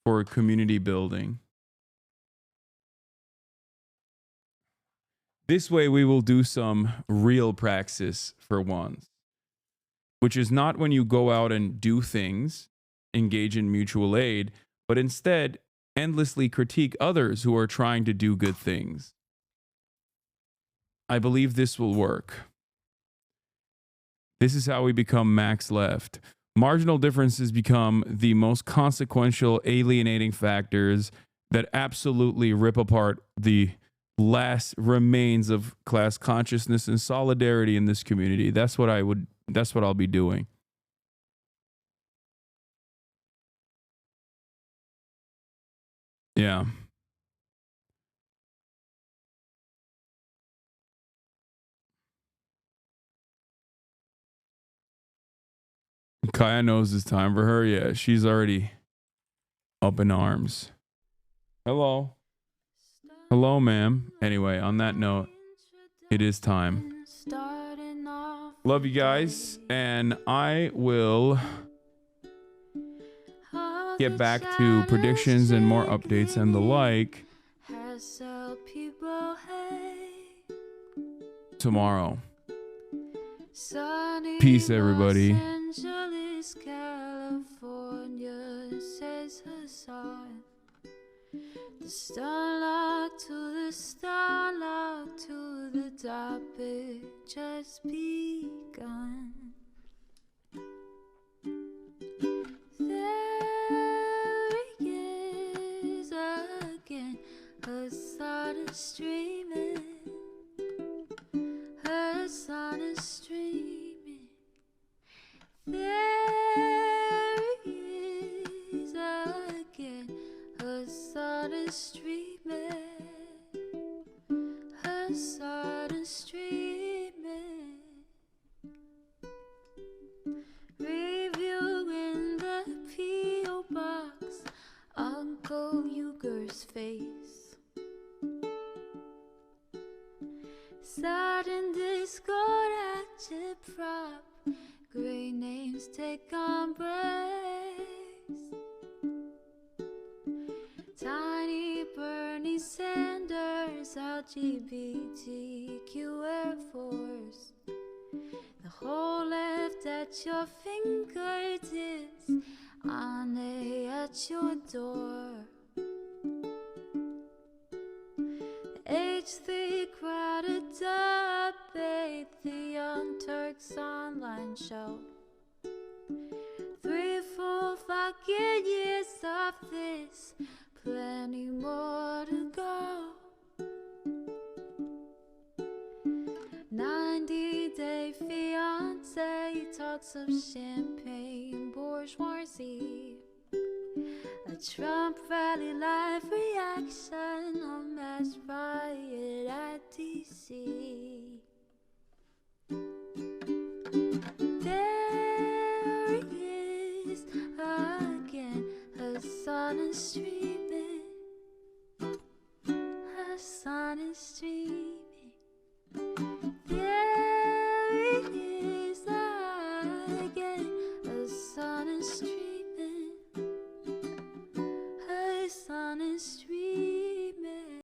for community building. This way we will do some real praxis for once, which is not when you go out and do things, engage in mutual aid, but instead endlessly critique others who are trying to do good things. I believe this will work. This is how we become max left. Marginal differences become the most consequential alienating factors that absolutely rip apart the last remains of class consciousness and solidarity in this community. That's what I'll be doing. Yeah. Kaya knows it's time for her. Yeah, she's already up in arms. Hello. Hello, ma'am. Anyway, on that note, it is time. Love you guys, and I will get back to predictions and more updates and the like tomorrow. Peace, everybody. California, says Hasan. The starlock to the starlock to the topic just begun. There he is again, Hasan is streaming. Hasan is streaming. There he is again, Hasan is streaming. Hasan is streaming. Reviewing the P.O. box, Uncle Uger's face. Sudden Discord active prop. Great names take embrace. Tiny Bernie Sanders, LGBTQ Air Force. The whole left at your fingertips, Ane at your door. H3 crowded debate, the Young Turks online show. 3 full fucking years of this, plenty more to go. 90-day fiance, talks of champagne bourgeoisie. A Trump rally live reaction, a mass riot at DC. sun is streaming. There it is again. The sun is streaming. The sun is streaming.